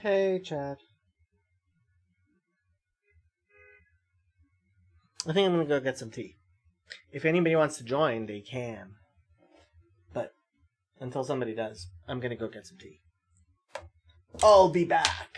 Hey, Chad. I think I'm gonna go get some tea. If anybody wants to join, they can. But until somebody does, I'm gonna go get some tea. I'll be back.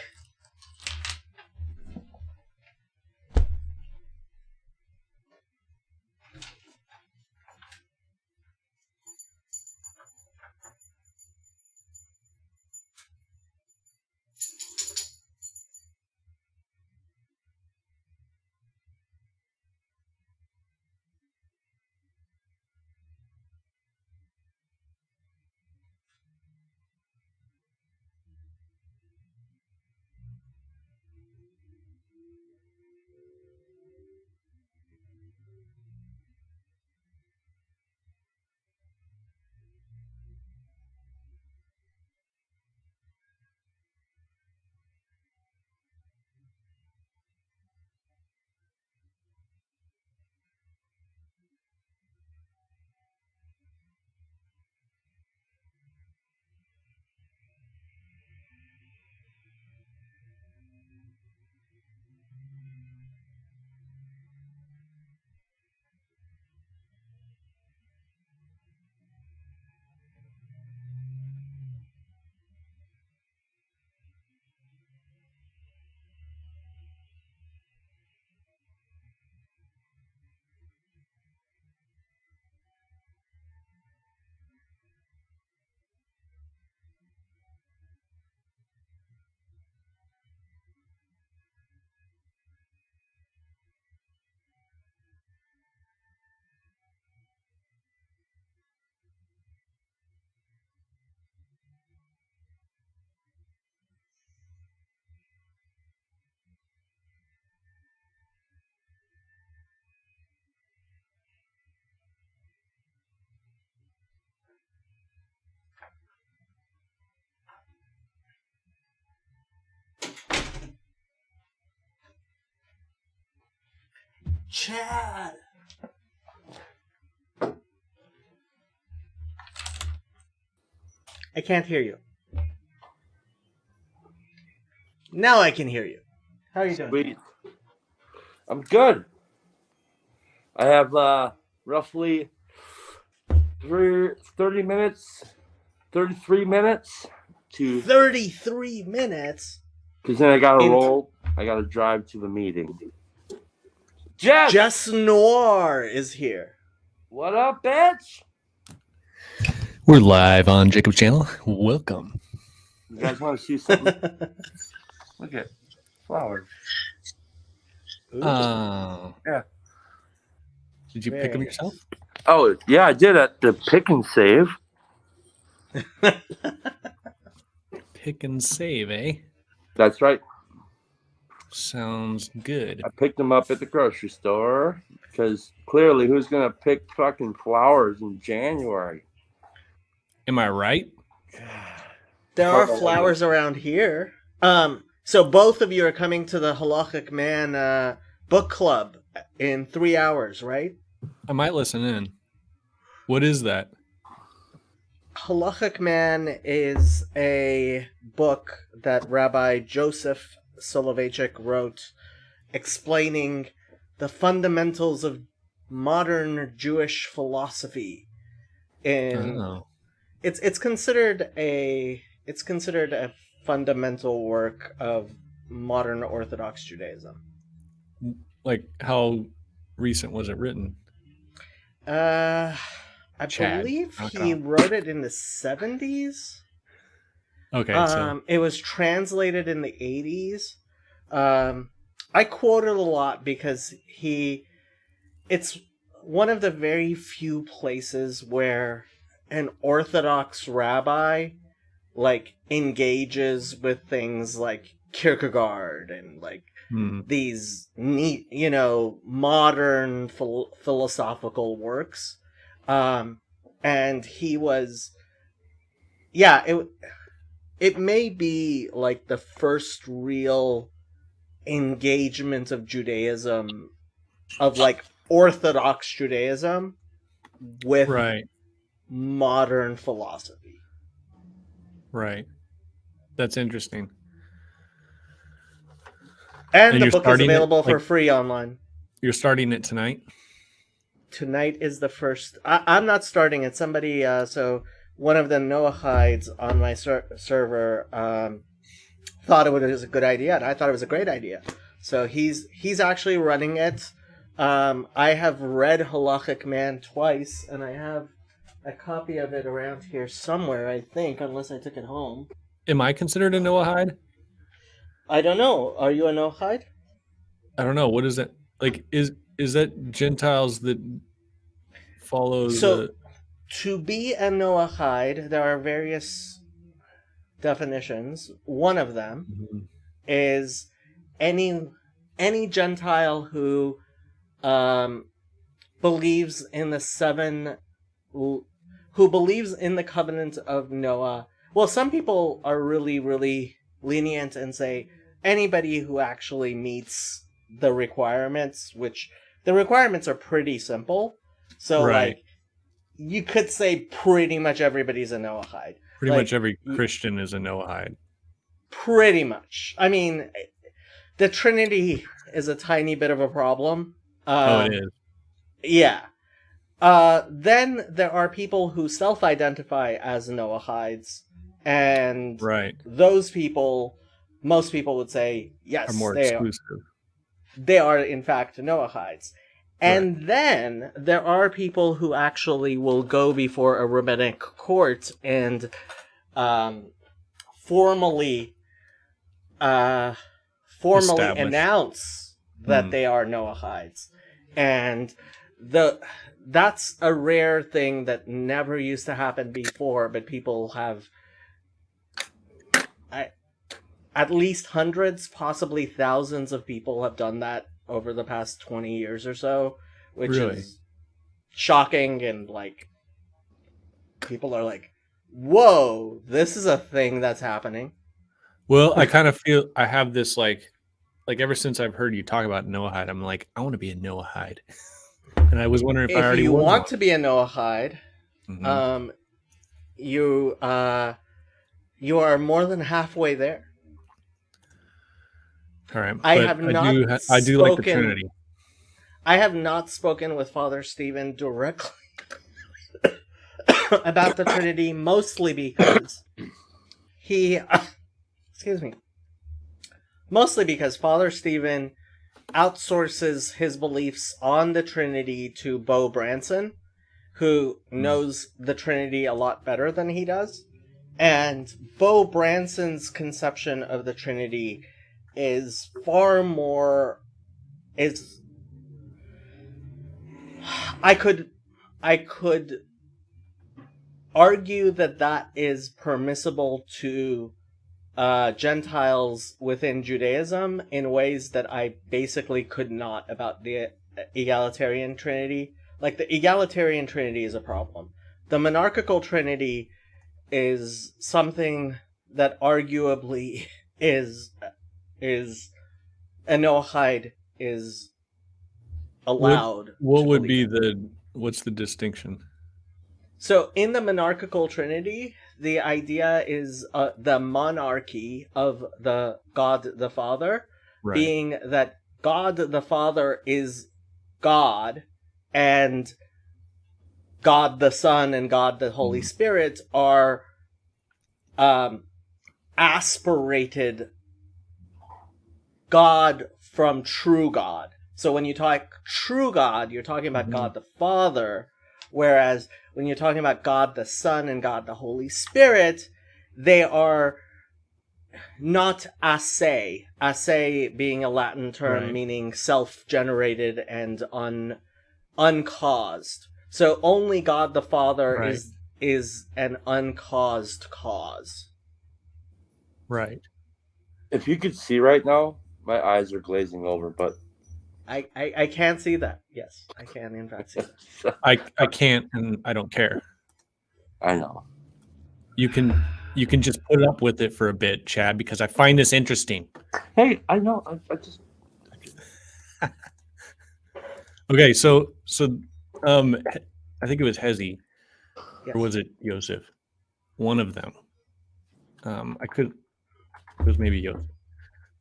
Chad! I can't hear you. Now I can hear you. How are you doing? Sweet. I'm good. I have roughly 30 minutes, 33 minutes to. 33 minutes? Because then I got to roll. I got to drive to the meeting. Jess Noir is here. What up, bitch? We're live on Jacob's channel. Welcome. You guys want to see something? Look at flowers. Oh. Yeah. Did you pick them yourself? Oh, yeah, I did at the Pick and Save. Pick and save, eh? That's right. Sounds good. I picked them up at the grocery store because clearly who's going to pick fucking flowers in January? Am I right? There are flowers around here. So both of you are coming to the Halachic Man book club in 3 hours, right? I might listen in. What is that? Halachic Man is a book that Rabbi Joseph Soloveitchik wrote explaining the fundamentals of modern Jewish philosophy. It's considered a fundamental work of modern Orthodox Judaism. Like, how recent was it written? I believe he wrote it in the 70s. Okay. It was translated in the 80s. I quote it a lot because it's one of the very few places where an Orthodox rabbi engages with things like Kierkegaard and these neat, modern philosophical works. And he was, it may be like the first real engagement of Judaism, of Orthodox Judaism with modern philosophy. Right. That's interesting. And the you're book is starting it, available for like- free online. You're starting it tonight? Tonight is the first. I'm not starting it. Somebody, so one of the Noahides on my server thought it was a good idea, and I thought it was a great idea. So he's actually running it. I have read Halachic Man twice, and I have a copy of it around here somewhere, I think, unless I took it home. Am I considered a Noahide? I don't know. Are you a Noahide? I don't know. What is that? Like, is that Gentiles that follow So, the... to be a Noahide, there are various definitions. One of them Mhm. is any Gentile who believes in the who believes in the covenant of Noah. Well, some people are really, really lenient and say anybody who actually meets the requirements, which the requirements are pretty simple. So, Right. like, you could say pretty much everybody's a Noahide. Pretty Like, much every Christian is a Noahide. Pretty much. I mean, the Trinity is a tiny bit of a problem. It is. Yeah. Then there are people who self-identify as Noahides, and Right. those people, most people would say, yes, Are more they exclusive. they are in fact Noahides. And then there are people who actually will go before a rabbinic court and formally Establish. announce that they are Noahides. And that's a rare thing that never used to happen before, but people have at least hundreds, possibly thousands of people have done that over the past 20 years or so, which Really? is shocking, and like people are like, whoa, this is a thing that's happening. Well, I kind of feel I have this like ever since I've heard you talk about Noahide, I'm like, I want to be a Noahide. And I was wondering if I If already you was want one. to be a Noahide, Mhm. you are more than halfway there. All right. I But have I not do like the spoken- Trinity. I have not spoken with Father Stephen directly about the Trinity, mostly because he, excuse me, mostly because Father Stephen outsources his beliefs on the Trinity to Bo Branson, who knows the Trinity a lot better than he does. And Bo Branson's conception of the Trinity is far more I could argue that is permissible to Gentiles within Judaism in ways that I basically could not about the egalitarian Trinity. Like, the egalitarian Trinity is a problem. The monarchical Trinity is something that arguably is a Noahide is allowed. What to would believe. be what's the distinction? So in the monarchical Trinity, the idea is the monarchy of the God the Father, Right. being that God the Father is God, and God the Son and God the Holy Spirit are aspirated God from true God. So when you talk true God, you're talking about God the Father, whereas when you're talking about God the Son and God the Holy Spirit, they are not ase. Ase being a Latin term meaning self-generated and uncaused. So only God the Father is an uncaused cause. Right. If you could see right now, my eyes are glazing over, but I can see that. Yes, I can in fact see that. I can't, and I don't care. I know. You can just put up with it for a bit, Chad, because I find this interesting. Hey, I know. I just Okay, so I think it was Hezi, Yes. or was it Yosef? One of them. It was maybe Yosef.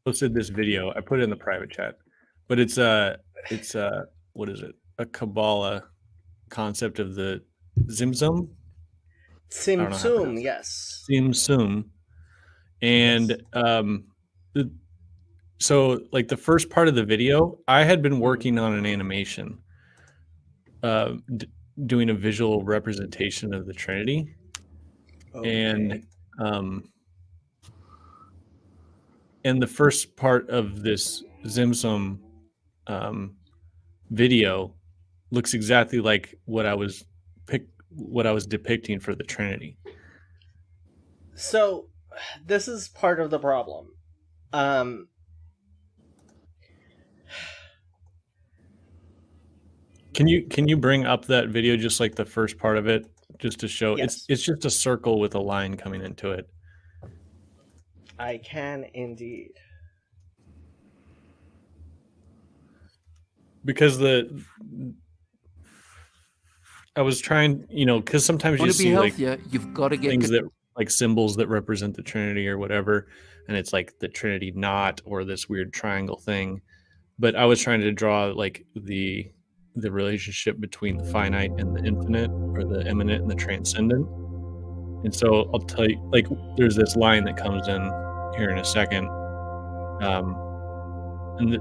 posted this video. I put it in the private chat, but it's what is it? A Kabbalah concept of the Zimzum. I don't know how to pronounce Tzimtzum, it. yes. Zimzum, and so like the first part of the video, I had been working on an animation, doing a visual representation of the Trinity, and the first part of this Zimzum video looks exactly like what I was depicting for the Trinity. So this is part of the problem. Can you bring up that video, just like the first part of it, just to show? Yes. It's just a circle with a line coming into it. I can indeed. Because I was trying, because sometimes you see healthier, you've got to get things that like symbols that represent the Trinity or whatever, and it's like the Trinity knot or this weird triangle thing. But I was trying to draw like the relationship between the finite and the infinite, or the immanent and the transcendent. And so I'll tell you, like, there's this line that comes in here in a second, and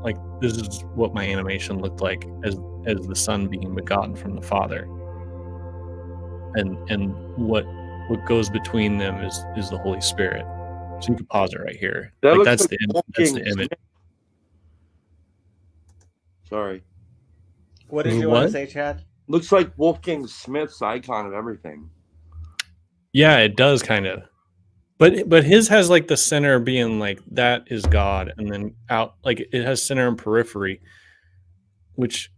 like this is what my animation looked like as the Son being begotten from the Father, and what goes between them is the Holy Spirit. So you can pause it right here. That Like looks that's like the walking image. Sorry. What did you want to say, Chad? Looks like Wolfgang Smith's icon of everything. Yeah, it does kind of. But his has like the center being like that is God, and then out like it has center and periphery, which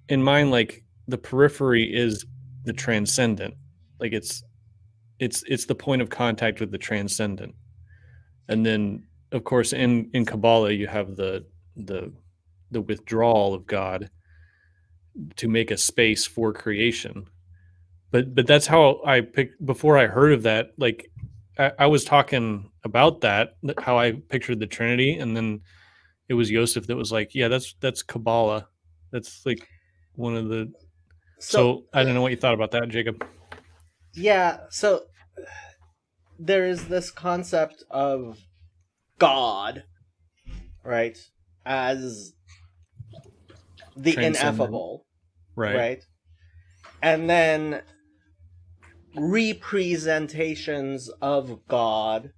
in mine, like the periphery is the transcendent. Like it's the point of contact with the transcendent. And then of course in Kabbalah you have the withdrawal of God to make a space for creation. But that's how I picked before I heard of that. Like I was talking about that, how I pictured the Trinity, and then it was Yosef that was like, yeah, that's Kabbalah. That's like one of the. So I don't know what you thought about that, Jacob. Yeah, so there is this concept of God, right, as the ineffable, right? And then representations of God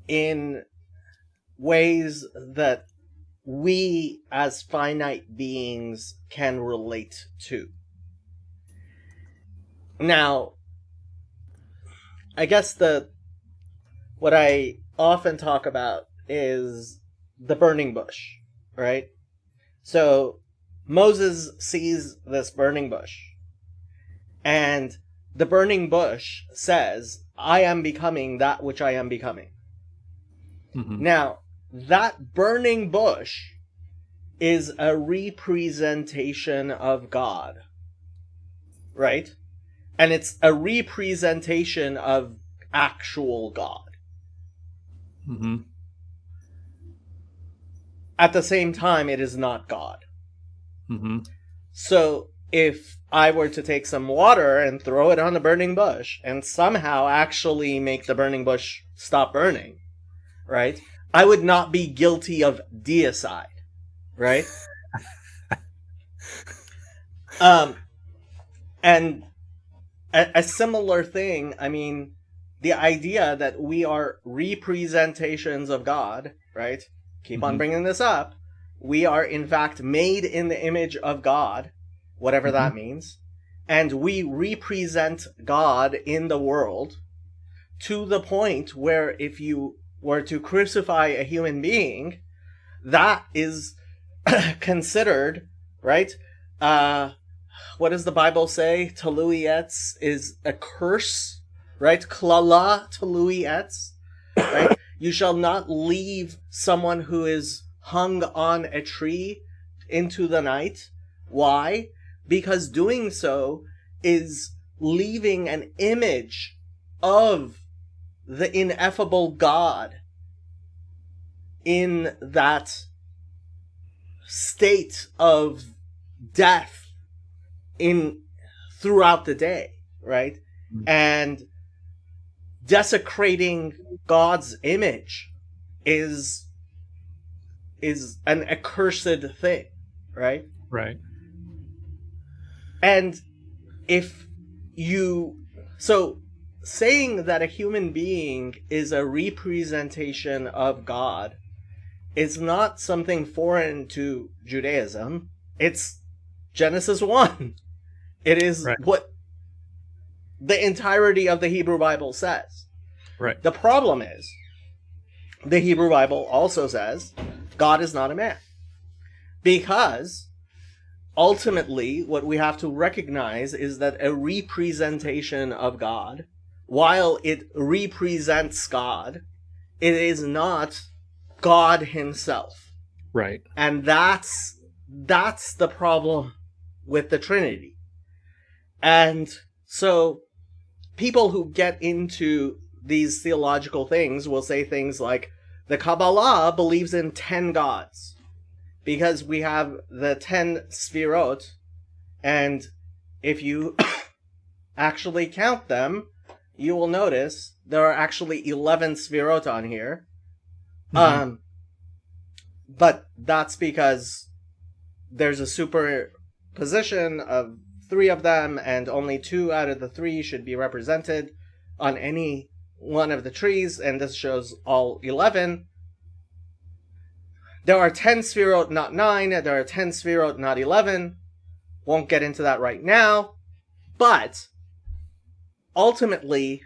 in ways that we as finite beings can relate to. Now, I guess what I often talk about is the burning bush, right? So Moses sees this burning bush, and the burning bush says, I am becoming that which I am becoming. Mm-hmm. Now, that burning bush is a representation of God, right? And it's a representation of actual God. Mm-hmm. At the same time, it is not God. Mm-hmm. So if I were to take some water and throw it on the burning bush and somehow actually make the burning bush stop burning, right? I would not be guilty of deicide, right? And a similar thing, I mean, the idea that we are representations of God, right? Keep on bringing this up. We are, in fact, made in the image of God, whatever that means. And we represent God in the world to the point where if you were to crucify a human being, that is considered, right? What does the Bible say? Talui etz is a curse, right? Klala talui etz, right? You shall not leave someone who is hung on a tree into the night. Why? Because doing so is leaving an image of the ineffable God in that state of death throughout the day, right? And desecrating God's image is an accursed thing, right? Right. And saying that a human being is a representation of God is not something foreign to Judaism. It's Genesis 1. It is what the entirety of the Hebrew Bible says. Right. The problem is, the Hebrew Bible also says God is not a man. Because ultimately, what we have to recognize is that a representation of God, while it represents God, it is not God himself. Right. And that's the problem with the Trinity. And so people who get into these theological things will say things like, the Kabbalah believes in 10 gods because we have the 10 Sfirot, and if you actually count them, you will notice there are actually 11 Sfirot on here. Mm-hmm. But that's because there's a superposition of 3 of them, and only 2 out of the 3 should be represented on any one of the trees, and this shows all 11. There are 10 Sfirot, not 9. There are 10 Sfirot, not 11. Won't get into that right now. But ultimately,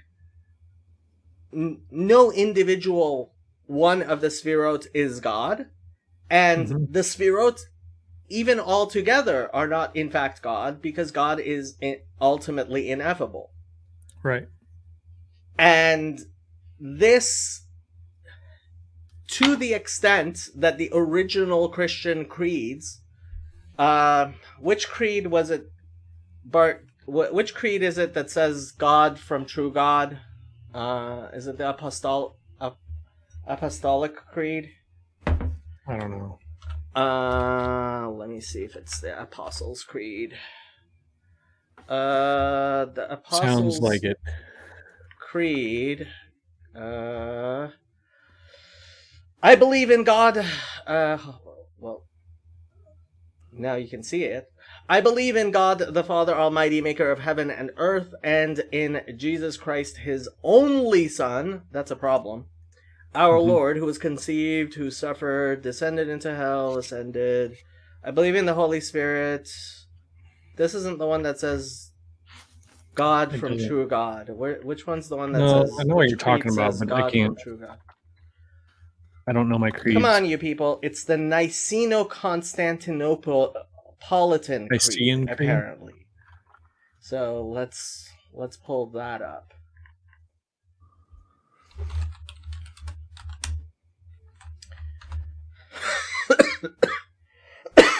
no individual one of the Sfirot is God. And the Sfirot, even all together, are not in fact God, because God is ultimately ineffable. Right. And this, to the extent that the original Christian creeds, which creed was it, Bart? Which creed is it that says God from true God? Is it the Apostolic Creed? I don't know. Let me see if it's the Apostles' Creed. The Apostles' Sounds like it. Creed. I believe in God. Well, now you can see it. I believe in God, the Father Almighty, maker of heaven and earth, and in Jesus Christ, his only Son. That's a problem. Our Lord, who was conceived, who suffered, descended into hell, ascended. I believe in the Holy Spirit. This isn't the one that says God from true God. Which one's the one that says... I know what you're talking about, but God I can't... from true God? I don't know my creed. Come on, you people. It's the Niceno-Constantinopolitan Creed, apparently. So let's pull that up.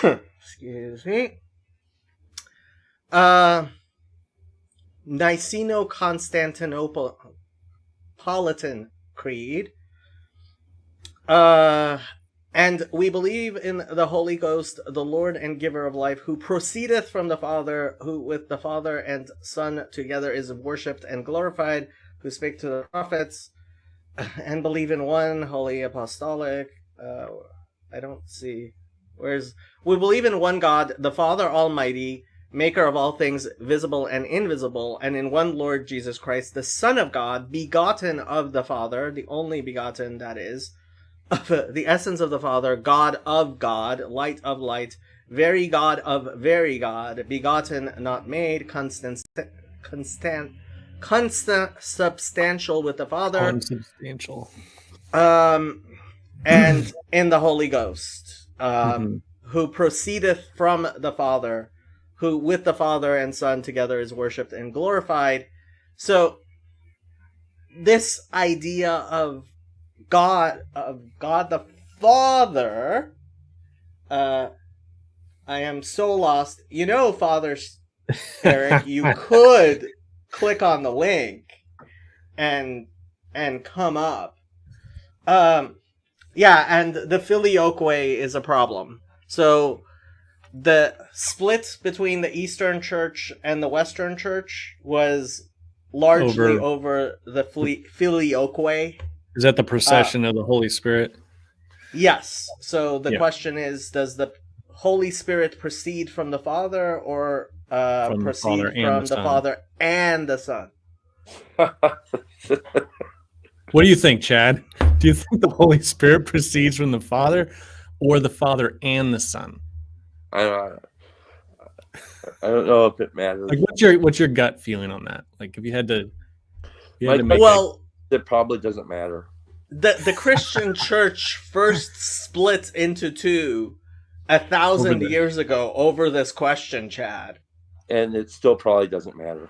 Excuse me. Niceno-Constantinopolitan Creed. And we believe in the Holy Ghost, the Lord and giver of life, who proceedeth from the Father, who with the Father and Son together is worshipped and glorified, who spake to the prophets, and believe in one holy apostolic. I don't see. We believe in one God, the Father Almighty, maker of all things visible and invisible, and in one Lord Jesus Christ, the Son of God, begotten of the Father, the only begotten, that is, of the essence of the Father, God of God, light of light, very God of very God, begotten, not made, consubstantial with the Father, consubstantial, and in the Holy Ghost, who proceedeth from the Father, who with the Father and Son together is worshipped and glorified. So this idea of God the Father, I am so lost. You know, Father Eric, you could click on the link and come up. Yeah, and the filioque is a problem. So the split between the Eastern Church and the Western Church was largely over the filioque. Is that the procession of the Holy Spirit? Yes. So the Yeah. question is, does the Holy Spirit proceed from the Father or From the proceed Father and from the the Son. Father and the Son? What do you think, Chad? Do you think the Holy Spirit proceeds from the Father or the Father and the Son? I don't know if it matters. Like, what's your gut feeling on that? Like, if you had to, My make Well, It probably doesn't matter. the Christian Church first split into two 1,000 Over the- years ago over this question, Chad. And it still probably doesn't matter.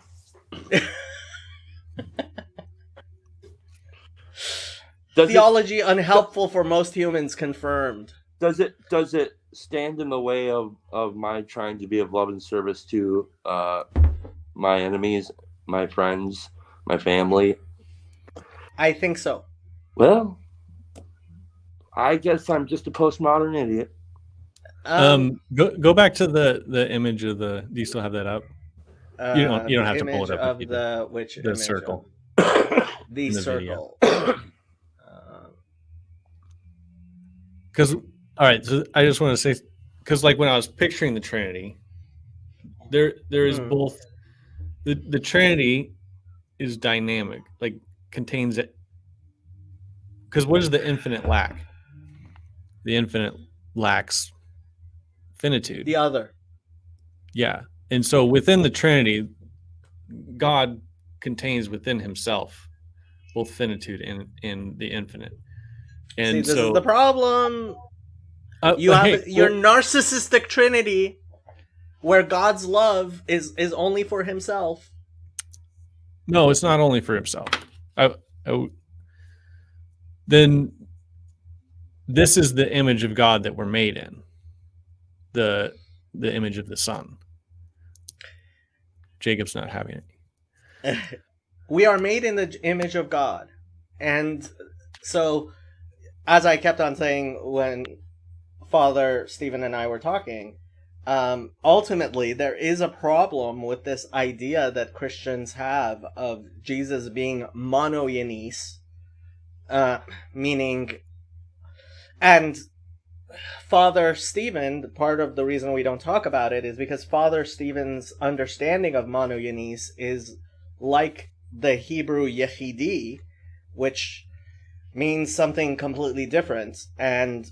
Theology unhelpful for most humans confirmed. Does it stand in the way of my trying to be of love and service to my enemies, my friends, my family? I think so. Well, I guess I'm just a postmodern idiot. Go back to the image of the. Do you still have that up? You don't have to pull it up. Of if you the which The image circle. of the In the circle. Because all right, so I just want to say, because like when I was picturing the Trinity, there is both the Trinity is dynamic, like contains it. Because what does the infinite lack? The infinite lacks finitude. The other. Yeah. And so within the Trinity, God contains within himself both finitude and the infinite. And See, this is the problem. You have your narcissistic Trinity where God's love is only for himself. No, it's not only for himself. Then this is the image of God that we're made in. The image of the Son. Jacob's not having it. We are made in the image of God. And so, as I kept on saying when Father Stephen and I were talking, ultimately there is a problem with this idea that Christians have of Jesus being monogenes, meaning, and Father Stephen, part of the reason we don't talk about it is because Father Stephen's understanding of monogenes is like the Hebrew yechidi, which means something completely different. And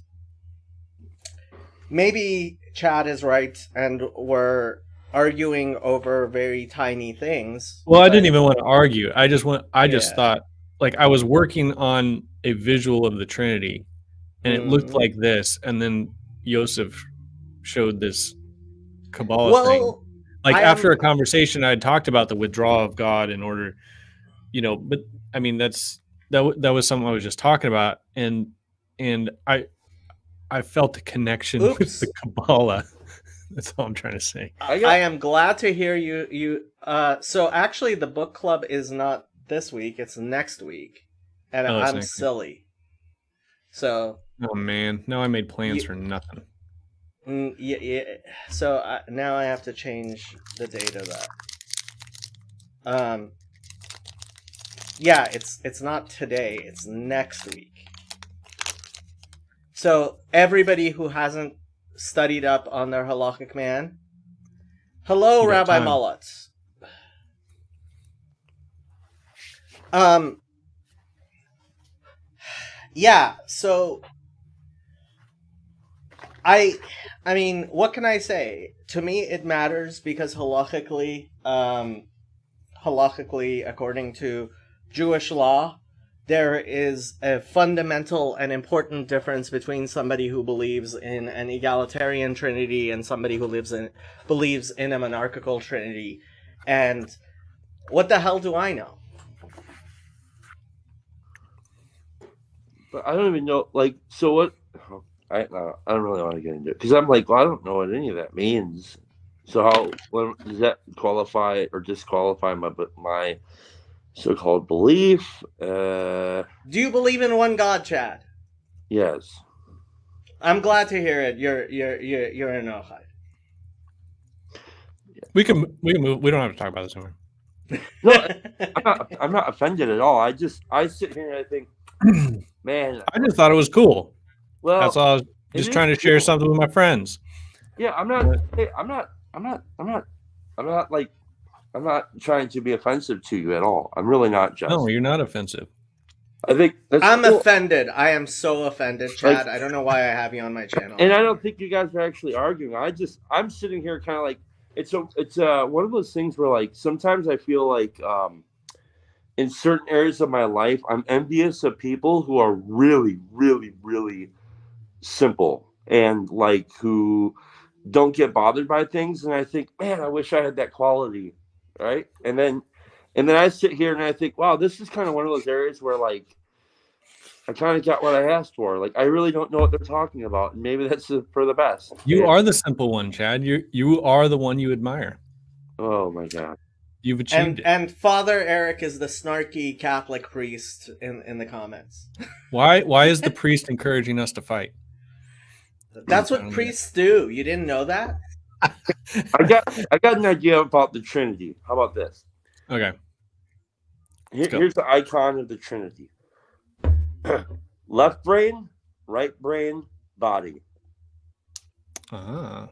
maybe Chad is right and we're arguing over very tiny things. Well, I didn't even want to argue. I just thought, like, I was working on a visual of the Trinity and it looked like this, and then Yosef showed this Kabbalah thing. Like, after a conversation, I had talked about the withdrawal of God in order, but I mean, that was something I was just talking about, and I felt a connection with the Kabbalah. That's all I'm trying to say. I am glad to hear you. So actually, the book club is not this week; it's next week, and I'm silly. So. Oh man! Now I made plans for nothing. Yeah. So now I have to change the date of that. Yeah, it's not today. It's next week. So everybody who hasn't studied up on their halakhic man, hello, Rabbi Mullet. Yeah. So. I mean, what can I say? To me, it matters because halakhically, according to Jewish law, there is a fundamental and important difference between somebody who believes in an egalitarian trinity and somebody who believes in a monarchical trinity. And what the hell do I know? But I don't even know, like, so what... I don't really want to get into it because I'm like, well, I don't know what any of that means. So does that qualify or disqualify my so-called belief? Do you believe in one God, Chad? Yes. I'm glad to hear it. You're in Ohio. We can move. We don't have to talk about this anymore. No, I'm not offended at all. I sit here and I think, man, I just thought it was cool. well, That's all. I was just trying to share something with my friends. Yeah, I'm not trying to be offensive to you at all. I'm really not, Justin. No, you're not offensive. I think I'm offended. I am so offended, Chad. I don't know why I have you on my channel. And I don't think you guys are actually arguing. I'm sitting here kind of like it's one of those things where like sometimes I feel like in certain areas of my life I'm envious of people who are really, really, really simple and like who don't get bothered by things, and I think, man, I wish I had that quality, right? And then I sit here and I think, wow, this is kind of one of those areas where like I kind of got what I asked for. Like I really don't know what they're talking about, and maybe that's for the best. You are the simple one, Chad. You are the one you admire. Oh my God, you've achieved it. And Father Eric is the snarky Catholic priest in the comments. Why is the priest encouraging us to fight? That's what priests do. You didn't know that? I got an idea about the Trinity. How about this? Okay. Here's the icon of the Trinity. Left brain, right brain, body. Ah.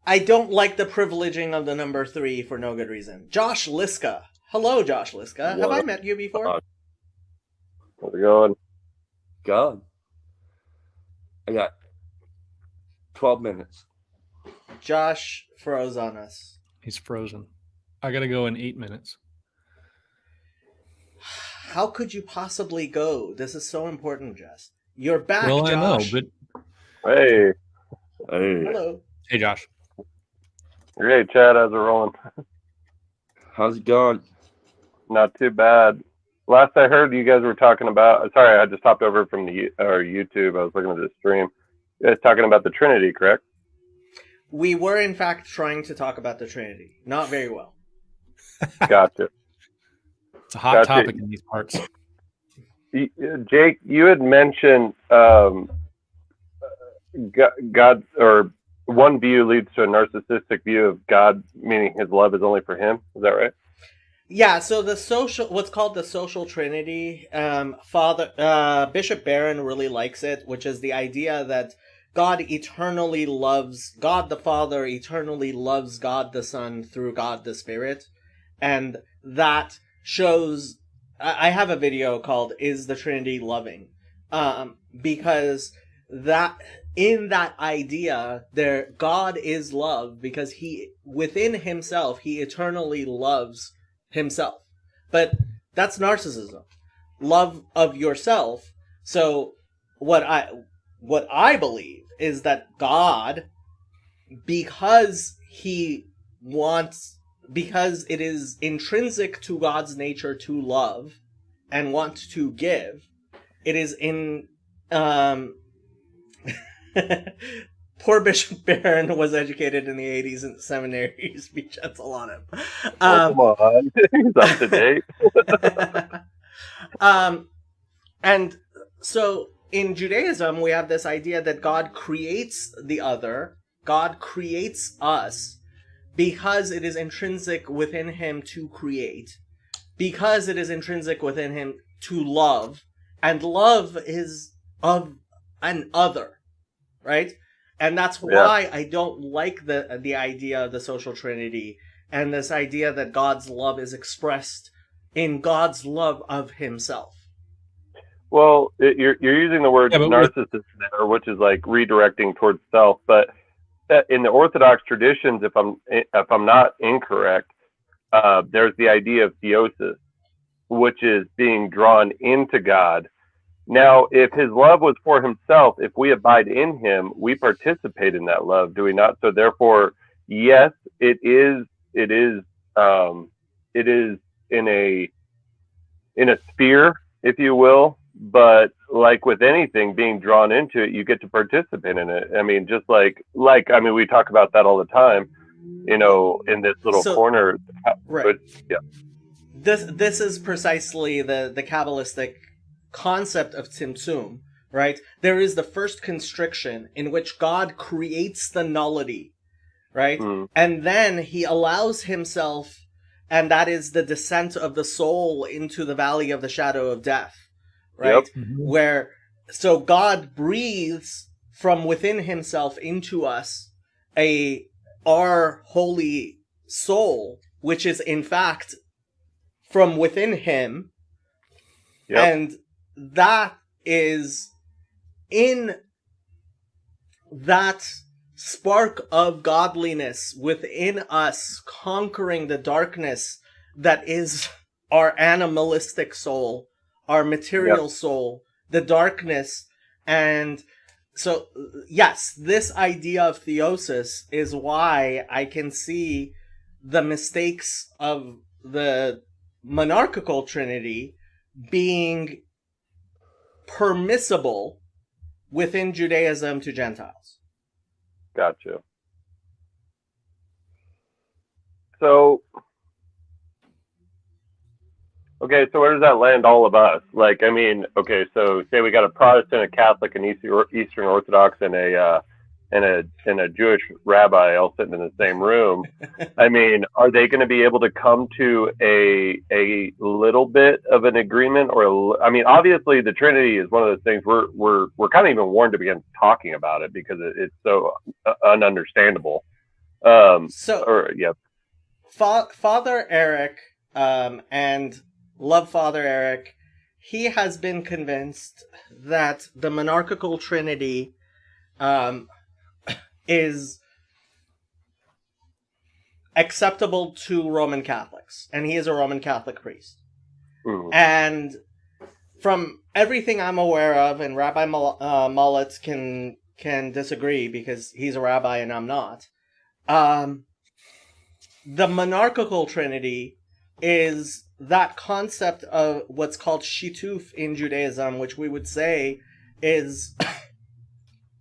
I don't like the privileging of the number 3 for no good reason. Josh Liska. Hello, Josh Liska. Have I met you before? How's it going? Good. I got 12 minutes. Josh froze on us. He's frozen. I gotta go in 8 minutes. How could you possibly go? This is so important, Jess. You're back, well, Josh. I know, but hey. Hello. Hey, Josh. Hey, Chad. How's it rolling? How's it going? Not too bad. Last I heard, you guys were talking about. Sorry, I just hopped over from the YouTube. I was looking at the stream. You guys talking about the Trinity, correct? We were, in fact, trying to talk about the Trinity. Not very well. Gotcha. It's a hot topic in these parts. Jake, you had mentioned God, or one view leads to a narcissistic view of God, meaning his love is only for him. Is that right? Yeah, so what's called the social trinity, Bishop Barron really likes it, which is the idea that God eternally loves, God the Father eternally loves God the Son through God the Spirit. And that shows, I have a video called Is the Trinity Loving? Because that, in that idea, God is love because he, within himself, he eternally loves himself. But that's narcissism. Love of yourself. So what I believe is that God, because it is intrinsic to God's nature to love and want to give, it is in poor Bishop Barron was educated in the 80s in seminaries. Be gentle on him. Come on. He's up to date. And so in Judaism, we have this idea that God creates the other. God creates us because it is intrinsic within him to create. Because it is intrinsic within him to love. And love is of an other. Right? And that's why I don't like the idea of the social trinity and this idea that God's love is expressed in God's love of himself. Well, you're using the word narcissist there, which is like redirecting towards self. But in the Orthodox traditions, if I'm not incorrect, there's the idea of theosis, which is being drawn into God. Now, if his love was for himself, if we abide in him, we participate in that love, do we not? So therefore, yes, it is in a sphere, if you will, but like with anything being drawn into it, you get to participate in it. I mean, just like we talk about that all the time, in this little corner. Right. But, yeah. This is precisely the Kabbalistic concept of Tzimtzum, right? There is the first constriction in which God creates the nullity, right? And then he allows himself, and that is the descent of the soul into the valley of the shadow of death, right? Where, so God breathes from within himself into us our holy soul, which is in fact from within him. And that is in that spark of godliness within us, conquering the darkness that is our animalistic soul, our material soul, the darkness. And so, yes, this idea of theosis is why I can see the mistakes of the monarchical trinity being permissible within Judaism to Gentiles. Gotcha. So, okay, so where does that land all of us? Like, I mean, okay, so say we got a Protestant, a Catholic, an Eastern Orthodox, and a Jewish rabbi all sitting in the same room. I mean, are they going to be able to come to a little bit of an agreement? Or, I mean, obviously the Trinity is one of those things we're kind of even warned to begin talking about it because it's so ununderstandable. Father Eric, and love Father Eric, he has been convinced that the monarchical trinity is acceptable to Roman Catholics, and he is a Roman Catholic priest. And from everything I'm aware of, and Rabbi Mullet can disagree because he's a rabbi and I'm not, the monarchical trinity is that concept of what's called shituf in Judaism, which we would say is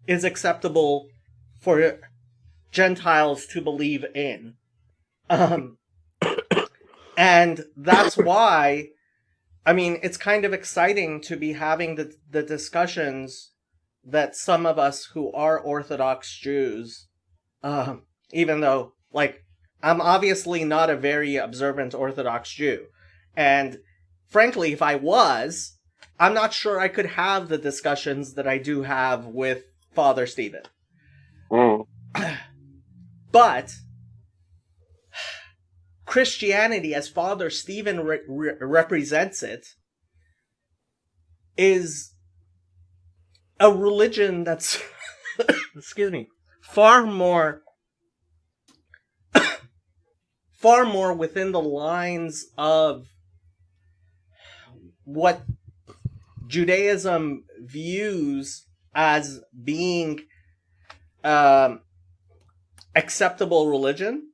acceptable for Gentiles to believe in. And that's why, I mean, it's kind of exciting to be having the discussions that some of us who are Orthodox Jews, even though, like, I'm obviously not a very observant Orthodox Jew. And frankly, if I was, I'm not sure I could have the discussions that I do have with Father Stephen. But Christianity, as Father Stephen represents it, is a religion that's, excuse me, far more within the lines of what Judaism views as being acceptable religion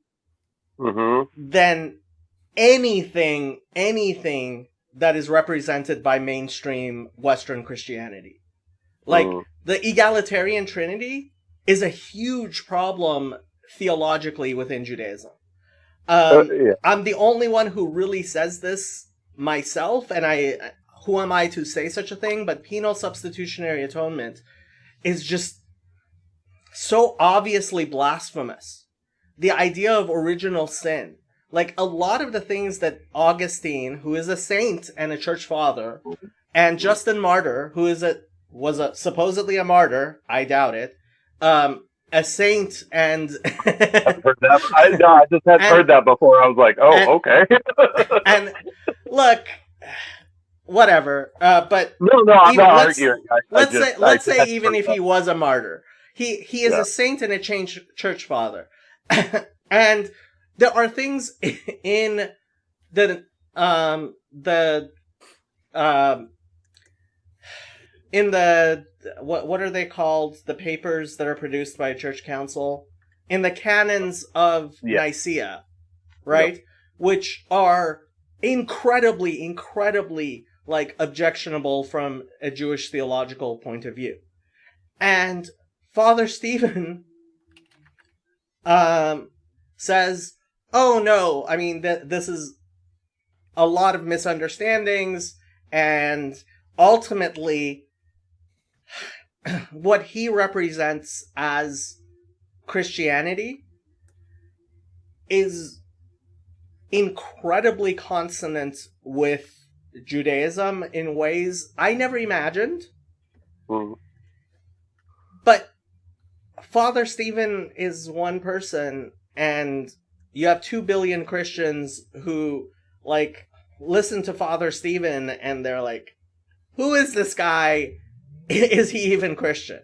than anything that is represented by mainstream Western Christianity. Like, the egalitarian trinity is a huge problem theologically within Judaism. I'm the only one who really says this myself, and who am I to say such a thing? But penal substitutionary atonement is just so obviously blasphemous. The idea of original sin. Like, a lot of the things that Augustine, who is a saint and a church father, and Justin Martyr, who was supposedly a martyr, I doubt it, a saint, and I've heard that. I just had heard that before. I was like, okay. And look, whatever. But no, I'm not arguing. Let's say even if he was a martyr, he is a saint and a church father, and there are things in the what are they called? The papers that are produced by a church council in the canons of Nicaea, right? Which are incredibly like objectionable from a Jewish theological point of view. And Father Stephen says, oh no, I mean, this is a lot of misunderstandings, and ultimately, what he represents as Christianity is incredibly consonant with Judaism in ways I never imagined. Mhm. But Father Stephen is one person, and you have 2 billion Christians who, like, listen to Father Stephen and they're like, who is this guy? Is he even Christian?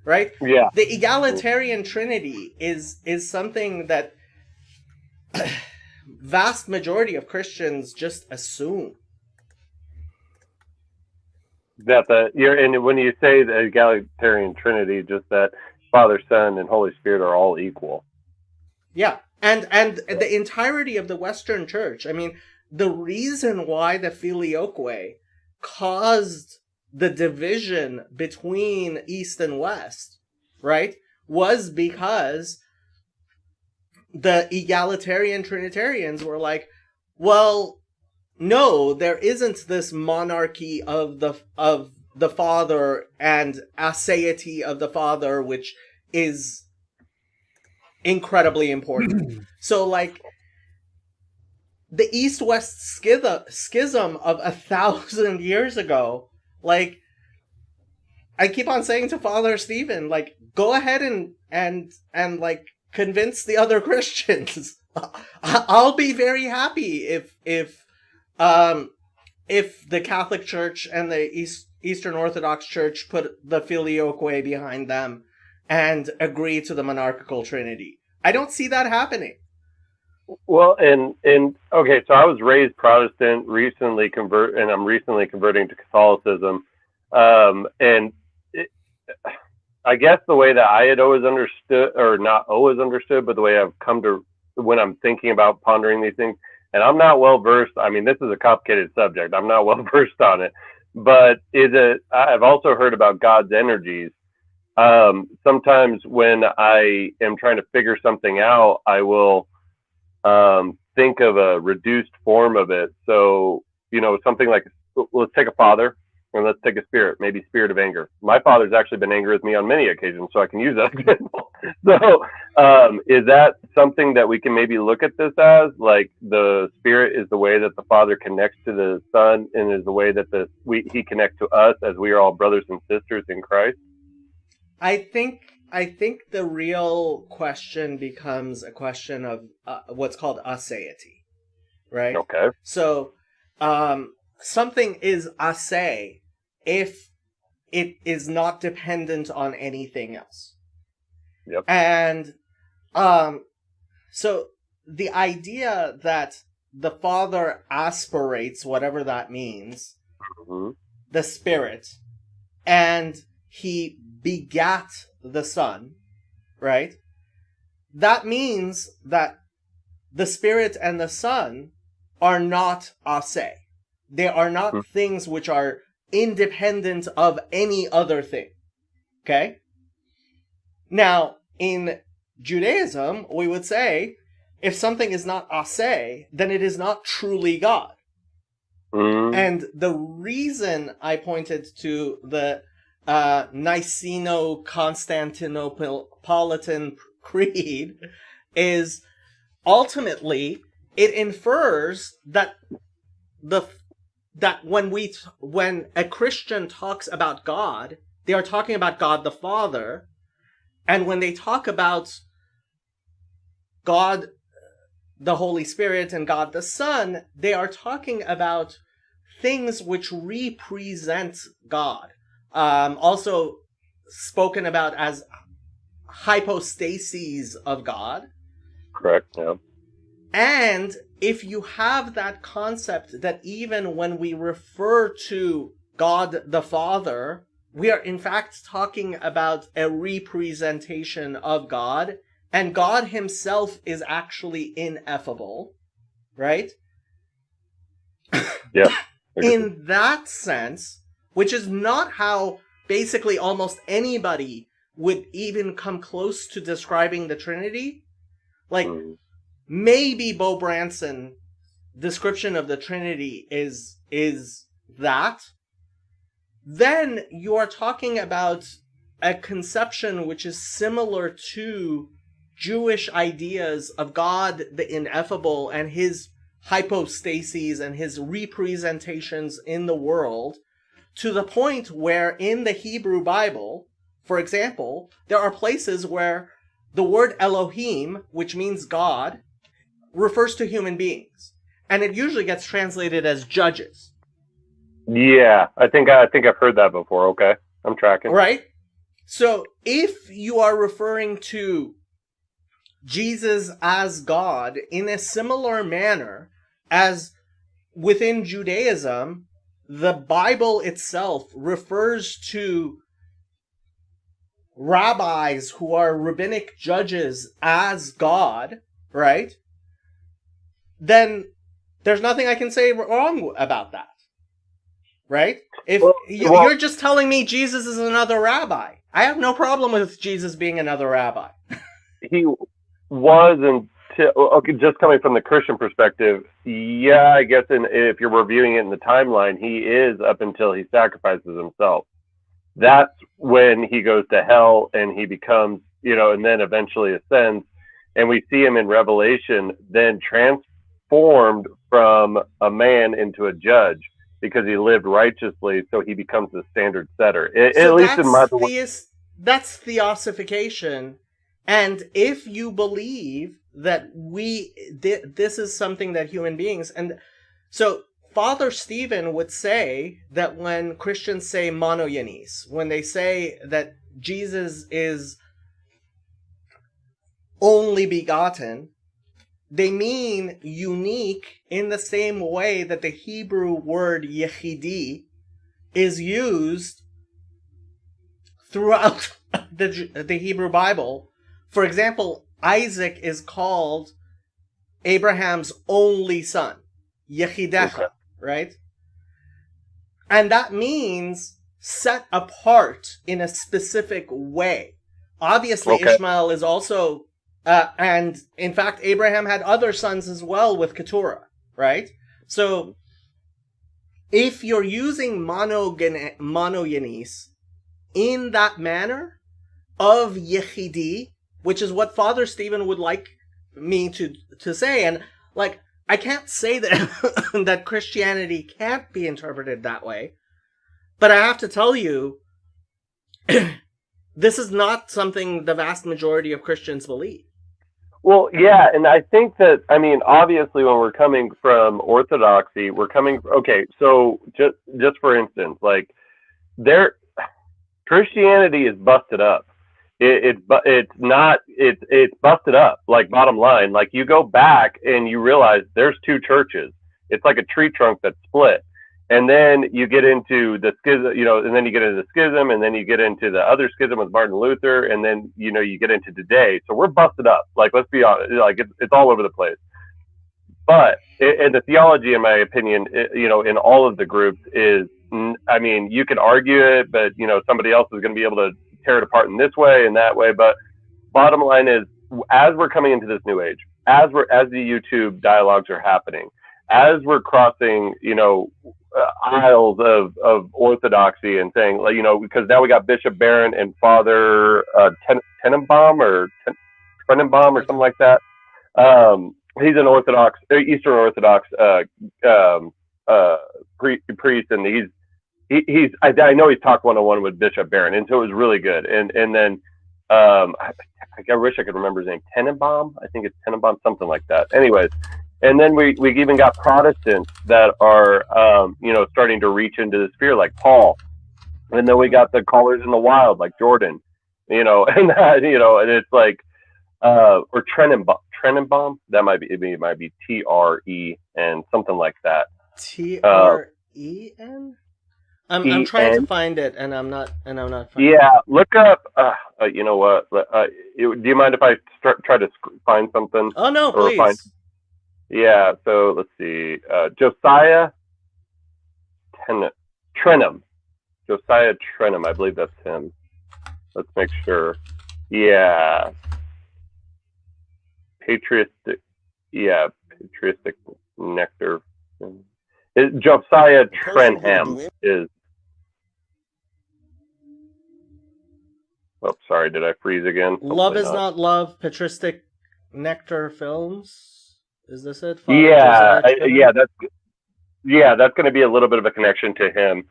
Right? Yeah. The egalitarian trinity is something that vast majority of Christians just assume. That and when you say the egalitarian trinity, just that Father, Son, and Holy Spirit are all equal. Yeah. And the entirety of the Western Church, I mean, the reason why the Filioque caused the division between East and West, right, was because the egalitarian Trinitarians were like, well, no, there isn't this monarchy of the Father and aseity of the Father, which is incredibly important. So, like, the East-West schism of 1,000 years ago, like, I keep on saying to Father Stephen, like, go ahead and like convince the other Christians. I'll be very happy if the Catholic Church and the Eastern Orthodox Church put the Filioque behind them and agree to the monarchical trinity. I don't see that happening. Well, and okay, so I was raised Protestant, and I'm recently converting to Catholicism, and I guess the way that I had always understood, or not always understood, but the way I've come to when I'm thinking about pondering these things, and I'm not well versed. I mean, this is a complicated subject. I'm not well versed on it, but I've also heard about God's energies. Sometimes when I am trying to figure something out, I will think of a reduced form of it. So, something like, let's take a father and let's take a spirit, maybe spirit of anger. My father's actually been angry with me on many occasions, so I can use that example. So, is that something that we can maybe look at this as, like, the spirit is the way that the Father connects to the Son, and is the way that he connects to us as we are all brothers and sisters in Christ? I think the real question becomes a question of what's called aseity, right? Okay. So, something is ase if it is not dependent on anything else. Yep. And so the idea that the Father aspirates, whatever that means, Mm-hmm. the Spirit, and he begat the Son, right? That means that the Spirit and the Son are not ase. They are not things which are independent of any other thing. Okay? Now, in Judaism, we would say, if something is not ase, then it is not truly God. Mm-hmm. And the reason I pointed to the Niceno-Constantinopolitan Creed is ultimately it infers that when a Christian talks about God, they are talking about God the Father, and when they talk about God the Holy Spirit and God the Son, they are talking about things which represent God. Also spoken about as hypostases of God. Correct, yeah. And if you have that concept that even when we refer to God the Father, we are in fact talking about a representation of God, and God himself is actually ineffable, right? Yeah. In that sense, which is not how basically almost anybody would even come close to describing the Trinity. Like, maybe Bo Branson description of the Trinity is that, then you are talking about a conception which is similar to Jewish ideas of God the ineffable and his hypostases and his representations in the world, to the point where in the Hebrew Bible, for example, there are places where the word Elohim, which means God, refers to human beings. And it usually gets translated as judges. Yeah, I think I've heard that before. Okay, I'm tracking. Right? So if you are referring to Jesus as God in a similar manner as within Judaism, the Bible itself refers to rabbis who are rabbinic judges as God, right? Then there's nothing I can say wrong about that, right? If you're just telling me Jesus is another rabbi, I have no problem with Jesus being another rabbi. He was until, okay, just coming from the Christian perspective, yeah, I guess if you're reviewing it in the timeline, he is up until he sacrifices himself. That's when he goes to hell and he becomes, and then eventually ascends. And we see him in Revelation then transformed from a man into a judge because he lived righteously, so he becomes the standard setter. At least in my that's theosification. And if you believe that this is something that human beings, and so Father Stephen would say that when Christians say monogenes, when they say that Jesus is only begotten, they mean unique in the same way that the Hebrew word yechidi is used throughout the Hebrew Bible. For example, Isaac is called Abraham's only son, Yechidecha, okay, right? And that means set apart in a specific way. Obviously, okay, Ishmael is also, and in fact, Abraham had other sons as well with Keturah, right? So if you're using monogenes in that manner of Yechidi, which is what Father Stephen would like me to say, and like, I can't say that that Christianity can't be interpreted that way, but I have to tell you, this is not something the vast majority of Christians believe. Well, yeah, and I think that, obviously when we're coming from Orthodoxy, okay, so just for instance, like, Christianity is busted up. It's busted up, like, bottom line. Like, you go back and you realize there's two churches. It's like a tree trunk that's split. And then you get into the schism, and then you get into the schism, and then you get into the other schism with Martin Luther, and then, you get into today. So we're busted up. Like, let's be honest, like, it's all over the place. But, and the theology, in my opinion, in all of the groups is, you can argue it, but, somebody else is going to be able to tear it apart in this way and that way. But bottom line is, as we're coming into this new age, as the YouTube dialogues are happening, as we're crossing, aisles of orthodoxy and saying, because now we got Bishop Barron and Father Tenenbaum or something like that. He's an Orthodox, Eastern Orthodox priest, and he's I know he's talked one-on-one with Bishop Barron, and so it was really good. And then I wish I could remember his name. Tenenbaum, I think it's Tenenbaum, something like that. Anyways, and then we even got Protestants that are starting to reach into the sphere, like Paul, and then we got the callers in the wild like Jordan, and that, and it's like or Tenenbaum, that might be, it might be TREN, something like that. TREN. I'm trying to find it, and I'm not finding it. Look up. You know what? Do you mind if I try to find something? Oh no, please. Yeah. So let's see. Josiah Trenum. Josiah Trenum. I believe that's him. Let's make sure. Yeah. Patriotic nectar. Josiah Trenham is. Oh, sorry, did I freeze again? Love Hopefully is not love. Patristic Nectar Films. Is this it? Yeah, that's going to be a little bit of a connection to him.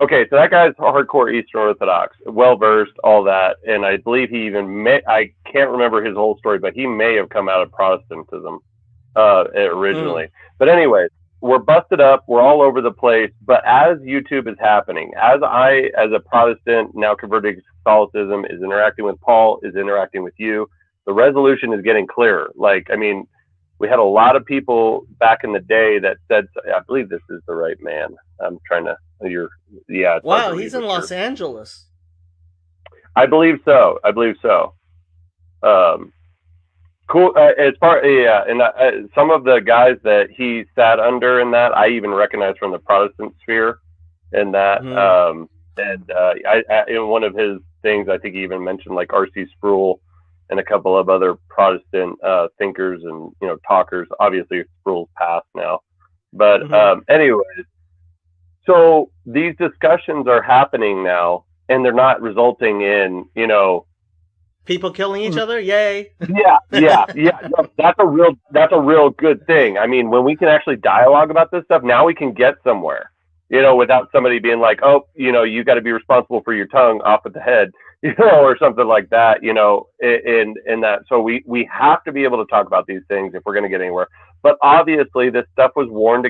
Okay, so that guy's hardcore Eastern Orthodox, well versed, all that, and I believe he even I can't remember his whole story, but he may have come out of Protestantism originally. But anyways, we're busted up, we're all over the place. But as YouTube is happening, as a Protestant now converted to Catholicism, is interacting with Paul, is interacting with you, the resolution is getting clearer. Like, I mean, we had a lot of people back in the day that said, I believe this is the right man. I'm trying to, wow, he's in Los Angeles. I believe so. Cool. As far, and some of the guys that he sat under in that, I even recognize from the Protestant sphere in that. In one of his things, I think he even mentioned like R.C. Sproul and a couple of other Protestant thinkers and talkers. Obviously, Sproul's passed now, but anyways, so these discussions are happening now, and they're not resulting in people killing each other. Yay! Yeah. No, that's a real good thing. I mean, when we can actually dialogue about this stuff, now we can get somewhere. Without somebody being like, oh, you got to be responsible for your tongue off at the head, or something like that, in that. So we have to be able to talk about these things if we're going to get anywhere. But obviously this stuff was warned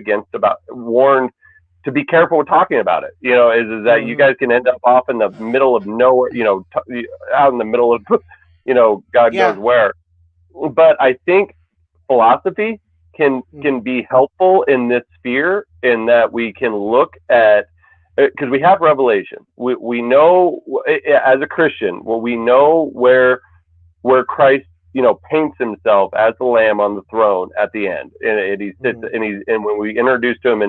to be careful with talking about it, is that you guys can end up off in the middle of nowhere, out in the middle of, God knows where. But I think philosophy can be helpful in this sphere, in that we can look at, because we have revelation. We know, as a Christian, we know where Christ, paints himself as the Lamb on the throne at the end, and he sits, and when we introduce to him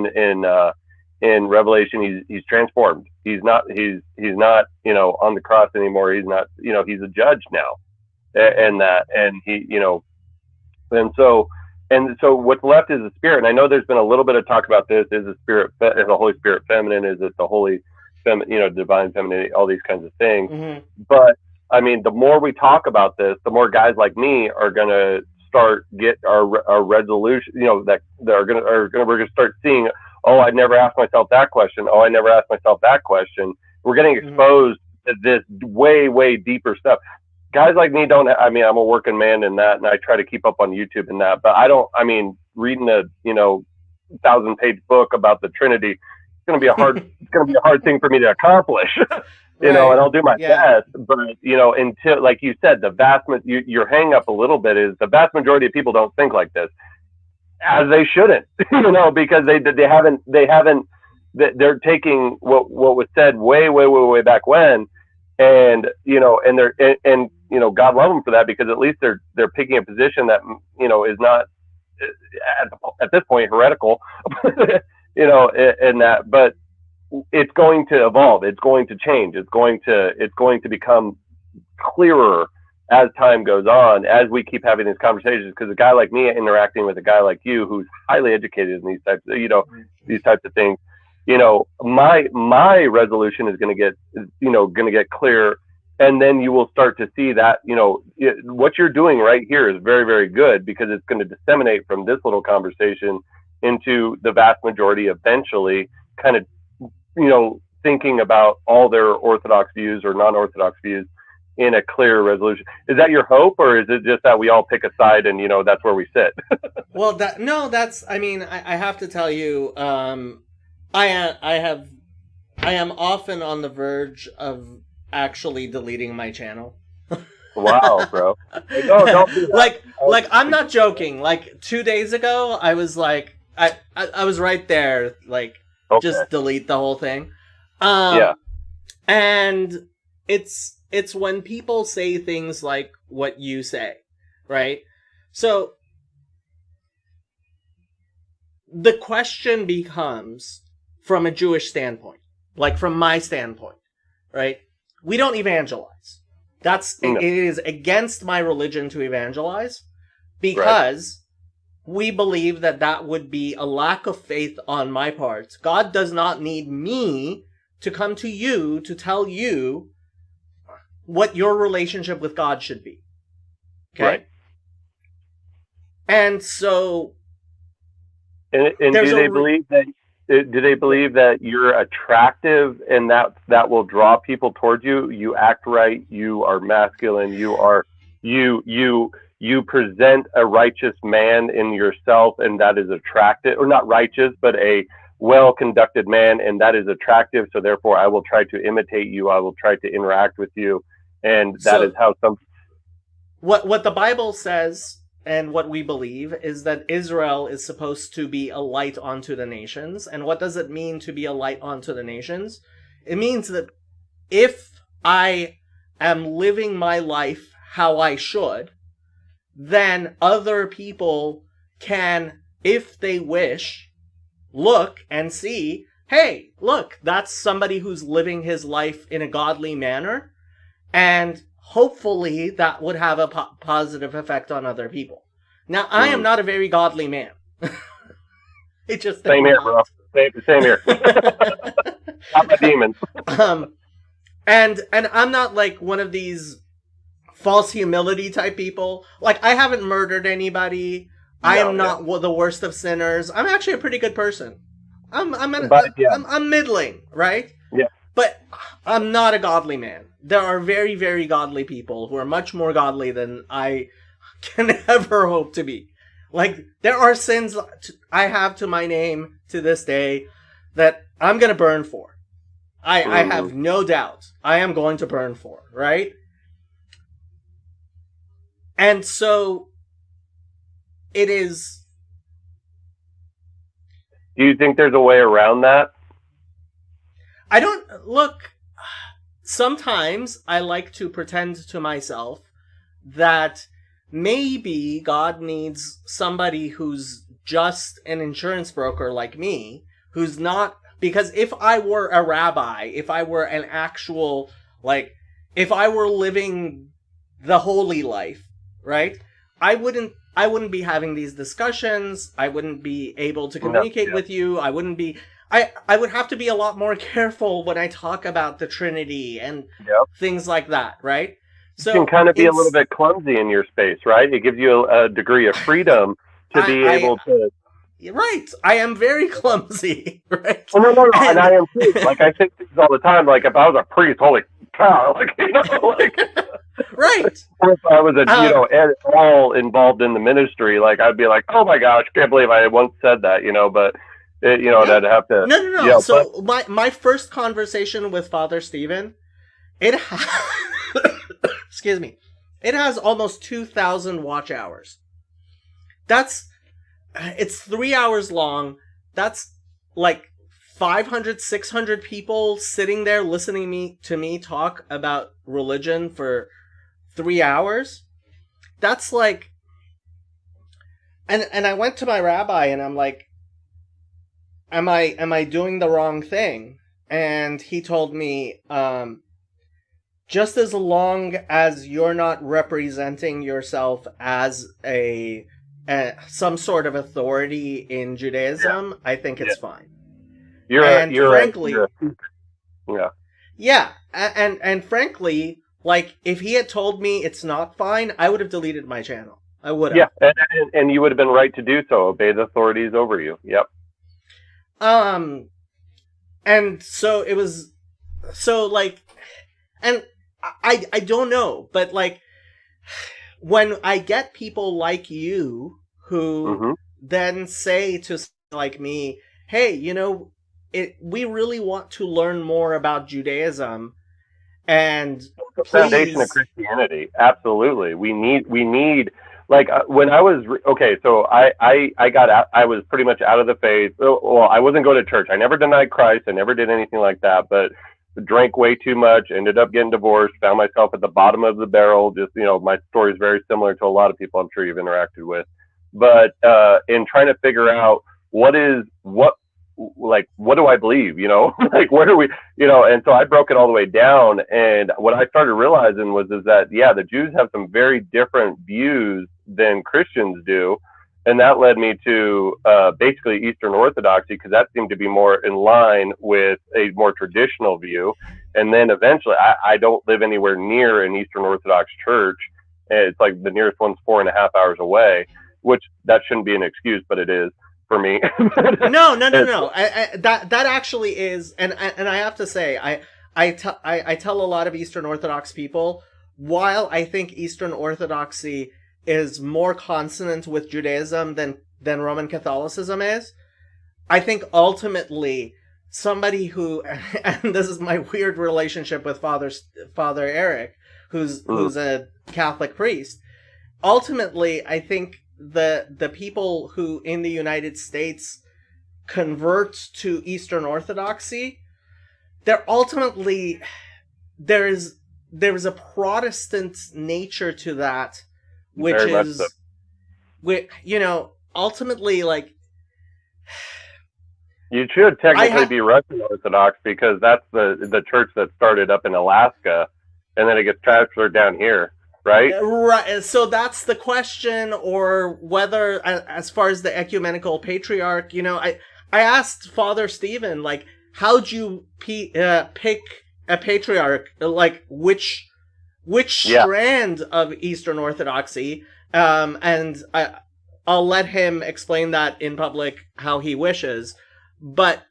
in Revelation, he's transformed. He's not on the cross anymore. He's not, he's a judge now, and he, and so what's left is the Spirit. And I know there's been a little bit of talk about this: is the Spirit, is the Holy Spirit feminine? Is it the Holy, divine femininity? All these kinds of things. But I mean, the more we talk about this, the more guys like me are gonna start get our resolution. That we're gonna start seeing. Oh, I never asked myself that question. Oh, I never asked myself that question. We're getting exposed to this way, way deeper stuff. Guys like me I'm a working man in that, and I try to keep up on YouTube and that, but reading a, 1,000-page book about the Trinity, it's going to be a hard thing for me to accomplish, and I'll do my best, but, until, like you said, your hang up a little bit is the vast majority of people don't think like this. As they shouldn't, because they're taking what was said way, way, way, way back when, and God love them for that, because at least they're picking a position that is not at this point heretical, in that, but it's going to evolve, it's going to change, it's going to become clearer as time goes on, as we keep having these conversations, because a guy like me interacting with a guy like you who's highly educated in these types of things, my resolution is going to get clear, and then you will start to see that, what you're doing right here is very, very good, because it's going to disseminate from this little conversation into the vast majority eventually, kind of, thinking about all their Orthodox views or non-Orthodox views in a clear resolution. Is that your hope, or is it just that we all pick a side and that's where we sit? Well, I have to tell you, I am often on the verge of actually deleting my channel. Wow, bro. No, don't do that. Like I'm not joking. Like 2 days ago, I was like, I was right there, like, just delete the whole thing. And it's when people say things like what you say, right? So the question becomes, from a Jewish standpoint, like from my standpoint, right? We don't evangelize. It is against my religion to evangelize, because we believe that would be a lack of faith on my part. God does not need me to come to you to tell you what your relationship with God should be. Okay? Right. And so And There's do a they believe that? Do they believe that you're attractive and that will draw people towards you? You act right. You are masculine. You present a righteous man in yourself, and that is attractive, or not righteous, but a well-conducted man, and that is attractive. So therefore, I will try to imitate you. I will try to interact with you, and that is how some. What the Bible says and what we believe is that Israel is supposed to be a light unto the nations. And what does it mean to be a light unto the nations? It means that if I am living my life how I should, then other people can, if they wish, look and see, hey, look, that's somebody who's living his life in a godly manner, and hopefully that would have a positive effect on other people. Now, I am not a very godly man. It just same here, bro. Same here. I'm a demon. And I'm not like one of these false humility type people. Like, I haven't murdered anybody. I am not the worst of sinners. I'm actually a pretty good person. I'm middling, right? Yeah. But I'm not a godly man. There are very, very godly people who are much more godly than I can ever hope to be. Like, there are sins I have to my name to this day that I'm going to burn for. I have no doubt I am going to burn for, right? And so it is. Do you think there's a way around that? I don't look. Sometimes I like to pretend to myself that maybe God needs somebody who's just an insurance broker like me, who's not, because if I were a rabbi, if I were an actual, like, if I were living the holy life, right? I wouldn't be having these discussions. I wouldn't be able to communicate with you. I wouldn't be, I would have to be a lot more careful when I talk about the Trinity and things like that, right? So you can kind of be a little bit clumsy in your space, right? It gives you a degree of freedom to be able to. Right. I am very clumsy, right? Oh, no, and I am too. Like, I think things all the time. Like, if I was a priest, holy cow, like, you know, like. Right. Or if I was at all involved in the ministry, like, I'd be like, oh my gosh, can't believe I once said that, you know, but. I'd have to. No. Yeah, so my first conversation with Father Stephen, excuse me, it has almost 2,000 watch hours. It's 3 hours long. That's like 500, 600 people sitting there listening to me talk about religion for 3 hours. That's like, and I went to my rabbi and I'm like, Am I doing the wrong thing? And he told me, just as long as you're not representing yourself as some sort of authority in Judaism, I think it's fine. Frankly, and frankly, like, if he had told me it's not fine, I would have deleted my channel. I would have. Yeah, and you would have been right to do so. Obey the authorities over you. Yep. And so it was, so like, and I don't know, but like, when I get people like you who then say to like me, hey, you know, we really want to learn more about Judaism, and the foundation of Christianity. Absolutely. We need, like, when I was, so I got out, I was pretty much out of the faith. Well, I wasn't going to church. I never denied Christ. I never did anything like that, but drank way too much, ended up getting divorced, found myself at the bottom of the barrel. Just, you know, my story is very similar to a lot of people I'm sure you've interacted with. But in trying to figure out what do I believe, you know, like, where do we, you know, and so I broke it all the way down. And what I started realizing is that, the Jews have some very different views than Christians do. And that led me to basically Eastern Orthodoxy, because that seemed to be more in line with a more traditional view. And then eventually, I don't live anywhere near an Eastern Orthodox church. It's like the nearest one's 4.5 hours away, which that shouldn't be an excuse, but it is for me. No. That actually is, and I have to say, I tell a lot of Eastern Orthodox people, while I think Eastern Orthodoxy is more consonant with Judaism than Roman Catholicism is, I think ultimately somebody who, and this is my weird relationship with Father Eric, who's a Catholic priest. Ultimately, I think the people who in the United States convert to Eastern Orthodoxy, they're ultimately, there's a Protestant nature to that, which Very much is, so. Ultimately, like, you should technically be Russian Orthodox, because that's the church that started up in Alaska, and then it gets transferred down here, right? Right. So that's the question, or whether, as far as the ecumenical patriarch, I asked Father Stephen, like, how'd you pick a patriarch, like which strand of Eastern Orthodoxy, and I'll let him explain that in public how he wishes. But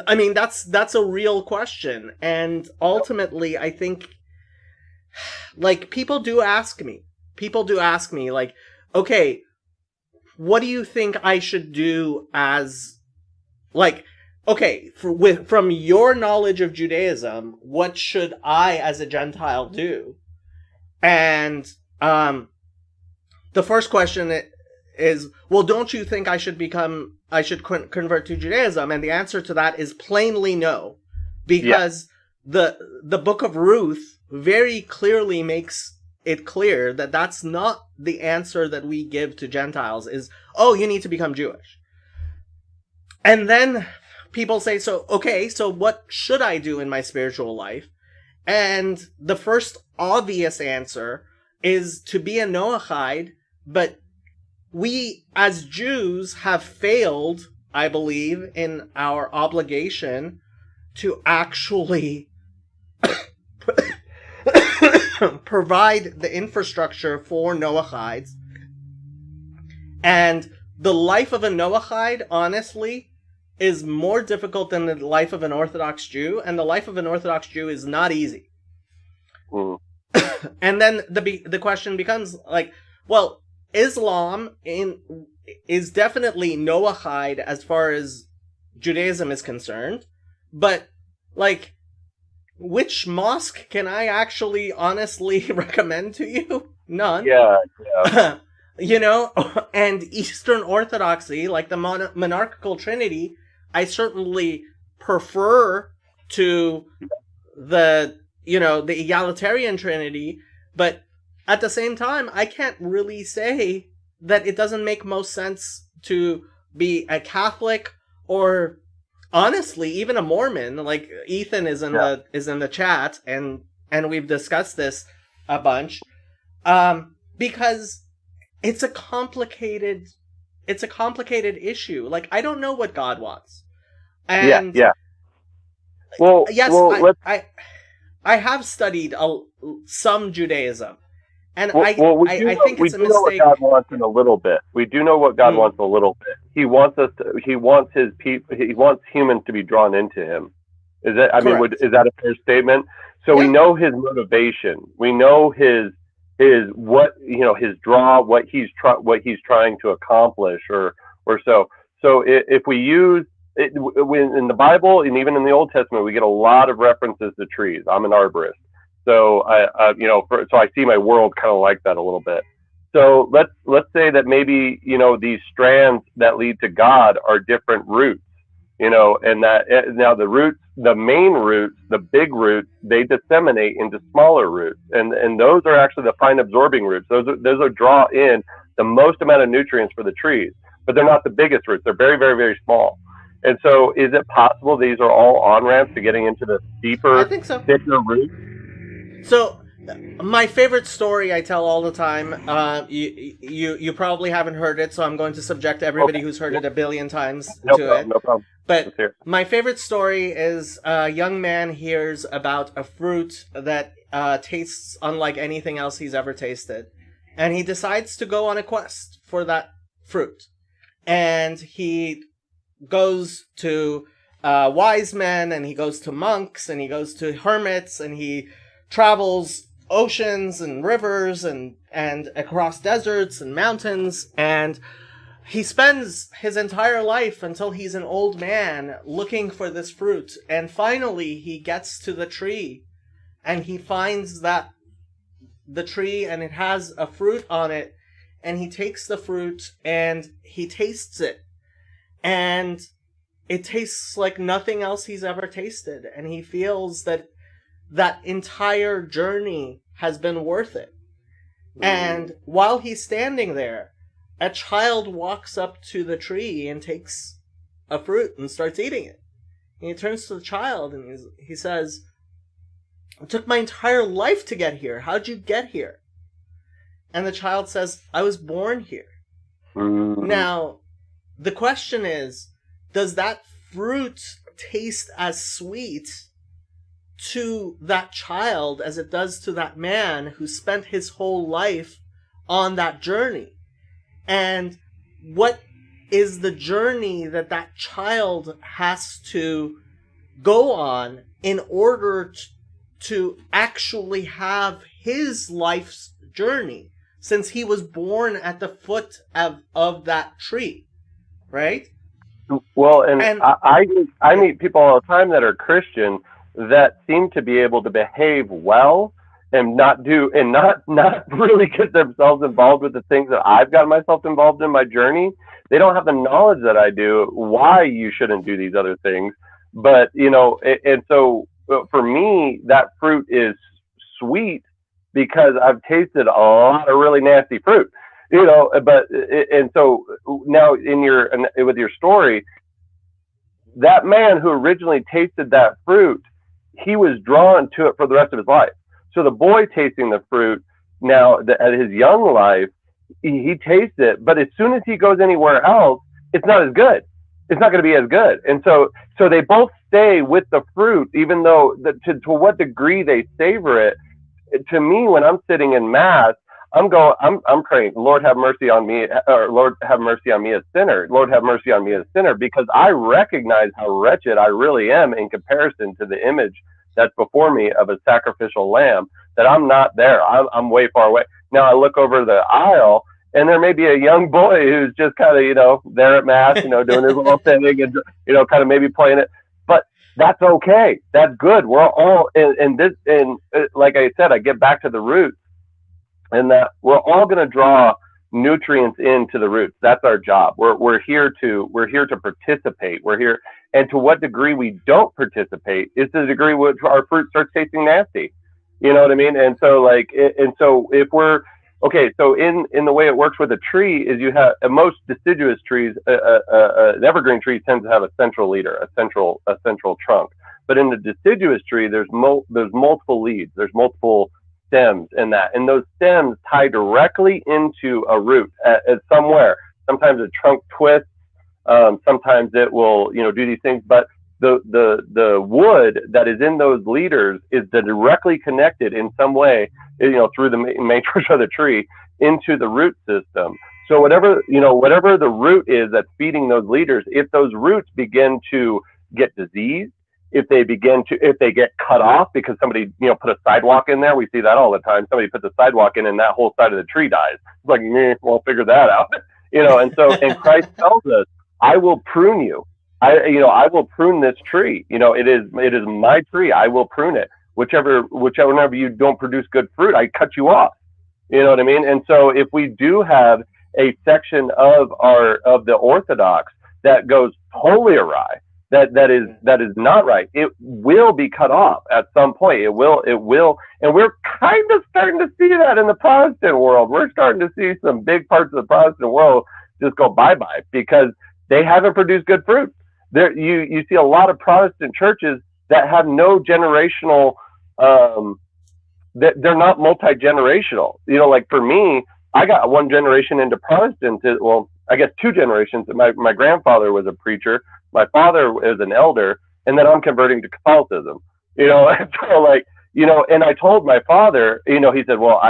I mean, that's a real question, and ultimately, I think, like, people do ask me, like, okay, what do you think I should do as, like, okay, from your knowledge of Judaism, what should I as a Gentile do? And the first question is, well, don't you think I should convert to Judaism? And the answer to that is plainly no, because the book of Ruth very clearly makes it clear that that's not the answer that we give to Gentiles, is, oh, you need to become Jewish. And then people say, so what should I do in my spiritual life? And the first obvious answer is to be a Noahide, but we as Jews have failed, I believe, in our obligation to actually provide the infrastructure for Noahides. And the life of a Noahide, honestly, is more difficult than the life of an Orthodox Jew, and the life of an Orthodox Jew is not easy. And then the question becomes, like, well, Islam is definitely Noahide as far as Judaism is concerned, but, like, which mosque can I actually honestly recommend to you? None. Yeah. And Eastern Orthodoxy, like the monarchical trinity, I certainly prefer to the egalitarian trinity, but at the same time, I can't really say that it doesn't make most sense to be a Catholic, or honestly, even a Mormon. Like, Ethan is in the chat, and we've discussed this a bunch, because it's a complicated issue. Like, I don't know what God wants. And Well, yes, well, I have studied some Judaism, and I think it's a mistake. We do know what God wants in a little bit. We do know what God wants a little bit. He wants us to. He wants his people. He wants humans to be drawn into him. Is that? I mean, is that a fair statement? So we know his motivation. We know his what his draw, what he's trying to accomplish, or so. So if we use it, in the Bible and even in the Old Testament, we get a lot of references to trees. I'm an arborist, so so I see my world kind of like that a little bit. So let's say that maybe these strands that lead to God are different roots, and that now the roots, the main roots, the big roots, they disseminate into smaller roots, and those are actually the fine absorbing roots. Those are draw in the most amount of nutrients for the trees, but they're not the biggest roots. They're very, very, very small. And so, is it possible these are all on ramps to getting into the deeper, thicker roots? So, my favorite story I tell all the time. You probably haven't heard it, so I'm going to subject everybody who's heard it a billion times to it. No problem. But Here. my favorite story is a young man hears about a fruit that tastes unlike anything else he's ever tasted. And he decides to go on a quest for that fruit. And he goes to wise men, and he goes to monks, and he goes to hermits, and he travels oceans and rivers and across deserts and mountains, and he spends his entire life until he's an old man looking for this fruit. And finally he gets to the tree, and he finds that the tree, and it has a fruit on it, and he takes the fruit and he tastes it, and it tastes like nothing else he's ever tasted, and he feels that that entire journey has been worth it. And while he's standing there, a child walks up to the tree and takes a fruit and starts eating it. And he turns to the child and he says, "It took my entire life to get here. How'd you get here?" And the child says, "I was born here." Now, the question is, does that fruit taste as sweet to that child as it does to that man who spent his whole life on that journey? And what is the journey that that child has to go on in order to actually have his life's journey, since he was born at the foot of that tree, right? Well, and I meet people all the time that are Christian that seem to be able to behave well and not really get themselves involved with the things that I've gotten myself involved in my journey. They don't have the knowledge that I do, why you shouldn't do these other things. But, and so for me, that fruit is sweet because I've tasted a lot of really nasty fruit, and so now with your story, that man who originally tasted that fruit, he was drawn to it for the rest of his life. So the boy tasting the fruit now at his young life, he tastes it, but as soon as he goes anywhere else, it's not as good. It's not going to be as good. And so they both stay with the fruit, even though to what degree they savor it. To me, when I'm sitting in Mass, I'm praying, Lord have mercy on me, or Lord have mercy on me a sinner. Lord have mercy on me a sinner, because I recognize how wretched I really am in comparison to the image that's before me of a sacrificial lamb, that I'm not there. I'm way far away. Now I look over the aisle, and there may be a young boy who's just kind of, there at Mass, doing his little thing and, kind of maybe playing it. But that's okay. That's good. We're all like I said, I get back to the roots, and that we're all going to draw nutrients into the roots. That's our job. We're here to participate. We're here. And to what degree we don't participate is the degree which our fruit starts tasting nasty. You know what I mean? And so if we're, okay, so in the way it works with a tree is you have most deciduous trees, an evergreen tree tends to have a central leader, a central trunk. But in the deciduous tree, there's multiple leads, there's multiple stems in that, and those stems tie directly into a root at somewhere. Sometimes a trunk twists, sometimes it will, do these things, but the wood that is in those leaders is directly connected in some way, through the matrix of the tree into the root system. So whatever the root is that's feeding those leaders, if those roots begin to get diseased, if they get cut off because somebody, put a sidewalk in there, we see that all the time. Somebody puts a sidewalk in and that whole side of the tree dies. It's like, we'll figure that out, and Christ tells us, I will prune you. I will prune this tree. It is my tree. I will prune it. Whenever you don't produce good fruit, I cut you off. You know what I mean? And so if we do have a section of the Orthodox that goes totally awry, that is not right, it will be cut off at some point. It will, and we're kind of starting to see that in the Protestant world. We're starting to see some big parts of the Protestant world just go bye-bye because they haven't produced good fruit. There, you see a lot of Protestant churches that have no generational, they're not multi-generational. Like for me, I got one generation into Protestant. Well, I guess two generations. My grandfather was a preacher, My father is an elder, and then I'm converting to Catholicism. And so like, and I told my father, he said, well,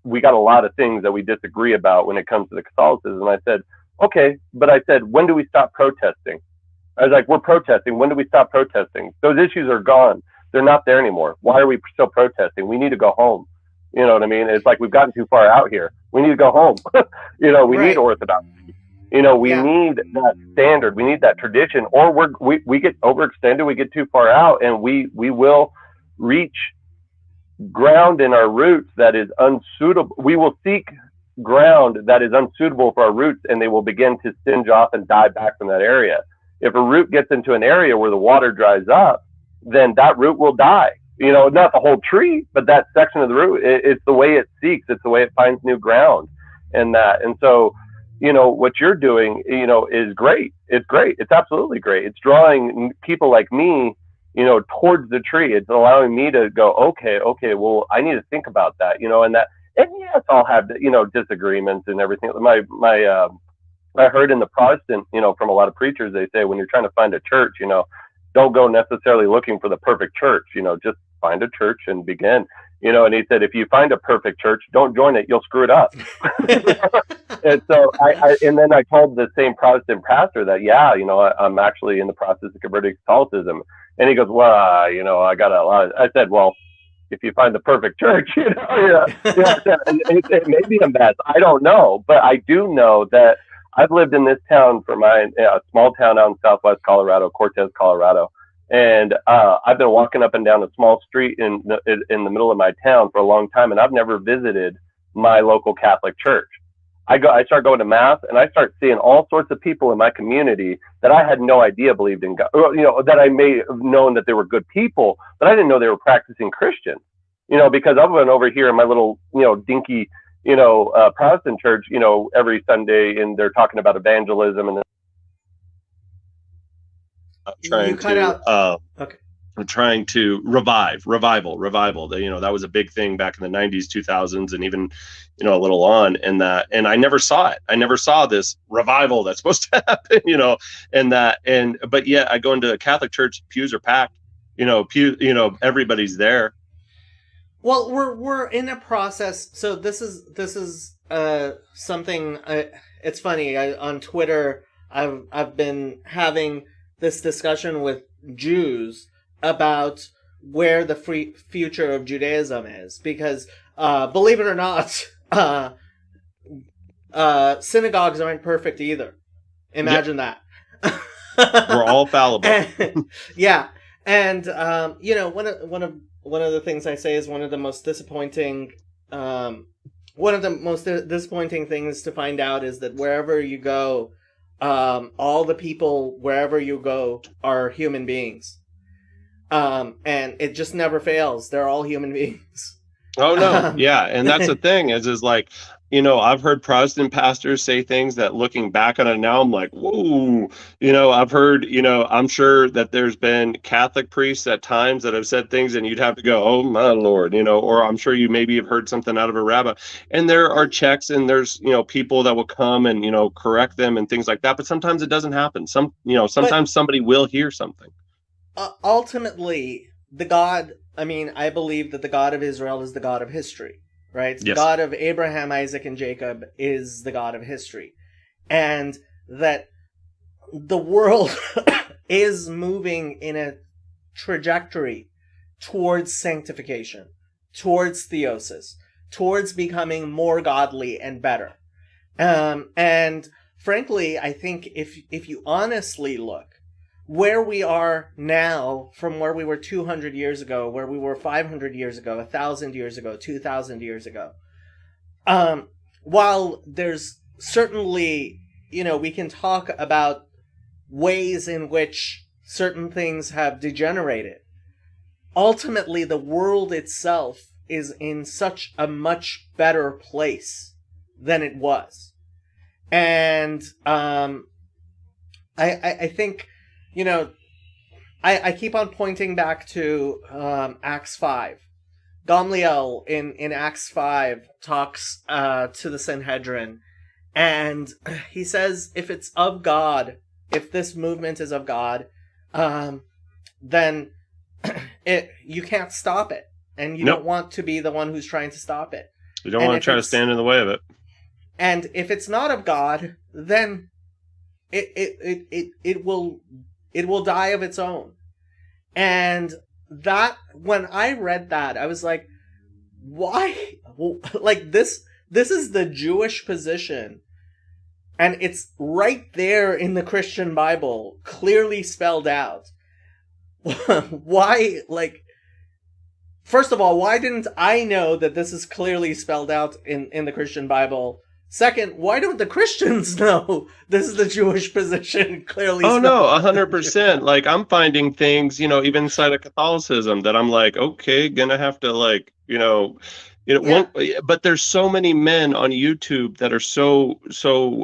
we got a lot of things that we disagree about when it comes to the Catholicism. And I said, okay, but I said, when do we stop protesting? I was like, we're protesting. When do we stop protesting? Those issues are gone. They're not there anymore. Why are we still protesting? We need to go home. You know what I mean? It's like we've gotten too far out here. We need to go home. We need orthodoxy. We need that standard. We need that tradition, or we get overextended. We get too far out, and we will reach ground in our roots that is unsuitable. We will seek ground that is unsuitable for our roots, and they will begin to singe off and die back from that area. If a root gets into an area where the water dries up, then that root will die. Not the whole tree, but that section of the root. It's the way it seeks. It's the way it finds new ground, and so, what you're doing, is great. It's great. It's absolutely great. It's drawing people like me, towards the tree. It's allowing me to go, okay, well, I need to think about that, and yes, I'll have, disagreements and everything. I heard in the Protestant, from a lot of preachers, they say when you're trying to find a church, don't go necessarily looking for the perfect church, just find a church and begin, and he said, if you find a perfect church, don't join it, you'll screw it up. And so and then I told the same Protestant pastor that, I'm actually in the process of converting to Catholicism. And he goes, well, I got a lot. I said, well, if you find the perfect church, it may be a mess. I don't know, but I do know that I've lived in this town for a small town out in Southwest Colorado, Cortez, Colorado. And I've been walking up and down a small street in the middle of my town for a long time, and I've never visited my local Catholic church. I start going to mass, and I start seeing all sorts of people in my community that I had no idea believed in God, that I may have known that they were good people, but I didn't know they were practicing Christians, because I went over here in my little, dinky, Protestant church, every Sunday, and they're talking about evangelism and trying to revival. That was a big thing back in the 90s, 2000s, and even, a little on in that. And I never saw it. I never saw this revival that's supposed to happen, but yeah, I go into a Catholic church, pews are packed, everybody's there. Well, we're in a process. So this is something. It's funny. On Twitter, I've been having this discussion with Jews about where the future of Judaism is, because believe it or not, synagogues aren't perfect either. Imagine that. We're all fallible. Yeah, and one of the things I say is one of the most disappointing things to find out is that wherever you go, all the people wherever you go are human beings. And it just never fails. They're all human beings. Oh no. Yeah. And that's the thing is like, I've heard Protestant pastors say things that looking back on it now, I'm like, whoa, I've heard, I'm sure that there's been Catholic priests at times that have said things and you'd have to go, oh my Lord, or I'm sure you maybe have heard something out of a rabbi, and there are checks and there's, people that will come and, correct them and things like that. But sometimes it doesn't happen. Sometimes somebody will hear something. Ultimately, I believe that the God of Israel is the God of history. Right? The Yes. God of Abraham, Isaac, and Jacob is the God of history. And that the world is moving in a trajectory towards sanctification, towards theosis, towards becoming more godly and better. And frankly, I think if you honestly look, where we are now from where we were 200 years ago, where we were 500 years ago, 1,000 years ago, 2,000 years ago. While there's certainly, we can talk about ways in which certain things have degenerated. Ultimately, the world itself is in such a much better place than it was. And I think, I keep on pointing back to Acts 5. Gamliel in Acts 5 talks to the Sanhedrin, and he says, if it's of God, if this movement is of God, then you can't stop it, and you don't want to be the one who's trying to stop it. You don't want to try to stand in the way of it. And if it's not of God, then it will die of its own. And that, when I read that, I was like, why? Like, this is the Jewish position, and it's right there in the Christian Bible, clearly spelled out. Why, like, first of all, why didn't I know that this is clearly spelled out in the Christian Bible? Second, why don't the Christians know this is the Jewish position clearly? Oh no, 100%. Like, I'm finding things, even inside of Catholicism that I'm like, okay, gonna have to, like, but there's so many men on YouTube that are so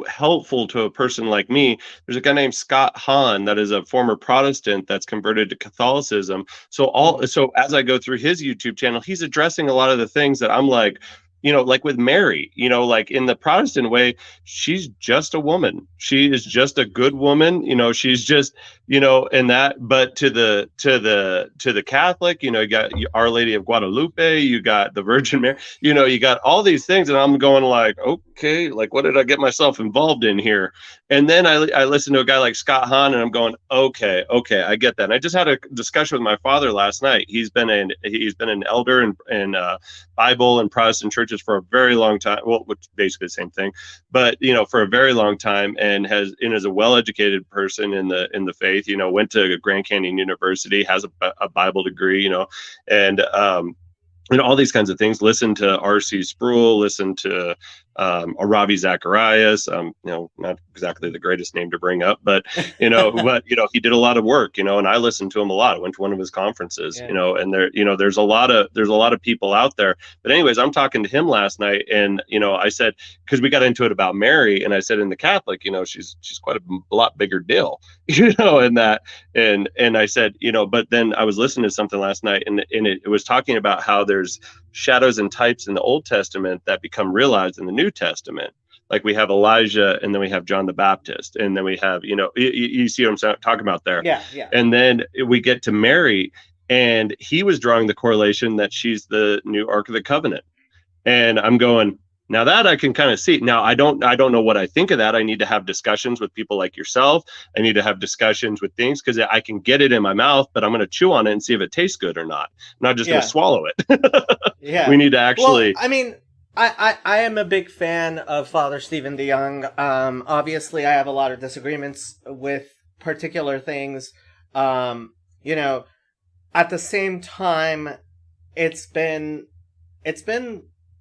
helpful to a person like me. There's a guy named Scott Hahn that is a former Protestant that's converted to Catholicism. So as I go through his YouTube channel, he's addressing a lot of the things that I'm like, like with Mary, like in the Protestant way, she's just a woman. She is just a good woman. She's just, and that, but to the Catholic, you got Our Lady of Guadalupe, you got the Virgin Mary, you got all these things. And I'm going like, okay, like, what did I get myself involved in here? And then I listened to a guy like Scott Hahn, and I'm going, okay, I get that. And I just had a discussion with my father last night. He's been an elder in Bible and Protestant churches for a very long time. Well, which basically the same thing, but for a very long time, and is a well-educated person in the faith. Went to Grand Canyon University, has a Bible degree. And all these kinds of things. Listen to R.C. Sproul. Listen to Ravi Zacharias. Not exactly the greatest name to bring up, but he did a lot of work. And I listened to him a lot. I went to one of his conferences. Yeah. And there's a lot of people out there. But anyways, I'm talking to him last night, and I said, because we got into it about Mary, and I said, in the Catholic, she's quite a lot bigger deal, and that, and I said, but then I was listening to something last night, and it was talking about how there's shadows and types in the Old Testament that become realized in the New Testament. Like, we have Elijah, and then we have John the Baptist, and then we have, you see what I'm talking about there? Yeah. And then we get to Mary, and he was drawing the correlation that she's the new Ark of the Covenant. And I'm going, now that I can kind of see. Now, I don't know what I think of that. I need to have discussions with people like yourself. I need to have discussions with things, because I can get it in my mouth, but I'm going to chew on it and see if it tastes good or not. I'm not just going to swallow it. Yeah. We need to actually. Well, I mean, I am a big fan of Father Stephen DeYoung. Obviously, I have a lot of disagreements with particular things. At the same time, it's been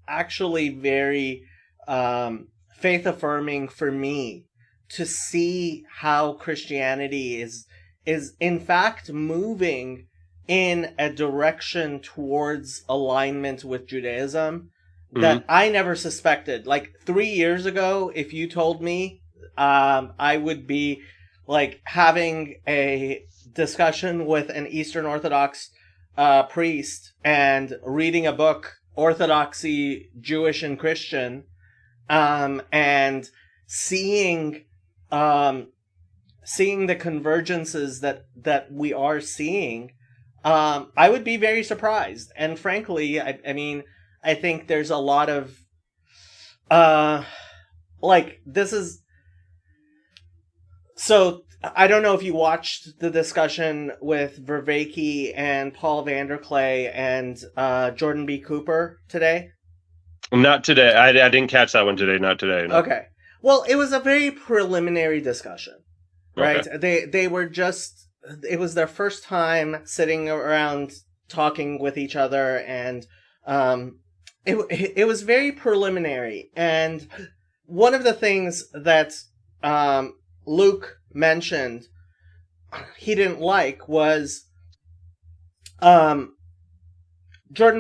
actually very faith affirming for me to see how Christianity is in fact moving in a direction towards alignment with Judaism that I never suspected. Like 3 years ago, if you told me, I would be like having a discussion with an Eastern Orthodox priest and reading a book, Orthodoxy, Jewish and Christian, and seeing the convergences that we are seeing, I would be very surprised. And frankly, I mean, I think there's a lot of this is so. I don't know if you watched the discussion with Vervaeke and Paul Vanderklay and Jordan B. Cooper today. Not today. I didn't catch that one today. Not today. No. Okay. Well, it was a very preliminary discussion, right? Okay. They were just. It was their first time sitting around talking with each other, and it was very preliminary. And one of the things that Luke mentioned he didn't like was Jordan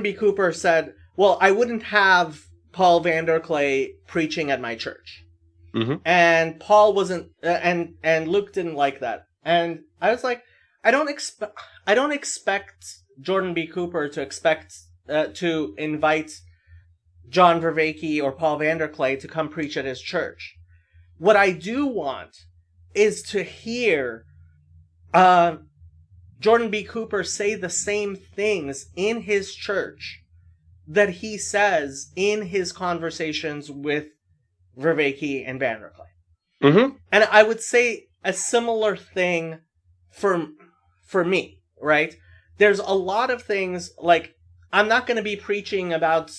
B. Cooper said, well, I wouldn't have Paul Vanderklay preaching at my church. Mm-hmm. And Paul wasn't and Luke didn't like that. And I was like, I don't expect Jordan B. Cooper to invite John Vervaeke or Paul Vanderklay to come preach at his church. What I do want is to hear Jordan B. Cooper say the same things in his church that he says in his conversations with Vervaeke and Vanderkleen. Mm-hmm. And I would say a similar thing for me, right? There's a lot of things, like, I'm not going to be preaching about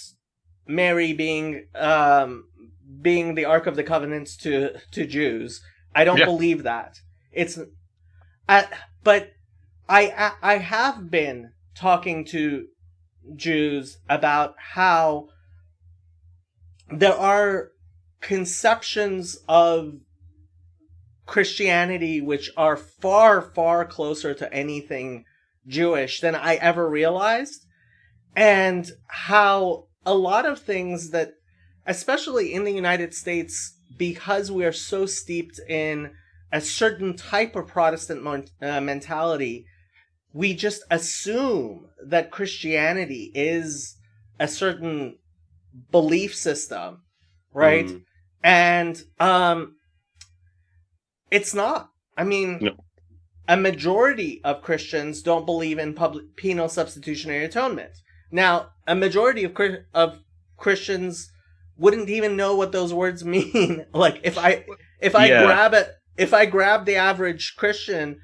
Mary being the Ark of the Covenants to Jews. I don't believe that. But I have been talking to Jews about how there are conceptions of Christianity which are far, far closer to anything Jewish than I ever realized, and how a lot of things that, especially in the United States, because we are so steeped in a certain type of Protestant mentality, we just assume that Christianity is a certain belief system, right? Mm. And it's not. I mean, No. A majority of Christians don't believe in penal substitutionary atonement. Now, a majority of Christians wouldn't even know what those words mean. Like, if I grab the average Christian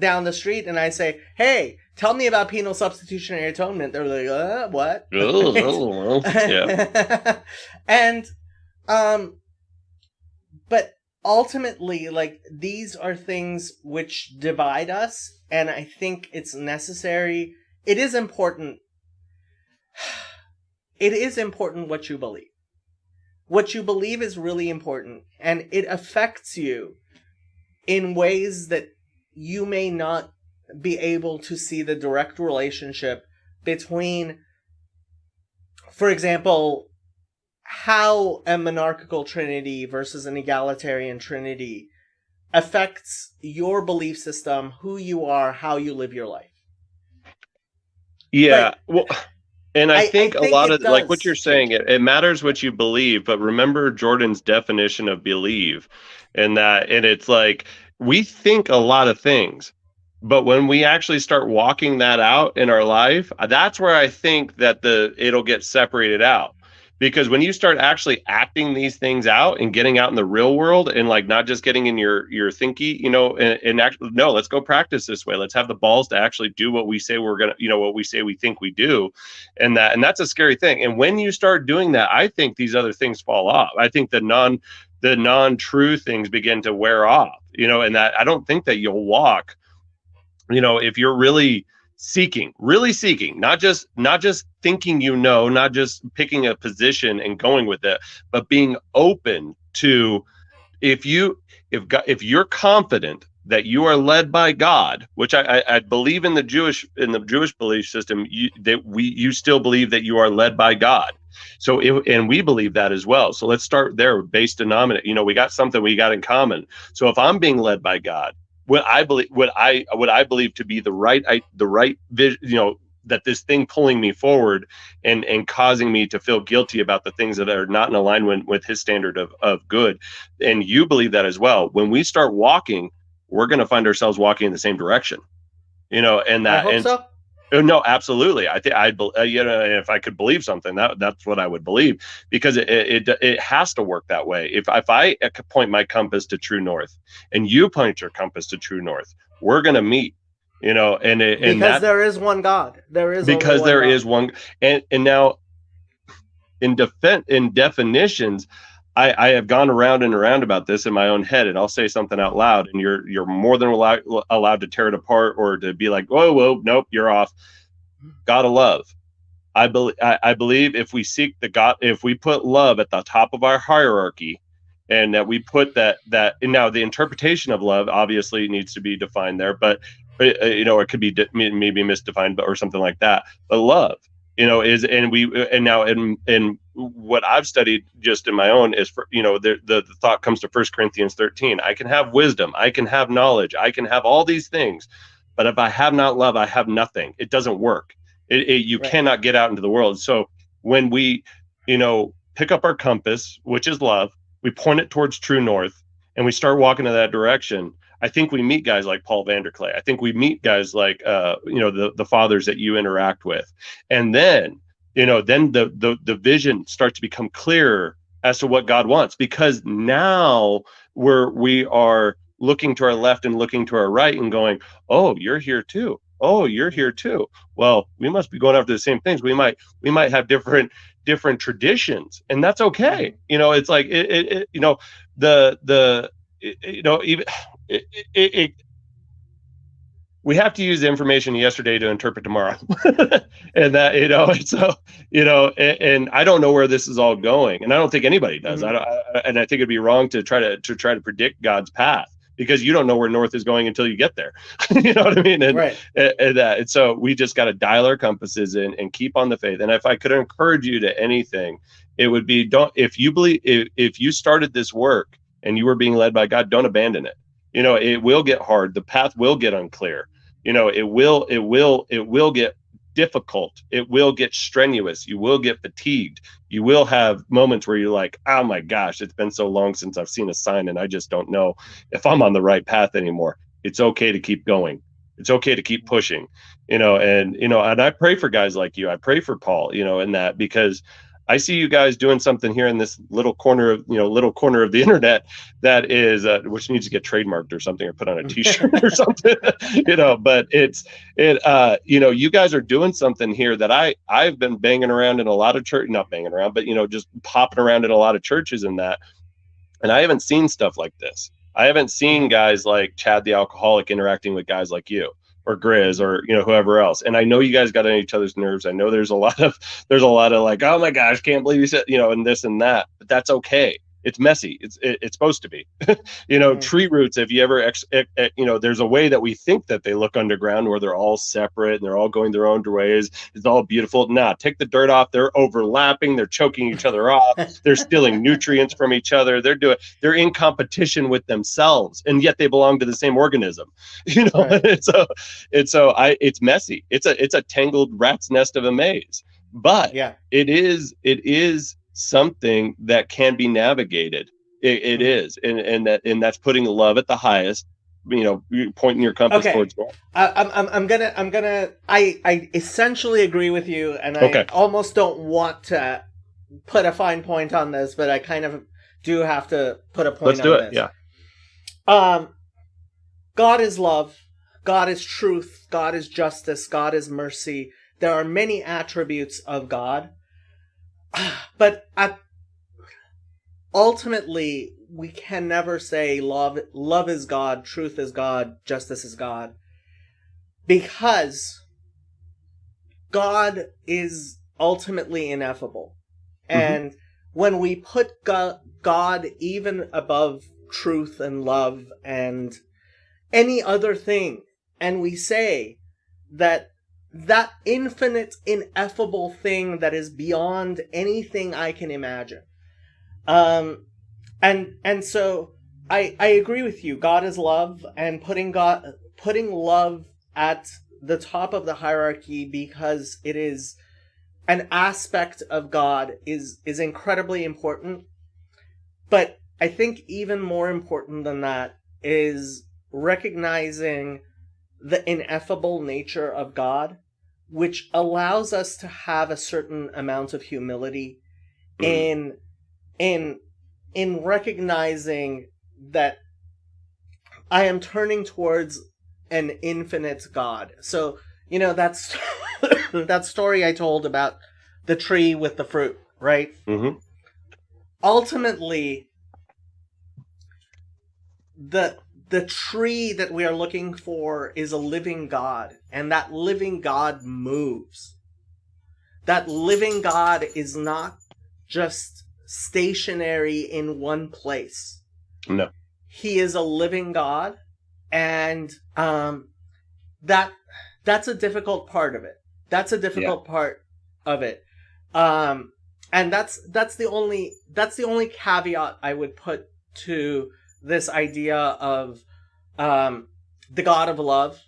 down the street and I say, "Hey, tell me about penal substitutionary atonement," they're like, "What?" Yeah. And but ultimately, like, these are things which divide us, and I think it's necessary. It is important. It is important what you believe. What you believe is really important, and it affects you in ways that you may not be able to see the direct relationship between, for example, how a monarchical trinity versus an egalitarian trinity affects your belief system, who you are, how you live your life. Yeah. But Well, and I think a lot it of, like what does you're saying, change it matters what you believe, but remember Jordan's definition of believe, and it's like, we think a lot of things, but when we actually start walking that out in our life, that's where I think that it'll get separated out. Because when you start actually acting these things out and getting out in the real world, and like not just getting in your thinky, and actually, no, let's go practice this way. Let's have the balls to actually do what we say we're gonna, what we say we think we do, and that's a scary thing. And when you start doing that, I think these other things fall off. I think the non-true things begin to wear off, and that I don't think that you'll walk, if you're really seeking, not just thinking, not just picking a position and going with it, but being open to, if you're confident that you are led by God, which I believe in the Jewish belief system, you still believe that you are led by God. So and we believe that as well. So let's start there. Base denominator, we got something we got in common. So if I'm being led by God, what I believe to be the right vision, that this thing pulling me forward and causing me to feel guilty about the things that are not in alignment with his standard of good. And you believe that as well. When we start walking, we're going to find ourselves walking in the same direction, and that, I hope so. No, absolutely. I think if I could believe something, that's what I would believe, because it has to work that way. If I point my compass to true north and you point your compass to true north, we're going to meet, because there is one God. There is because only there one God. is one. And now in definitions, I have gone around and around about this in my own head, and I'll say something out loud, and you're more than allowed to tear it apart or to be like, whoa, nope, you're off. God of love. I believe if we seek if we put love at the top of our hierarchy, and that we put that, and now the interpretation of love obviously needs to be defined there, but it could be maybe misdefined, or something like that. But love, is, and now in what I've studied just in my own is, for, the thought comes to 1 Corinthians 13. I can have wisdom, I can have knowledge, I can have all these things, but if I have not love, I have nothing. It doesn't work. You Right. cannot get out into the world. So when we, pick up our compass, which is love, we point it towards true north, and we start walking in that direction, I think we meet guys like Paul Vanderklay. I think we meet guys like the fathers that you interact with, and then then the vision starts to become clearer as to what God wants, because now we are looking to our left and looking to our right and going, oh, you're here too. Oh, you're here too. Well, we must be going after the same things. We might have different traditions, and that's okay. It's like we have to use the information yesterday to interpret tomorrow. And that, and I don't know where this is all going, and I don't think anybody does. And I think it'd be wrong to try to predict God's path, because you don't know where north is going until you get there. You know what I mean? And, right. And so we just got to dial our compasses in and keep on the faith. And if I could encourage you to anything, it would be, if you started this work and you were being led by God, don't abandon it. It will get hard. The path will get unclear. It will get difficult. It will get strenuous. You will get fatigued. You will have moments where you're like, oh my gosh, it's been so long since I've seen a sign and I just don't know if I'm on the right path anymore. It's okay to keep going. It's okay to keep pushing, and I pray for guys like you. I pray for Paul, in that, because I see you guys doing something here in this little corner of the internet that is, which needs to get trademarked or something, or put on a t-shirt or something, but you guys are doing something here that I've been banging around in a lot of church, not banging around, but, just popping around in a lot of churches and that. And I haven't seen stuff like this. I haven't seen guys like Chad the alcoholic interacting with guys like you, or Grizz, or whoever else. And I know you guys got on each other's nerves. I know there's a lot of like, oh my gosh, can't believe you said, and this and that. But that's okay. It's messy. It's supposed to be. Tree roots, if you ever there's a way that we think that they look underground, where they're all separate and they're all going their own ways. It's all beautiful. Nah, take the dirt off. They're overlapping. They're choking each other off. They're stealing nutrients from each other. They're in competition with themselves, and yet they belong to the same organism. Right. It's messy. It's a tangled rat's nest of a maze. But yeah, it is something that can be navigated. It is, and that's putting love at the highest. Pointing your compass towards God. I essentially agree with you, and I almost don't want to put a fine point on this, but I kind of do have to put a point. Let's do on it. This. Yeah. God is love. God is truth. God is justice. God is mercy. There are many attributes of God. But ultimately, we can never say love is God, truth is God, justice is God, because God is ultimately ineffable. Mm-hmm. And when we put God even above truth and love and any other thing, and we say that infinite, ineffable thing that is beyond anything I can imagine. And so I agree with you. God is love, and putting love at the top of the hierarchy because it is an aspect of God is incredibly important. But I think even more important than that is recognizing the ineffable nature of God, which allows us to have a certain amount of humility in recognizing that I am turning towards an infinite God. So, that's that story I told about the tree with the fruit, right? Mm-hmm. Ultimately, the tree that we are looking for is a living God, and that living God moves. That living God is not just stationary in one place. No. He is a living God, and that's a difficult part of it. That's a difficult part of it. And that's the only caveat I would put to this idea of the God of love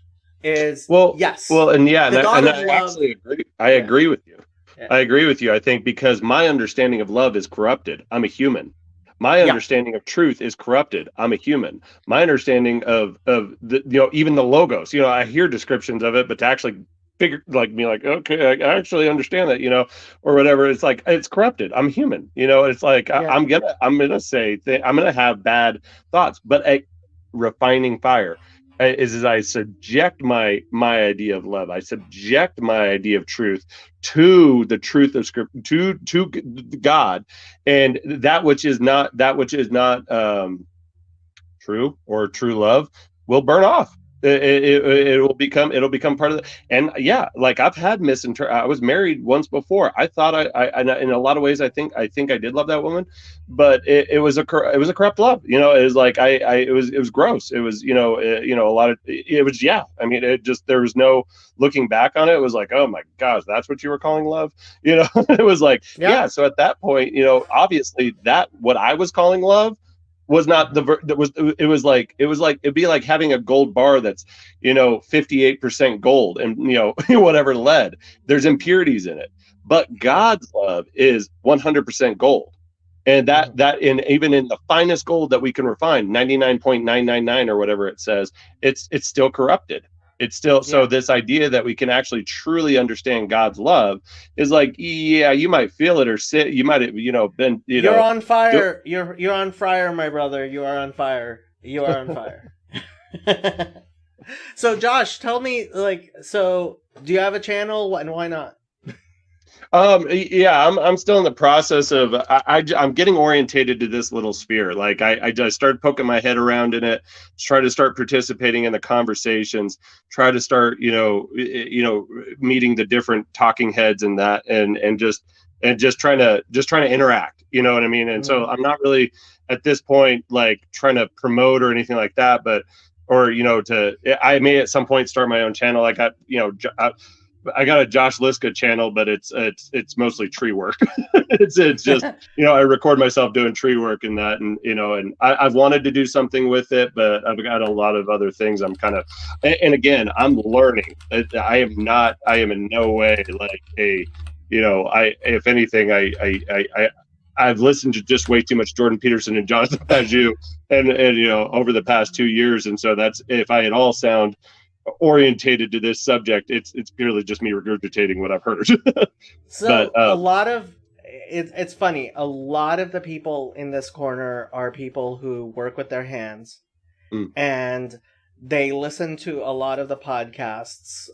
is yes. Well, and yeah, and I actually agree. I agree with you. Yeah. I agree with you. I think because my understanding of love is corrupted. I'm a human. My Yeah. understanding of truth is corrupted. I'm a human. My understanding of the, even the logos, I hear descriptions of it, but to actually figure, like, me, like, okay, I actually understand that, or whatever. It's like, it's corrupted. I'm human. It's like, Yeah. I'm gonna say I'm gonna have bad thoughts, but a refining fire is I subject my idea of love. I subject my idea of truth to the truth of scripture, to God, and that which is not true or true love will burn off. It'll become part of it. And yeah, like, I've had I was married once before. I thought I in a lot of ways I think I did love that woman, but it was a corrupt love. It was like it was gross. It was a lot of it was, yeah. I mean, it just, there was no looking back on it. It was like, oh my gosh, that's what you were calling love. It was like, yeah. So at that point, obviously that what I was calling love was not it was like it'd be like having a gold bar that's 58% gold and whatever lead. There's impurities in it, but God's love is 100% gold, and that even in the finest gold that we can refine, 99.999 or whatever it says, it's still corrupted. It's still, so this idea that we can actually truly understand God's love is like, yeah, you might feel it or sit, you might have, been, You're on fire. You're on fire, my brother. You are on fire. You are on fire. So Josh, tell me, like, so do you have a channel and why not? Yeah, I'm still in the process of, I'm getting orientated to this little sphere. Like, I just started poking my head around in it, try to start participating in the conversations, try to start, meeting the different talking heads and that, and just trying to interact, you know what I mean? And so I'm not really at this point, like, trying to promote or anything like that, but, or, I may at some point start my own channel. I got, I got a Josh Liska channel, but it's mostly tree work. it's just, I record myself doing tree work and that, and, and I've wanted to do something with it, but I've got a lot of other things I'm kind of, and again, I'm learning. I am in no way like if anything, I've listened to just way too much Jordan Peterson and Jonathan Pajou and over the past 2 years. And so that's, if I at all sound orientated to this subject, it's purely just me regurgitating what I've heard. So but, a lot of it's funny, a lot of the people in this corner are people who work with their hands, and they listen to a lot of the podcasts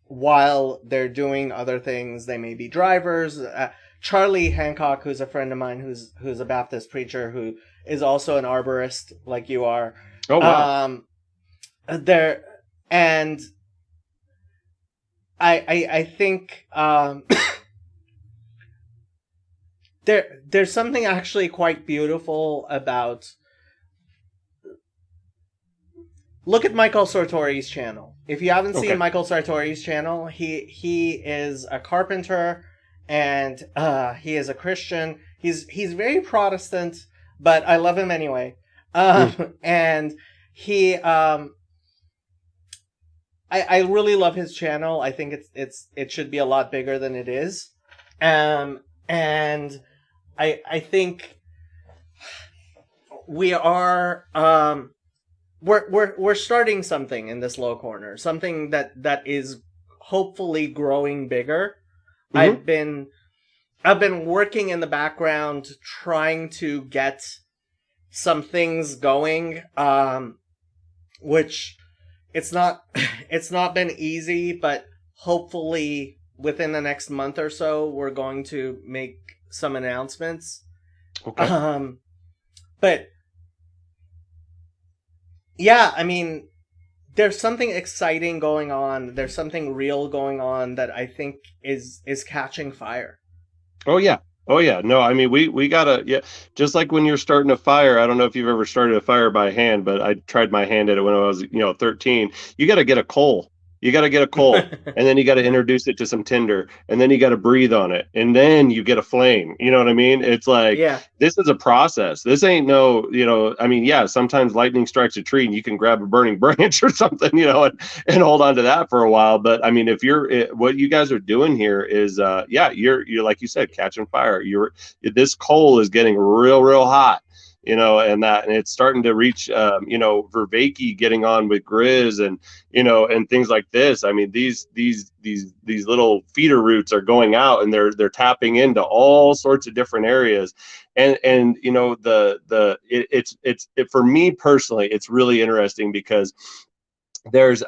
while they're doing other things. They may be drivers. Charlie Hancock, who's a friend of mine, who's a Baptist preacher, who is also an arborist like you are. Oh wow. There, and I think there's something actually quite beautiful about, look at Michael Sartori's channel. If you haven't seen Michael Sartori's channel, he is a carpenter and he is a Christian. He's very Protestant, but I love him anyway. And he I really love his channel. I think it should be a lot bigger than it is. And I think we are we're starting something in this low corner, something that is hopefully growing bigger. I've been working in the background trying to get some things going, which it's not been easy, but hopefully within the next month or so we're going to make some announcements. But yeah, I mean, there's something exciting going on. There's something real going on that I think is catching fire. Oh yeah. No, I mean, we gotta, just like when you're starting a fire. I don't know if you've ever started a fire by hand, but I tried my hand at it when I was 13. You got to get a coal, You got to get a coal, and then you got to introduce it to some tinder, and then you got to breathe on it, and then you get a flame. You know what I mean? It's like, Yeah. this is a process. This ain't no, I mean, yeah, sometimes lightning strikes a tree and you can grab a burning branch or something, and hold on to that for a while. But I mean, what you guys are doing here is, you're like you said, catching fire. This coal is getting real, real hot. And it's starting to reach, Vervaeke getting on with Grizz and things like this. I mean, these little feeder roots are going out and they're tapping into all sorts of different areas. And for me personally, it's really interesting because there's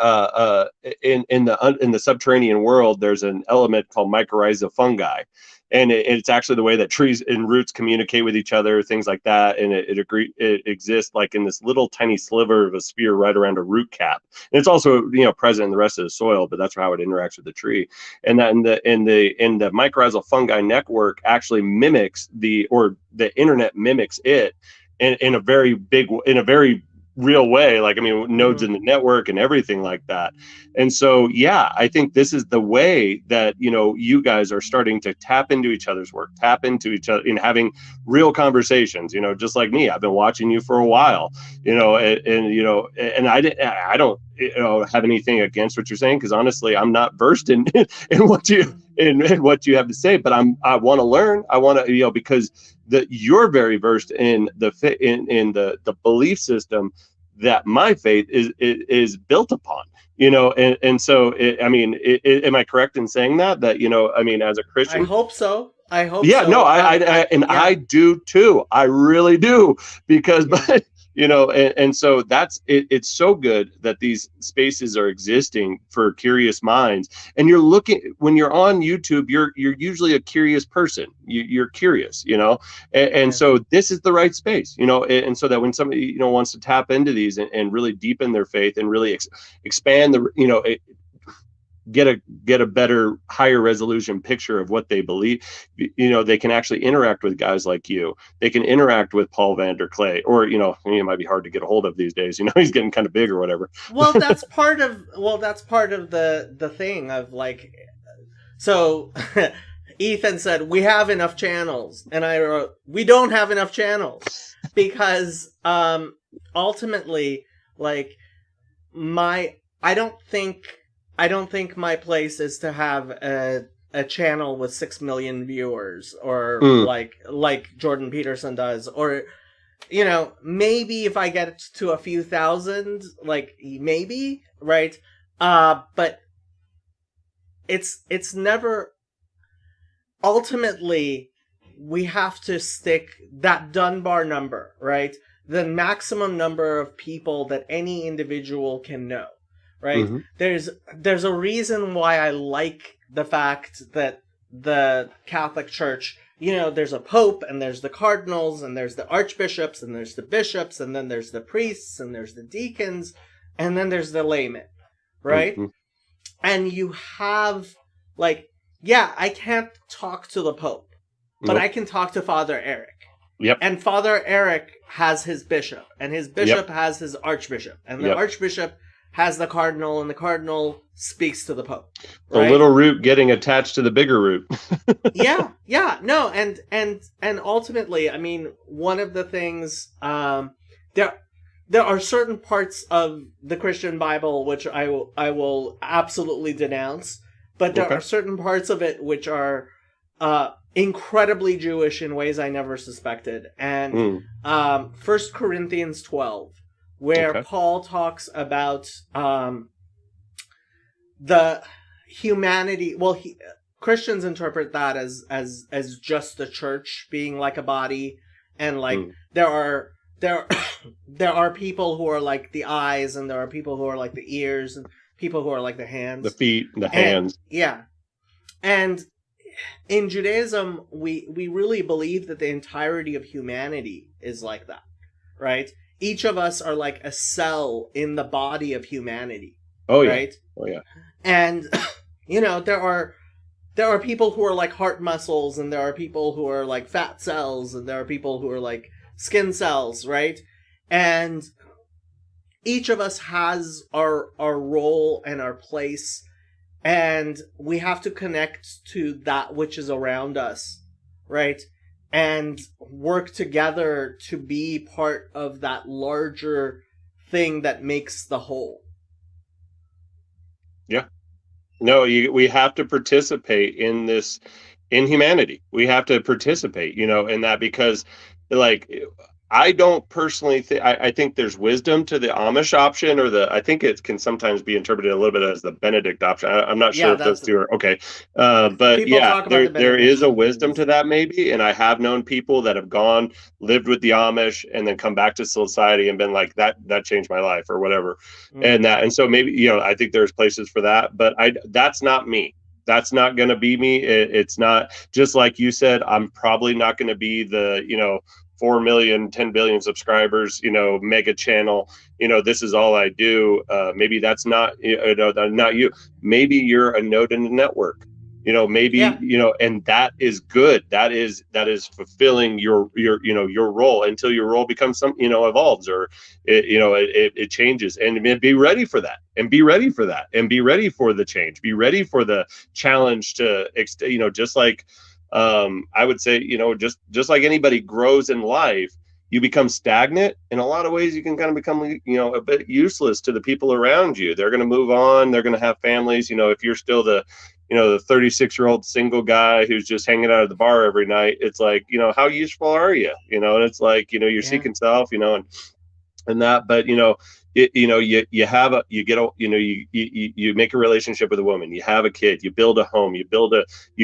in the subterranean world, there's an element called mycorrhiza fungi. And it's actually the way that trees and roots communicate with each other, things like that. And it exists like in this little tiny sliver of a sphere right around a root cap. And it's also, present in the rest of the soil, but that's how it interacts with the tree. And that in the mycorrhizal fungi network actually mimics the internet mimics it in a very real way, like, I mean, nodes in the network and everything like that. And so, I think this is the way that, you guys are starting to tap into each other's work, tap into each other in having real conversations, just like me. I've been watching you for a while, and I don't have anything against what you're saying, because honestly, I'm not versed in what you have to say, but I want to learn. I want to, because you're very versed in the belief system that my faith is built upon, and so am I correct in saying that I mean, as a Christian? I hope so. Yeah, so. No, I do too. I really do, because and so that's it. It's so good that these spaces are existing for curious minds. And when you're on YouTube, you're usually a curious person. You're curious, and so this is the right space, and so that when somebody wants to tap into these and really deepen their faith and really expand get a better, higher resolution picture of what they believe, they can actually interact with guys like you. They can interact with Paul VanderKlay, or it might be hard to get a hold of these days, he's getting kind of big or whatever. Well, that's part of the thing of like, so Ethan said we have enough channels, and I wrote we don't have enough channels, because ultimately, like, I don't think my place is to have a channel with 6 million viewers, or like Jordan Peterson does, or maybe if I get to a few thousand, like, maybe, right? But it's never. Ultimately, we have to stick that Dunbar number, right? The maximum number of people that any individual can know. Right? Mm-hmm. There's a reason why I like the fact that the Catholic Church, there's a pope, and there's the cardinals, and there's the archbishops, and there's the bishops, and then there's the priests, and there's the deacons, and then there's the laymen, right? Mm-hmm. And you have, like, I can't talk to the pope, but I can talk to Father Eric. Yep. And Father Eric has his bishop, and his bishop has his archbishop, and the archbishop has the cardinal, and the cardinal speaks to the pope. Right? A little root getting attached to the bigger root. No, and ultimately, I mean, one of the things, there are certain parts of the Christian Bible which I will absolutely denounce, but there are certain parts of it which are incredibly Jewish in ways I never suspected. And 1 Corinthians 12. Where Paul talks about the humanity. Well, Christians interpret that as just the church being like a body, and like there are people who are like the eyes, and there are people who are like the ears, and people who are like the hands, the feet, the hands. And in Judaism, we really believe that the entirety of humanity is like that, right? Each of us are like a cell in the body of humanity. Oh yeah. Right? Oh yeah. And there are people who are like heart muscles, and there are people who are like fat cells, and there are people who are like skin cells, right? And each of us has our role and our place, and we have to connect to that which is around us, right? And work together to be part of that larger thing that makes the whole. Yeah. No, we have to participate in this, in humanity. We have to participate, in that, because like, I don't personally think, I think there's wisdom to the Amish option, or I think it can sometimes be interpreted a little bit as the Benedict option. I'm not sure if those two are okay. But people yeah, talk about there is a wisdom to that maybe. And I have known people that have lived with the Amish and then come back to society and been like, that changed my life or whatever. And so maybe, I think there's places for that, but that's not me. That's not going to be me. It's not, just like you said, I'm probably not going to be the, 4 million, 10 billion subscribers, mega channel, this is all I do. Maybe that's not, not you. Maybe you're a node in the network, maybe, and that is good. That is fulfilling your role until your role becomes evolves, or it changes, and be ready for that, and be ready for that, and be ready for the change, be ready for the challenge to, just like, I would say, just like anybody grows in life, you become stagnant. In a lot of ways, you can kind of become, a bit useless to the people around you. They're going to move on. They're going to have families. If you're still the 36-year-old single guy who's just hanging out at the bar every night, it's like, how useful are you? And it's like, you're seeking self, and that, but, you make a relationship with a woman, you have a kid, you build a home, you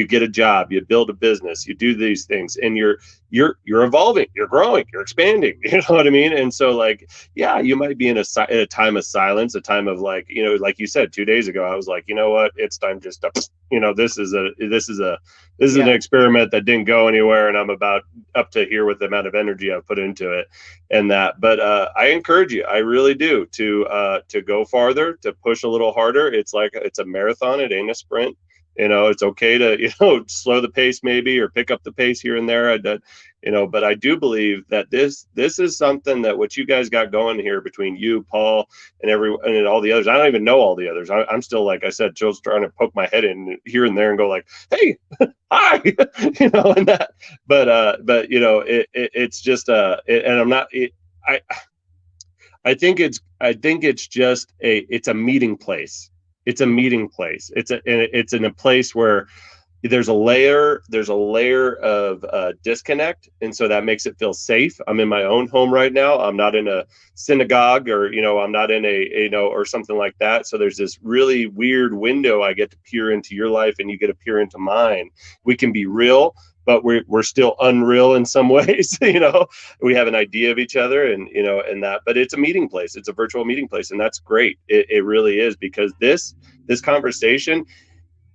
get a job, you build a business, you do these things, and you're evolving, you're growing, you're expanding, you know what I mean? And so, like, yeah, you might be in a time of silence, a time of, like, like you said 2 days ago, I was like, you know what, it's time just to, this is an experiment that didn't go anywhere, and I'm about up to here with the amount of energy I've put into it, and that. But I encourage you, I really do, to go farther, to push a little harder. It's like, it's a marathon, it ain't a sprint. It's okay to, slow the pace maybe, or pick up the pace here and there. But I do believe that this is something that what you guys got going here between you, Paul, and everyone, and all the others. I don't even know all the others. I'm still, like I said, just trying to poke my head in here and there and go like, hey, hi, and that. But it's just and I'm not. I think it's just it's a meeting place. It's a meeting place. It's in a place where there's a layer of disconnect, and so that makes it feel safe. I'm in my own home right now. I'm not in a synagogue, or I'm not in a or something like that. So there's this really weird window. I get to peer into your life, and you get to peer into mine. We can be real, but we're still unreal in some ways. We have an idea of each other, and and that. But it's a meeting place. It's a virtual meeting place, and that's great. It really is, because this conversation,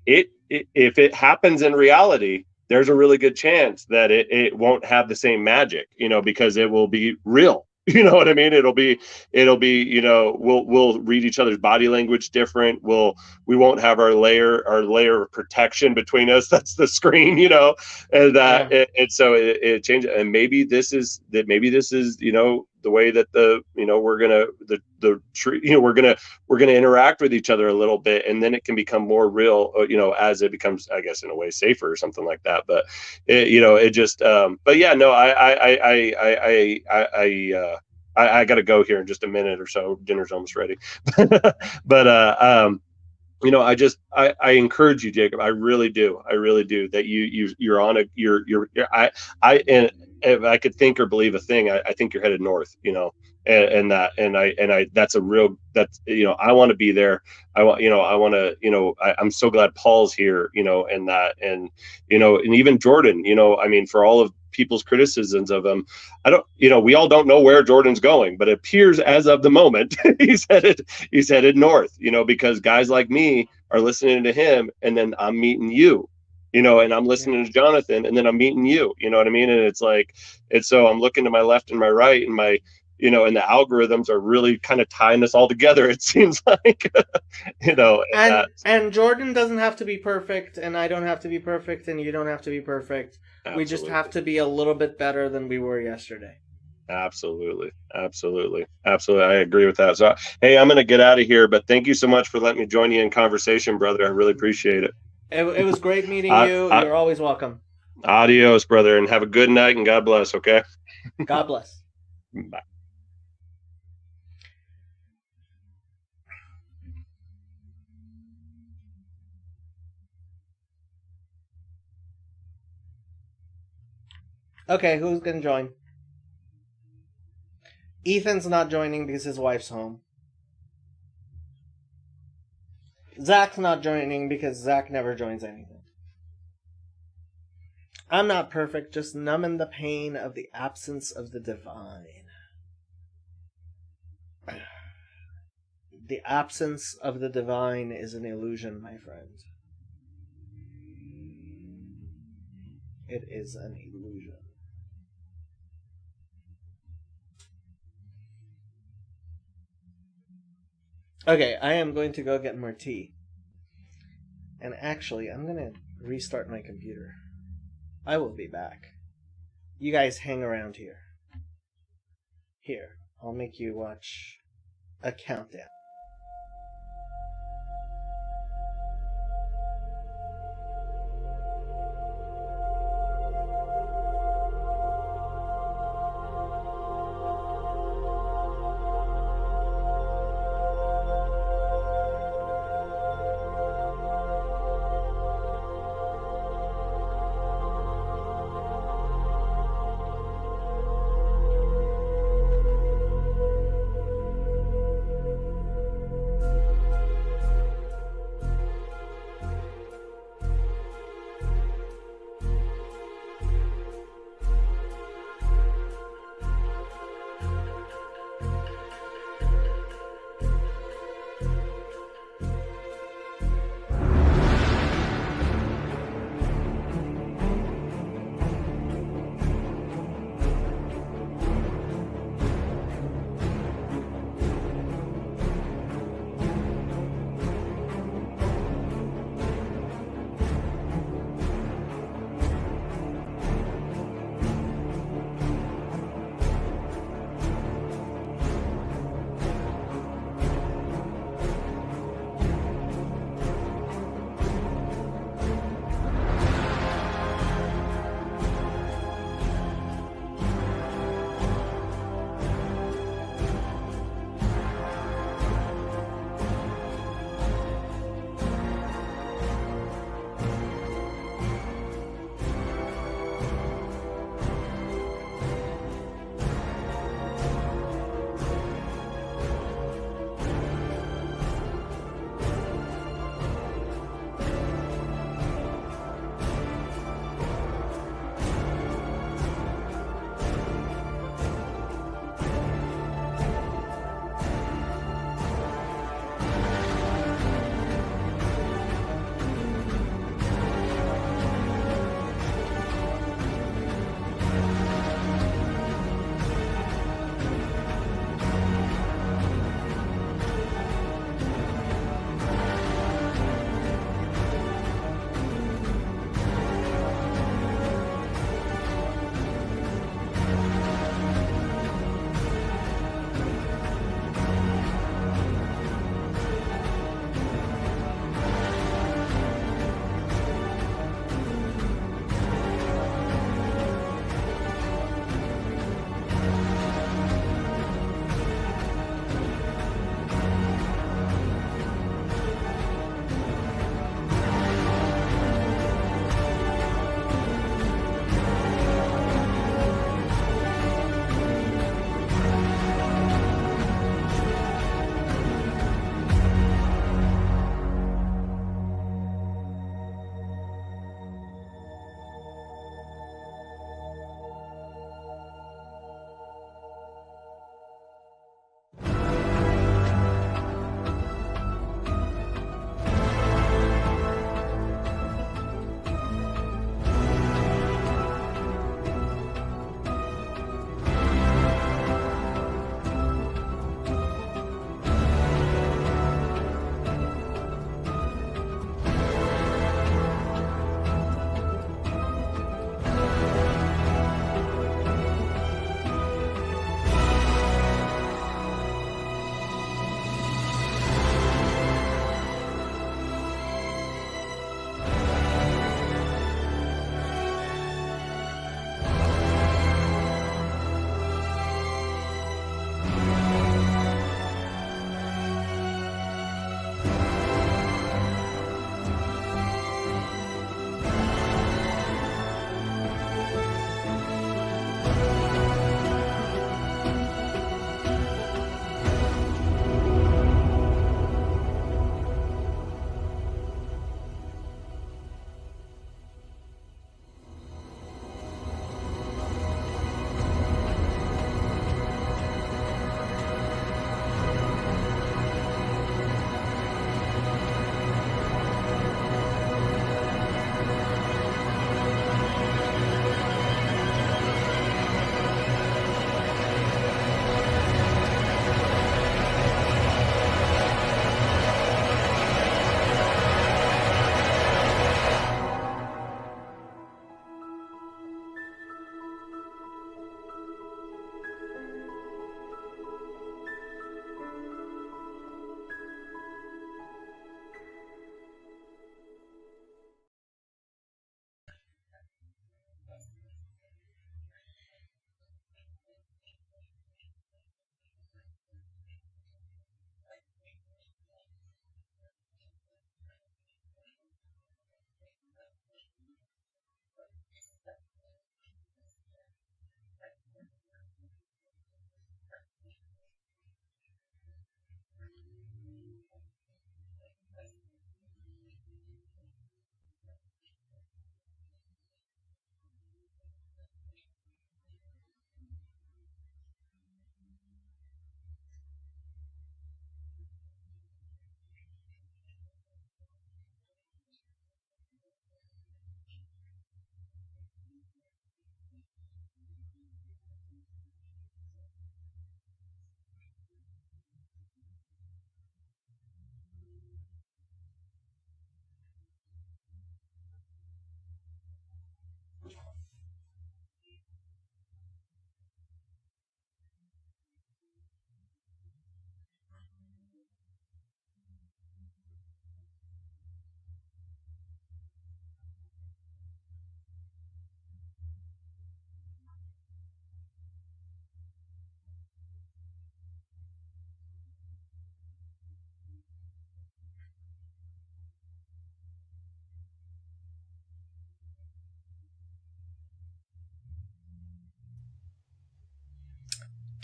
if it happens in reality, there's a really good chance that it won't have the same magic, because it will be real. You know what I mean? It'll be, we'll read each other's body language different. We won't have our layer of protection between us. That's the screen, and that, and so it changes. And maybe this is, the way that we're gonna interact with each other a little bit, and then it can become more real, as it becomes, I guess, in a way, safer or something like that. But it just, but yeah, no, I got to go here in just a minute or so. Dinner's almost ready. But I encourage you, Jacob. I really do, that you're on a, and if I could think or believe a thing, I think you're headed north, and that's a real, I want to be there. I'm so glad Paul's here, and that, and even Jordan, for all of people's criticisms of him, we all don't know where Jordan's going, but it appears as of the moment he's headed north, because guys like me are listening to him, and then I'm meeting you, and I'm listening to Jonathan, and then I'm meeting you, you know what I mean? And it's like, so I'm looking to my left and my right, and my, and the algorithms are really kind of tying us all together, it seems like, and Jordan doesn't have to be perfect, and I don't have to be perfect, and you don't have to be perfect. Absolutely. We just have to be a little bit better than we were yesterday. Absolutely. Absolutely. Absolutely. I agree with that. So, hey, I'm going to get out of here, but thank you so much for letting me join you in conversation, brother. I really appreciate it. It was great meeting you. You're always welcome. Adios, brother, and have a good night and God bless, okay? God bless. Bye. Okay, who's going to join? Ethan's not joining because his wife's home. Zach's not joining because Zach never joins anything. I'm not perfect, just numbing the pain of the absence of the divine. The absence of the divine is an illusion, my friend. It is an illusion. Okay, I am going to go get more tea. And actually, I'm going to restart my computer. I will be back. You guys hang around here. Here, I'll make you watch a countdown.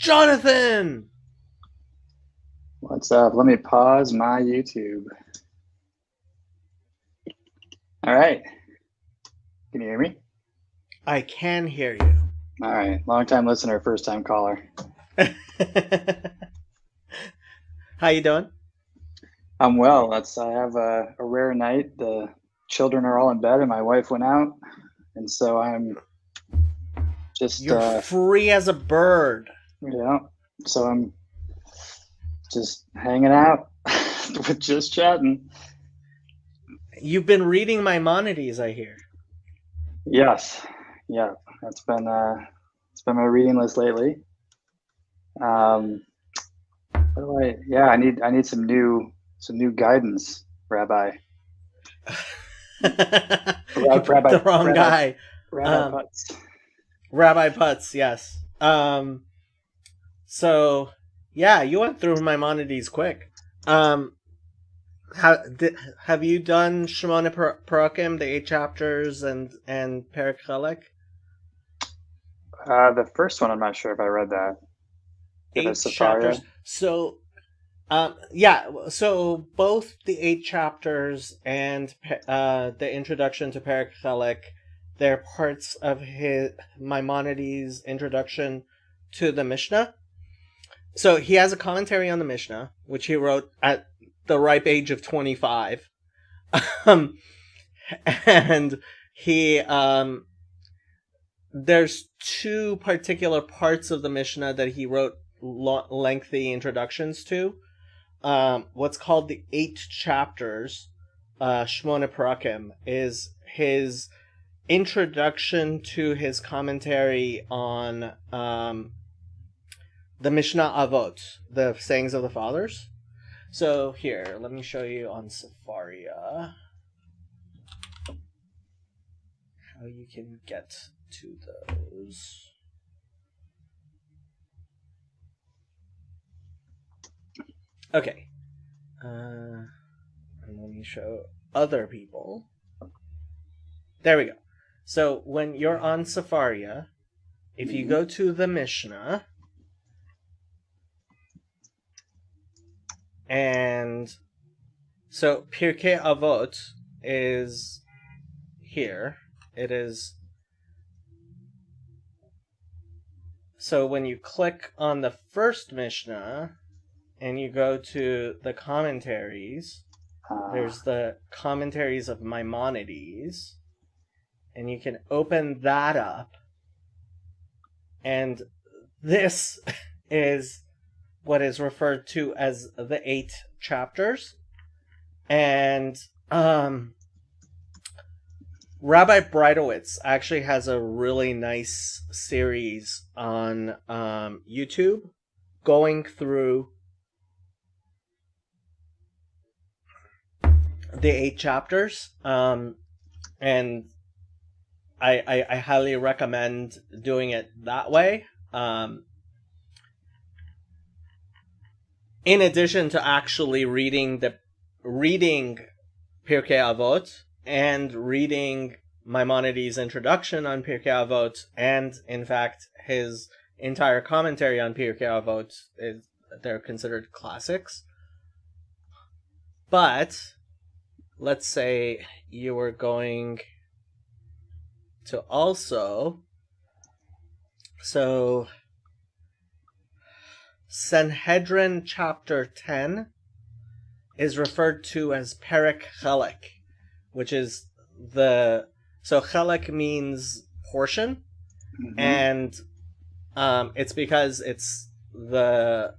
Jonathan! What's up? Let me pause my YouTube. All right. Can you hear me? I can hear you. All right. Long time listener, first time caller. How you doing? I'm well. I have a rare night. The children are all in bed and my wife went out. And so I'm just You're free as a bird. So I'm just hanging out with just chatting. You've been reading Maimonides, I hear. Yes. Yeah. That's been my reading list lately. I need some new guidance, Rabbi. The wrong guy. Rabbi Putz. Rabbi Putz, yes. So yeah, you went through Maimonides quick. Have you done Shemona Parakim, the 8 chapters, and Perek Chelek? The first one, I'm not sure if I read that. 8 chapters. So, so both the 8 chapters and the introduction to Perek Chelek, they're parts of his Maimonides' introduction to the Mishnah. So he has a commentary on the Mishnah, which he wrote at the ripe age of 25. And he there's 2 particular parts of the Mishnah that he wrote lengthy introductions to. What's called the 8 chapters, Shmona Parakim, is his introduction to his commentary on the Mishnah Avot, the sayings of the fathers. So here, let me show you on Sefaria how you can get to those. Okay. And let me show other people. There we go. So when you're on Sefaria, if you go to the Mishnah, and so Pirkei Avot is here. It is. So when you click on the first Mishnah and you go to the commentaries, there's the commentaries of Maimonides, and you can open that up. And this is what is referred to as the 8 chapters. And Rabbi Breitowitz actually has a really nice series on YouTube going through the 8 chapters. And I highly recommend doing it that way. In addition to actually reading Pirkei Avot and reading Maimonides' introduction on Pirkei Avot, and in fact his entire commentary on Pirkei Avot, they're considered classics. But let's say you were going to also, so Sanhedrin chapter 10 is referred to as Perek Chelek, which is so Chelek means portion, and it's because it's the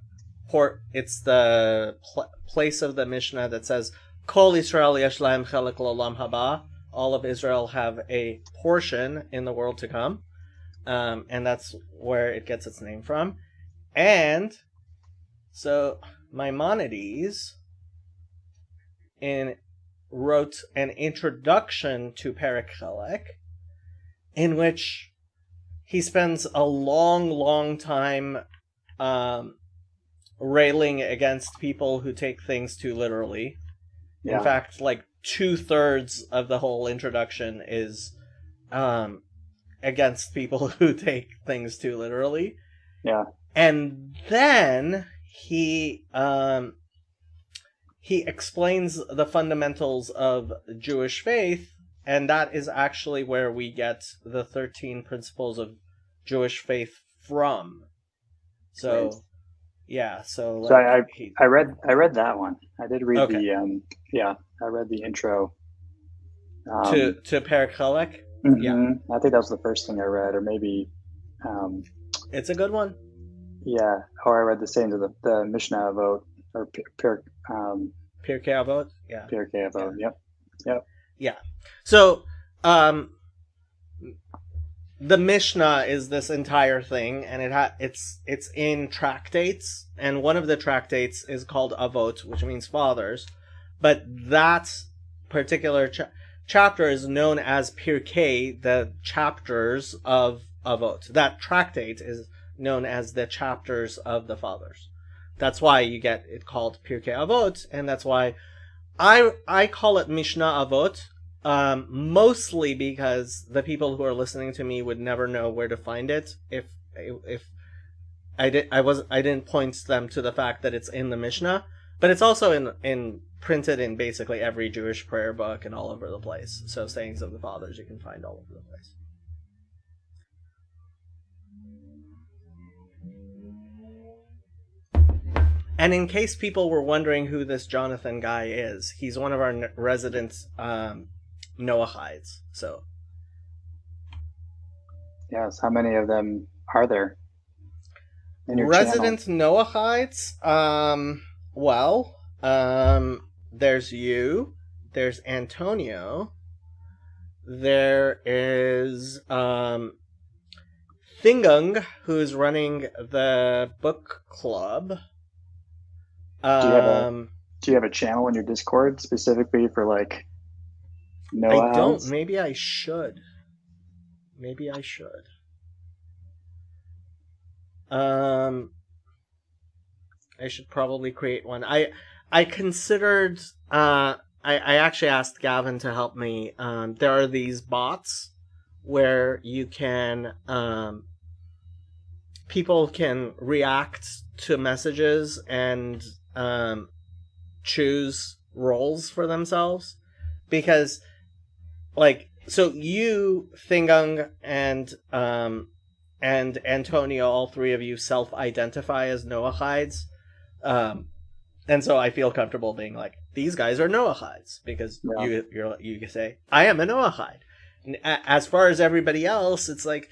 place of the Mishnah that says Kol Yisrael yesh lahem chelek l'olam haba. All of Israel have a portion in the world to come, and that's where it gets its name from. And so Maimonides wrote an introduction to Perek Chelek, in which he spends a long time railing against people who take things too literally. Yeah. In fact, like 2/3 of the whole introduction is against people who take things too literally. Yeah. And then he explains the fundamentals of Jewish faith, and that is actually where we get the 13 principles of Jewish faith from. So, Right. yeah. So, So like, I read that one. I did read Okay. I read the intro. to Per Chelek. Mhm. I think that was the first thing I read, or maybe, It's a good one. yeah, or I read the same to the Mishnah Avot, or Pirkei Avot. Yeah. Pirkei Avot. Yep. Yeah. So, the Mishnah is this entire thing, and it's in tractates, and one of the tractates is called Avot, which means fathers, but that particular chapter is known as Pirkei, the chapters of Avot. That tractate is known as the chapters of the fathers. That's why you get it called Pirkei Avot, and that's why I call it Mishnah Avot. Mostly because the people who are listening to me would never know where to find it if I didn't point them to the fact that it's in the Mishnah, but it's also in printed in basically every Jewish prayer book and all over the place. So sayings of the fathers you can find all over the place. And in case people were wondering who this Jonathan guy is, he's one of our resident Noahides. So, Yes. How many of them are there in your resident Noahides. There's you. There's Antonio. There is Thingung, who's running the book club. Do you have a channel in your Discord specifically for like Noah? I don't. Maybe I should. I should probably create one. I considered. I actually asked Gavin to help me. There are these bots where you can. People can react to messages and choose roles for themselves, because, like, so you, Thingung, and Antonio, all three of you self-identify as Noahides, and so I feel comfortable being like, these guys are Noahides, because you can say, I am a Noahide. And as far as everybody else, it's like,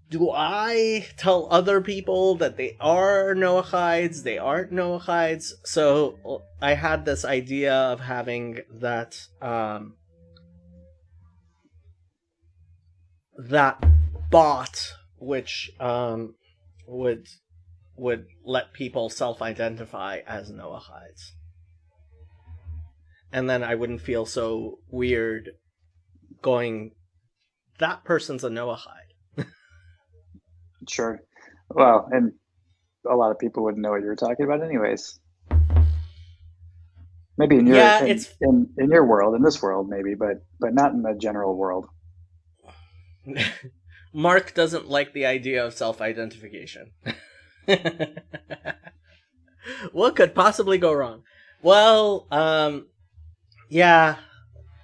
do I tell other people that they are Noahides? They aren't Noahides? So I had this idea of having that that bot, which would let people self-identify as Noahides, and then I wouldn't feel so weird going, that person's a Noahide. Sure. Well, and a lot of people wouldn't know what you were talking about anyways. Maybe in your in your world, in this world, maybe, but not in the general world. Mark doesn't like the idea of self-identification. What could possibly go wrong? Well, yeah,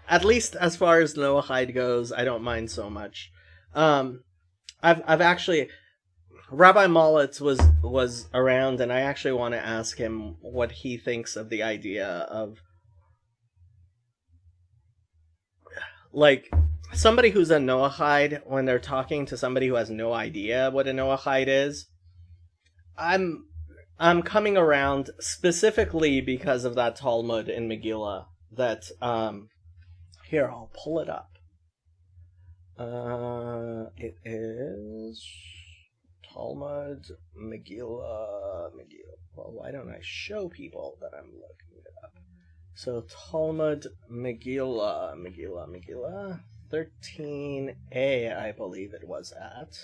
at least as far as Noahide goes, I don't mind so much. I've actually, Rabbi Mollitz was around, and I actually want to ask him what he thinks of the idea of, like, somebody who's a Noahide, when they're talking to somebody who has no idea what a Noahide is. I'm coming around specifically because of that Talmud in Megillah that, here, I'll pull it up. It is Talmud Megillah. Well, why don't I show people that I'm looking it up? So Talmud Megillah 13a, I believe it was at.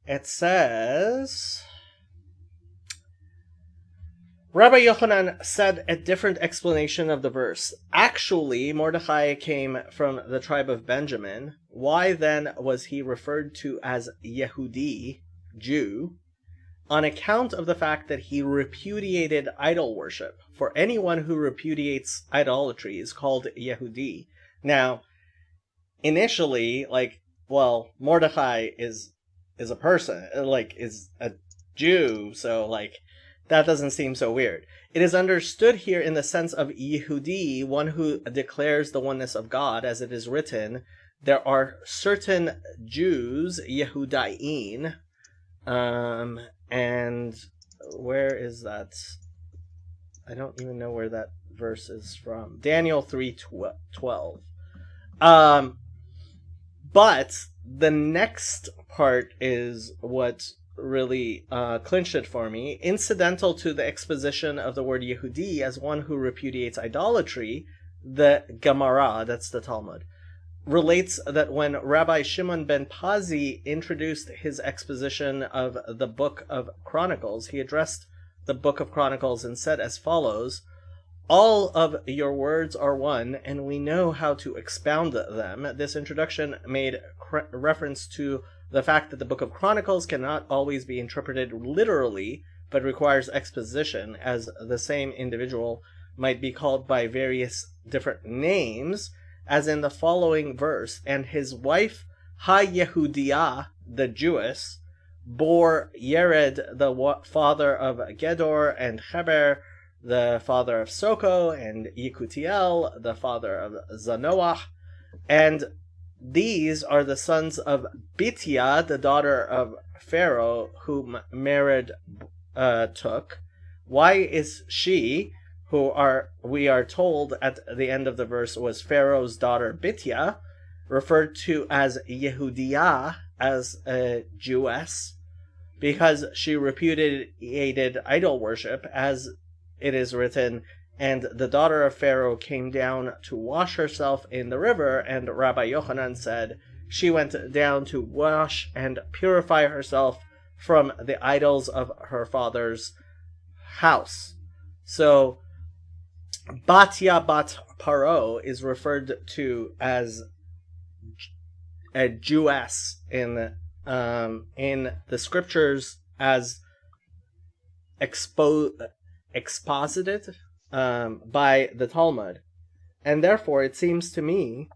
It says, Rabbi Yochanan said a different explanation of the verse. Actually, Mordechai came from the tribe of Benjamin. Why then was he referred to as Yehudi, Jew, on account of the fact that he repudiated idol worship. For anyone who repudiates idolatry is called Yehudi. Now, initially, Mordechai is a person, is a Jew, so that doesn't seem so weird. It is understood here in the sense of Yehudi, one who declares the oneness of God, as it is written, there are certain Jews, Yehudain, and where is that? I don't even know where that verse is from. Daniel 3:12. But the next part is what really clinched it for me. Incidental to the exposition of the word Yehudi as one who repudiates idolatry, the Gemara, that's the Talmud, relates that when Rabbi Shimon ben Pazi introduced his exposition of the Book of Chronicles, he addressed the Book of Chronicles and said as follows, all of your words are one, and we know how to expound them. This introduction made reference to the fact that the Book of Chronicles cannot always be interpreted literally, but requires exposition, as the same individual might be called by various different names, as in the following verse, and his wife Ha-Yehudiah, the Jewess, bore Yered, the father of Gedor, and Heber, the father of Soko, and Yekutiel, the father of Zanoah, and these are the sons of Bitya, the daughter of Pharaoh, whom Mered took. Why is she, we are told at the end of the verse was Pharaoh's daughter Bitya, referred to as Yehudiah, as a Jewess, because she repudiated idol worship, as it is written, and the daughter of Pharaoh came down to wash herself in the river, and Rabbi Yochanan said, she went down to wash and purify herself from the idols of her father's house. So, Batya Bat Paro is referred to as a Jewess in the scriptures as exposited by the Talmud. And therefore, it seems to me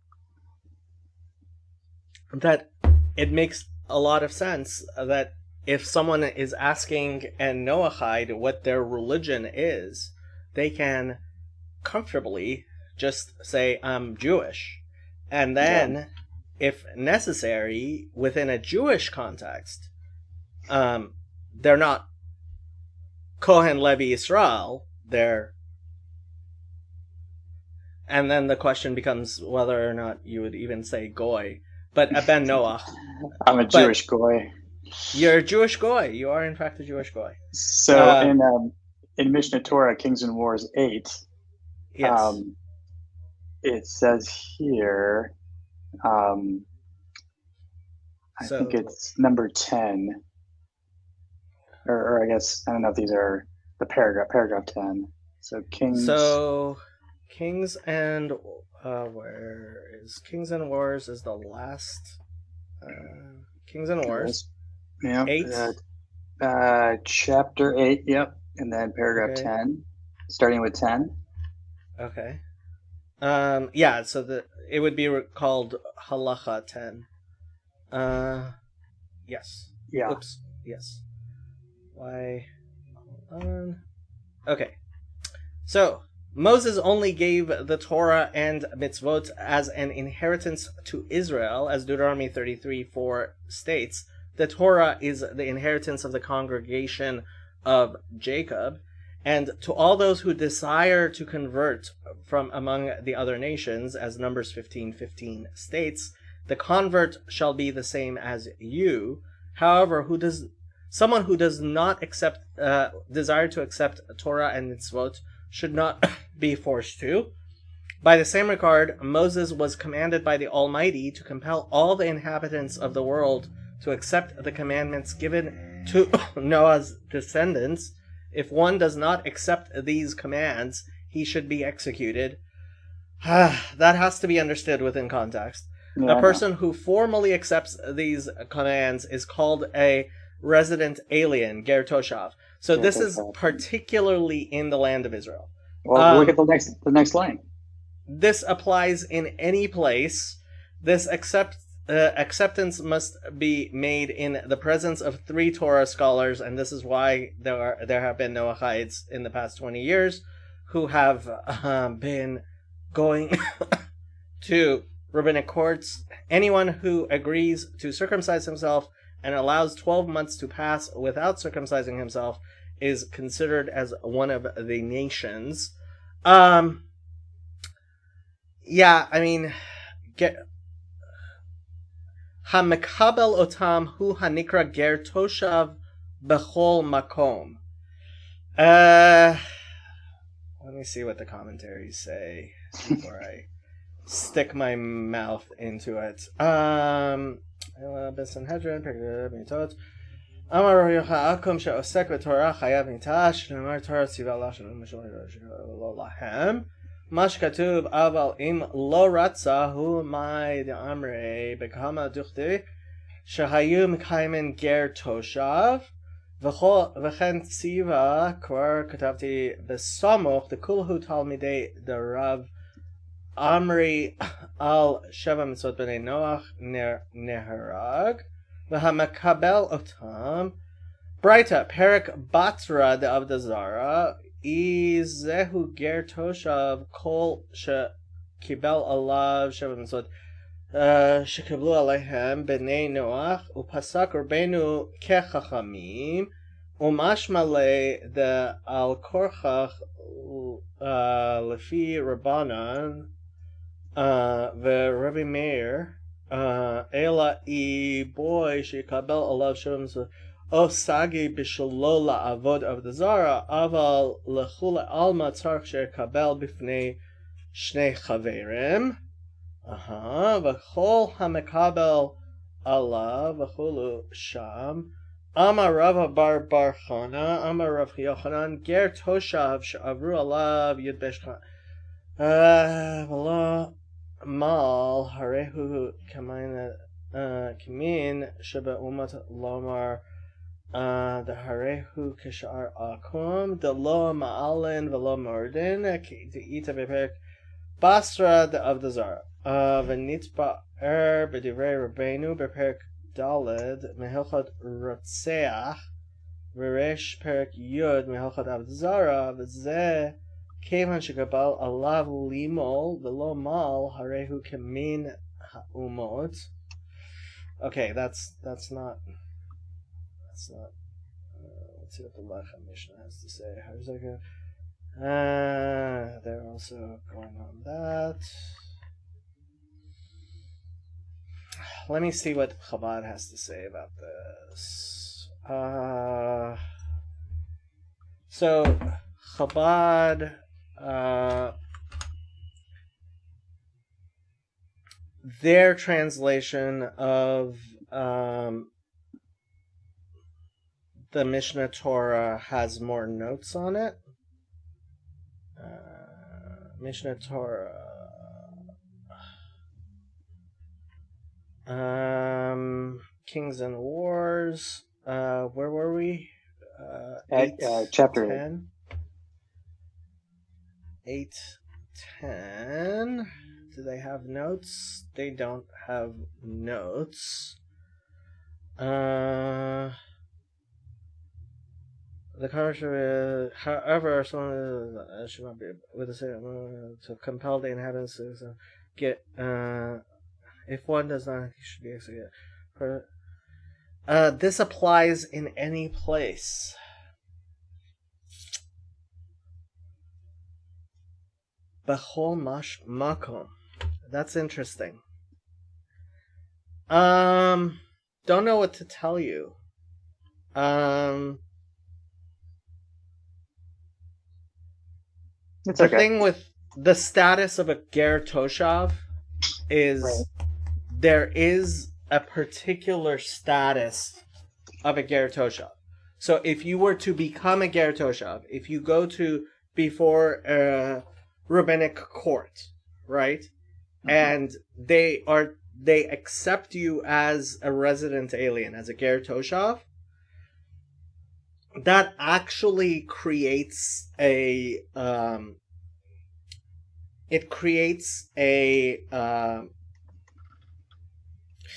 that it makes a lot of sense that if someone is asking a Noahide what their religion is, they can comfortably just say, I'm Jewish. And then, if necessary, within a Jewish context, they're not Kohen Levi Israel, and then the question becomes whether or not you would even say Goy. But a Ben Noah. I'm a Jewish Goy. You're a Jewish Goy. You are, in fact, a Jewish Goy. So in Mishnah Torah, Kings and Wars 8, yes. It says here, I think it's number 10, or I guess, I don't know if these are the paragraph 10. So Kings and where is Kings and Wars is the last Kings and Wars. Yeah. 8. Chapter 8, yep. And then paragraph 10, starting with 10. Okay. So it would be called Halacha 10. Yes. Yeah. Oops. Yes. Why? Hold on. Okay. So, Moses only gave the Torah and mitzvot as an inheritance to Israel, as Deuteronomy 33:4 states. The Torah is the inheritance of the congregation of Jacob, and to all those who desire to convert from among the other nations, as Numbers 15:15 states, the convert shall be the same as you. However, someone who does not desire to accept Torah and mitzvot should not be forced to. By the same regard, Moses was commanded by the Almighty to compel all the inhabitants of the world to accept the commandments given to Noah's descendants. If one does not accept these commands, he should be executed. That has to be understood within context. The person who formally accepts these commands is called a resident alien, Ger Toshav. So Ger this is Toshav. particularly in the land of Israel. Well, look at the next line. This applies in any place. This acceptance must be made in the presence of 3 Torah scholars, and this is why there have been Noachites in the past 20 years who have been going to rabbinic courts. Anyone who agrees to circumcise himself and allows 12 months to pass without circumcising himself is considered as one of the nations. Yeah, I mean, Hamekabel otam hu hanikra ger toshav bechol makom. Let me see what the commentaries say before I stick my mouth into it. Sanhedrin, mitot. Amar Yocha Akum she'osek b'Torah chayav mitash. Nemar Torah tziva lachem lo lahem. Mash katuv aval im lo ratza hu mai de'amrei bekama duchte shehayu mekaymen ger toshav v'chen tziva kvar katavti v'samoch dekulhu talmidei derav Amri al Sheva Mitzvot B'nei Noach Neharag V'hamakabel Otam Braita Perek Batra de Avdazara Izehu Ger Toshav Kol Shekibel Alav Sheva Mitzvot Shekiblu Alehem B'nei Noach Upasak Rabbeinu Kechachamim Umashmale de Al Korchach Lefi Rabbanan Rabbi Meir, Ela I boy shekabel alav shem osagi b'shalola avod of the zara aval lechule alma tzarch shekabel b'fnei shnei chaverim. V'chol hamekabel alav v'chulu sham. Amar Rav Bar Chana, Amar Rav Yochanan, Ger Toshav she'avru alav yud beshchan. V'lo mal harehu kamin sheba umat lomar the harehu kishar akum the lo ma'alin v'lo mordin the ita bepek basra of the zara v'nitba b'divrei Rabbeinu bepek daled mehilchot rotzeach v'resh perek yud mehilchot avdazara v'zeh Kevan shekabal alav limol v'lo mal harehu kamin ha'umot. Okay, that's not. Let's see what the Lechem Mishnah has to say. How's that go? They're also going on that. Let me see what Chabad has to say about this. So Chabad. Their translation of the Mishnah Torah has more notes on it. Mishnah Torah. Kings and Wars. Where were we? Chapter 10. 8:10. Do they have notes? They don't have notes. The conversation, however, someone should not be with the same to compel the inhabitants to get. If one does not, he should be executed. This applies in any place. Bechol makom. That's interesting. Don't know what to tell you. It's the okay. thing with the status of a Ger Toshav is Right. there is a particular status of a Ger Toshav. So if you were to become a Ger Toshav, if you go to before a rabbinic court, right, and they accept you as a resident alien, as a Ger Toshav, that actually creates a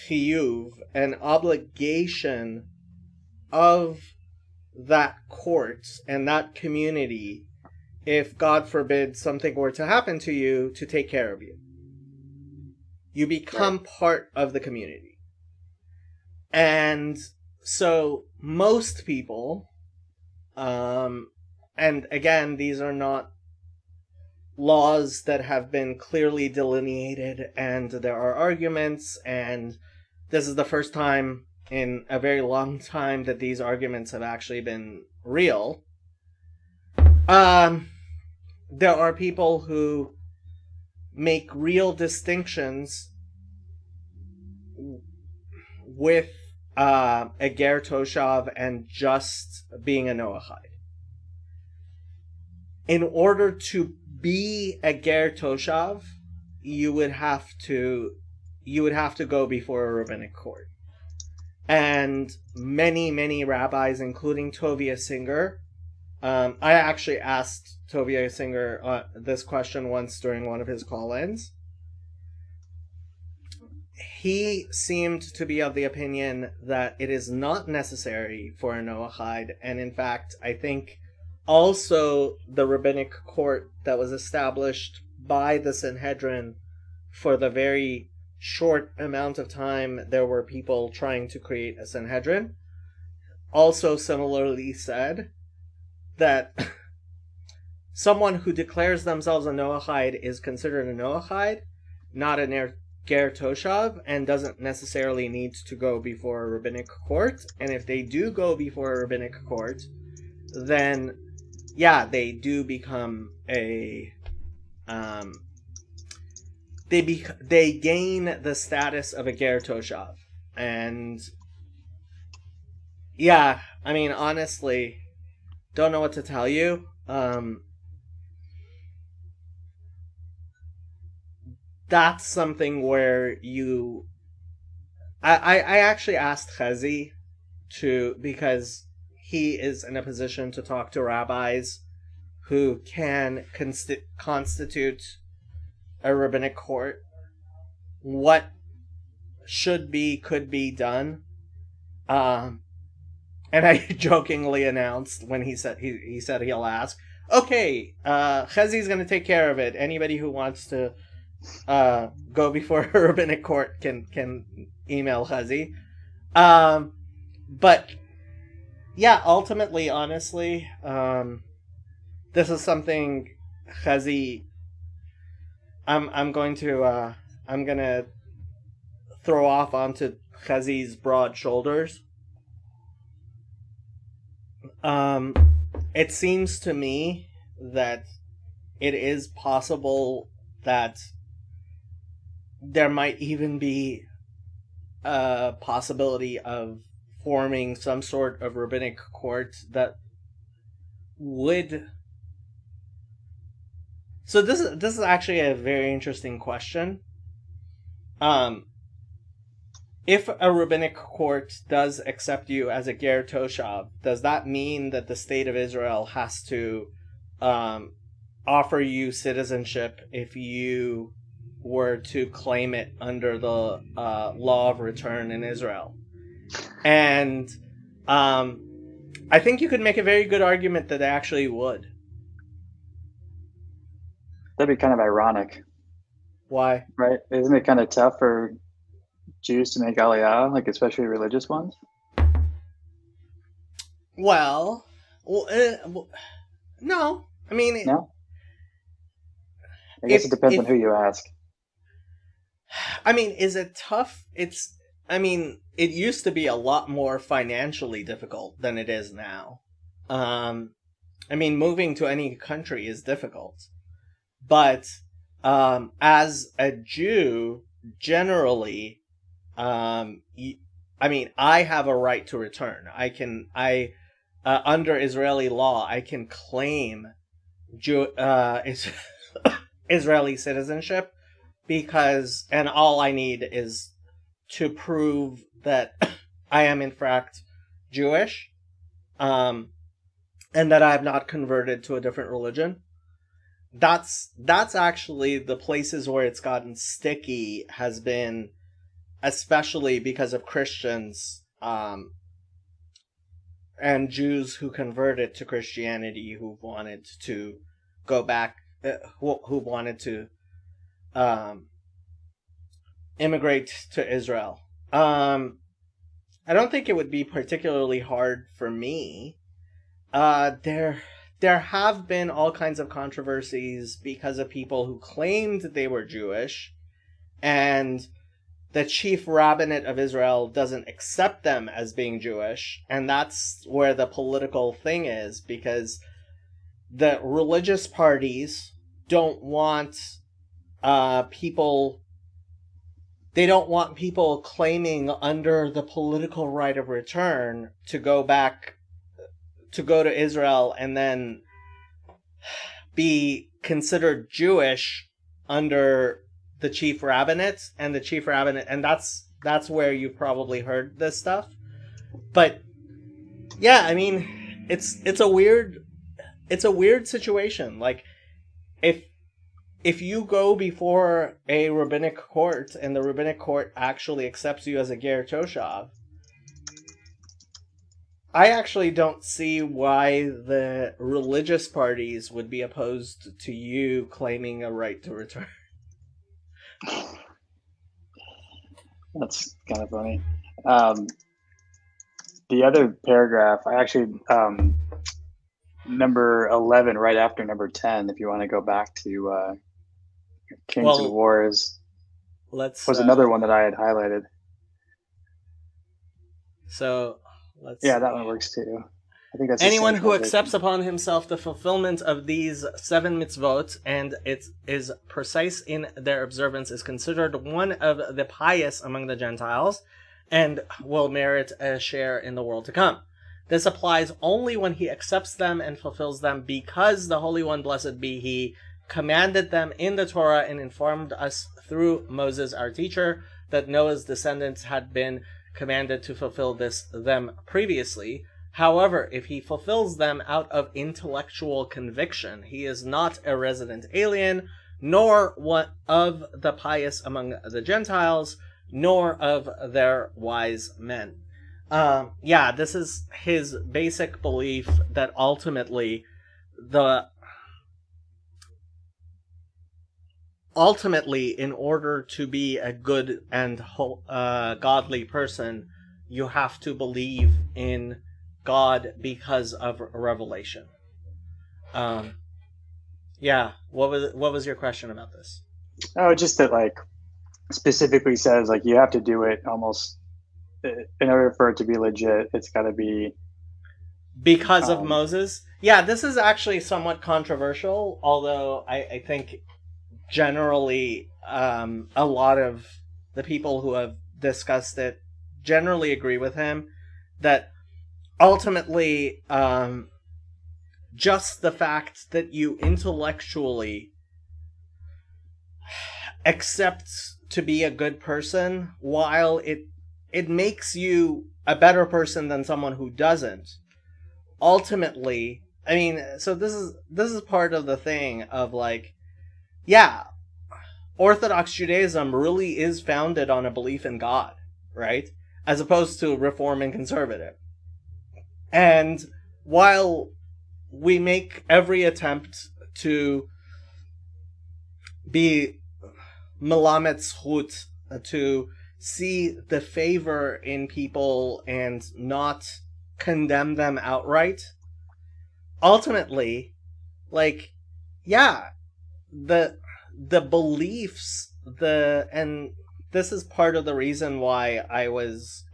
chiyuv, an obligation of that court and that community, if God forbid something were to happen to you, to take care of you. You become part of the community. And so most people, and again, these are not laws that have been clearly delineated, and there are arguments, and this is the first time in a very long time that these arguments have actually been real. There are people who make real distinctions with a ger toshav and just being a Noachide. In order to be a ger toshav, you would have to go before a rabbinic court. And many rabbis, including Tovia Singer, I actually asked Tovia Singer this question once during one of his call-ins. He seemed to be of the opinion that it is not necessary for a Noachide, and in fact, I think also the rabbinic court that was established by the Sanhedrin, for the very short amount of time there were people trying to create a Sanhedrin, also similarly said that someone who declares themselves a Noachide is considered a Noachide, not a ger toshav, and doesn't necessarily need to go before a rabbinic court. And if they do go before a rabbinic court, then yeah, they do become a they gain the status of a ger toshav. And yeah, I mean, honestly, don't know what to tell you. That's something where you... I actually asked Chazi because he is in a position to talk to rabbis who can constitute a rabbinic court, what could be done. And I jokingly announced when he said he'll ask, okay, Chazi's going to take care of it. Anybody who wants to go before a rabbinic court can email Chazi. But yeah, ultimately, honestly, this is something Chazi, I'm gonna throw off onto Chazi's broad shoulders. It seems to me that it is possible that there might even be a possibility of forming some sort of rabbinic court that would... So this is actually a very interesting question. If a rabbinic court does accept you as a ger toshav, does that mean that the state of Israel has to offer you citizenship if you were to claim it under the law of return in Israel? And I think you could make a very good argument that they actually would. That'd be kind of ironic. Why? Right? Isn't it kind of tough for Jews to make aliyah, like especially religious ones? Well, no. I mean... No? I guess it depends on who you ask. I mean, is it tough? It used to be a lot more financially difficult than it is now. Moving to any country is difficult. But as a Jew, generally, I have a right to return. Under Israeli law, I can claim Israeli citizenship and all I need is to prove that I am in fact Jewish. and that I have not converted to a different religion. That's actually the places where it's gotten sticky, has been especially because of Christians and Jews who converted to Christianity, who wanted to go back, who wanted to immigrate to Israel. I don't think it would be particularly hard for me. There have been all kinds of controversies because of people who claimed they were Jewish, and the chief rabbinate of Israel doesn't accept them as being Jewish, and that's where the political thing is, because the religious parties don't want people claiming under the political right of return to go to Israel and then be considered Jewish under the chief rabbinate, and that's where you probably heard this stuff. But yeah, I mean, it's a weird situation. Like, if you go before a rabbinic court and the rabbinic court actually accepts you as a ger toshav, I actually don't see why the religious parties would be opposed to you claiming a right to return. That's kind of funny. The other paragraph, I actually, number 11, right after number 10, if you want to go back to Kings and Wars, was another one that I had highlighted. So let's. Yeah, that one works too. I think that's anyone who accepts upon himself the fulfillment of these 7 mitzvot and it is precise in their observance is considered one of the pious among the Gentiles and will merit a share in the world to come. This applies only when he accepts them and fulfills them, because the Holy One, blessed be he, commanded them in the Torah and informed us through Moses, our teacher, that Noah's descendants had been commanded to fulfill them previously. However, if he fulfills them out of intellectual conviction, he is not a resident alien, nor one of the pious among the Gentiles, nor of their wise men. This is his basic belief that ultimately, in order to be a good and godly person, you have to believe in God because of revelation. What was your question about this? Oh, just that, like, specifically says, like, you have to do it almost in order for it to be legit. It's got to be because of Moses. Yeah, this is actually somewhat controversial, although I think generally a lot of the people who have discussed it generally agree with him that ultimately, just the fact that you intellectually accept to be a good person, while it makes you a better person than someone who doesn't, ultimately, I mean, so this is part of the thing of, like, yeah, Orthodox Judaism really is founded on a belief in God, right? As opposed to Reform and Conservative. And while we make every attempt to be melamed zchut, to see the favor in people and not condemn them outright, ultimately, like, yeah, the beliefs, and this is part of the reason why I was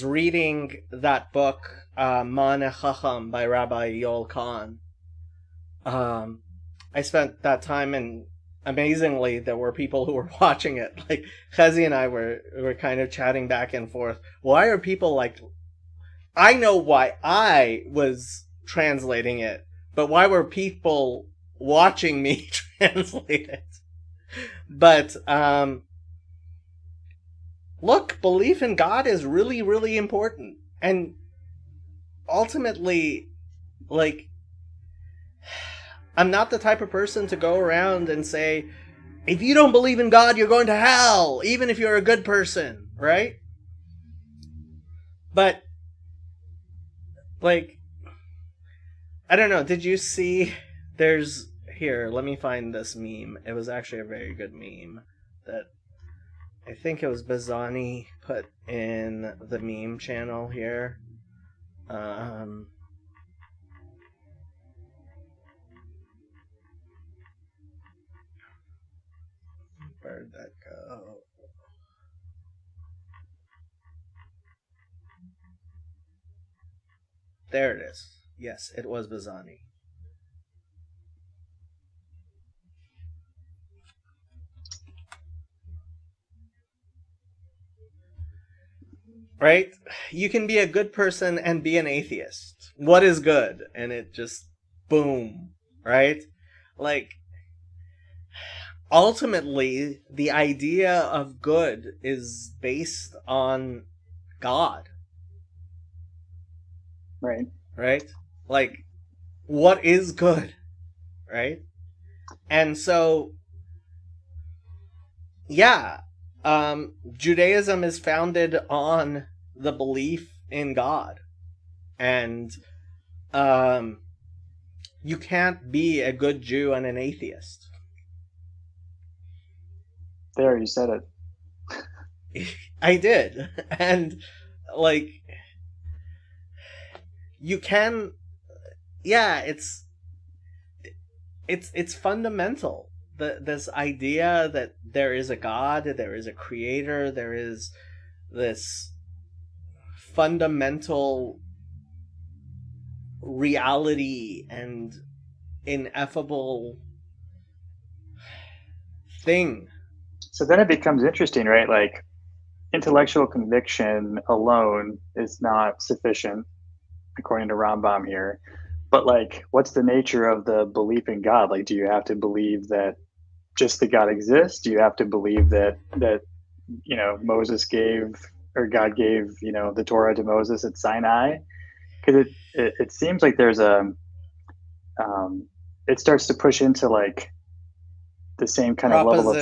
reading that book, Ma'aneh Chacham by Rabbi Yoel Kahn. I spent that time, and amazingly, there were people who were watching it. Like, Chezi and I were kind of chatting back and forth. Why are people like... I know why I was translating it, but why were people watching me translate it? But, look, belief in God is really, really important. And ultimately, like, I'm not the type of person to go around and say, if you don't believe in God, you're going to hell, even if you're a good person, right? But, like, I don't know, did you see, here, let me find this meme. It was actually a very good meme that I think it was Bazzani put in the meme channel here. Where'd that go? There it is. Yes, it was Bazzani. Right? You can be a good person and be an atheist. What is good? And it just, boom. Right? Like, ultimately, the idea of good is based on God. Right. Right? Like, what is good? Right? And so, yeah, Judaism is founded on the belief in God. And you can't be a good Jew and an atheist. There, you said it. I did. And, like, you can, yeah, it's fundamental. This idea that there is a God, there is a creator, there is this fundamental reality and ineffable thing. So then it becomes interesting, right? Like, intellectual conviction alone is not sufficient, according to Rambam here. But, like, what's the nature of the belief in God? Like, do you have to believe that just that God exists? Do you have to believe that Moses gave, or God gave, the Torah to Moses at Sinai? Because it seems like there's it starts to push into, like, the same kind of level of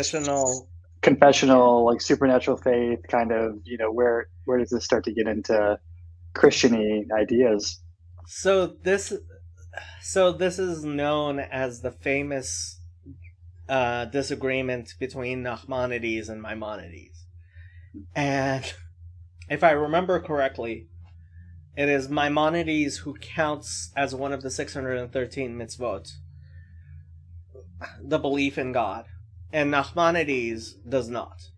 confessional, like, supernatural faith kind of, where does this start to get into Christian-y ideas? So this is known as the famous disagreement between Nachmanides and Maimonides. And if I remember correctly, it is Maimonides who counts as one of the 613 mitzvot the belief in God, and Nachmanides does not.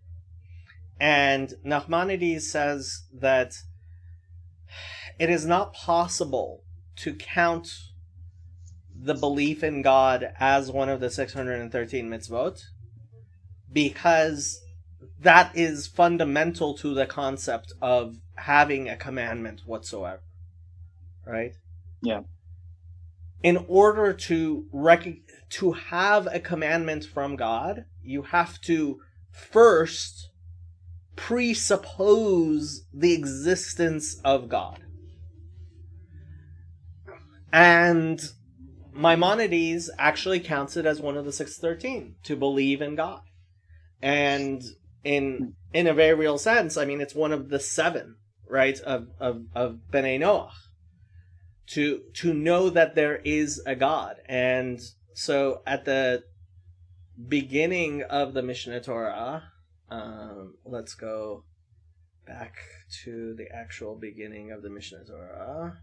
And Nachmanides says that it is not possible to count the belief in God as one of the 613 mitzvot, because that is fundamental to the concept of having a commandment whatsoever. Right? Yeah. In order to have a commandment from God, you have to first presuppose the existence of God. And Maimonides actually counts it as one of the 613, to believe in God. And in a very real sense, I mean, it's one of the 7, right, of B'nai Noach, to know that there is a God. And so at the beginning of the Mishneh Torah, let's go back to the actual beginning of the Mishneh Torah.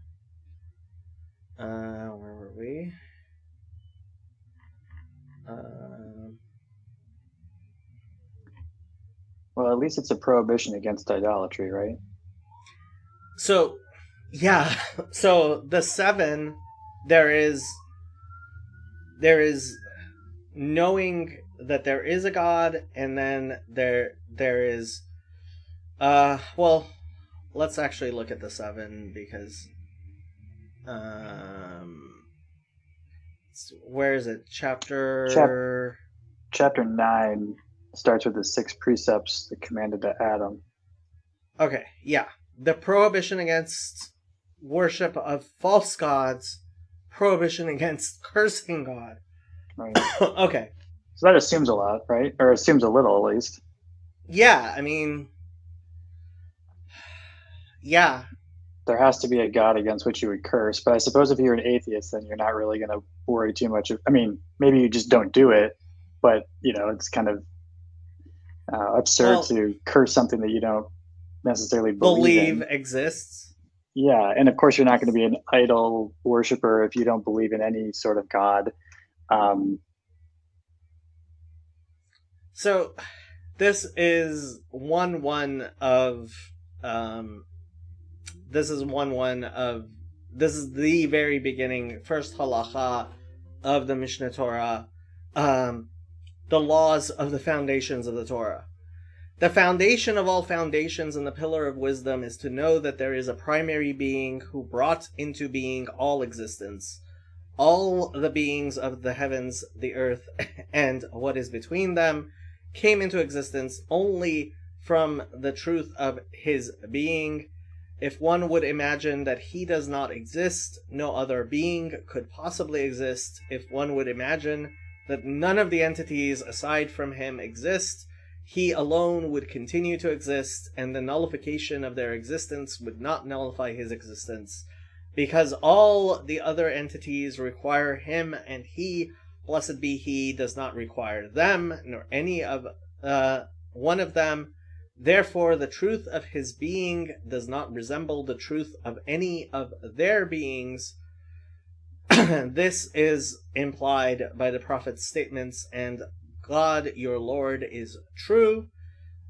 Where were we? Well, at least it's a prohibition against idolatry, right? So, yeah. So the 7, there is knowing that there is a God, and then there is well, let's actually look at the 7, because where is it? Chapter 9 starts with the 6 precepts that commanded to Adam. Okay, yeah. The prohibition against worship of false gods, prohibition against cursing God. Right. Okay. So that assumes a lot, right? Or assumes a little, at least. Yeah, I mean, yeah. There has to be a God against which you would curse. But I suppose if you're an atheist, then you're not really going to worry too much. I mean, maybe you just don't do it, but, it's kind of absurd to curse something that you don't necessarily believe in. Exists. Yeah, and of course you're not going to be an idol worshiper if you don't believe in any sort of God. So this is one of this is the very beginning, first halacha of the Mishnah Torah, the laws of the foundations of the Torah. The foundation of all foundations and the pillar of wisdom is to know that there is a primary being who brought into being all existence, all the beings of the heavens, the earth, and what is between them came into existence only from the truth of his being. If one would imagine that he does not exist, no other being could possibly exist. If one would imagine that none of the entities aside from him exist, he alone would continue to exist, and the nullification of their existence would not nullify his existence, because all the other entities require him, and he, blessed be he, does not require them, nor any of one of them. Therefore, the truth of his being does not resemble the truth of any of their beings. This is implied by the prophet's statements, and God, your Lord, is true,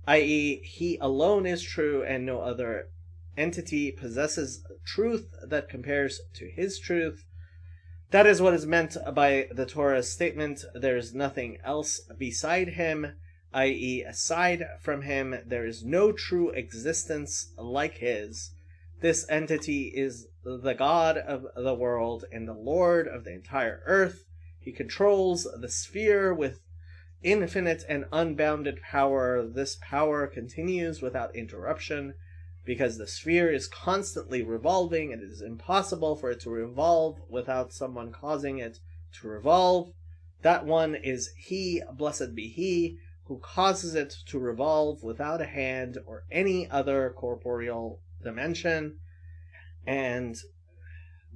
i.e., he alone is true, and no other entity possesses truth that compares to his truth. That is what is meant by the Torah's statement, there is nothing else beside him, i.e., aside from him, there is no true existence like his. This entity is the God of the world and the Lord of the entire earth. He controls the sphere with infinite and unbounded power. This power continues without interruption, because the sphere is constantly revolving, and it is impossible for it to revolve without someone causing it to revolve. That one is he, blessed be he, who causes it to revolve without a hand or any other corporeal dimension. And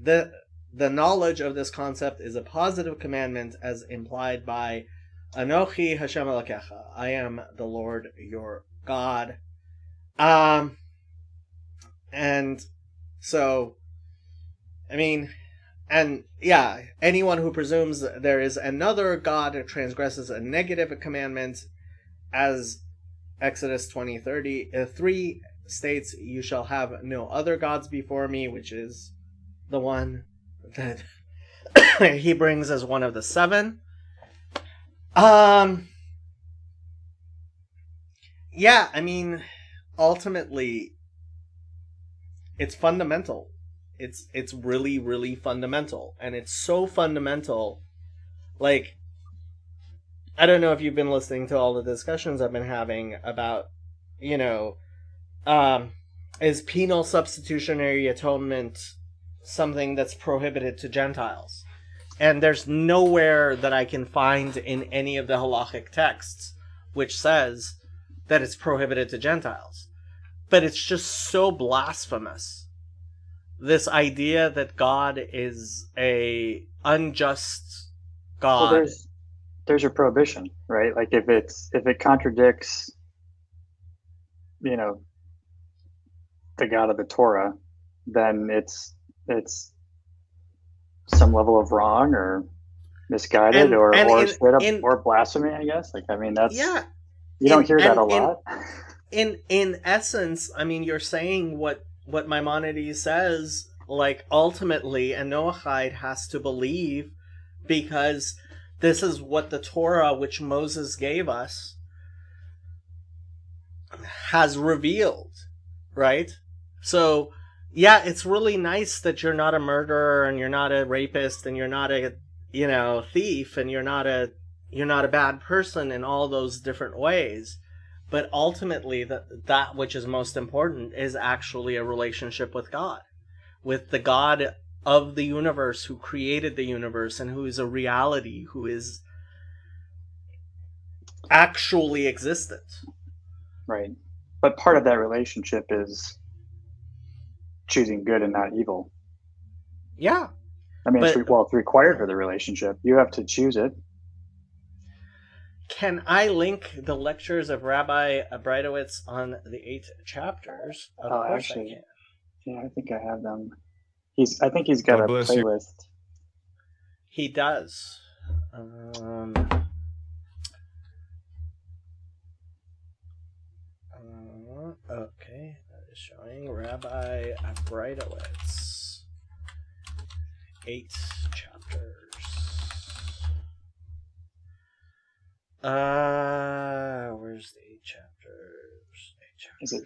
the knowledge of this concept is a positive commandment, as implied by Anochi Hashem Elokecha, I am the Lord your God. And so, I mean, and yeah, anyone who presumes there is another God transgresses a negative commandment, as Exodus 20:3 states, you shall have no other gods before me, which is the one that he brings as one of the seven. Yeah, I mean, ultimately, it's fundamental. It's really, really fundamental. And it's so fundamental, like, I don't know if you've been listening to all the discussions I've been having about, is penal substitutionary atonement something that's prohibited to Gentiles? And there's nowhere that I can find in any of the halachic texts which says that it's prohibited to Gentiles. But it's just so blasphemous. This idea that God is a unjust God. Well, there's your prohibition, right? Like if it contradicts, the God of the Torah, then it's some level of wrong or misguided or straight up or blasphemy, I guess. Like, I mean, that's, yeah, you don't hear that a lot. In essence, I mean, you're saying what Maimonides says, like, ultimately a Noahide has to believe, because this is what the Torah, which Moses gave us, has revealed, right? So, yeah, it's really nice that you're not a murderer and you're not a rapist and you're not a, thief and you're not a bad person in all those different ways. But ultimately, that which is most important is actually a relationship with God, with the God of the universe who created the universe and who is a reality, who is actually existent. Right. But part of that relationship is choosing good and not evil. Yeah. I mean, But it's required for the relationship. You have to choose it. can I link the lectures of Rabbi Breitowitz on the 8 chapters? Of course Actually, I can. yeah, I think I have them. I think he's got God a bless you. playlist. He does. Okay, that is showing Rabbi Breitowitz. 8 chapters. Where's the 8 chapters? 8 chapters. Is it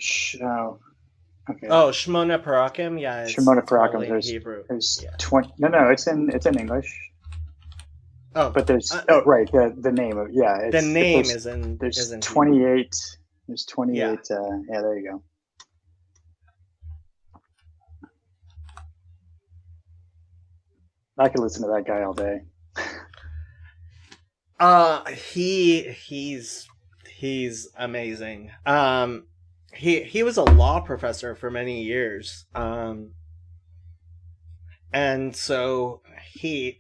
okay. Oh, Shmona Parakim? Yeah, it's Shimona probably Parakim. in Hebrew. There's Yeah. 20. No, it's in English. Oh, But there's right, the name of it's, the name there's, is in. There's is in 28. There's 28. Yeah. Yeah, there you go. I could listen to that guy all day. He's amazing. He was a law professor for many years. And so he's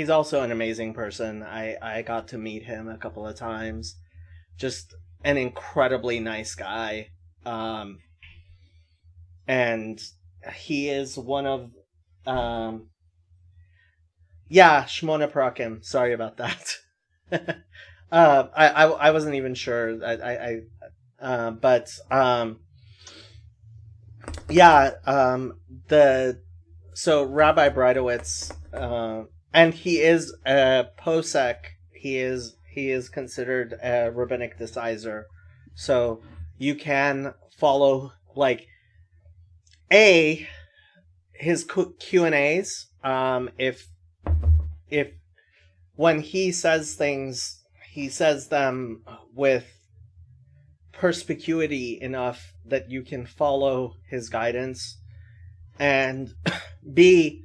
also an amazing person. I got to meet him a couple of times. Just an incredibly nice guy. And he is one of Shmona Parakim. Sorry about that. I wasn't even sure. So Rabbi Breitowitz, and he is a posek. He is considered a rabbinic decisor. So you can follow his Q&As. If when he says things, he says them with perspicuity enough that you can follow his guidance. And B,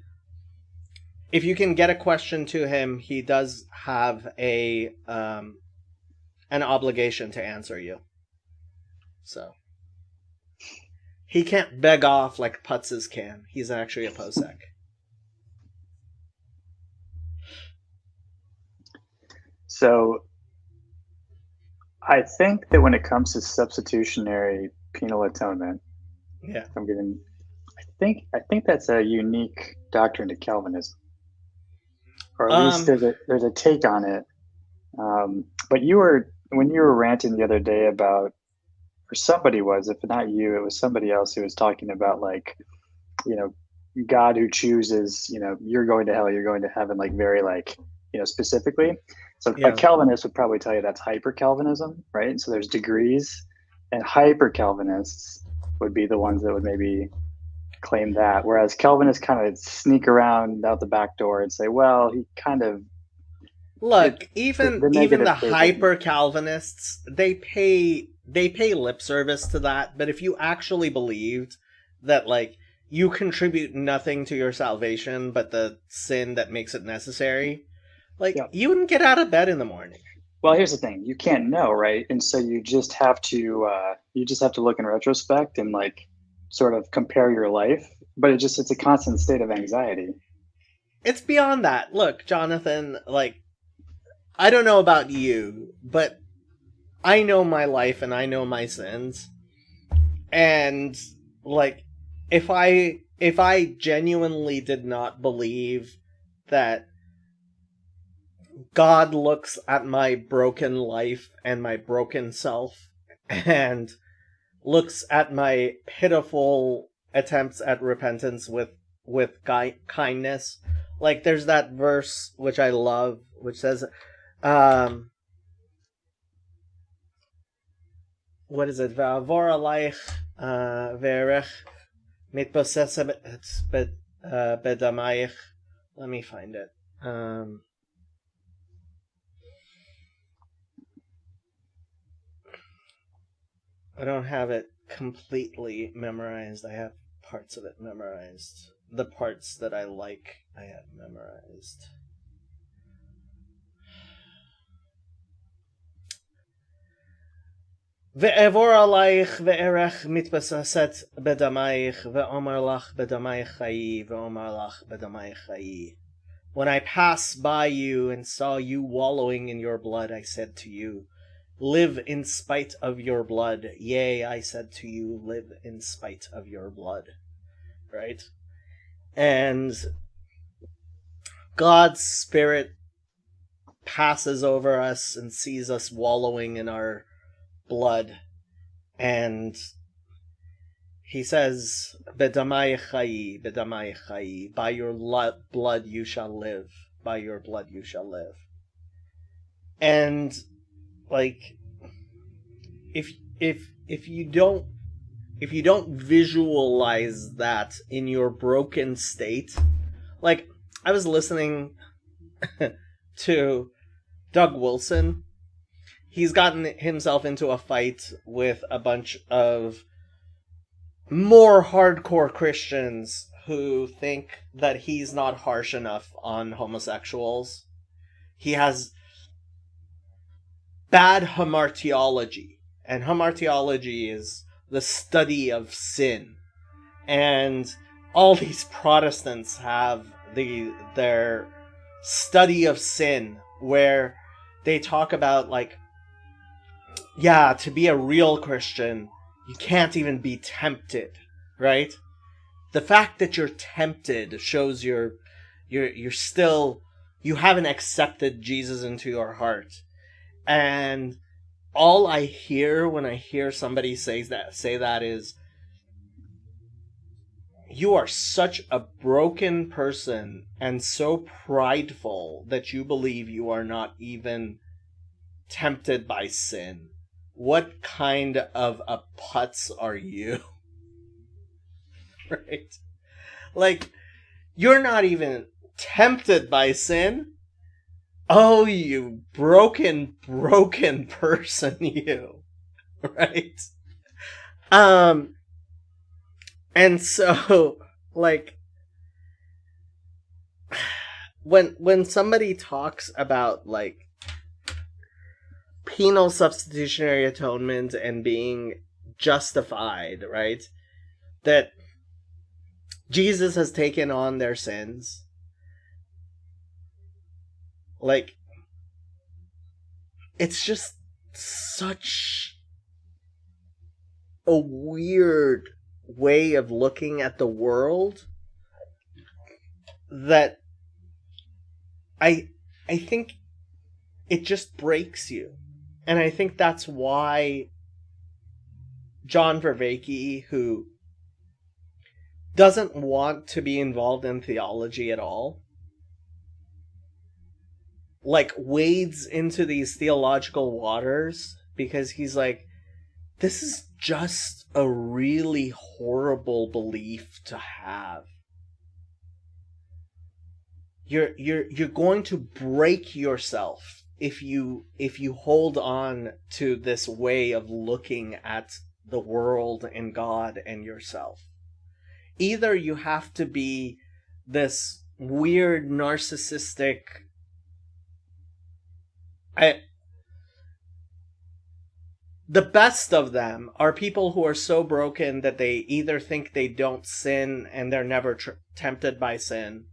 if you can get a question to him, he does have an obligation to answer you. So he can't beg off like Putzes can. He's actually a posek. So I think that when it comes to substitutionary penal atonement, Yeah. I think that's a unique doctrine to Calvinism, or at least there's a take on it. But when you were ranting the other day about, or somebody was, if not you, it was somebody else who was talking about God who chooses, you're going to hell, you're going to heaven, very specifically. So Yeah. a Calvinist would probably tell you that's hyper Calvinism, right? So there's degrees, and hyper Calvinists would be the ones that would maybe claim that, whereas Calvinists kind of sneak around out the back door and say, well, he kind of even the hyper Calvinists, they pay lip service to that. But if you actually believed that you contribute nothing to your salvation but the sin that makes it necessary, you wouldn't get out of bed in the morning. Well, here's the thing: you can't know, right? And so you just have to look in retrospect and sort of compare your life. But it's a constant state of anxiety. It's beyond that. Look, Jonathan, I don't know about you, but I know my life and I know my sins. And if I genuinely did not believe that God looks at my broken life and my broken self and looks at my pitiful attempts at repentance with kindness, there's that verse which I love, which says, what is it? Va'avor alayich ve'erech mitbosses bedamayich. Let me find it. I don't have it completely memorized. I have parts of it memorized. The parts that I like, I have memorized. ואעבור עלייך וארך מתבססת בדמייך ואומר לך בדמייך חיי ואומר לך בדמייך חיי. When I passed by you and saw you wallowing in your blood, I said to you, live in spite of your blood. Yea, I said to you, live in spite of your blood. Right? And God's Spirit passes over us and sees us wallowing in our blood, and he says, "Bedamai chayi, bedamai chayi. By your blood you shall live. By your blood you shall live." And like, if you don't visualize that in your broken state, like I was listening to Doug Wilson. He's gotten himself into a fight with a bunch of more hardcore Christians who think that he's not harsh enough on homosexuals. He has bad hamartiology, and hamartiology is the study of sin. And all these Protestants have their study of sin, where they talk about, like, yeah, to be a real Christian, you can't even be tempted, right? The fact that you're tempted shows you're still, you haven't accepted Jesus into your heart. And all I hear when I hear somebody say that is, you are such a broken person and so prideful that you believe you are not even tempted by sin. What kind of a putz are you? Right? Like, you're not even tempted by sin? Oh, you broken person, you. Right? And so, like, when somebody talks about, like, penal substitutionary atonement and being justified, right? That Jesus has taken on their sins. Like, it's just such a weird way of looking at the world that I think it just breaks you. And I think that's why John Vervaeke, who doesn't want to be involved in theology at all, like, wades into these theological waters because he's like, this is just a really horrible belief to have. You're going to break yourself if you hold on to this way of looking at the world and God and yourself. Either you have to be this weird narcissistic, the best of them are people who are so broken that they either think they don't sin and they're never tempted by sin,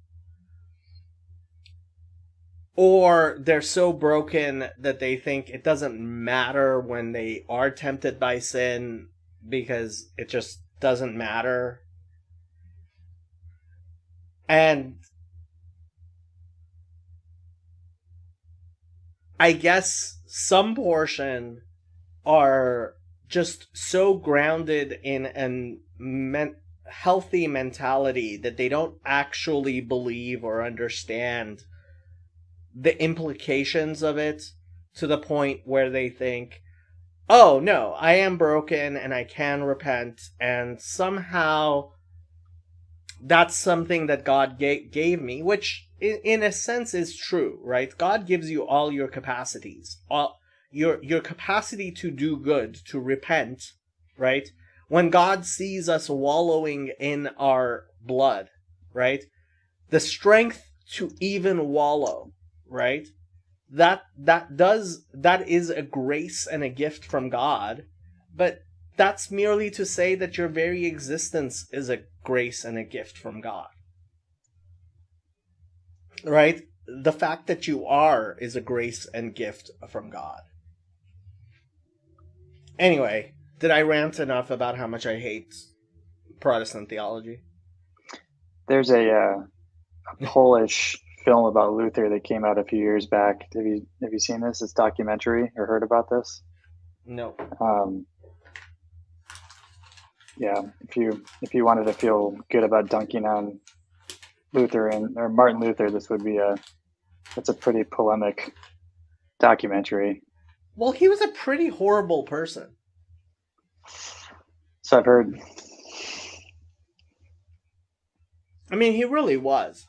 or they're so broken that they think it doesn't matter when they are tempted by sin because it just doesn't matter. And I guess some portion are just so grounded in a healthy mentality that they don't actually believe or understand the implications of it, to the point where they think, oh no, I am broken and I can repent, and somehow that's something that God gave me, which in a sense is true, right? God gives you all your capacities, all your capacity to do good, to repent, right? when God sees us wallowing in our blood, right? The strength to even wallow, right? That is a grace and a gift from God, but that's merely to say that your very existence is a grace and a gift from God. Right? The fact that you are is a grace and gift from God. Anyway, did I rant enough about how much I hate Protestant theology? There's a Polish film about Luther that came out a few years back. Have you seen this? It's documentary or heard about this? No. Yeah, if you wanted to feel good about dunking on Luther or Martin Luther, this would be that's a pretty polemic documentary. Well, he was a pretty horrible person. So I've heard. I mean, he really was.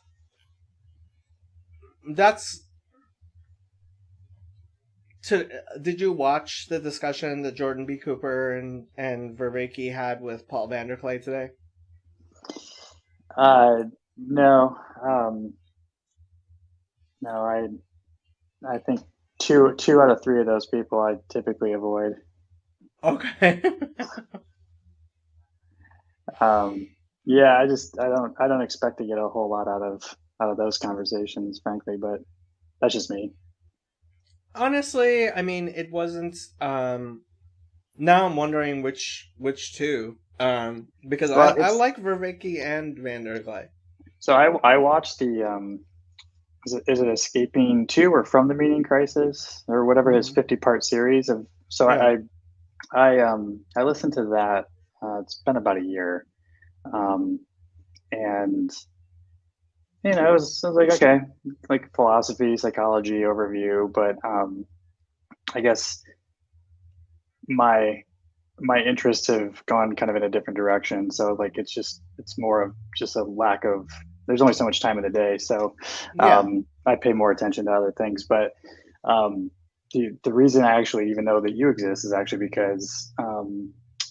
Did you watch the discussion that Jordan B. Cooper and Vervaeke had with Paul Vanderklay today? No. No, I think two out of three of those people I typically avoid. Okay. Yeah, I don't expect to get a whole lot out of those conversations, frankly, but that's just me. Honestly, I mean, it wasn't. Now I'm wondering which two. Because I like Vervaeke and Vanderklay. So I watched the is it Escaping 2 or From the Meaning Crisis or whatever his 50-part series of. So yeah. I listened to that. It's been about a year, and it was like, okay, like philosophy, psychology overview, but I guess my interests have gone kind of in a different direction. So like it's more of just a lack of. There's only so much time in the day, so I pay more attention to other things. But the reason I actually even know that you exist is actually because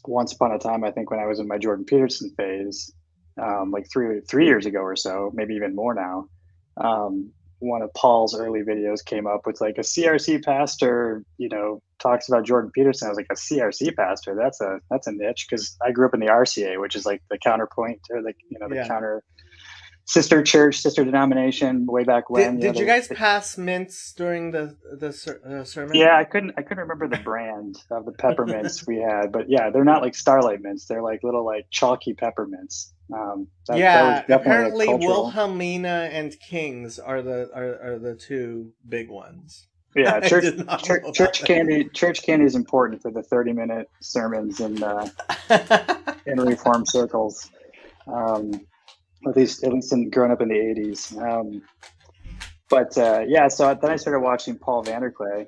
once upon a time, I think when I was in my Jordan Peterson phase, like three years ago or so, maybe even more now, one of Paul's early videos came up with like a CRC pastor, talks about Jordan Peterson. I was like, a CRC pastor? That's a niche, because I grew up in the RCA, which is like the counterpoint or the counter sister church, sister denomination way back when. Did you guys pass mints during the sermon? Yeah, I couldn't remember the brand of the peppermints we had, but yeah, they're not like Starlight mints. They're like little like chalky peppermints. That was apparently Wilhelmina and King's are the two big ones. Yeah, church candy is important for the 30-minute sermons in Reformed circles. At least in growing up in the 80s. So then I started watching Paul Vanderklay.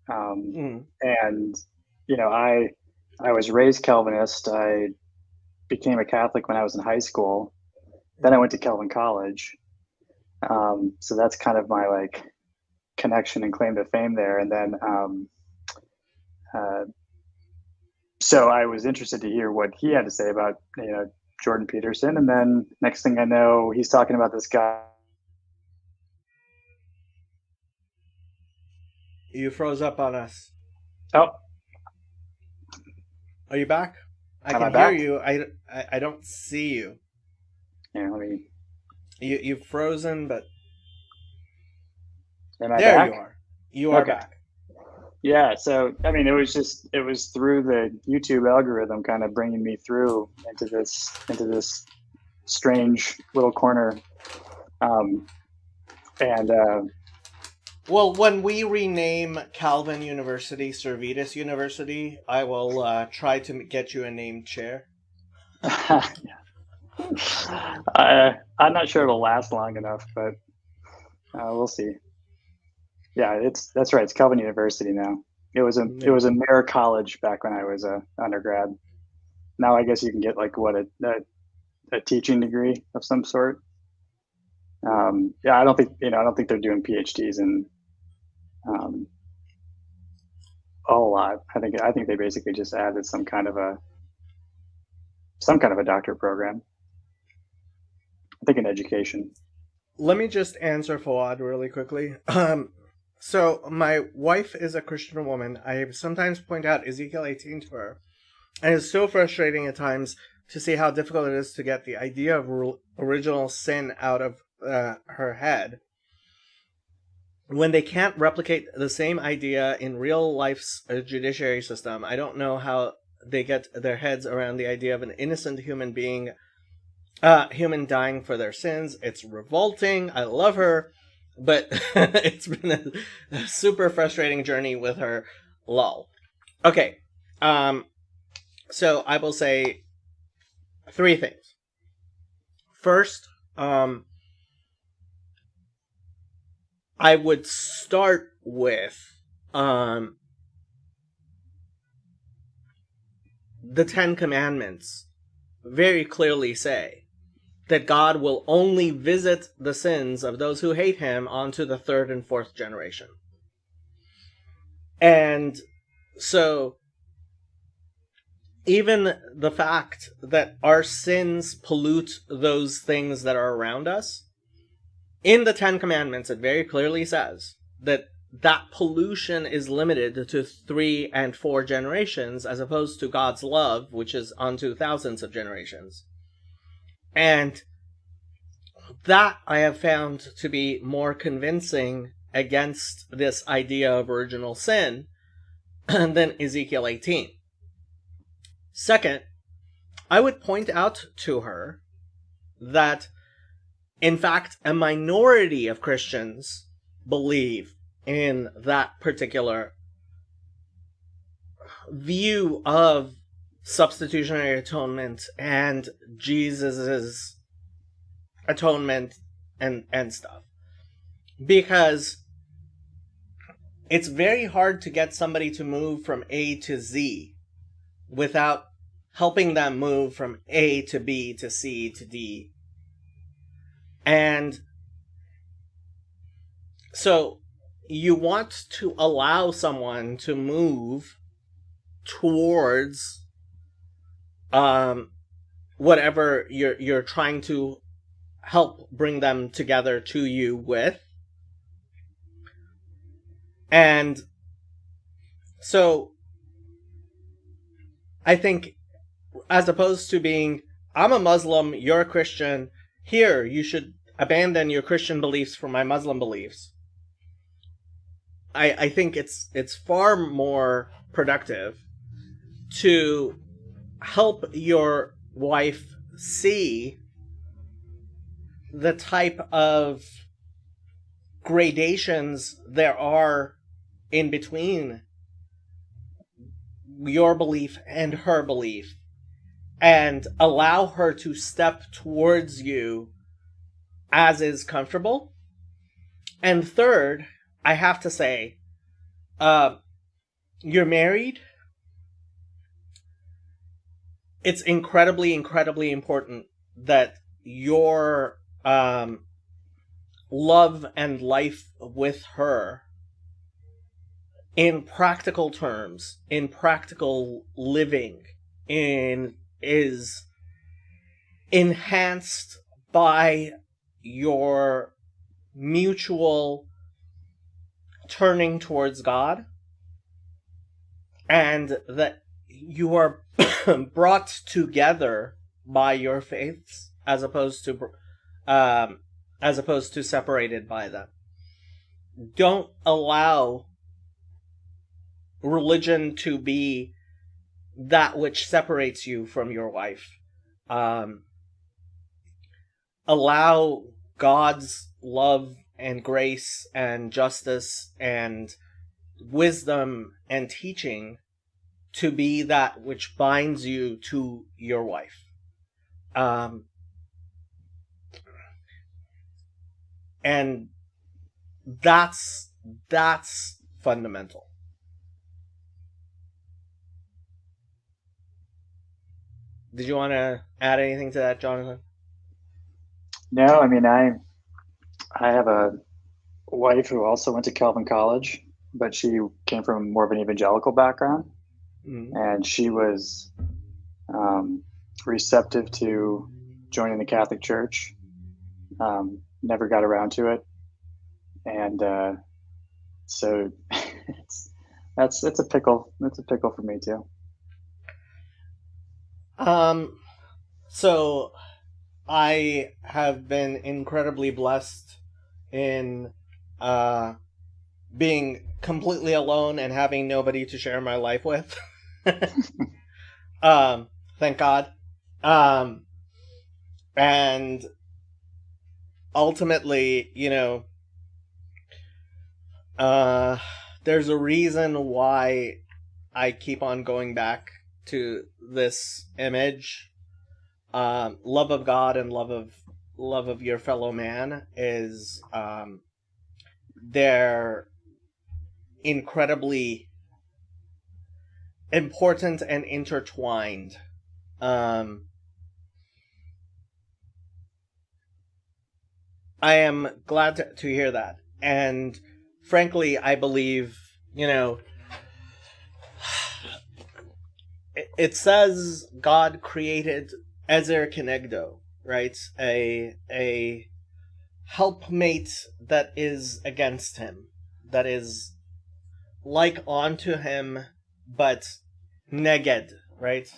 And, I was raised Calvinist. I became a Catholic when I was in high school. Then I went to Calvin College. So that's kind of my like connection and claim to fame there. And then, so I was interested to hear what he had to say about, Jordan Peterson, and then next thing I know, he's talking about this guy. You froze up on us. Oh, are you back? I can hear you. I don't see you. Yeah, let me. You've frozen, but am I there back? You are. You are okay. Back. Yeah, so I mean, it was through the YouTube algorithm kind of bringing me through into this strange little corner, well, when we rename Calvin University Servetus University, I will try to get you a named chair. I'm not sure it'll last long enough, but we'll see. Yeah, that's right. It's Calvin University now. It was a Mayer College back when I was a undergrad. Now I guess you can get like a teaching degree of some sort. I don't think they're doing PhDs in a whole lot. I think they basically just added some kind of a some kind of a doctorate program. I think in education. Let me just answer Fawad really quickly. So my wife is a Christian woman. I sometimes point out Ezekiel 18 to her, and it's so frustrating at times to see how difficult it is to get the idea of original sin out of her head when they can't replicate the same idea in real life's judiciary system. I don't know how they get their heads around the idea of an innocent human being, human dying for their sins. It's revolting. I love her, but it's been a super frustrating journey with her. Lol. Okay. So I will say 3 things. First, I would start with the 10 Commandments very clearly say that God will only visit the sins of those who hate him onto the 3rd and 4th generation. And so even the fact that our sins pollute those things that are around us, in the 10 Commandments, it very clearly says that that pollution is limited to 3 and 4 generations, as opposed to God's love, which is unto thousands of generations. And that I have found to be more convincing against this idea of original sin than Ezekiel 18. Second, I would point out to her that, in fact, a minority of Christians believe in that particular view of substitutionary atonement and Jesus's atonement and stuff. Because it's very hard to get somebody to move from A to Z without helping them move from A to B to C to D. And so you want to allow someone to move towards whatever you're trying to help bring them together to you with. And so I think, as opposed to being, I'm a Muslim, you're a Christian, here, you should abandon your Christian beliefs for my Muslim beliefs, I think it's far more productive to help your wife see the type of gradations there are in between your belief and her belief, and allow her to step towards you as is comfortable. And third, I have to say, you're married. It's incredibly, incredibly important that your love and life with her, in practical terms, in practical living, is enhanced by your mutual turning towards God, and that you are brought together by your faiths as opposed to separated by them. Don't allow religion to be that which separates you from your wife. Allow God's love and grace and justice and wisdom and teaching to be that which binds you to your wife. And that's fundamental. Did you want to add anything to that, Jonathan? No, I mean, I have a wife who also went to Calvin College, but she came from more of an evangelical background. Mm-hmm. And she was receptive to joining the Catholic Church. Never got around to it, and so it's a pickle. It's a pickle for me too. So I have been incredibly blessed in being completely alone and having nobody to share my life with. Thank God. And ultimately, there's a reason why I keep on going back to this image. Love of God and love of your fellow man is they're incredibly important and intertwined. I am glad to hear that. And frankly, I believe, it says God created Ezer Kenegdo, right? A helpmate that is against him, that is like unto him, but neged, right?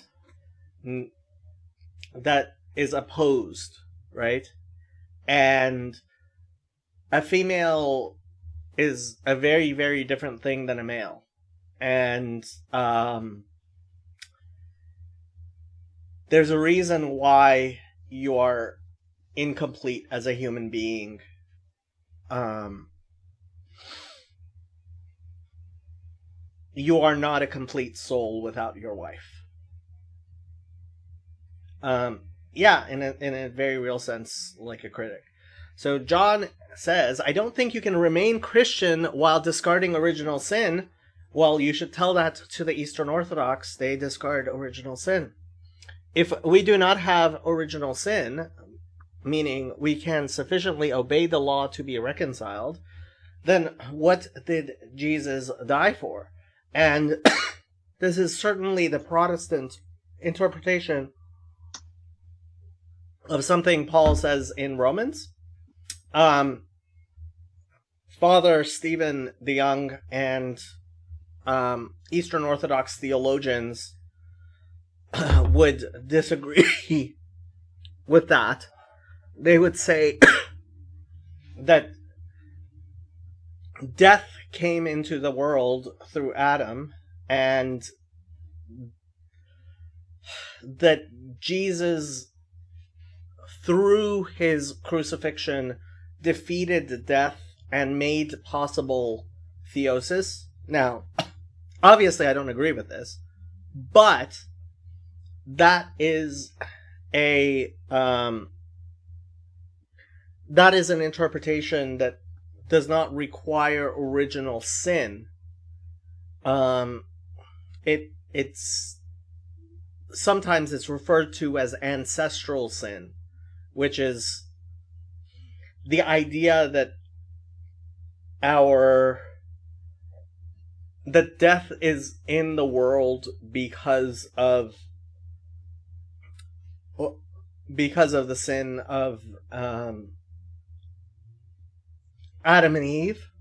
That is opposed, right? And a female is a very, very different thing than a male. And there's a reason why you are incomplete as a human being. You are not a complete soul without your wife. Yeah, in a very real sense, like a critic. So John says, I don't think you can remain Christian while discarding original sin. Well, you should tell that to the Eastern Orthodox. They discard original sin. If we do not have original sin, meaning we can sufficiently obey the law to be reconciled, then what did Jesus die for? And this is certainly the Protestant interpretation of something Paul says in Romans. Father Stephen DeYoung and Eastern Orthodox theologians would disagree with that. They would say that death came into the world through Adam, and that Jesus, through his crucifixion, defeated death and made possible theosis. Now, obviously I don't agree with this, but that is an interpretation that does not require original sin. It's sometimes it's referred to as ancestral sin, which is the idea that that death is in the world because of the sin of Adam and Eve.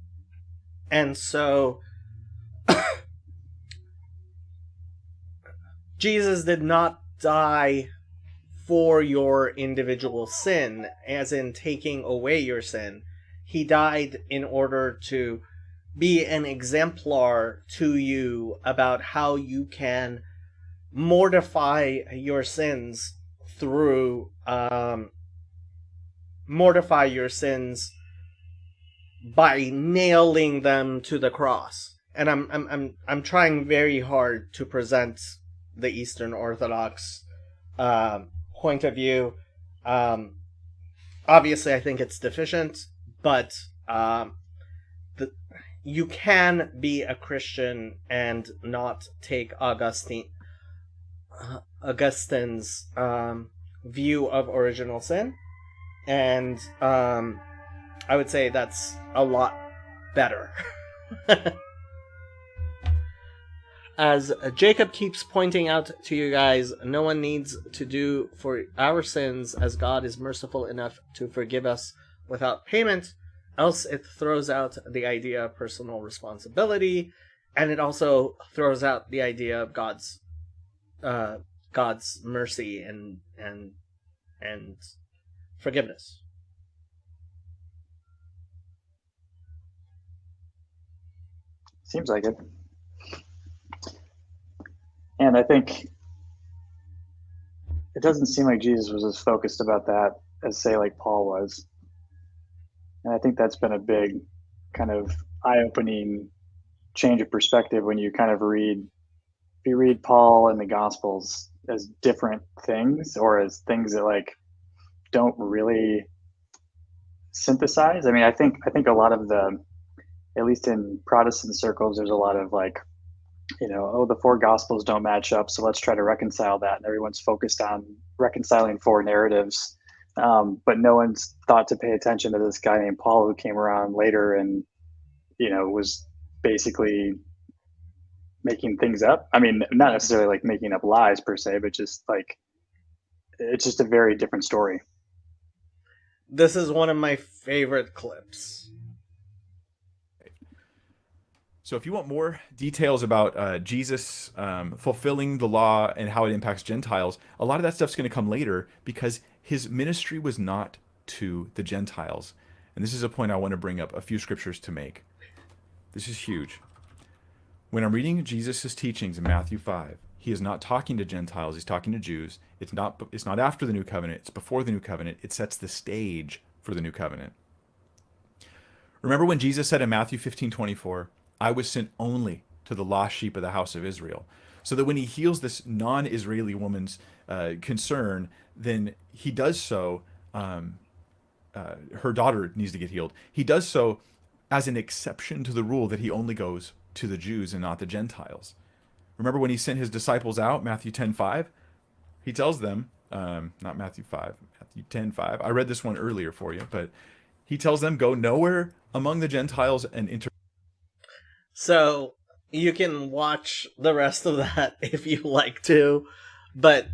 And so Jesus did not die for your individual sin, as in taking away your sin. He died in order to be an exemplar to you about how you can mortify your sins through mortify your sins by nailing them to the cross. And I'm trying very hard to present the Eastern Orthodox point of view. Obviously, I think it's deficient, but you can be a Christian and not take Augustine's view of original sin, and I would say that's a lot better. as Jacob keeps pointing out to you guys, no one needs to do for our sins as God is merciful enough to forgive us without payment, else it throws out the idea of personal responsibility, and it also throws out the idea of God's mercy and forgiveness. Seems like it. And I think it doesn't seem like Jesus was as focused about that as, say, like Paul was. And I think that's been a big kind of eye-opening change of perspective when you kind of read, if you read Paul and the Gospels as different things, or as things that like don't really synthesize. I mean, I think a lot of the, at least in Protestant circles, there's a lot of like, the four Gospels don't match up, so let's try to reconcile that. And everyone's focused on reconciling four narratives. But no one's thought to pay attention to this guy named Paul who came around later and, was basically making things up. I mean, not necessarily like making up lies per se, but just like, it's just a very different story. This is one of my favorite clips. So if you want more details about Jesus fulfilling the law and how it impacts Gentiles, a lot of that stuff's going to come later because his ministry was not to the Gentiles. And this is a point I want to bring up a few scriptures to make. This is huge. When I'm reading Jesus' teachings in Matthew 5, he is not talking to Gentiles, he's talking to Jews. It's not after the new covenant, it's before the new covenant. It sets the stage for the new covenant. Remember when Jesus said in Matthew 15:24, I was sent only to the lost sheep of the house of Israel. So that when he heals this non-Israeli woman's concern, then he does so, her daughter needs to get healed. He does so as an exception to the rule that he only goes to the Jews and not the Gentiles. Remember when he sent his disciples out, Matthew 10:5? He tells them, not Matthew 5, Matthew 10:5. I read this one earlier for you, but he tells them, go nowhere among the Gentiles and enter. So you can watch the rest of that if you like to, but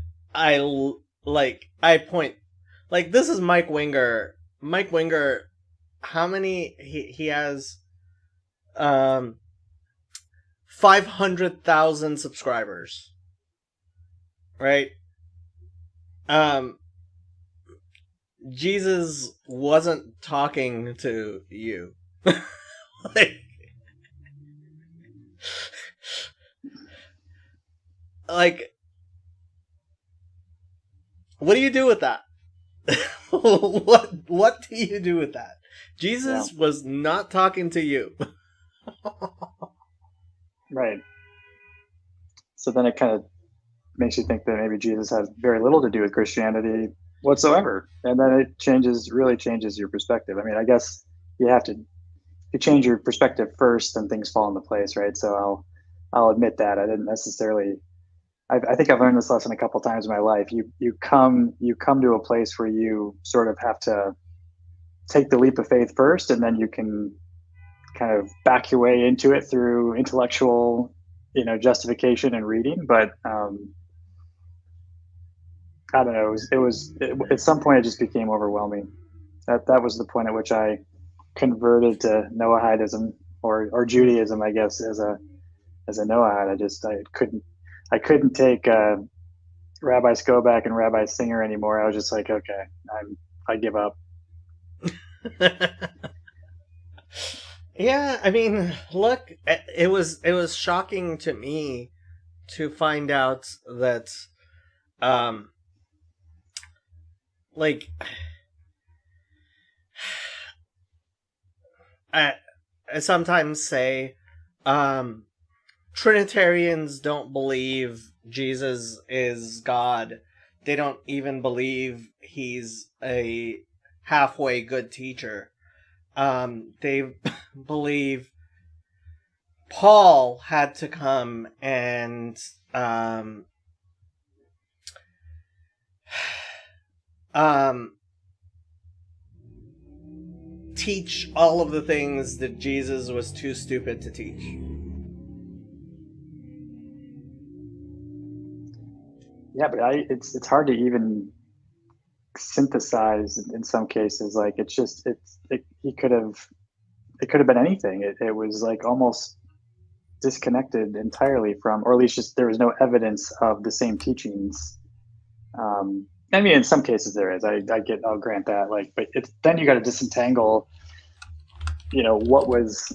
this is Mike Winger. Mike Winger, how many he has? 500,000 subscribers, right? Jesus wasn't talking to you. Like, what do you do with that? What do you do with that? Jesus was not talking to you. Right. So then it kind of makes you think that maybe Jesus has very little to do with Christianity whatsoever. And then it really changes your perspective. I mean, I guess you change your perspective first and things fall into place, right? So I'll admit that I didn't necessarily, I think I've learned this lesson a couple times in my life. You come to a place where you sort of have to take the leap of faith first, and then you can kind of back your way into it through intellectual, justification and reading. But I don't know. It was at some point it just became overwhelming. That was the point at which I converted to Noahidism or Judaism, I guess, as a Noahide. I couldn't take Rabbi Skobach and Rabbi Singer anymore. I was just like, okay, I give up. Yeah, I mean, look, it was shocking to me to find out that, I sometimes say, Trinitarians don't believe Jesus is God. They don't even believe he's a halfway good teacher. They believe Paul had to come and teach all of the things that Jesus was too stupid to teach. Yeah, but it's hard to even synthesize in some cases. Like it's just it could have been anything. It was like almost disconnected entirely from, or at least just there was no evidence of the same teachings. I mean, in some cases there is. I'll grant that. Like, but it's then you got to disentangle, what was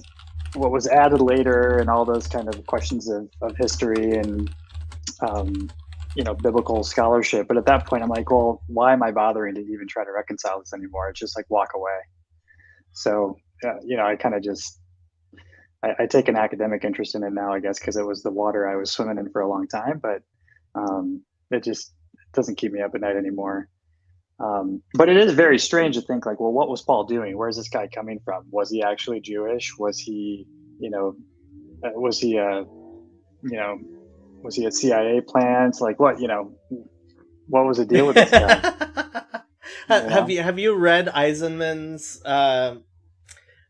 added later and all those kind of questions of history and biblical scholarship. But at that point, I'm like, well, why am I bothering to even try to reconcile this anymore? It's just like walk away. So, I kind of just, I take an academic interest in it now, I guess, because it was the water I was swimming in for a long time. But it just doesn't keep me up at night anymore. But it is very strange to think like, well, what was Paul doing? Where's this guy coming from? Was he actually Jewish? Was he, was he a CIA plant? Like what was the deal with this guy? Have you read Eisenman's?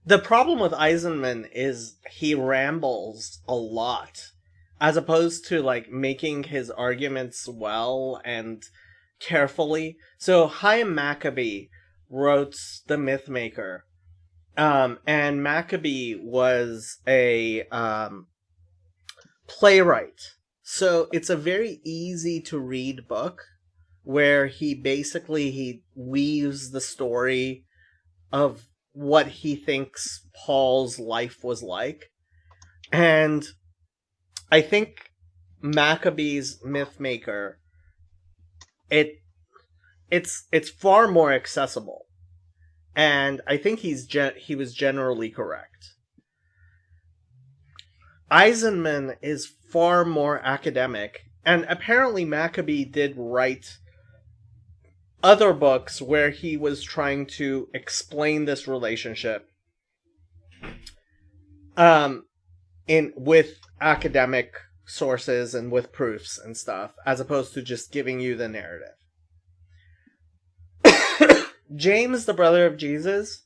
The problem with Eisenman is he rambles a lot, as opposed to like making his arguments well and carefully. So Chaim Maccabee wrote The Mythmaker, and Maccabee was a playwright. So it's a very easy to read book where he weaves the story of what he thinks Paul's life was like. And I think Maccabee's Mythmaker, it's far more accessible. And I think he was generally correct. Eisenman is far more academic, and apparently Maccabee did write other books where he was trying to explain this relationship with academic sources and with proofs and stuff, as opposed to just giving you the narrative. James, the brother of Jesus,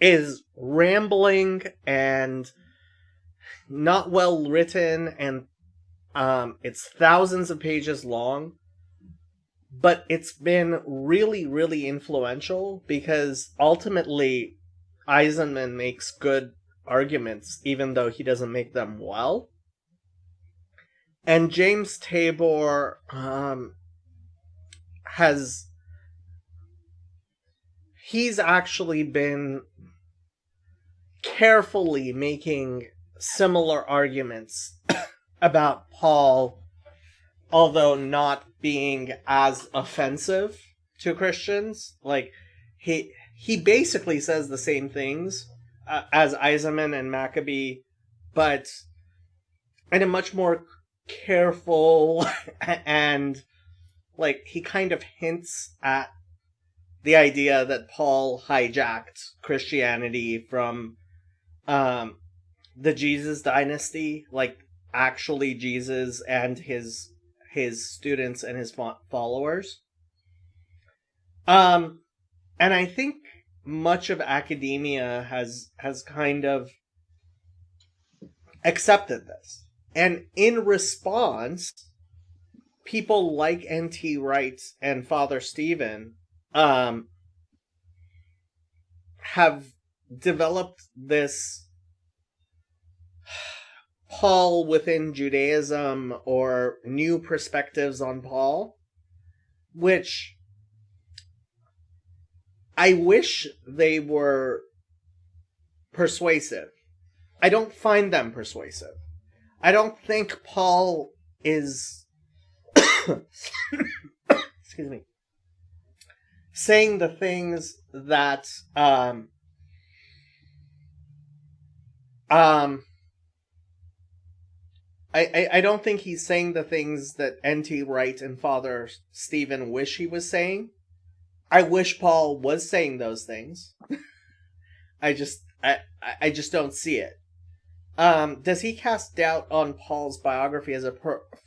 is rambling and not well written, and it's thousands of pages long, but it's been really, really influential because ultimately Eisenman makes good arguments even though he doesn't make them well. And James Tabor he's actually been carefully making similar arguments about Paul, although not being as offensive to Christians. Like, he basically says the same things as Eisenman and Maccabee, but in a much more careful and, like, he kind of hints at the idea that Paul hijacked Christianity from the Jesus dynasty, like actually Jesus and his students and his followers. And I think much of academia has kind of accepted this. And in response, people like N.T. Wright and Father Stephen have developed this Paul within Judaism, or new perspectives on Paul, which I wish they were persuasive. I don't find them persuasive. I don't think Paul is excuse me, saying the things that I don't think he's saying the things that N.T. Wright and Father Stephen wish he was saying. I wish Paul was saying those things. I just don't see it. Does he cast doubt on Paul's biography as a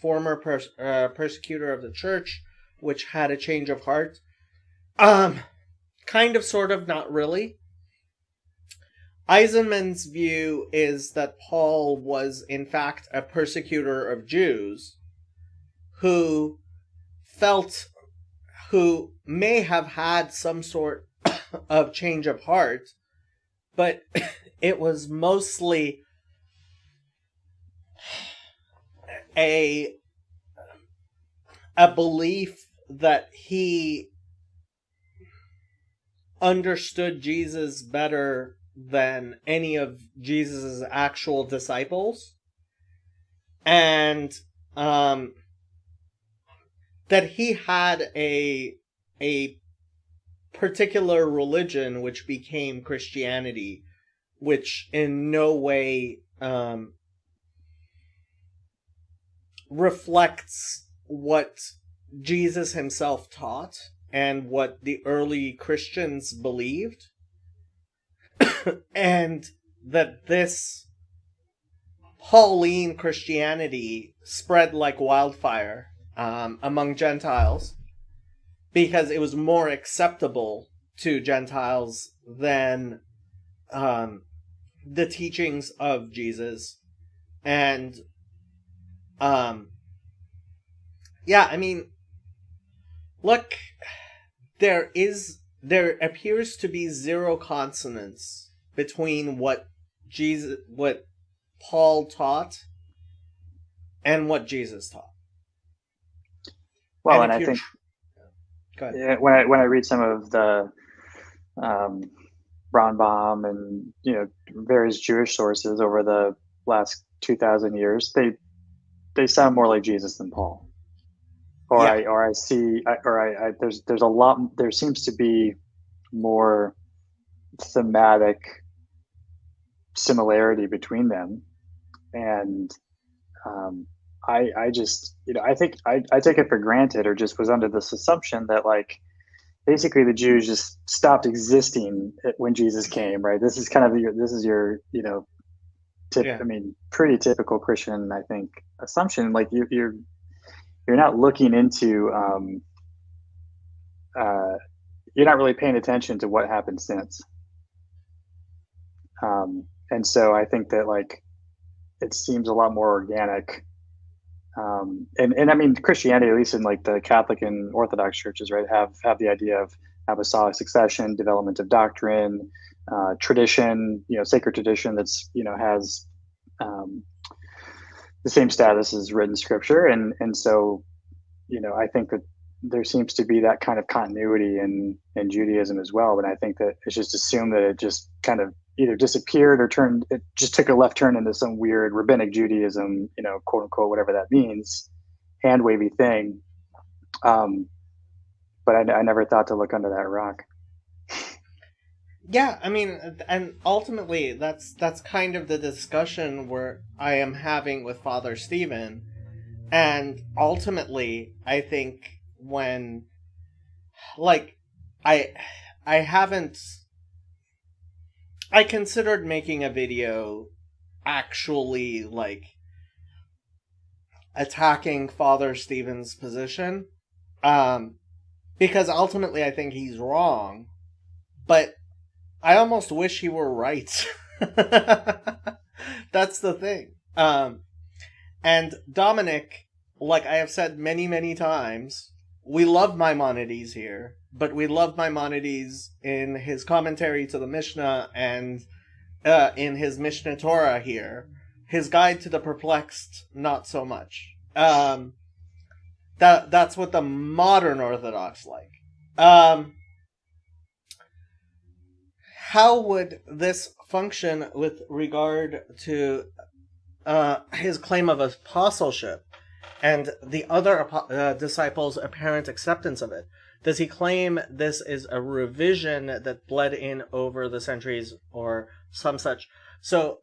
former persecutor of the church, which had a change of heart? Kind of, sort of, not really. Eisenman's view is that Paul was, in fact, a persecutor of Jews who who may have had some sort of change of heart, but it was mostly a belief that he understood Jesus better than any of Jesus's actual disciples, and that he had a particular religion which became Christianity, which in no way reflects what Jesus himself taught and what the early Christians believed, and that this Pauline Christianity spread like wildfire among Gentiles because it was more acceptable to Gentiles than the teachings of Jesus. And yeah, I mean, look, there appears to be zero consonance between what Paul taught and what Jesus taught. Well, and I think go ahead. Yeah, when I read some of the Rambam and various Jewish sources over the last 2,000 years, they sound more like Jesus than Paul. Or there's a lot. There seems to be more thematic similarity between them, and I just I think I take it for granted, or just was under this assumption that like basically the Jews just stopped existing when Jesus came, right? This is kind of your I mean, pretty typical Christian, I think, assumption. Like you're not looking into you're not really paying attention to what happened since. And so I think that like it seems a lot more organic. And I mean, Christianity, at least in like the Catholic and Orthodox churches, right, have the idea of apostolic succession, development of doctrine, tradition, sacred tradition that's has the same status as written scripture, and so I think that there seems to be that kind of continuity in Judaism as well. But I think that it's just assumed that it just kind of either disappeared or it just took a left turn into some weird rabbinic Judaism, quote unquote, whatever that means, hand wavy thing. But I never thought to look under that rock. Yeah, I mean, and ultimately that's kind of the discussion where I am having with Father Stephen. And ultimately, I think when, like, I considered making a video actually, like, attacking Father Stephen's position, because ultimately I think he's wrong, but I almost wish he were right. That's the thing. And Dominic, like I have said many, many times, we love Maimonides here, but we love Maimonides in his commentary to the Mishnah and in his Mishneh Torah here. His Guide to the Perplexed, not so much. That's what the modern Orthodox like. How would this function with regard to his claim of apostleship and the other disciples' apparent acceptance of it? Does he claim this is a revision that bled in over the centuries or some such? So,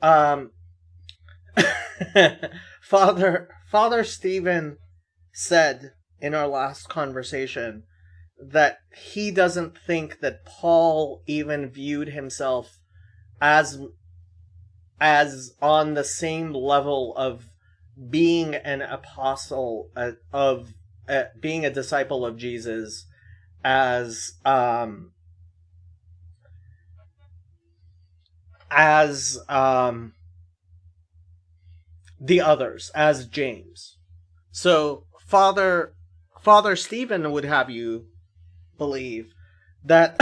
Father Stephen said in our last conversation that he doesn't think that Paul even viewed himself as on the same level of being an apostle, of being a disciple of Jesus, as the others, as James. So Father Father Stephen would have you believe that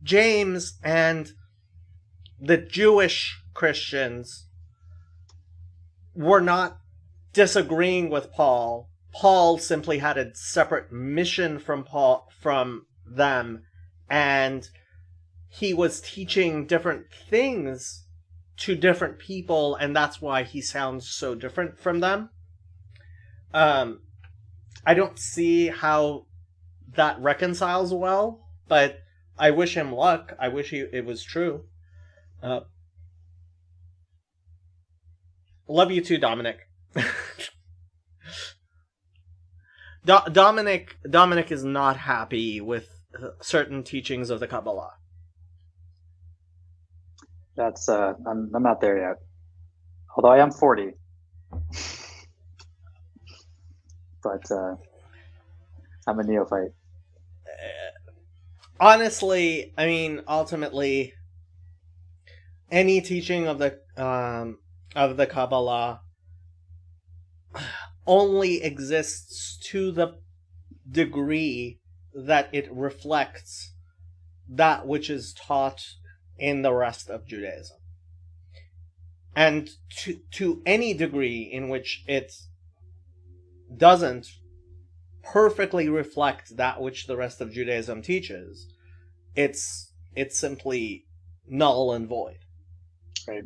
James and the Jewish Christians were not disagreeing with Paul. Paul simply had a separate mission from them, and he was teaching different things to different people, and that's why he sounds so different from them. I don't see how that reconciles well, but I wish him luck. I wish it was true. Love you too, Dominic. Dominic is not happy with certain teachings of the Kabbalah. That's I'm not there yet. Although I am 40. But I'm a neophyte. Honestly, I mean, ultimately, any teaching of the Kabbalah only exists to the degree that it reflects that which is taught in the rest of Judaism. And to any degree in which it doesn't perfectly reflect that which the rest of Judaism teaches, it's simply null and void. Right.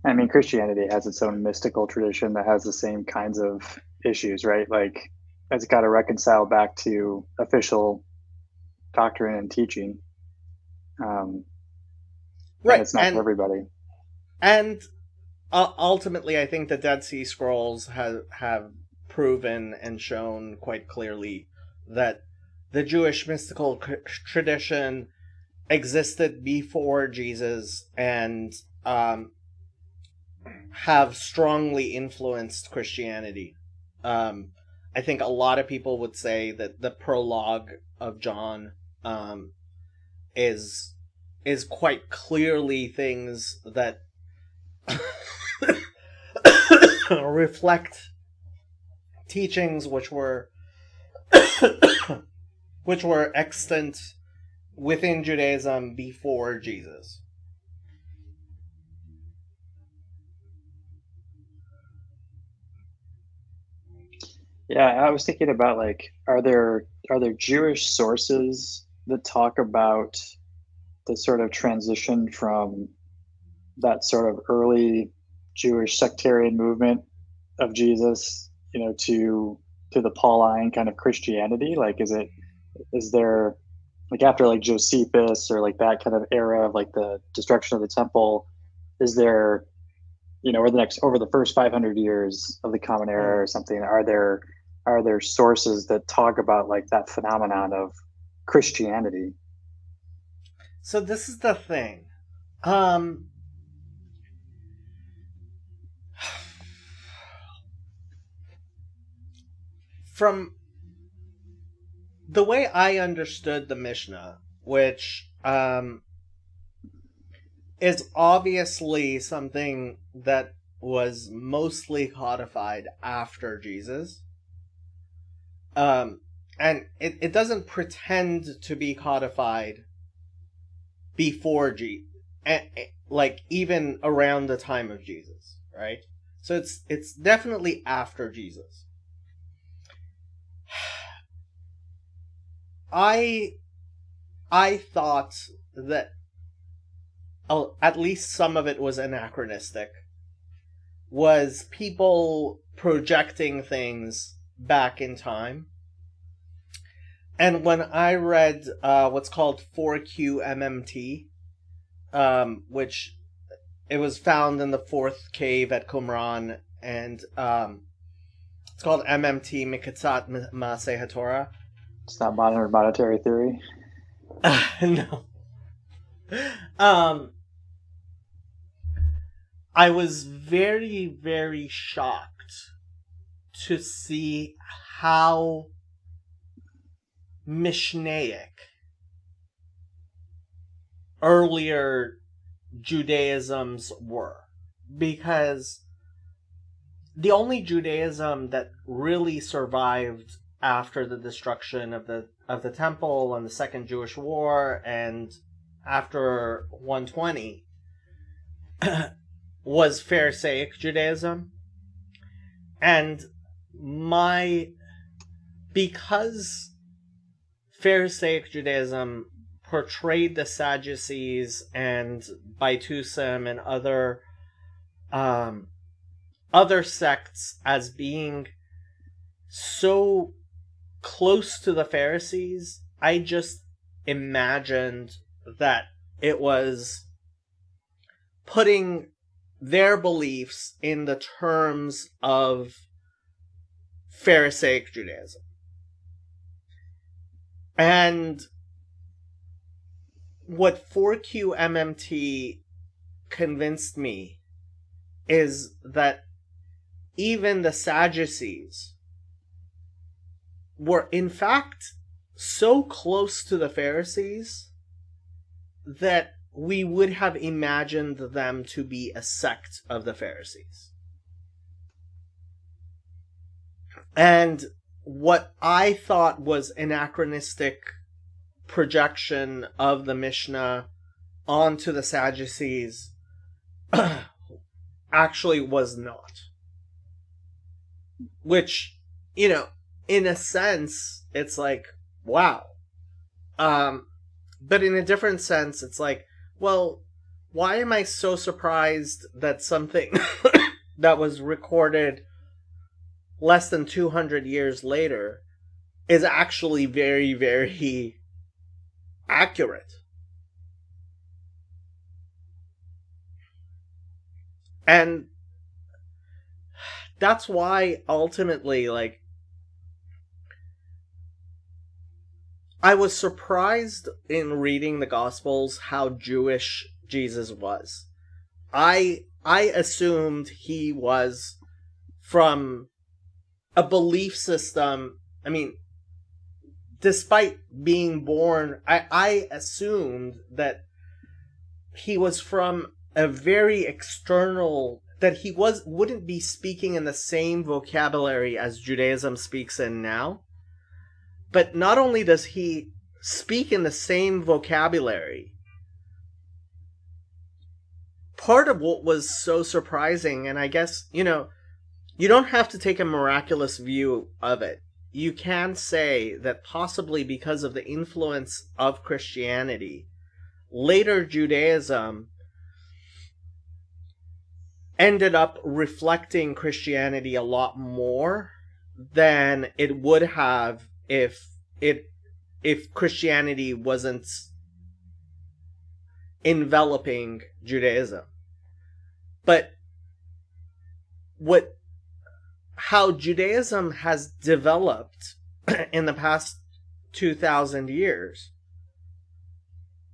I mean, Christianity has its own mystical tradition that has the same kinds of issues, right? Like, it's got to reconcile back to official doctrine and teaching. Right. And it's not for everybody. And ultimately, I think the Dead Sea Scrolls have proven and shown quite clearly that the Jewish mystical tradition existed before Jesus and have strongly influenced Christianity. I think a lot of people would say that the prologue of John is quite clearly things that reflect teachings which were extant within Judaism before Jesus. Yeah, I was thinking about, like, are there Jewish sources that talk about the sort of transition from that sort of early Jewish sectarian movement of Jesus, to the Pauline kind of Christianity? Like, is there, like, after like Josephus or like that kind of era of like the destruction of the temple, is there, over the first 500 years of the Common Era or something, are there sources that talk about like that phenomenon of Christianity? So this is the thing. From the way I understood the Mishnah, which is obviously something that was mostly codified after Jesus, and it doesn't pretend to be codified before like even around the time of Jesus, right? So it's definitely after Jesus. I thought that at least some of it was anachronistic, was people projecting things back in time. And when I read what's called 4Q MMT, which it was found in the fourth cave at Qumran, and it's called MMT Mikatzat Maaseh HaTorah. It's not modern monetary theory. No. I was very, very shocked to see how Mishnaic earlier Judaisms were, because the only Judaism that really survived after the destruction of the temple and the Second Jewish War and after 120 was Pharisaic Judaism. And because Pharisaic Judaism portrayed the Sadducees and Baitusim and other sects as being so close to the Pharisees, I just imagined that it was putting their beliefs in the terms of Pharisaic Judaism. And what 4QMMT convinced me is that even the Sadducees were in fact so close to the Pharisees that we would have imagined them to be a sect of the Pharisees. And what I thought was anachronistic projection of the Mishnah onto the Sadducees actually was not. Which, you know, in a sense, it's like, wow. But in a different sense, it's like, well, why am I so surprised that something that was recorded less than 200 years later is actually very, very accurate? And that's why ultimately, like, I was surprised in reading the Gospels how Jewish Jesus was. I assumed he was from a belief system. I mean, despite being born, I assumed that he was from a very external, that he wouldn't be speaking in the same vocabulary as Judaism speaks in now. But not only does he speak in the same vocabulary, part of what was so surprising, and I guess, you know, you don't have to take a miraculous view of it. You can say that possibly because of the influence of Christianity, later Judaism ended up reflecting Christianity a lot more than it would have if Christianity wasn't enveloping Judaism. But how Judaism has developed in the past 2,000 years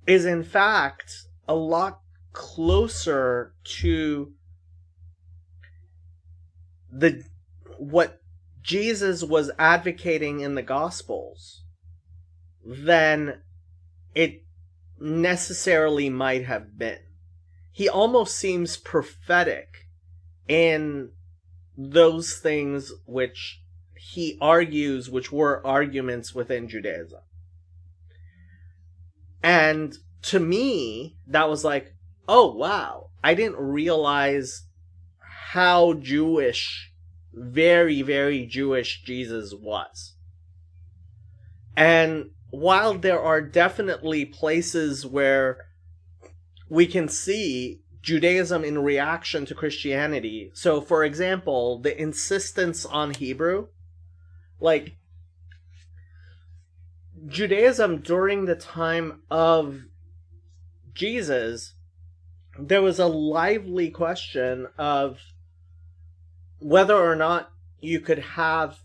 is in fact a lot closer to what Jesus was advocating in the Gospels than it necessarily might have been. He almost seems prophetic in those things which he argues, which were arguments within Judaism. And to me, that was like, oh wow, I didn't realize how Jewish, very, very Jewish Jesus was. And while there are definitely places where we can see Judaism in reaction to Christianity, so for example, the insistence on Hebrew, like Judaism during the time of Jesus, there was a lively question of whether or not you could have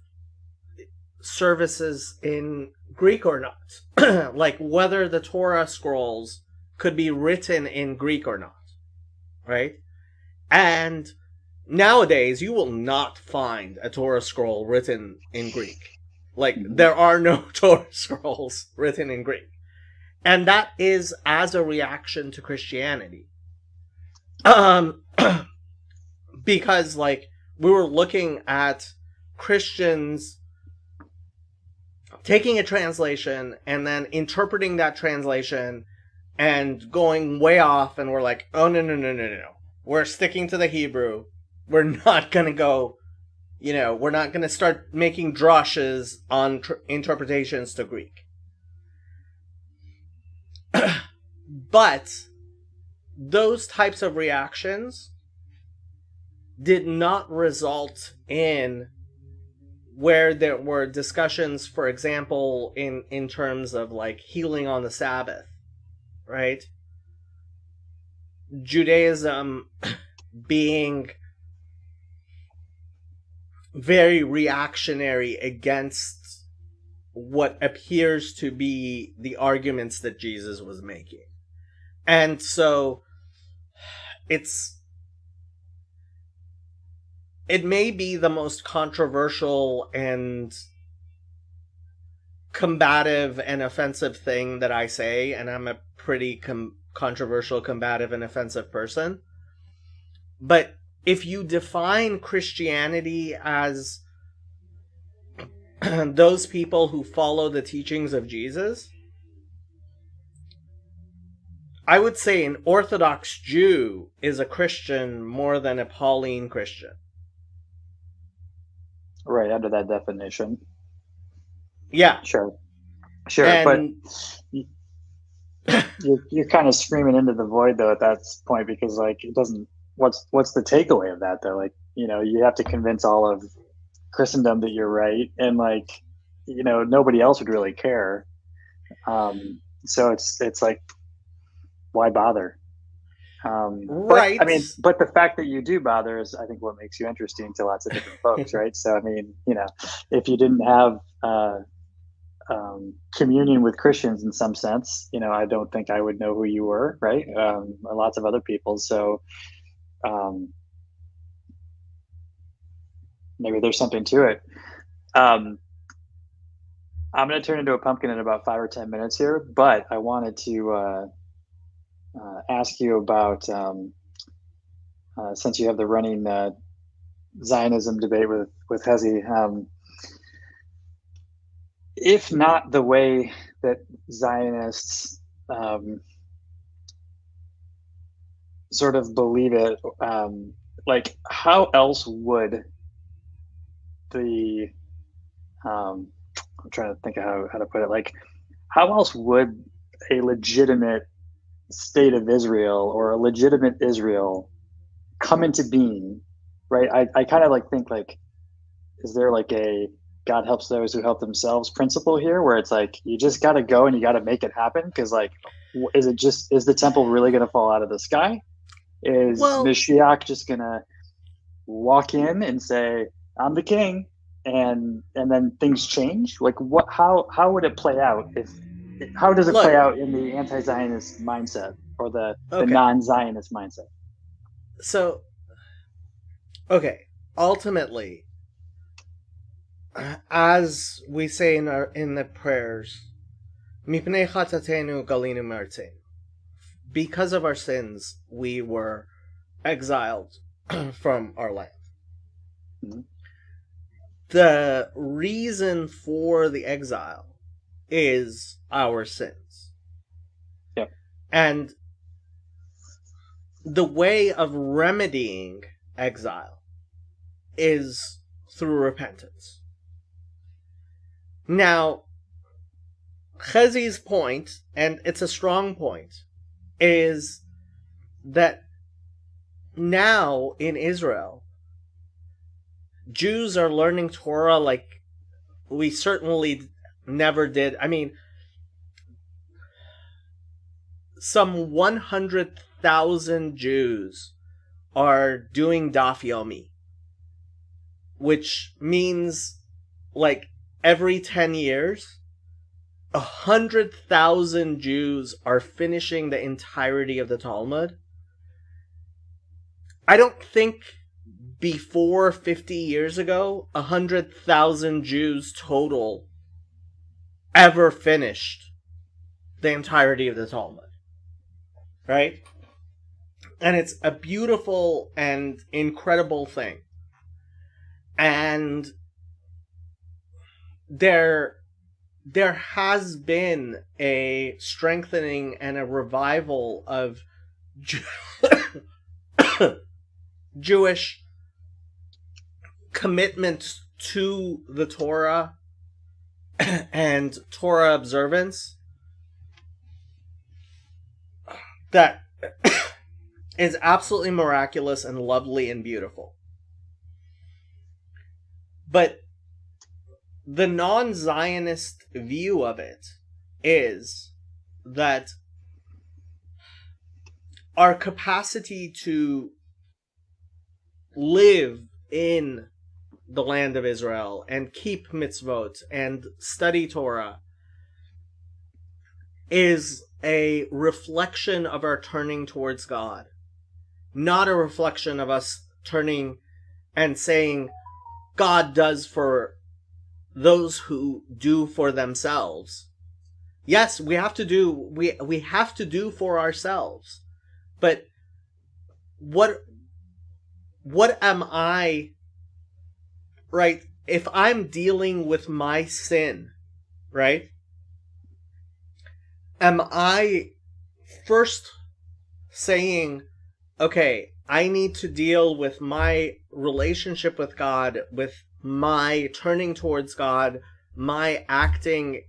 services in Greek or not. Like whether the Torah scrolls could be written in Greek or not. Right? And nowadays, you will not find a Torah scroll written in Greek. Like, there are no Torah scrolls written in Greek. And that is as a reaction to Christianity. Because, like, we were looking at Christians taking a translation and then interpreting that translation and going way off, and we're like, oh, no. We're sticking to the Hebrew. We're not going to go, we're not going to start making drashes on interpretations to Greek. But those types of reactions did not result in where there were discussions, for example, in terms of like healing on the Sabbath, right? Judaism being very reactionary against what appears to be the arguments that Jesus was making. And so it may be the most controversial and combative and offensive thing that I say, and I'm a pretty controversial, combative, and offensive person. But if you define Christianity as those people who follow the teachings of Jesus, I would say an Orthodox Jew is a Christian more than a Pauline Christian. Right, under that definition. Yeah. Sure. And, but you're kind of screaming into the void though at that point, because like it doesn't. What's the takeaway of that though? Like, you have to convince all of Christendom that you're right, and like, nobody else would really care. So it's like, why bother? Right. But the fact that you do bother is, I think, what makes you interesting to lots of different folks, right? So, if you didn't have communion with Christians in some sense, I don't think I would know who you were, right? Lots of other people. So, maybe there's something to it. I'm going to turn into a pumpkin in about 5 or 10 minutes here, but I wanted to ask you about, since you have the running Zionism debate with Hezi, if not the way that Zionists sort of believe it, like how else would I'm trying to think of how to put it, like how else would a legitimate state of Israel or a legitimate Israel come into being, right? I kind of like think like, is there like a God helps those who help themselves principle here, where it's like you just got to go and you got to make it happen? Because like, is the temple really going to fall out of the sky? Is Mashiach just going to walk in and say, I'm the king, and then things change? Like what? How would it play out? How does it play out in the anti-Zionist mindset or the non-Zionist mindset? So, okay, ultimately, as we say in the prayers, "Mipnei chatatenu galinu me'artzenu," because of our sins, we were exiled from our land. Mm-hmm. The reason for the exile is our sins. Yep. And the way of remedying exile is through repentance. Now, Chezi's point, and it's a strong point, is that now in Israel, Jews are learning Torah like we certainly never did. I mean, some 100,000 Jews are doing Daf Yomi, which means like every 10 years, 100,000 Jews are finishing the entirety of the Talmud. I don't think before 50 years ago, 100,000 Jews total ever finished the entirety of the Talmud. Right? And it's a beautiful and incredible thing. And there has been a strengthening and a revival of Jewish commitment to the Torah and Torah observance that is absolutely miraculous and lovely and beautiful. But the non-Zionist view of it is that our capacity to live in the land of Israel and keep mitzvot and study Torah is a reflection of our turning towards God, not a reflection of us turning and saying God does for those who do for themselves. Yes, we have to do for ourselves. But what am I, right? If I'm dealing with my sin, right? Am I first saying, okay, I need to deal with my relationship with God, with my turning towards God, my acting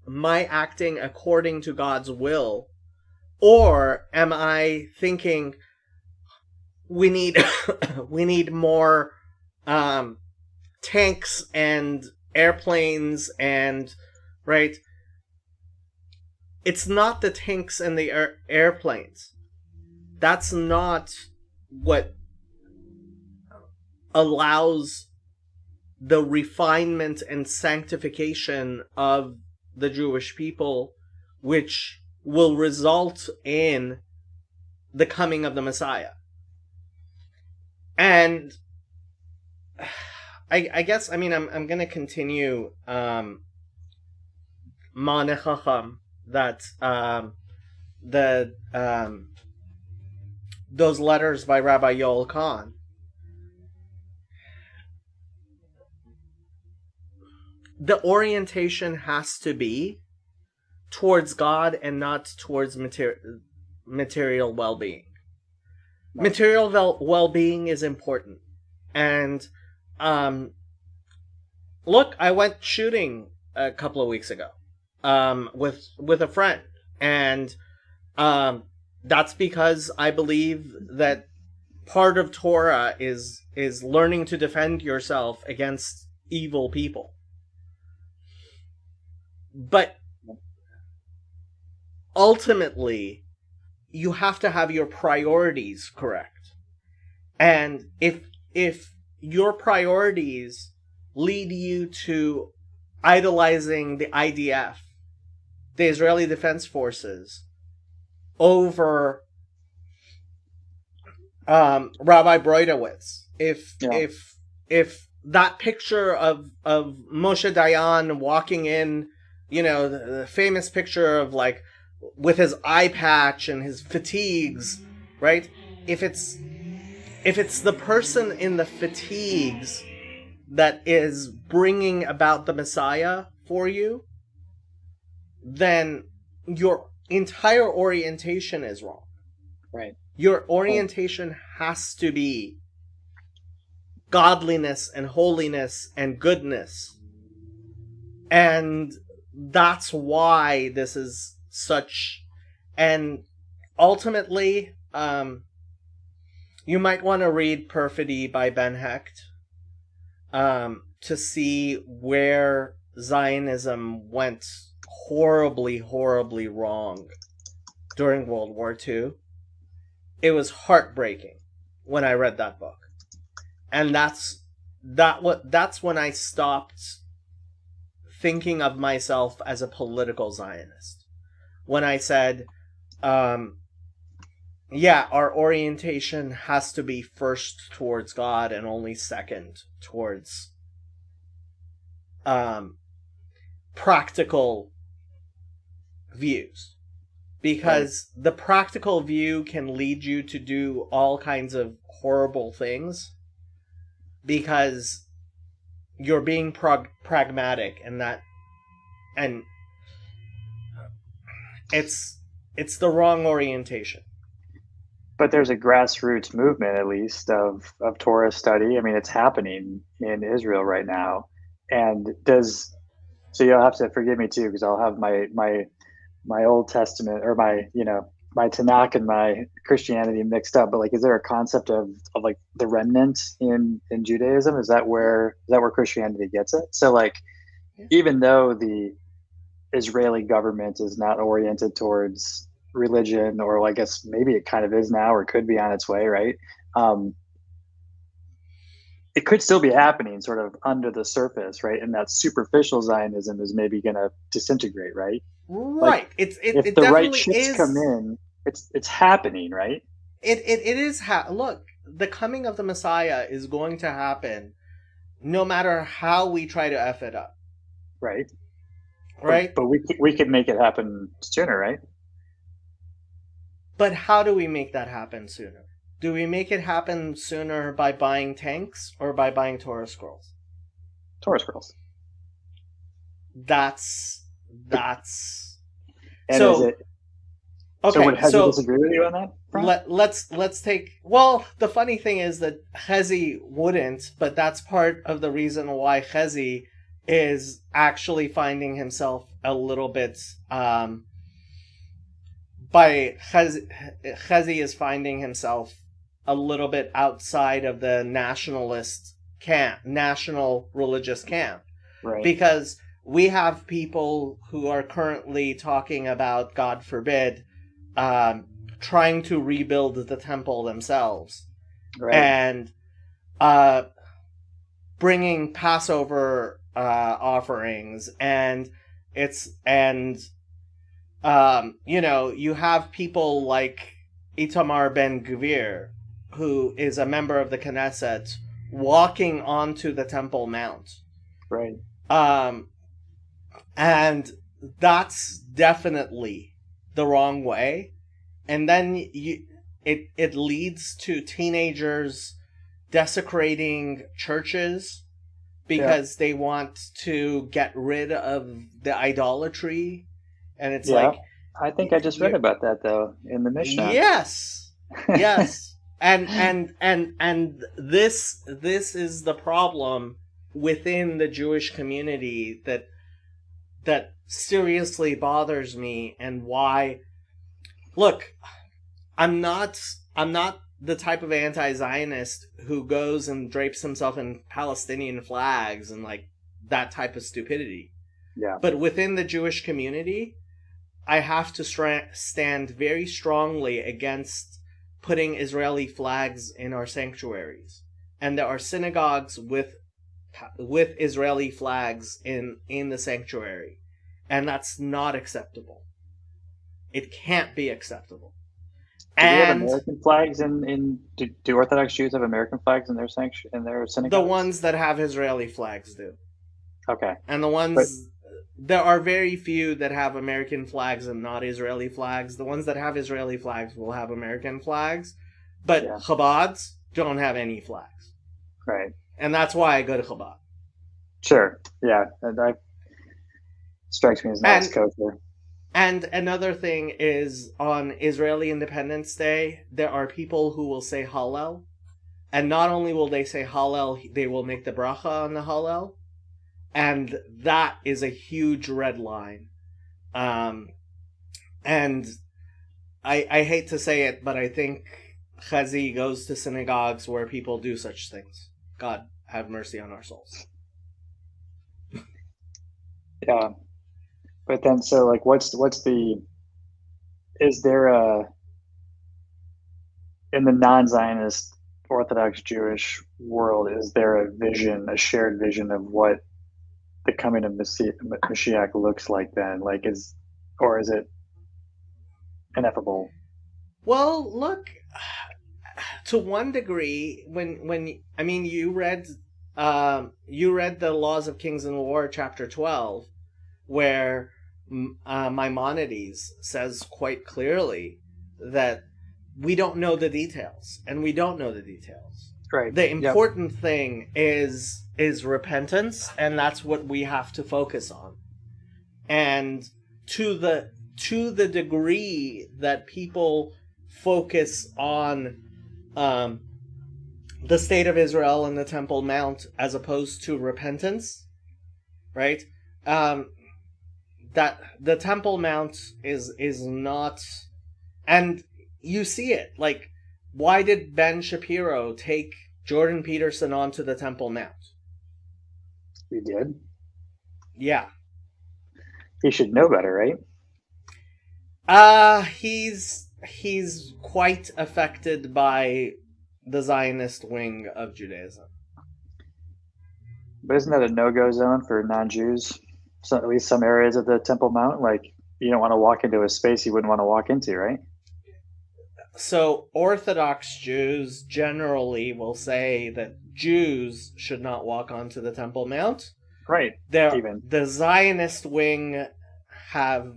according to God's will? Or am I thinking we need more tanks and airplanes and, right? It's not the tanks and the airplanes. That's not what allows the refinement and sanctification of the Jewish people, which will result in the coming of the Messiah. And I guess, I mean, I'm going to continue Ma'aneh Chacham, that those letters by Rabbi Yoel Kahn. The orientation has to be towards God and not towards material well-being. Material well-being is important. And look, I went shooting a couple of weeks ago with a friend, and that's because I believe that part of Torah is learning to defend yourself against evil people. But ultimately, you have to have your priorities correct. And if your priorities lead you to idolizing the IDF, the Israeli Defense Forces, over Rabbi Broidowitz, if that picture of Moshe Dayan walking in, you know, the famous picture of, like, with his eye patch and his fatigues, right? If it's the person in the fatigues that is bringing about the Messiah for you, then your entire orientation is wrong. Right. Your orientation has to be godliness and holiness and goodness. And that's why this is such... And ultimately, you might want to read Perfidy by Ben Hecht to see where Zionism went horribly, horribly wrong during World War II. It was heartbreaking when I read that book. And that's when I stopped thinking of myself as a political Zionist. When I said, yeah, our orientation has to be first towards God and only second towards practical views. Because the practical view can lead you to do all kinds of horrible things. because you're being pragmatic, and it's the wrong orientation. But there's a grassroots movement, at least, of Torah study. I mean, it's happening in Israel right now. And so you'll have to forgive me too, because I'll have my Old Testament, or my Tanakh and my Christianity mixed up. But like, is there a concept of like the remnant in Judaism? Is that where Christianity gets it? So like, even though the Israeli government is not oriented towards religion, or I guess maybe it kind of is now, or could be on its way, right? It could still be happening sort of under the surface, right? And that superficial Zionism is maybe going to disintegrate, right? Right. Like, if the right ships come in, it's happening, right? It is. Look, the coming of the Messiah is going to happen, no matter how we try to F it up. Right. Right. But we could make it happen sooner, right? But how do we make that happen sooner? Do we make it happen sooner by buying tanks or by buying Torah scrolls? Torah scrolls. That's. And so, is it? Okay, so would Hezi disagree with you on that front? Let's take. Well, the funny thing is that Hezi wouldn't, but that's part of the reason why Hezi is actually finding himself a little bit. Hezi is finding himself a little bit outside of the nationalist camp, national religious camp, Right. because we have people who are currently talking about, God forbid, trying to rebuild the temple themselves, Right. and bringing Passover offerings, and you have people like Itamar Ben Gvir, who is a member of the Knesset, walking onto the Temple Mount. Right. And that's definitely the wrong way. And then it leads to teenagers desecrating churches because they want to get rid of the idolatry. And it's like, I think I just read about that though in the Mishnah. Yes. And this is the problem within the Jewish community that seriously bothers me, and why. Look, I'm not the type of anti-Zionist who goes and drapes himself in Palestinian flags and like that type of stupidity. Yeah. But within the Jewish community, I have to stand very strongly against putting Israeli flags in our sanctuaries. And there are synagogues with Israeli flags in the sanctuary. And that's not acceptable. It can't be acceptable. Do we have American flags do Orthodox Jews have American flags in their synagogues? The ones that have Israeli flags do. Okay. And the ones... There are very few that have American flags and not Israeli flags. The ones that have Israeli flags will have American flags. But Chabad's don't have any flags. Right. And that's why I go to Chabad. Sure. Yeah. That strikes me as nice kosher. And another thing is, on Israeli Independence Day, there are people who will say Hallel. And not only will they say Hallel, they will make the bracha on the Hallel. And that is a huge red line. And I hate to say it, but I think Hezi goes to synagogues where people do such things. God have mercy on our souls. Yeah. But then, so like, is there in the non-Zionist Orthodox Jewish world, is there a shared vision of what the coming of Mashiach looks like then? Like, is it ineffable? Well, look, to one degree, when you read the Laws of Kings and War, chapter 12, where Maimonides says quite clearly that we don't know the details, and we don't know the details. Right. The Yep. important thing is repentance, and that's what we have to focus on. And to the degree that people focus on the state of Israel and the Temple Mount as opposed to repentance, right? That the Temple Mount is not, and you see it. Like, why did Ben Shapiro take Jordan Peterson onto the Temple Mount? He did. Yeah. He should know better, right? He's quite affected by the Zionist wing of Judaism. But isn't that a no-go zone for non-Jews? So at least some areas of the Temple Mount, like you don't want to walk into a space you wouldn't want to walk into, right? So Orthodox Jews generally will say that Jews should not walk onto the Temple Mount. Right. The Zionist wing have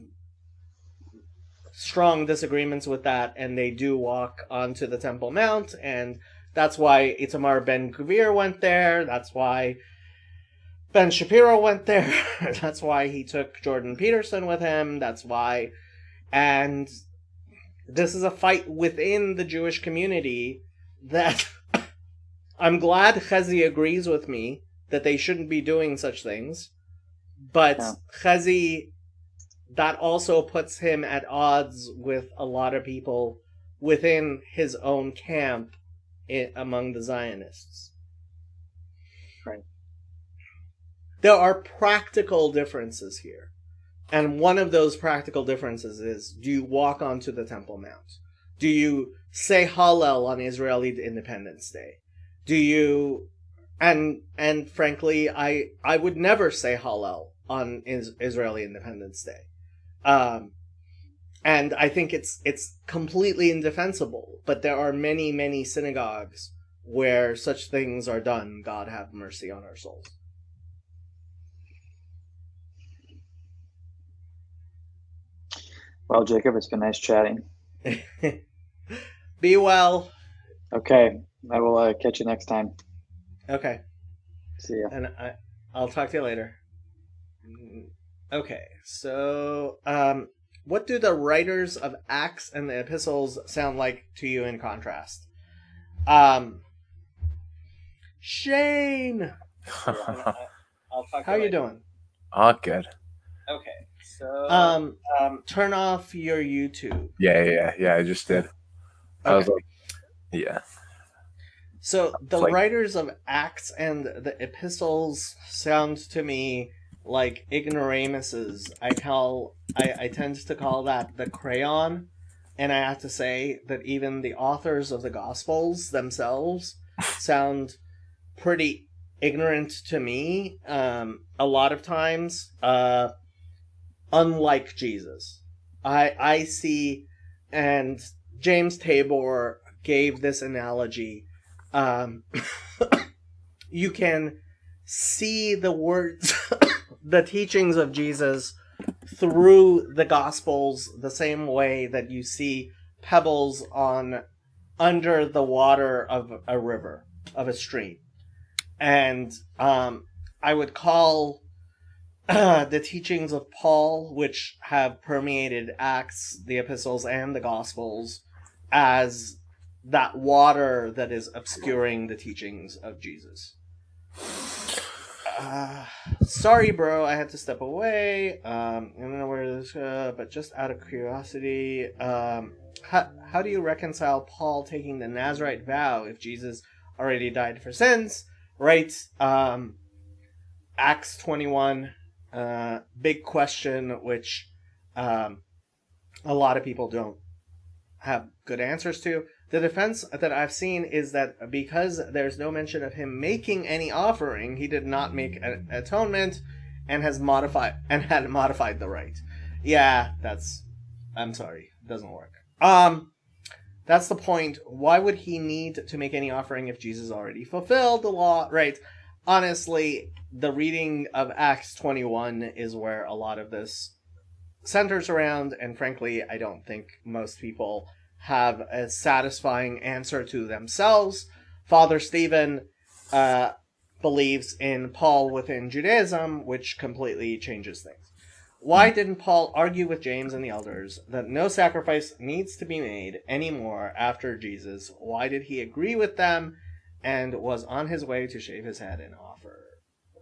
strong disagreements with that, and they do walk onto the Temple Mount, and that's why Itamar Ben-Gvir went there. That's why Ben Shapiro went there. That's why he took Jordan Peterson with him. That's why. And this is a fight within the Jewish community that I'm glad Chezi agrees with me that they shouldn't be doing such things. But Chezi, that also puts him at odds with a lot of people within his own camp among the Zionists. Right. There are practical differences here. And one of those practical differences is, do you walk onto the Temple Mount? Do you say Hallel on Israeli Independence Day? Do you... And frankly, I would never say Hallel on Israeli Independence Day. And I think it's completely indefensible. But there are many, many synagogues where such things are done. God have mercy on our souls. Well, Jacob, it's been nice chatting. Be well. Okay. I will catch you next time. Okay. See ya. And I'll talk to you later. Okay, so what do the writers of Acts and the Epistles sound like to you in contrast? Shane! I'll talk How you doing? Oh, good. Okay, so turn off your YouTube. Yeah. I just did. I was like, yeah. So the writers of Acts and the Epistles sound to me like ignoramuses. I tend to call that the crayon, and I have to say that even the authors of the Gospels themselves sound pretty ignorant to me. A lot of times, unlike Jesus. I see, and James Tabor gave this analogy. You can see the words, the teachings of Jesus through the Gospels the same way that you see pebbles under the water of a river, of a stream. And I would call the teachings of Paul, which have permeated Acts, the Epistles, and the Gospels, as that water that is obscuring the teachings of Jesus. Sorry, bro, I had to step away. I don't know where this, but just out of curiosity, how do you reconcile Paul taking the Nazirite vow if Jesus already died for sins? Right. Acts 21, big question, which a lot of people don't have good answers to. The defense that I've seen is that because there's no mention of him making any offering, he did not make an atonement and had modified the rite. Yeah, I'm sorry, it doesn't work. That's the point. Why would he need to make any offering if Jesus already fulfilled the law? Right. Honestly, the reading of Acts 21 is where a lot of this centers around, and frankly, I don't think most people have a satisfying answer to themselves Father Stephen believes in Paul within Judaism, which completely changes things. Why didn't Paul argue with James and the elders that no sacrifice needs to be made anymore after Jesus? Why did he agree with them and was on his way to shave his head and offer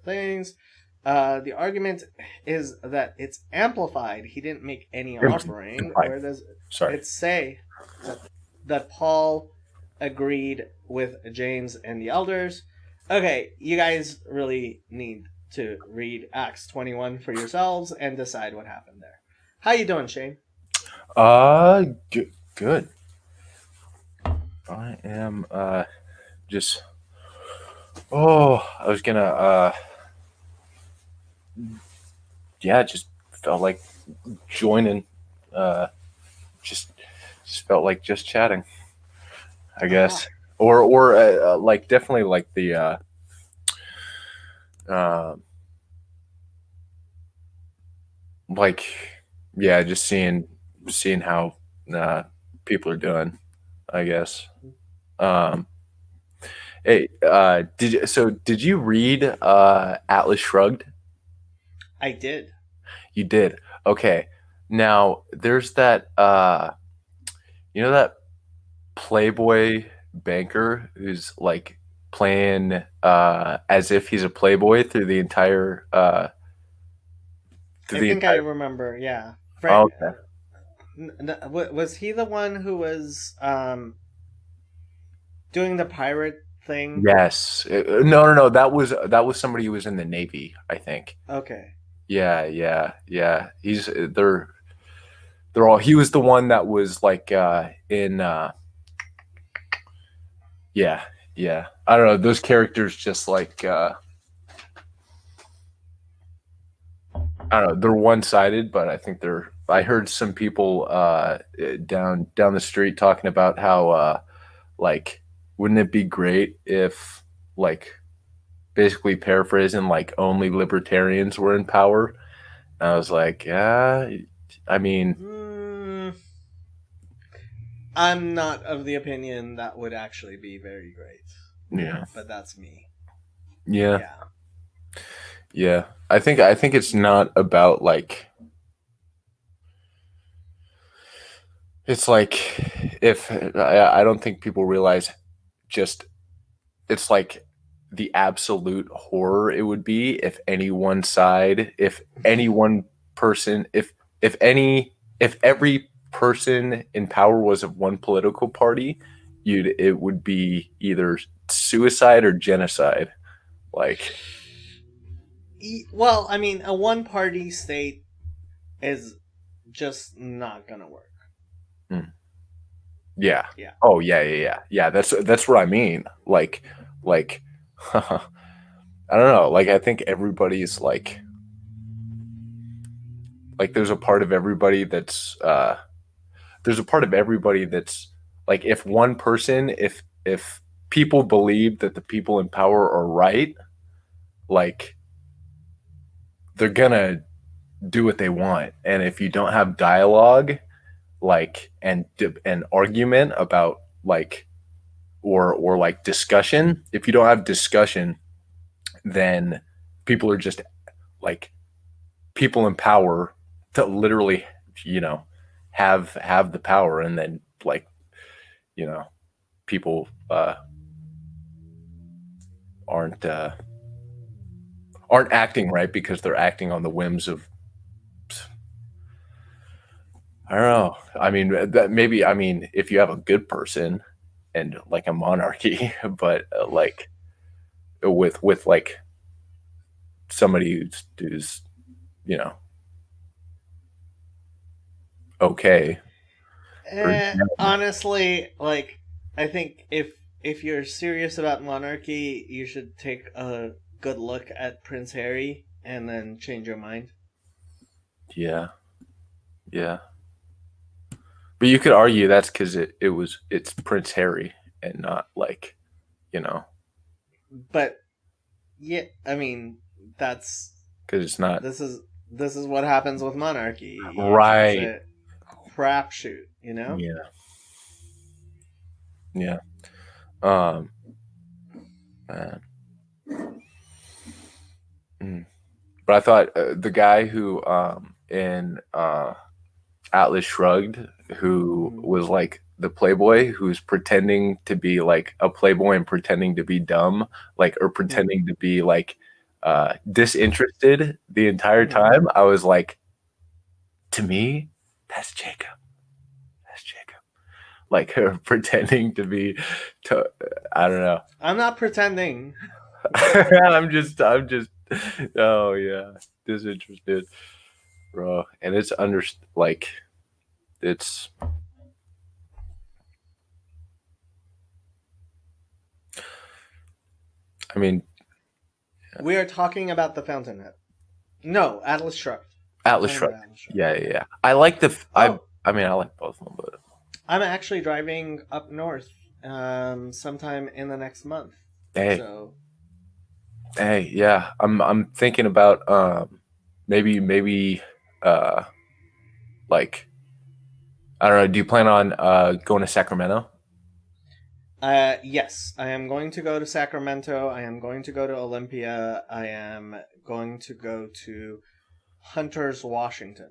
things? The argument is that it's amplified. He didn't make any offering. Where does it say that Paul agreed with James and the elders? Okay, you guys really need to read Acts 21 for yourselves and decide what happened there. How you doing, Shane? Good. I am just. Oh, I was gonna. Yeah, just felt like joining. Just felt like just chatting, I guess, or like definitely like the. Like, yeah, just seeing how people are doing, I guess. Hey, did you read Atlas Shrugged? I did. You did. Okay. Now there's that that Playboy banker who's like playing as if he's a Playboy through the entire I remember, yeah. Oh, okay. Was he the one who was doing the pirate thing? Yes. No. That was somebody who was in the Navy, I think. Okay. Yeah. They're all. He was the one that was like in. Yeah. I don't know. Those characters just like. I don't know. They're one-sided, but I think they're. I heard some people down the street talking about how like, wouldn't it be great if like, basically paraphrasing, like only libertarians were in power. And I was like, yeah, I mean, I'm not of the opinion that would actually be very great. Yeah, but that's me. Yeah. I think it's not about like. It's like if I don't think people realize just it's like the absolute horror it would be if any one side, if any one person, if every person in power was of one political party, it would be either suicide or genocide. Like, well, I mean, a one-party state is just not gonna work. Yeah. Oh, yeah. That's what I mean. Like, I don't know. Like, I think everybody's like there's a part of everybody that's like, if one person, if people believe that the people in power are right, like, they're gonna do what they want. And if you don't have dialogue, like, and argument about like, or like discussion, if you don't have discussion, then people are just like people in power that literally, have the power, and then like, people aren't acting right because they're acting on the whims of, I don't know. I mean, that maybe, I mean, if you have a good person and like a monarchy, but like with like somebody who's okay. Honestly, like, I think if you're serious about monarchy, you should take a good look at Prince Harry and then change your mind. Yeah. But you could argue that's because it's Prince Harry and not like, But yeah, I mean, that's because it's not. This is what happens with monarchy, right? It's a crapshoot, Yeah. Man. But I thought the guy who in Atlas Shrugged, who was like the playboy who's pretending to be like a playboy and pretending to be dumb, like, or pretending to be like disinterested the entire time. I was like, to me, that's Jacob. That's Jacob. Like her pretending to be, I don't know. I'm not pretending. I'm just, oh yeah, disinterested, bro. And it's like, it's. I mean, We are talking about the Fountainhead. No, Atlas Shrugged. Atlas Shrugged. Yeah. I like the. I mean, I like both of them, but I'm actually driving up north sometime in the next month. Hey. So. Hey, yeah. I'm thinking about maybe like, I don't know, do you plan on going to Sacramento? Yes, I am going to go to Sacramento. I am going to go to Olympia. I am going to go to Hunters, Washington.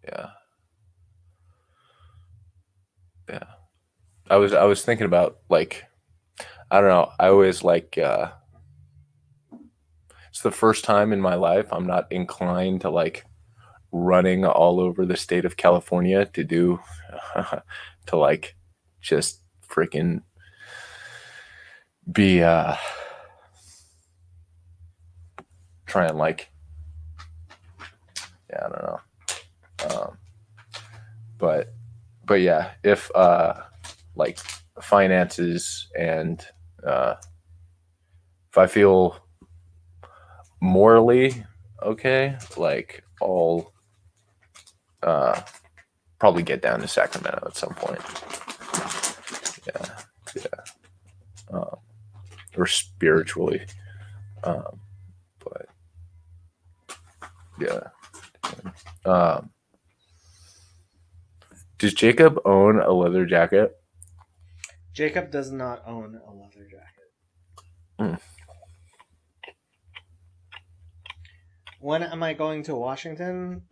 Yeah. I was thinking about, like, I don't know. I always like it's the first time in my life I'm not inclined to like running all over the state of California to do to like just freaking be try and like, yeah, I don't know. But yeah, if like finances and if I feel morally okay, like I'll probably get down to Sacramento at some point. Yeah. Or spiritually, but yeah. Does Jacob own a leather jacket? Jacob does not own a leather jacket. When am I going to Washington?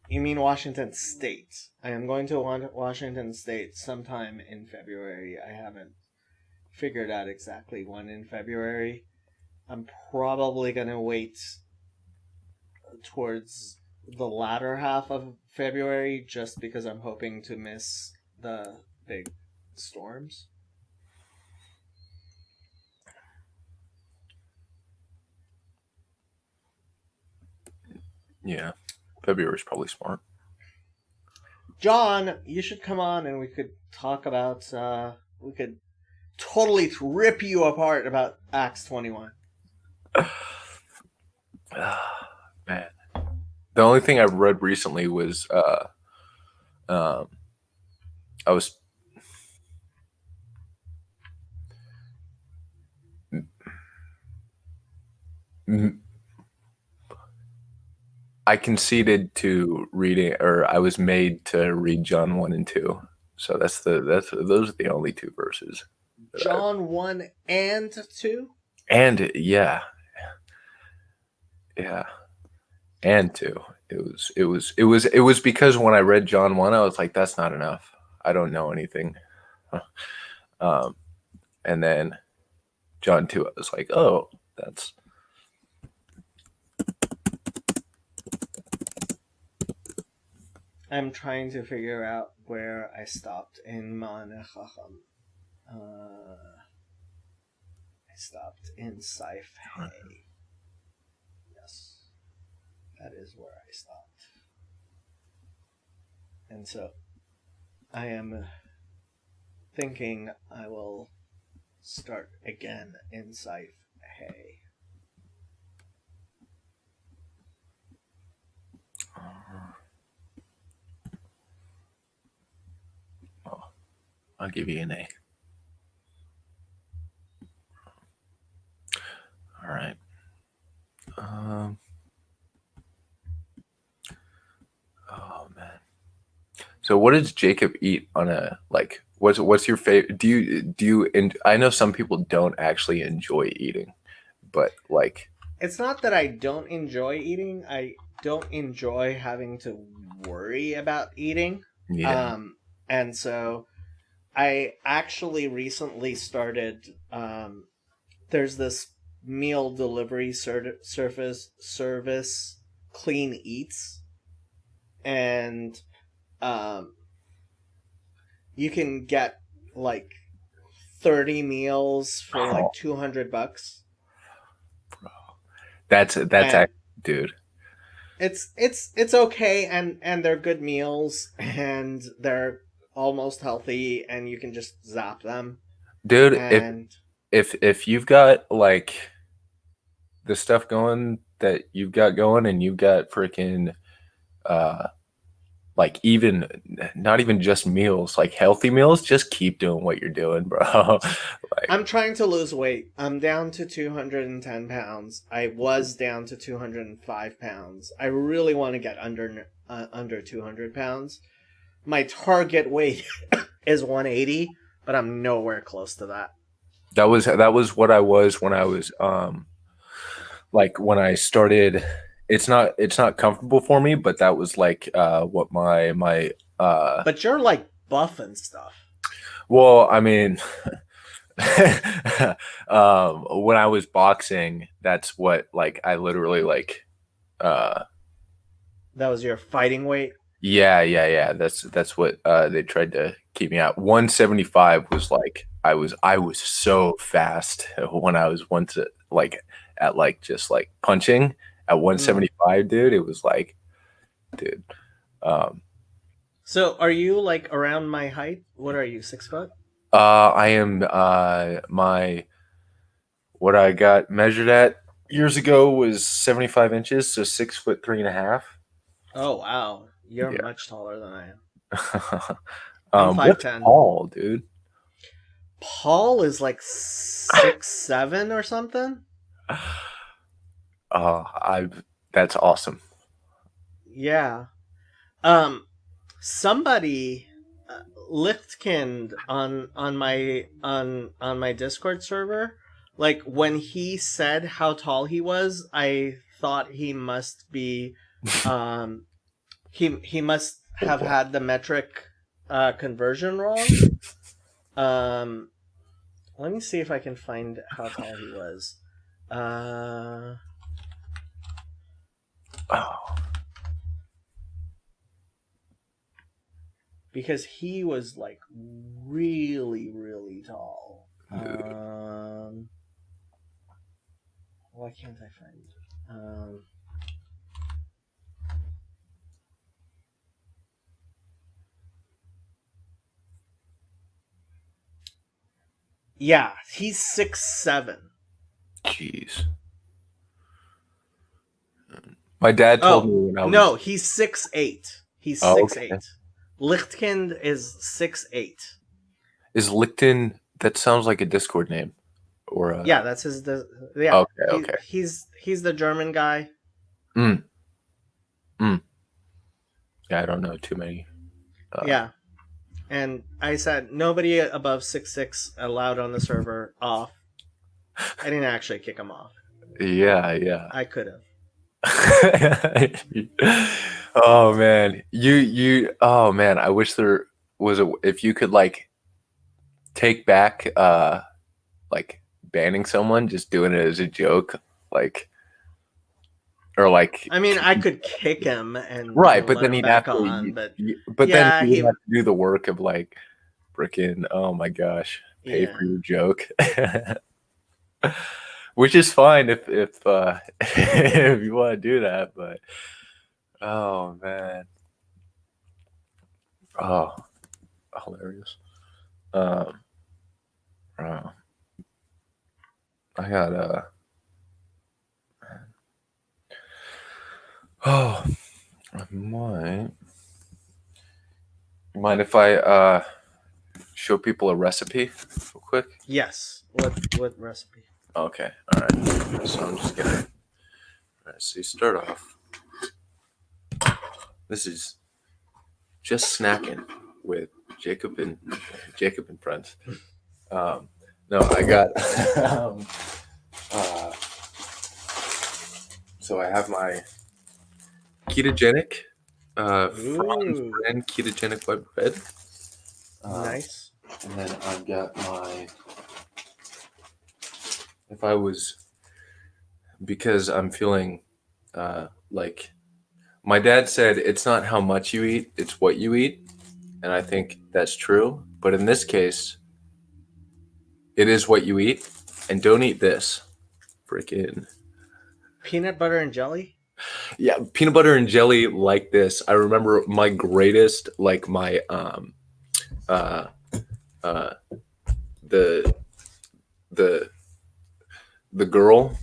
You mean Washington State? I am going to Washington State sometime in February. I haven't figured out exactly when in February. I'm probably going to wait towards the latter half of February just because I'm hoping to miss the big storms. Yeah, February's probably smart. John, you should come on and we could talk about, we could totally rip you apart about Acts 21. Man. The only thing I've read recently was I was I conceded to reading, or I was made to read John 1 and 2. So those are the only two verses. John 1 and 2? And yeah. And 2. It was because when I read John 1, I was like, that's not enough. I don't know anything. And then John 2, I was like, oh, that's. I'm trying to figure out where I stopped in Ma'aneh Chacham. I stopped in Saif Hay. Yes. That is where I stopped. And so I am thinking I will start again in Saif Hay. I'll give you an A. All right. Oh man. So So what does Jacob eat on a like? What's your favorite? And I know some people don't actually enjoy eating, but like, It's not that I don't enjoy eating. I don't enjoy having to worry about eating. yeah, And so I actually recently started. There's this meal delivery service, Clean Eats, and you can get like 30 meals for like $200. that's And dude. it's okay, and they're good meals, and they're almost healthy, and you can just zap them. Dude, And if you've got like the stuff going that you've got going, and you've got freaking like even not even just meals, like healthy meals, just keep doing what you're doing, bro. Like, I'm trying to lose weight. I'm down to 210 pounds. I was down to 205 pounds. I really want to get under 200 pounds. My target weight is 180, but I'm nowhere close to that. that was what I was when I was like when I started. It's not comfortable for me, but that was like what my But you're like buff and stuff. well, I mean, when I was boxing, that's what like I literally like That was your fighting weight? yeah. That's what they tried to keep me at. 175 was like I was so fast when I was once like at like just like punching at 175, dude. It was like, dude. So are you like around my height? What are you, 6 foot? I am what I got measured at years ago was 75 inches, so 6'3.5". Oh wow, you're Yeah. much taller than I am. I'm I'm 5'10". tall, dude. Paul is like 6'7" or something. That's awesome. Yeah. Somebody Liftkind on my Discord server, like when he said how tall he was, I thought he must be he must have had the metric conversion wrong. Let me see if I can find how tall he was. Oh, Because he was like really, really tall. Why can't I find it? Yeah, he's 6'7". jeez. My dad told me when I was No, he's 6'8". He's Oh, 6'8". okay. Lichtkind is 6'8". Is Lichten. That sounds like a Discord name, or Yeah, that's his. Yeah. Okay. He's the German guy. Yeah, I don't know too many. Yeah. And I said nobody above 6'6" allowed on the server. Off. I didn't actually kick him off. Yeah. I could have. Oh man, oh man, I wish there was if you could like take back like banning someone, just doing it as a joke, like, or like, I mean, I could kick him and right, but let then him he'd back have to on, but then he he would have to do the work of like freaking, oh my gosh, pay Yeah. for your joke. Which is fine if if you want to do that, but oh man, oh, hilarious. Oh, I got oh, I might. You mind if I show people a recipe real quick? Yes. What recipe? Okay, all right. So I'm just gonna. All right, so you start off. This is just snacking with Jacob and friends. No, I got. So I have my ketogenic, Franz Ooh. brand ketogenic white bread. Nice. And then I've got my. Because I'm feeling like my dad said, it's not how much you eat, it's what you eat. And I think that's true. But in this case, it is what you eat. And don't eat this. Freaking. Peanut butter and jelly? Yeah, peanut butter and jelly like this. I remember my greatest, like my the girl,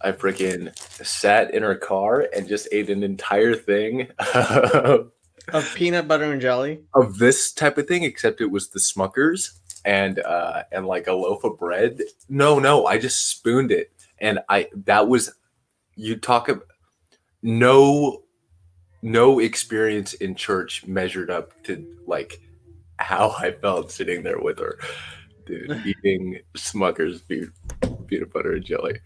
I freaking sat in her car and just ate an entire thing Of peanut butter and jelly? of this type of thing, except it was the Smuckers and like a loaf of bread. No, I just spooned it, and you talk about no experience in church measured up to like how I felt sitting there with her, dude, eating Smuckers peanut butter and jelly.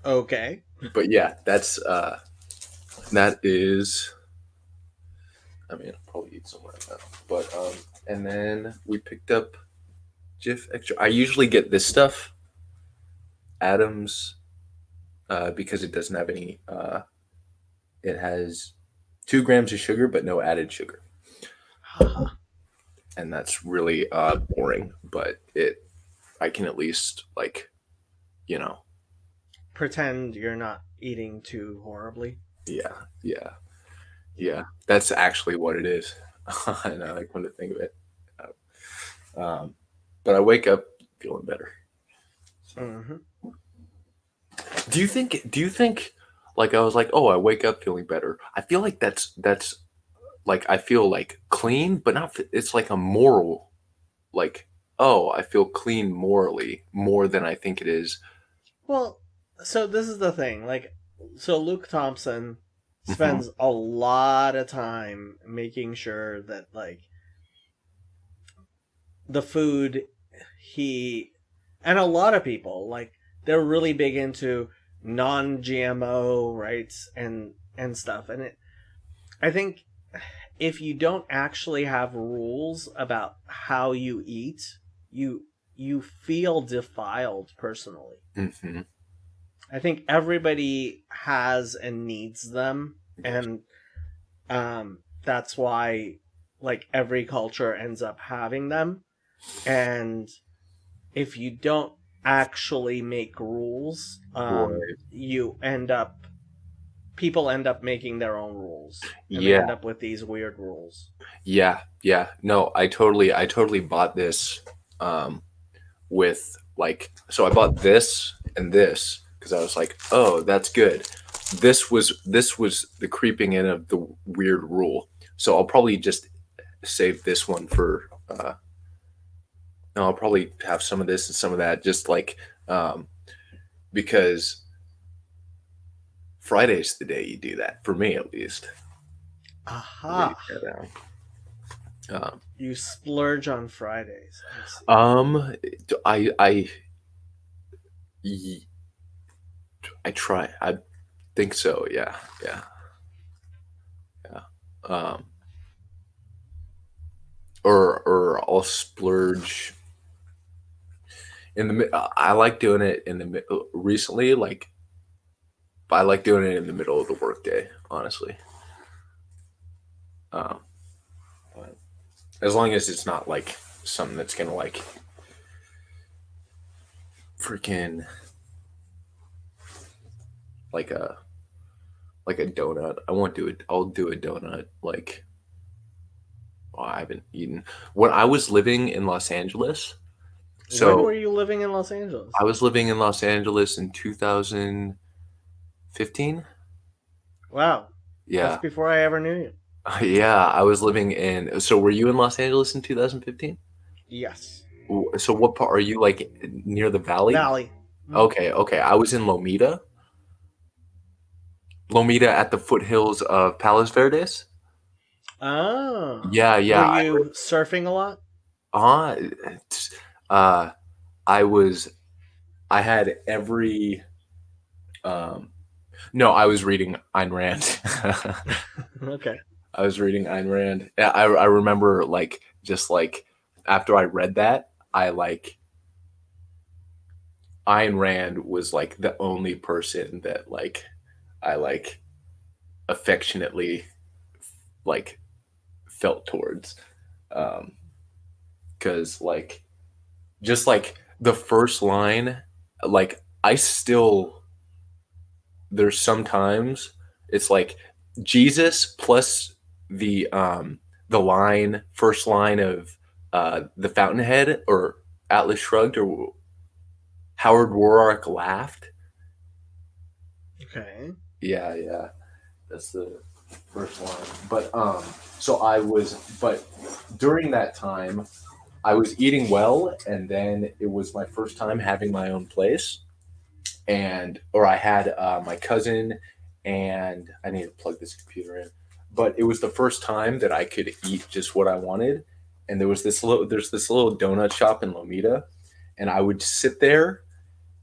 Okay. But yeah, that is. I mean, I'll probably eat some right now. But and then we picked up Jif Extra. I usually get this stuff, Adams, because it doesn't have any. It has 2 grams of sugar, but no added sugar, and that's really boring. But I can at least Pretend you're not eating too horribly. Yeah, that's actually what it is. And I like when to think of it. But I wake up feeling better. Mm-hmm. Do you think like I was like, oh, I wake up feeling better. I feel like that's like I feel like clean, but not. It's like a moral, like, oh, I feel clean morally more than I think it is. Well, so this is the thing. Like, so Luke Thompson spends a lot of time making sure that, like, the food and a lot of people, like, they're really big into non-GMO, right, and stuff. And I think if you don't actually have rules about how you eat, you feel defiled personally. Mm-hmm. I think everybody has and needs them, and that's why, like, every culture ends up having them. And if you don't actually make rules, Right. people end up making their own rules, and they Yeah. end up with these weird rules. Yeah. No, I totally bought this with like, so I bought this and this because I was like, oh, that's good. This was the creeping in of the weird rule. So I'll probably just save this one for no, I'll probably have some of this and some of that, just like because Friday's the day you do that, for me at least. Aha! Yeah. You splurge on Fridays. I see. I try. I think so. Yeah. Or I'll splurge in the. I like doing it in the recently. Like, I like doing it in the middle of the workday. Honestly. But as long as it's not like something that's gonna like freaking like a donut. I won't do it. I'll do a donut like. Oh, I haven't eaten when I was living in Los Angeles. So when were you living in Los Angeles? I was living in Los Angeles in 2015. Wow. Yeah. That's before I ever knew you. Yeah, I was living in. So were you in Los Angeles in 2015? Yes. So what part are you, like, near the valley? Valley. Okay. I was in Lomita at the foothills of Palos Verdes. Oh. Yeah, yeah. Were you surfing a lot? It's, I had every no, I was reading Ayn Rand. Okay. I was reading Ayn Rand. Yeah, I remember like just like after I read that, I like Ayn Rand was like the only person that like I like affectionately like felt towards. Cause like just like the first line, like I still there's sometimes it's like Jesus plus the line first line of the Fountainhead or Atlas Shrugged or Howard Warrock laughed. Okay. Yeah, yeah. That's the first line. But but during that time I was eating well and then it was my first time having my own place. Or I had my cousin, and I need to plug this computer in. But it was the first time that I could eat just what I wanted, and there's this little donut shop in Lomita, and I would sit there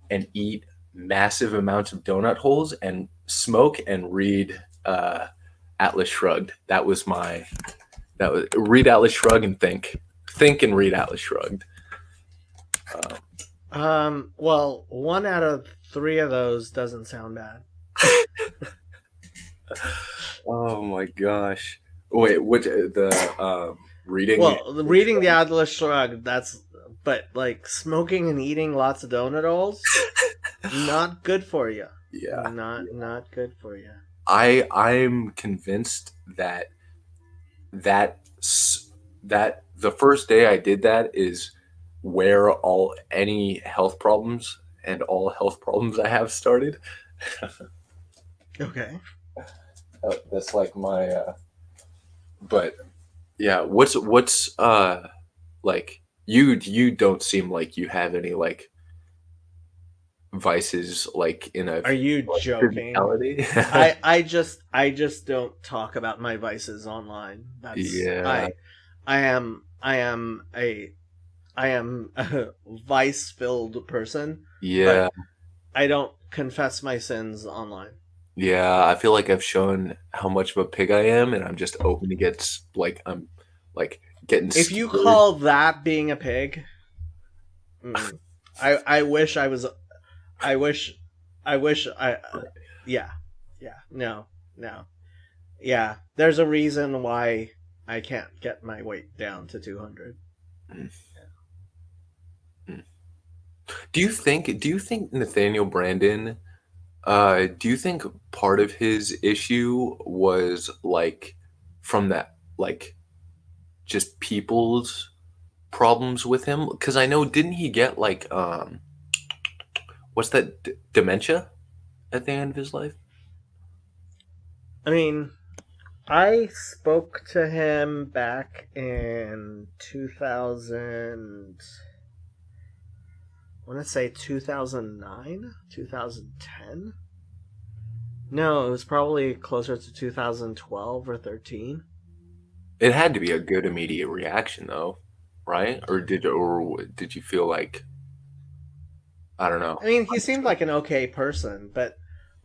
and eat massive amounts of donut holes and smoke and read Atlas Shrugged. That was read Atlas Shrugged and think and read Atlas Shrugged. Well, 1 out of 3 of those doesn't sound bad. Oh my gosh! Wait, what the reading? Well, reading the Atlas Shrugged, but like smoking and eating lots of donut holes, not good for you. Yeah, not good for you. I'm convinced that the first day I did that is where any health problems and all health problems I have started. Okay. That's like my but yeah, what's like you don't seem like you have any like vices like in a Are you like, joking? physicality? I just don't talk about my vices online. Yeah. I am a vice-filled person. Yeah. But I don't confess my sins online. Yeah, I feel like I've shown how much of a pig I am, and I'm just open to I'm like getting. If you scared. call that being a pig, I wish I was. Yeah, no. Yeah, there's a reason why I can't get my weight down to 200. Do you think Nathaniel Brandon? Do you think part of his issue was like from that like just people's problems with him? Because I know didn't he get like what's that dementia at the end of his life? I mean, I spoke to him back in 2000. I want to say 2009, 2010. No, it was probably closer to 2012 or 13. It had to be a good immediate reaction, though, right? Or did you feel like I don't know? I mean, he seemed like an okay person, but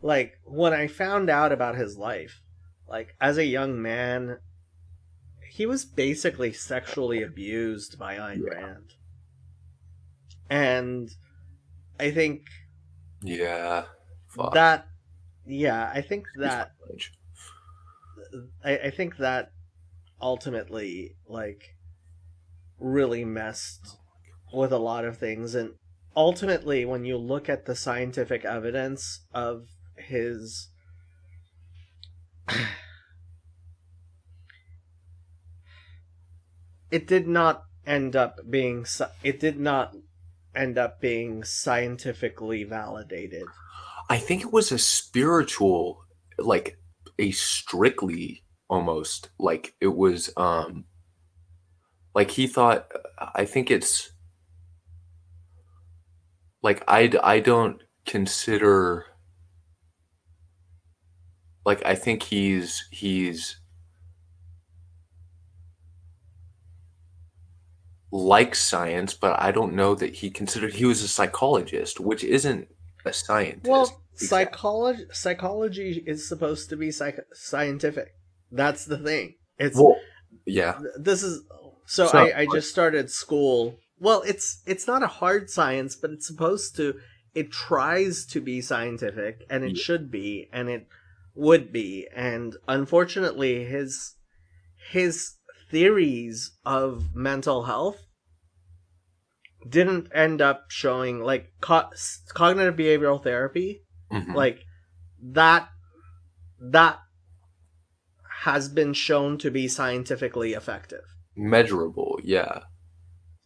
like when I found out about his life, like as a young man, he was basically sexually abused by Ayn Rand. And I think yeah, fuck. that I think that ultimately like really messed with a lot of things, and ultimately when you look at the scientific evidence of his it did not end up being scientifically validated. I think it was a spiritual, like a strictly almost like it was like he thought. I think it's like I don't consider like I think he's likes science, but I don't know that he was a psychologist, which isn't a scientist. Well, exactly. psychology is supposed to be scientific. That's the thing. It's Well, yeah. this is so It's not I just started school. Well, it's not a hard science, but it's supposed to. It tries to be scientific, and it Yeah. should be, and it would be. And unfortunately, his theories of mental health didn't end up showing like cognitive behavioral therapy, Mhm. like that has been shown to be scientifically effective, Measurable, yeah.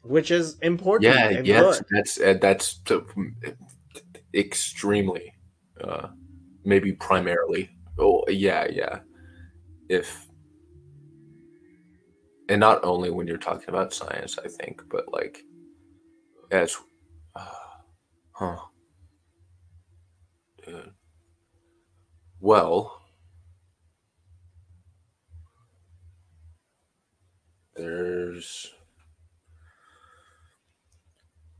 which is important Yeah, and yes, good. that's extremely, maybe primarily. Oh, yeah, yeah. If and not only when you're talking about science, I think, but like as, huh, dude. Well, there's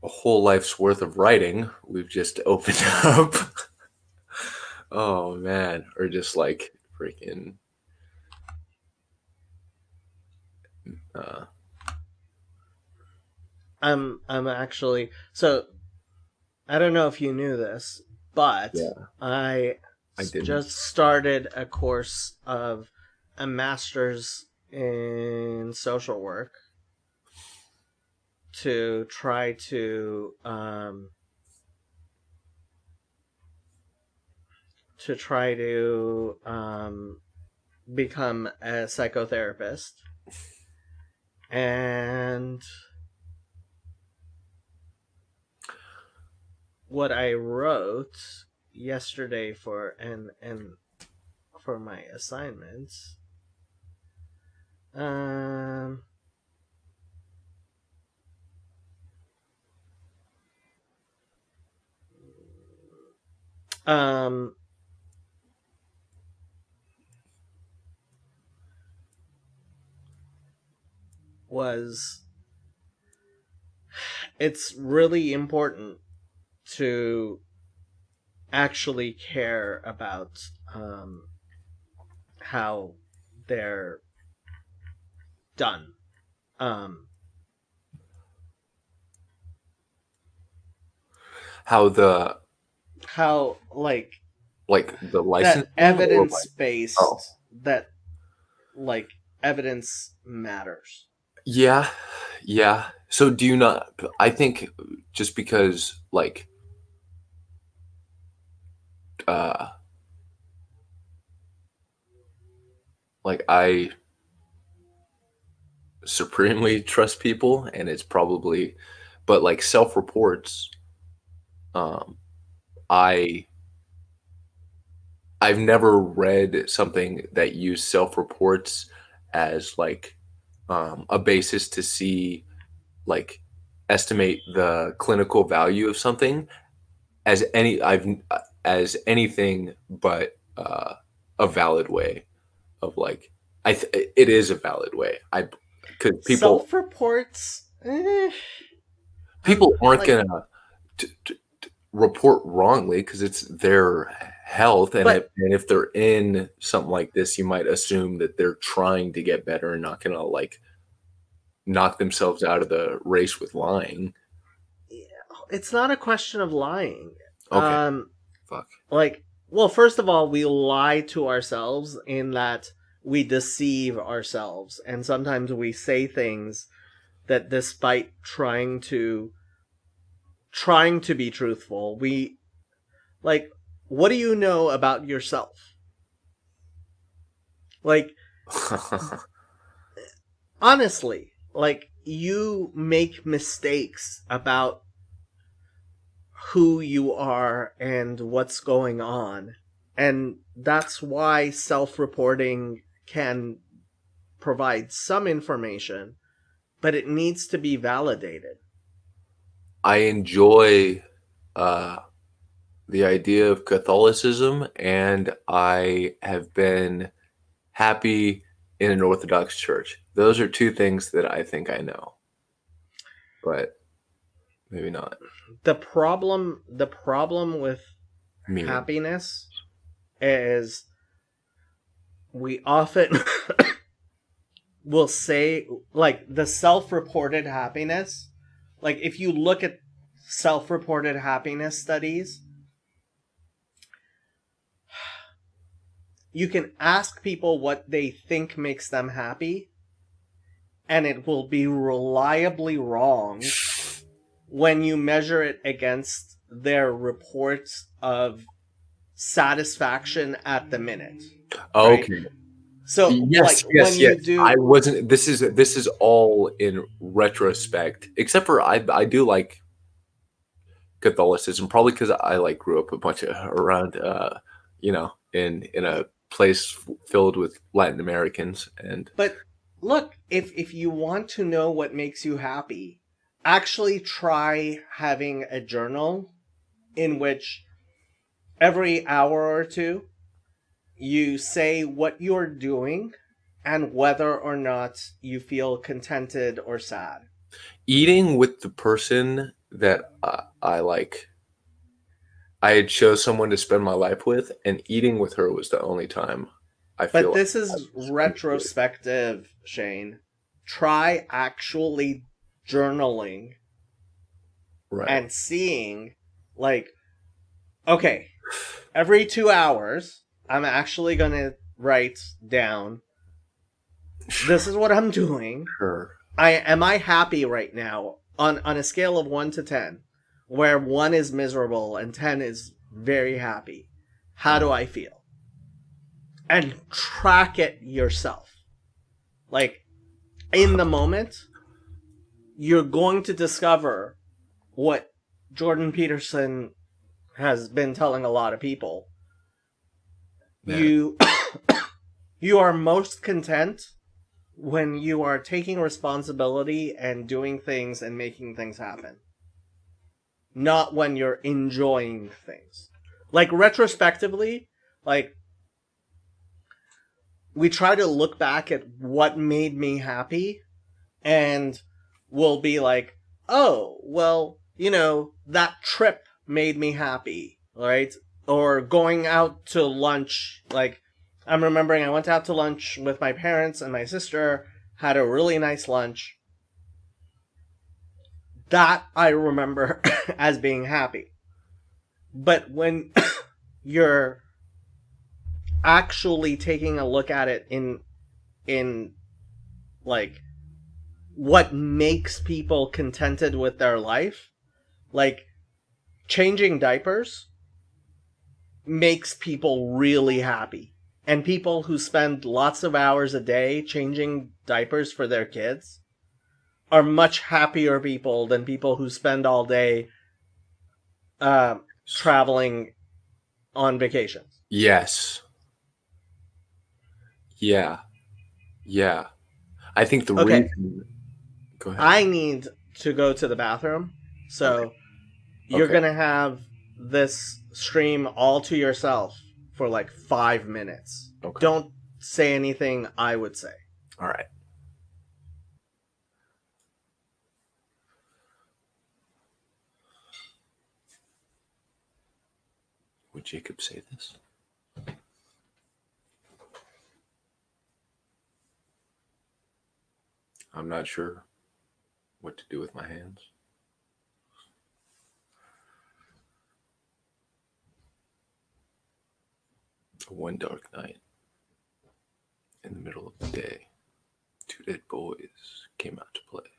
a whole life's worth of writing we've just opened up. Oh man, or just like freaking uh I'm actually so I don't know if you knew this, but Yeah. I I didn't. just started a course of a master's in social work to try to become a psychotherapist. And what I wrote yesterday for for my assignments, was it's really important to actually care about how they're done. How the How like the license that evidence based, Oh. that like evidence matters. Yeah, yeah. So do you not? I think just because like uh I supremely trust people, and it's probably, but like self-reports, um, I I've never read something that used self-reports as like a basis to see like estimate the clinical value of something as anything but a valid way of like it is a valid way. Because people Self-reports, people aren't like- gonna report wrongly because it's their health, and But- if they're in something like this, you might assume that they're trying to get better and not gonna like knock themselves out of the race with lying. it's not a question of lying. Okay. Fuck. Like, well, first of all, we lie to ourselves in that we deceive ourselves, and sometimes we say things that, despite trying to be truthful, we like, what do you know about yourself? Like, honestly, like, you make mistakes about who you are and what's going on, and that's why self-reporting can provide some information, but it needs to be validated. I enjoy the idea of Catholicism, and I have been happy in an Orthodox church. Those are two things that I think I know. but maybe not. The problem with Me. happiness is we often will say, like, the self-reported happiness, like if you look at self-reported happiness studies, you can ask people what they think makes them happy, and it will be reliably wrong when you measure it against their reports of satisfaction at the minute. Right? Okay. So Yes, like yes, when yes. you do, I wasn't. This is all in retrospect, except for I do like Catholicism, probably because I like grew up a bunch of around, in a place filled with Latin Americans, and but look, if you want to know what makes you happy, actually try having a journal in which every hour or two you say what you're doing and whether or not you feel contented or sad. eating with the person that I like. I had chose someone to spend my life with, and eating with her was the only time I feel. But like this is retrospective, Shane. Try actually journaling right. and seeing, like, okay, every 2 hours, I'm actually going to write down, this is what I'm doing. Sure. Am I happy right now on a scale of 1 to 10, where 1 is miserable and 10 is very happy? How do I feel? And track it yourself. Like, in the moment, you're going to discover what Jordan Peterson has been telling a lot of people. Man. You are most content when you are taking responsibility and doing things and making things happen. Not when you're enjoying things. Like, retrospectively, like, we try to look back at what made me happy, and we'll be like, oh, well, that trip made me happy, right? Or going out to lunch. Like, I'm remembering I went out to lunch with my parents and my sister, had a really nice lunch. That I remember as being happy. But when you're actually taking a look at it in like what makes people contented with their life, like changing diapers makes people really happy. And people who spend lots of hours a day changing diapers for their kids are much happier people than people who spend all day traveling on vacations. Yes. Yeah. Yeah. I think the Okay. reason. Go ahead. I need to go to the bathroom, so you're Okay. gonna have this stream all to yourself for like 5 minutes. Okay. Don't say anything I would say. All right. Would Jacob say this? I'm not sure what to do with my hands. One dark night, in the middle of the day, 2 dead boys came out to play.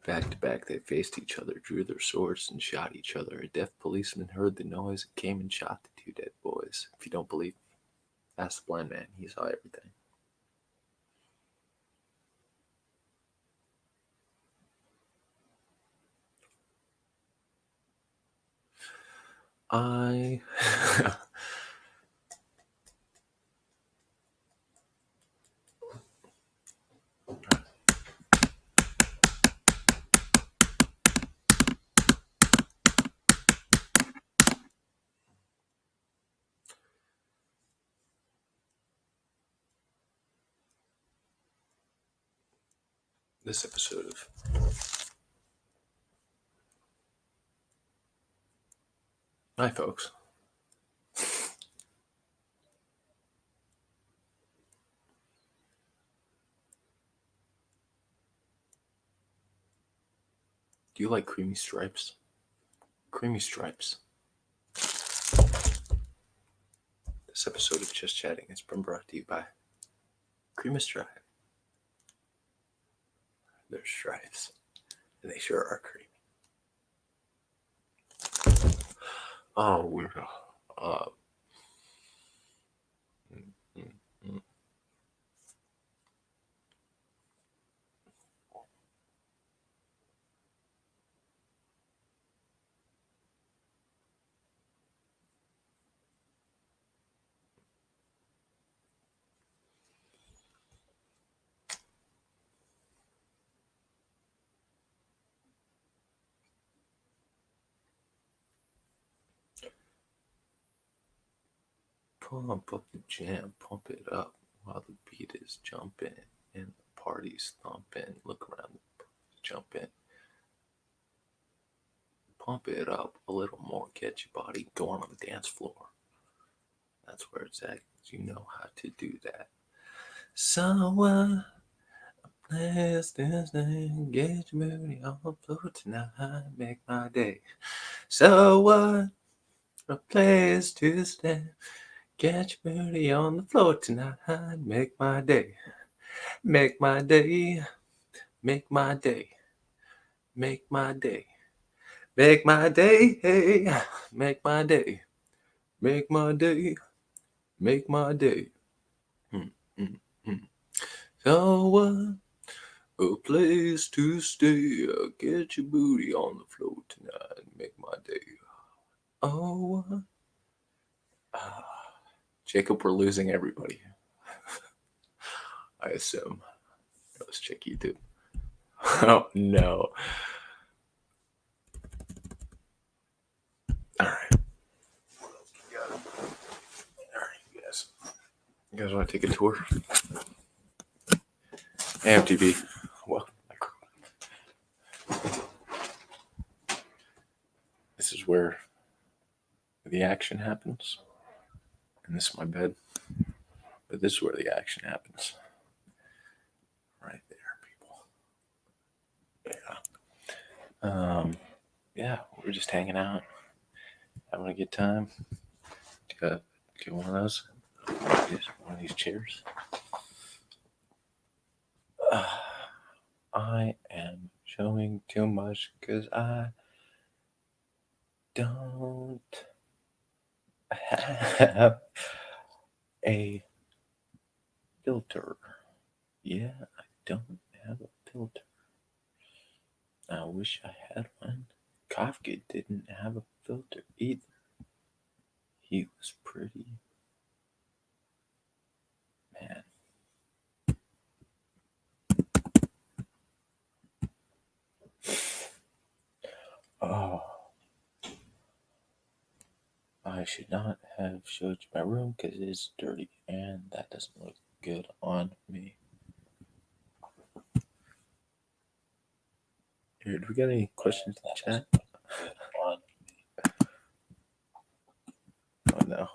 Back to back, they faced each other, drew their swords, and shot each other. A deaf policeman heard the noise and came and shot the 2 dead boys. If you don't believe me, ask the blind man. He saw everything. I this episode of Hi, folks. Do you like creamy stripes? Creamy stripes. This episode of Just Chatting has been brought to you by Creamy Stripe. They're stripes, and they sure are creamy. Oh, we're pump up the jam, pump it up while the beat is jumping and the party's thumping. Look around, the jumping. Pump it up a little more, get your body going on the dance floor. That's where it's at. You know how to do that. Someone, place this thing, get your booty on the floor tonight, make my day. So what? A place to stand. Get your booty on the floor tonight, make my day. Make my day. Make my day. Make my day. Make my day. Hey. Make my day. Make my day. Make my day. So what? A place to stay. Get your booty on the floor tonight. Make my day. Oh, what? Jacob, we're losing everybody. I assume. Let's check YouTube. Oh, no. All right. All right, you guys. You guys want to take a tour? AMTV. Well, this is where the action happens. And this is my bed. But this is where the action happens. Right there, people. Yeah, we're just hanging out. Having a good time. Get one of those. One of these chairs. I am showing too much because I don't have a filter. Yeah, I don't have a filter. I wish I had one. Kafka didn't have a filter either. He was pretty. Man. Oh. I should not have showed you my room because it is dirty and that doesn't look good on me. Here, do we got any questions in the chat? Oh no.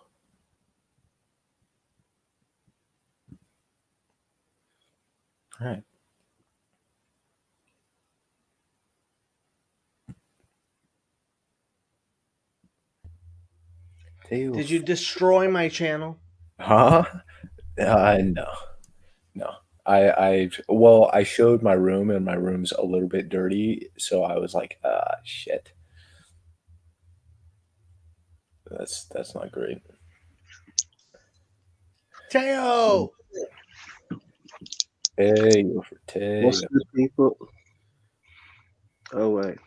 All right. Did you destroy my channel? Huh? No. I showed my room and my room's a little bit dirty, so I was like, shit. That's not great. Teo! Hey, for Teo. What's good, people? Oh, wait.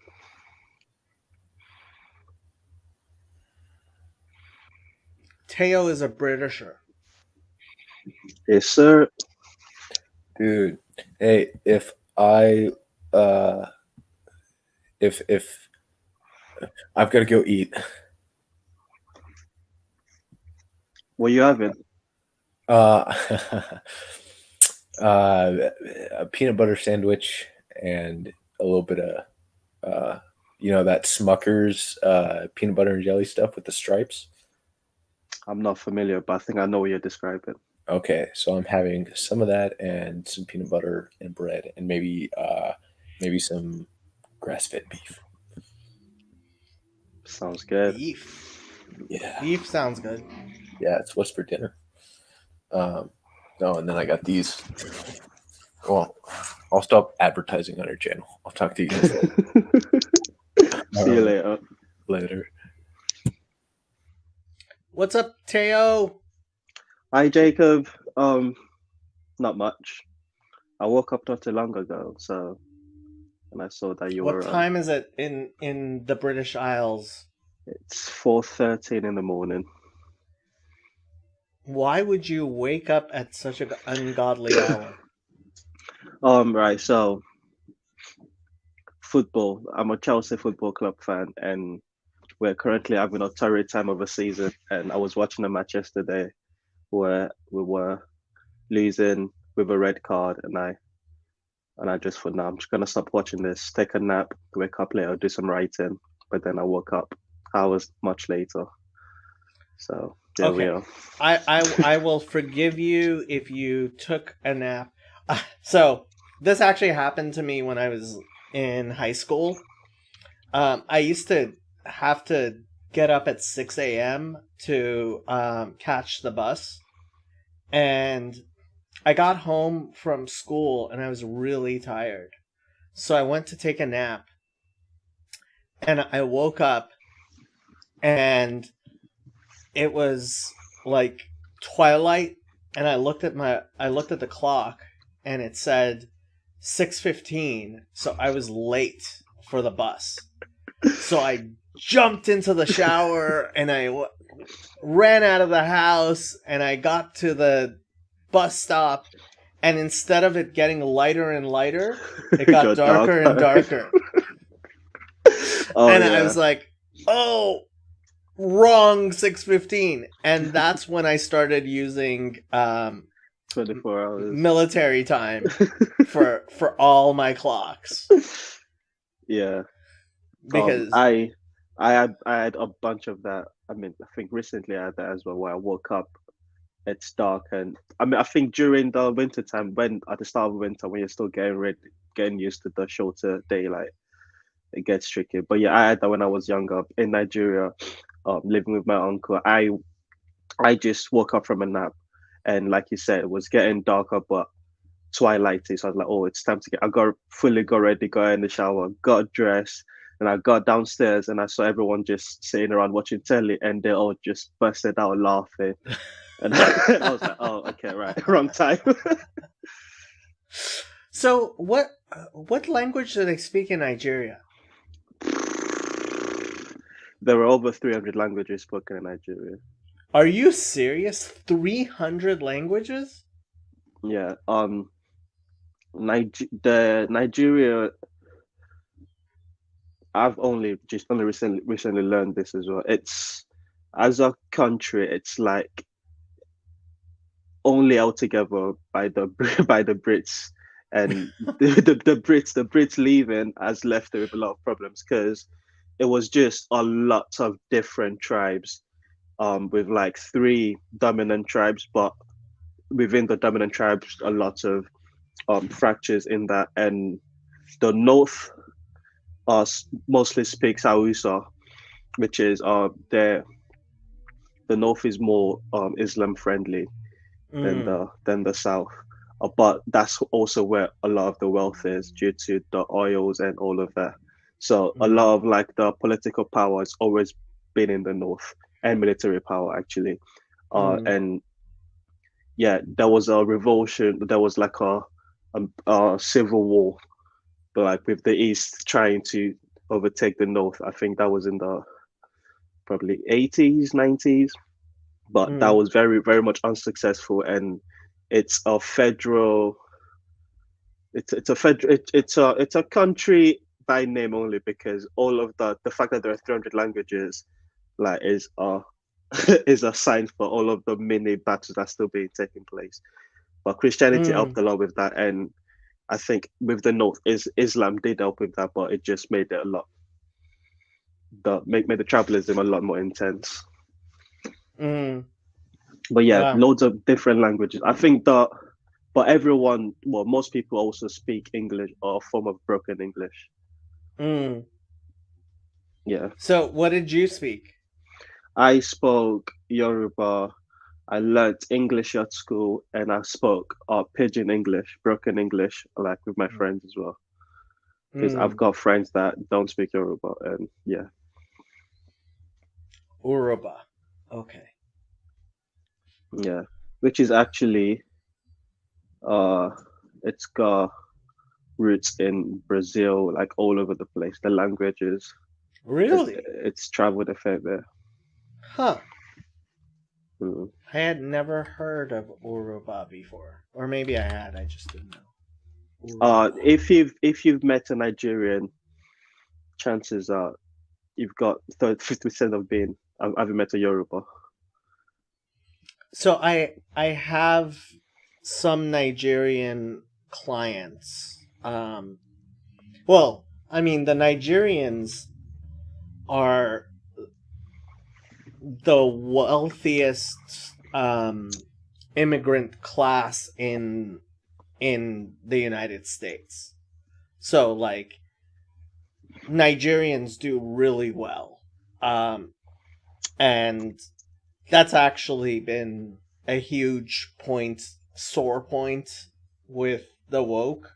Teo is a Britisher. Yes, sir. Dude, hey, if I've got to go eat. What you having? A peanut butter sandwich and a little bit of that Smucker's peanut butter and jelly stuff with the stripes. I'm not familiar, but I think I know what you're describing. Okay, so I'm having some of that and some peanut butter and bread, and maybe some grass-fed beef. Sounds good. Beef. Yeah, Beef sounds good. yeah, it's what's for dinner. No, and then I got these. Well, I'll stop advertising on your channel. I'll talk to you guys See you later. later. What's up, Teo? Hi, Jacob. Not much. I woke up not too long ago, and I saw that you were. What time is it in the British Isles? It's 4:13 in the morning. Why would you wake up at such an ungodly hour? Right. So, football. I'm a Chelsea Football Club fan, and we're currently having a torrid time of a season. And I was watching a match yesterday where we were losing with a red card, and I just thought, no, I'm just gonna stop watching this, take a nap, wake up later, do some writing. But then I woke up hours much later. So there we are. I will forgive you if you took a nap. So this actually happened to me when I was in high school. I used to have to get up at 6 a.m. to catch the bus. And I got home from school and I was really tired. So I went to take a nap. And I woke up and it was like twilight, and I looked at the clock and it said 6:15, so I was late for the bus. So I jumped into the shower and I ran out of the house, and I got to the bus stop, and instead of it getting lighter and lighter, it got darker and darker. And I was like, oh, wrong 6:15. And that's when I started using 24 hours military time for all my clocks. Yeah. Because I had a bunch of that. I mean, I think recently I had that as well, where I woke up, it's dark, and I mean, I think during the winter time, when at the start of winter, when you're still getting used to the shorter daylight, it gets tricky. But yeah, I had that when I was younger in Nigeria, living with my uncle. I just woke up from a nap, and like you said, it was getting darker but twilighty. So I was like, oh, it's time to I got ready, got in the shower, got dressed, and I got downstairs and I saw everyone just sitting around watching telly, and they all just busted out laughing. And I was like, oh, okay, right, wrong time. So what language do they speak in Nigeria? There were over 300 languages spoken in Nigeria. Are you serious? 300 languages? Yeah. Nigeria. I've only recently learned this as well. It's, as a country, it's like only held together by the Brits, and the Brits leaving has left it with a lot of problems, because it was just a lot of different tribes, with like 3 dominant tribes, but within the dominant tribes, a lot of fractures in that. And the north mostly speaks Hausa, which is the north is more Islam friendly than the south. But that's also where a lot of the wealth is, due to the oils and all of that. So a lot of like the political power has always been in the north, and military power actually. And yeah, there was a revolution. There was like a civil war, but like with the east trying to overtake the north. I think that was in the probably 80s, 90s, but that was very, very much unsuccessful. And it's a federal. It's a country by name only, because all of the fact that there are 300 languages, like, is a sign for all of the mini battles that's still being taken place. But Christianity helped a lot with that, and I think with the North, Islam did help with that, but it just made it a lot made the tribalism a lot more intense. Mm. But yeah, Wow. loads of different languages. I think that, but everyone, well, most people also speak English or a form of broken English. Mm. Yeah, So, what did you speak? I spoke Yoruba. I learnt English at school, and I spoke Pidgin English, broken English, like with my friends as well. Because I've Mm. got friends that don't speak Yoruba, and yeah, Uruba. Okay. yeah, which is actually it's got roots in Brazil, like all over the place. The languages, Really? it's traveled a fair bit. Huh. Mm. I had never heard of Uruba before. Or maybe I had, I just didn't know. Uruba. If you've met a Nigerian, chances are you've got 50% of being having met a Yoruba. So I have some Nigerian clients. Well, I mean, the Nigerians are the wealthiest immigrant class in the United States. So like Nigerians do really well. And that's actually been a huge sore point with the woke,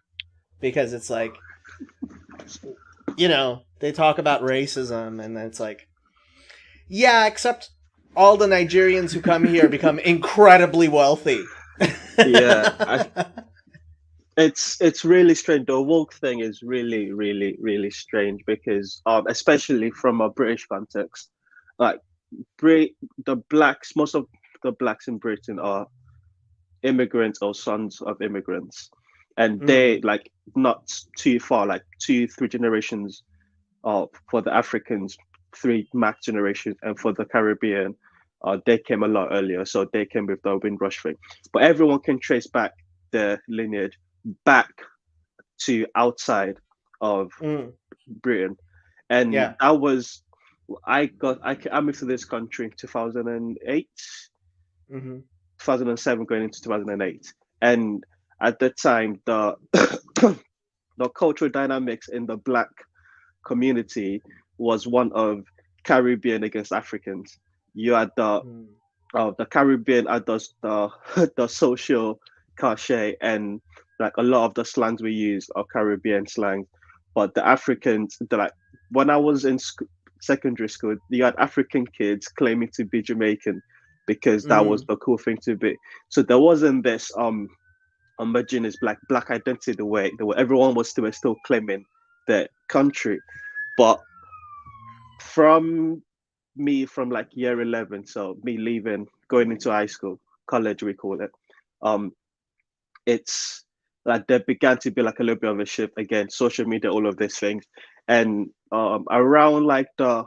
because it's like, they talk about racism and it's like, yeah, except all the Nigerians who come here become incredibly wealthy. Yeah, it's really strange. The woke thing is really, really, really strange because, especially from a British context, like the blacks, most of the blacks in Britain are immigrants or sons of immigrants, and they like not too far, like 2-3 generations, for the Africans, 3 max generations, and for the Caribbean, they came a lot earlier, so they came with the Windrush thing. But everyone can trace back their lineage back to outside of Britain, and Yeah. that was I moved to this country in 2008, Mm-hmm. 2007 going into 2008, and at the time the the cultural dynamics in the black community was one of Caribbean against Africans. You had the Caribbean had the social cachet, and like a lot of the slangs we use are Caribbean slang, but the Africans, like when I was in secondary school, you had African kids claiming to be Jamaican because that was the cool thing to be. So there wasn't this homogeneous black identity the way everyone was still claiming their country. But from like year 11, so me leaving, going into high school, college we call it, it's like there began to be like a little bit of a shift again, social media, all of these things, and around like the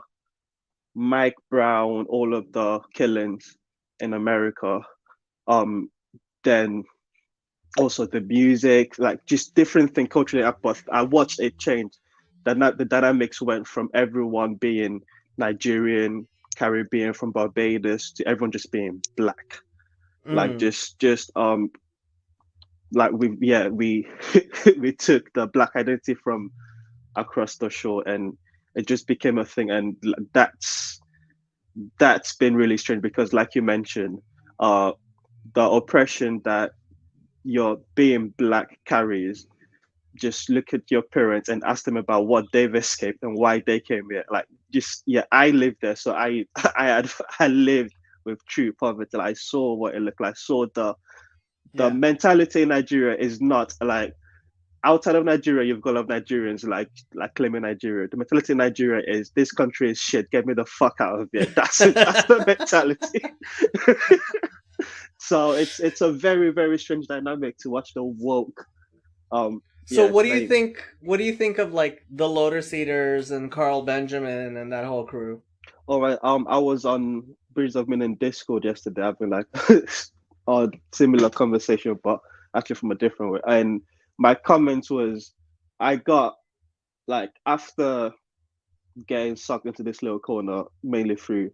Mike Brown, all of the killings in America, then also the music, like just different thing culturally. But I watched it change. The dynamics went from everyone being Nigerian, Caribbean, from Barbados, to everyone just being black. Like just like we we took the black identity from across the shore, and it just became a thing. And that's been really strange because, like you mentioned, the oppression that your being black carries. Just look at your parents and ask them about what they've escaped and why they came here. Like, just I lived there, so I lived with true poverty. I saw what it looked like. I saw the mentality in Nigeria is not like outside of Nigeria. You've got a lot of Nigerians like claiming Nigeria. The mentality in Nigeria is this country is shit. Get me the fuck out of here. That's it. That's the mentality. So it's a very, very strange dynamic to watch the woke. So what do you think? What do you think of like the Lotus Eaters and Carl Benjamin and that whole crew? All right. I was on Bridges of Men in Discord yesterday, having like a similar conversation, but actually from a different way. And my comment was, I got like after getting sucked into this little corner mainly through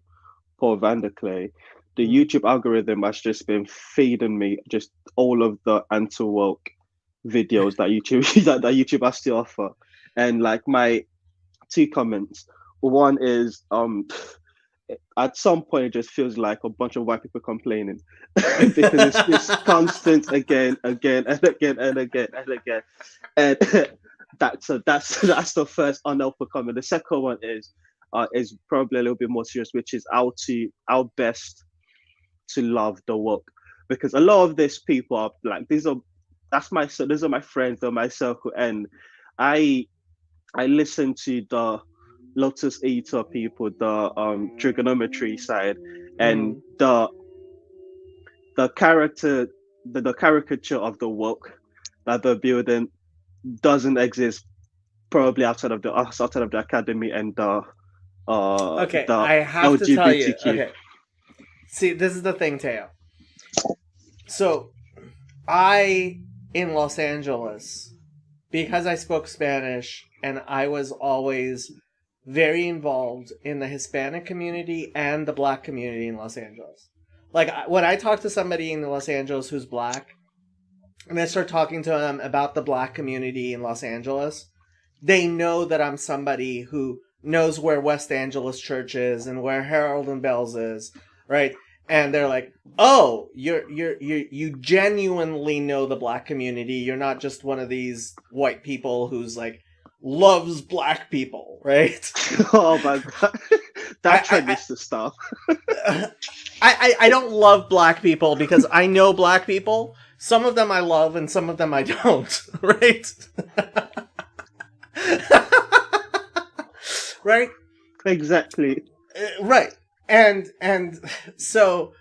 Paul Vanderklay, the YouTube algorithm has just been feeding me just all of the anti-woke videos that YouTube that YouTube has to offer. And like my two comments, one is at some point it just feels like a bunch of white people complaining because it's just constant again and again and again and again, and that's the first unhelpful comment. The second one is probably a little bit more serious, which is how best to love the woke, because a lot of these people are like, these are my friends, they're my circle, and I listen to the Lotus Eater people, the trigonometry side, and the caricature of the woke that they're building doesn't exist probably outside of the academy and the okay, the I have LGBTQ. to tell you. Okay, see, this is the thing, Teo. So, in Los Angeles, because I spoke Spanish and I was always very involved in the Hispanic community and the Black community in Los Angeles. Like, when I talk to somebody in Los Angeles who's Black, and I start talking to them about the Black community in Los Angeles, they know that I'm somebody who knows where West Angeles Church is and where Harold and Bells is, right? And they're like, "Oh, you genuinely know the Black community. You're not just one of these white people who's like loves Black people, right?" Oh my god, that trend needs to stop. I don't love Black people because I know Black people. Some of them I love and some of them I don't, right? Right? Exactly. Right. And so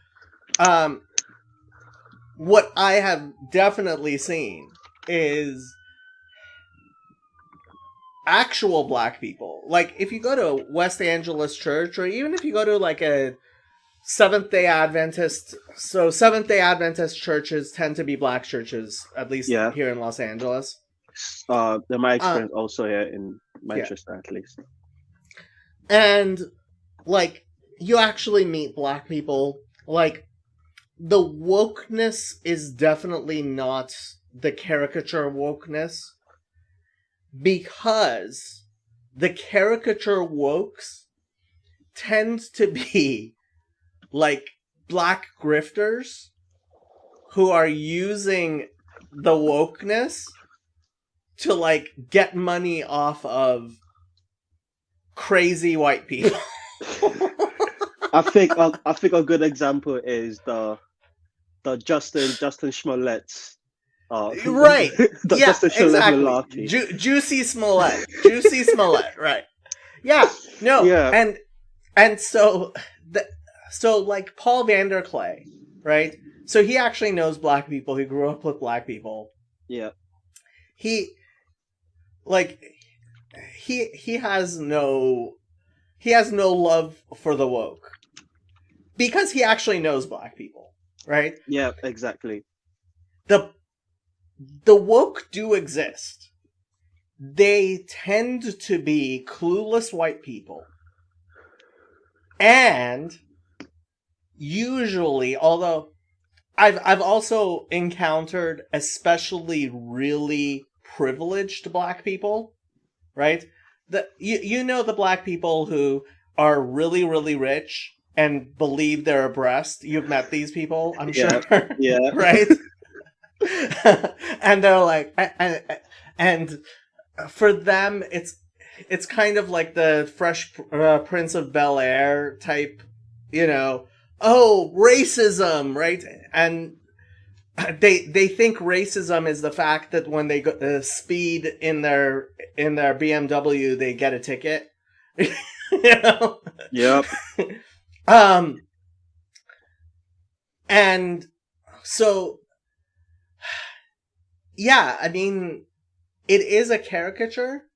what I have definitely seen is actual Black people. Like, if you go to West Angeles Church, or even if you go to like a Seventh-day Adventist, so Seventh-day Adventist churches tend to be Black churches, at least here in Los Angeles. In my experience also here in Manchester, at least. And like, you actually meet Black people. Like, the wokeness is definitely not the caricature wokeness, because the caricature wokes tend to be like Black grifters who are using the wokeness to like get money off of crazy white people. I think a good example is the Justin Smollett's right. Justin Smollett exactly. Juicy Smollett, right. Yeah. No. Yeah. And so like Paul Vanderklay, right? So he actually knows Black people. He grew up with Black people. Yeah. He has no love for the woke because he actually knows Black people, right? Yeah, exactly. The woke do exist. They tend to be clueless white people. And usually, although I've also encountered especially really privileged Black people, right? You know the Black people who are really, really rich and believe they're oppressed. You've met these people, I'm sure. Yeah. Right? And they're like, and for them, it's kind of like the Fresh Prince of Bel-Air type, oh, racism, right? And they think racism is the fact that when they go speed in their BMW, they get a ticket. Yep. And so, yeah, I mean, it is a caricature,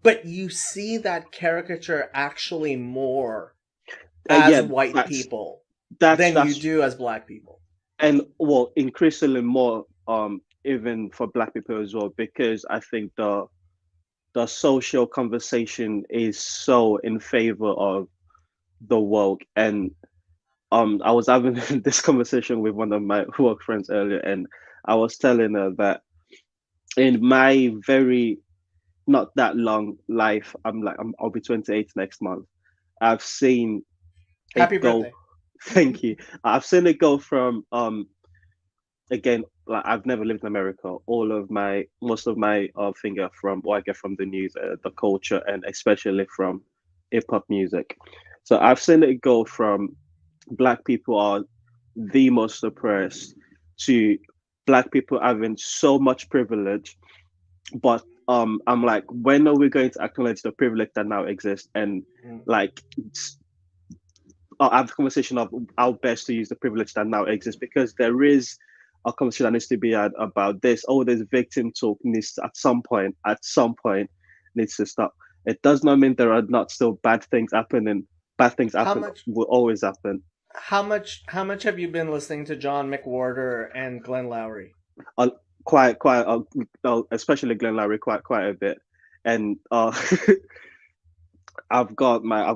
but you see that caricature actually more as white people than you do as Black people. And well, increasingly more even for Black people as well, because I think the social conversation is so in favor of the woke. And I was having this conversation with one of my work friends earlier, and I was telling her that in my very not that long life, I'll be 28 next month. I've seen it Happy go. birthday. Thank you. I've seen it go from again, like I've never lived in America. Most of my thing are from what I get from the news, the culture, and especially from hip hop music. So I've seen it go from Black people are the most oppressed to Black people having so much privilege. But I'm like, when are we going to acknowledge the privilege that now exists, and like have the conversation of how best to use the privilege that now exists? Because there is a conversation that needs to be had about this. Oh, this victim talk needs to, at some point needs to stop. It does not mean there are not still bad things happening. Bad things will always happen. How much have you been listening to John McWhorter and Glenn Lowry? Quite, especially Glenn Lowry, quite a bit. And I've got my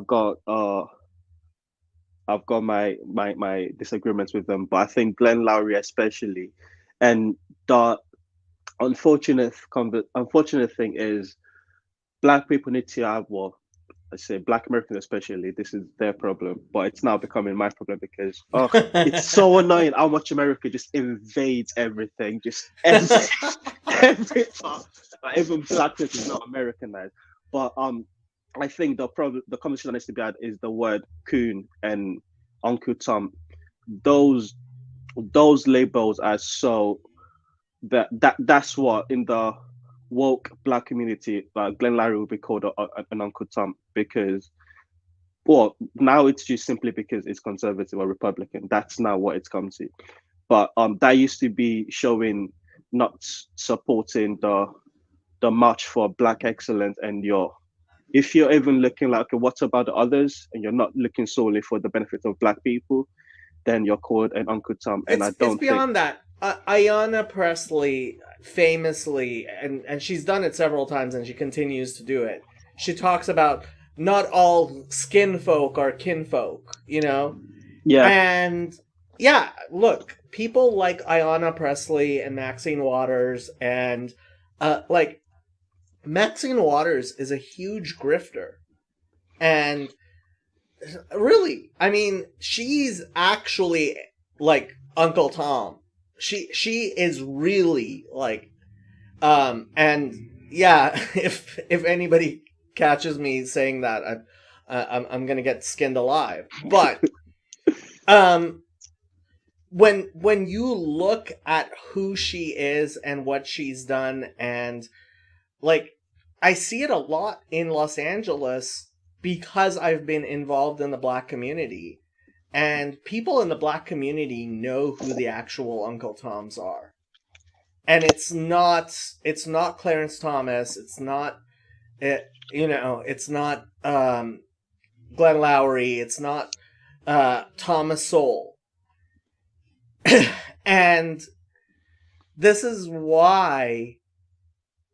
disagreements with them, but I think Glenn Lowry especially. And the unfortunate thing is, Black people need to have I say Black Americans especially, this is their problem, but it's now becoming my problem because it's so annoying how much America just invades everything, just every part. Like, even Blackness is not Americanized. But I think the conversation that needs to be had is the word coon and Uncle Tom. Those labels are so that's what in the woke Black community, Glenn Lowry will be called an Uncle Tom, because now it's just simply because it's conservative or Republican. That's now what it's come to. But that used to be showing not supporting the march for Black excellence, and if you're even looking like, okay, what about the others, and you're not looking solely for the benefit of Black people, then you're called an Uncle Tom. And it's beyond that. Ayanna Pressley famously, and she's done it several times and she continues to do it, she talks about not all skin folk are kinfolk, Yeah. And yeah, look, people like Ayanna Pressley and Maxine Waters, and Maxine Waters is a huge grifter. And really, I mean, she's actually like Uncle Tom. She is really like, and yeah, if anybody catches me saying that, I'm gonna get skinned alive. But when you look at who she is and what she's done, and like, I see it a lot in Los Angeles because I've been involved in the Black community. And people in the Black community know who the actual Uncle Toms are. And it's not Clarence Thomas, it's not Glenn Lowry, it's not Thomas Sowell. And this is why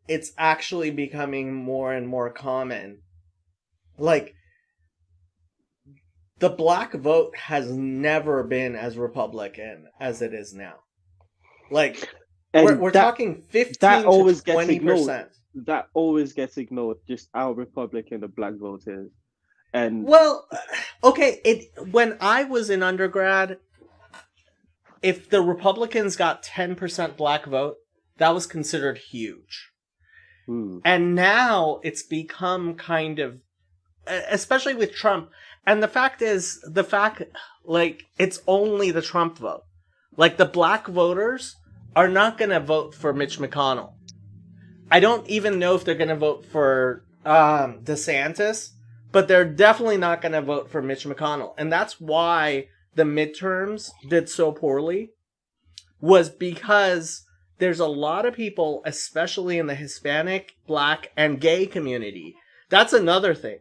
it's actually becoming more and more common. Like, the Black vote has never been as Republican as it is now. Like, we're talking 15 to 20%. That always gets ignored, just how Republican the Black vote is. And well, okay, when I was in undergrad, if the Republicans got 10% Black vote, that was considered huge. And now it's become kind of, especially with Trump. And the fact is, like, it's only the Trump vote. Like, the Black voters are not going to vote for Mitch McConnell. I don't even know if they're going to vote for DeSantis, but they're definitely not going to vote for Mitch McConnell. And that's why the midterms did so poorly, was because there's a lot of people, especially in the Hispanic, Black, and gay community. That's another thing.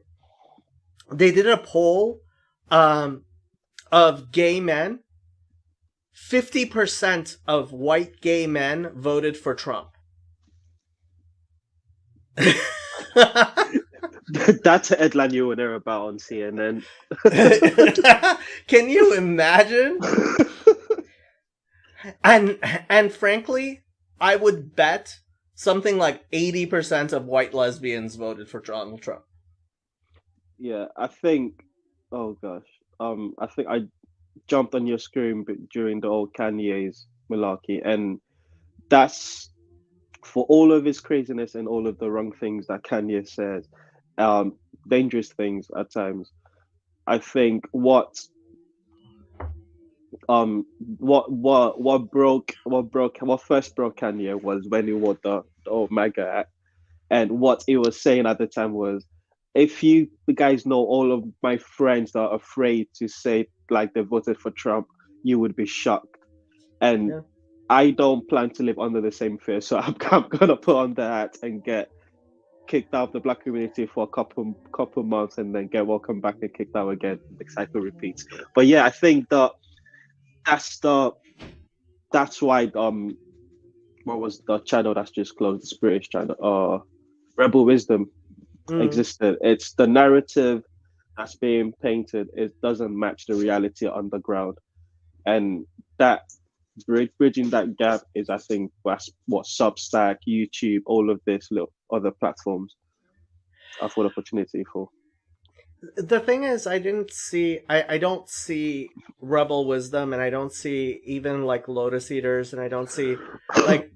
They did a poll of gay men. 50% of white gay men voted for Trump. That's a headline you would hear about on CNN. Can you imagine? And frankly, I would bet something like 80% of white lesbians voted for Donald Trump. Yeah, I think. Oh gosh. I think I jumped on your screen during the old Kanye's malarkey, and that's for all of his craziness and all of the wrong things that Kanye says, dangerous things at times. I think what first broke Kanye was when he wore the Omega hat, and what he was saying at the time was, if you guys know all of my friends that are afraid to say like they voted for Trump, you would be shocked. And Yeah. I don't plan to live under the same fear, so I'm gonna put on the hat and get kicked out of the black community for a couple months, and then get welcomed back and kicked out again. The cycle repeats. But yeah, I think that's why what was the channel that's just closed? This British channel, Rebel Wisdom existed. It's the narrative that's being painted. It doesn't match the reality on the ground, and that bridging that gap is, I think, what Substack, YouTube, all of this little other platforms afford opportunity for. The thing is, I don't see Rebel Wisdom, and I don't see even like Lotus Eaters, and I don't see like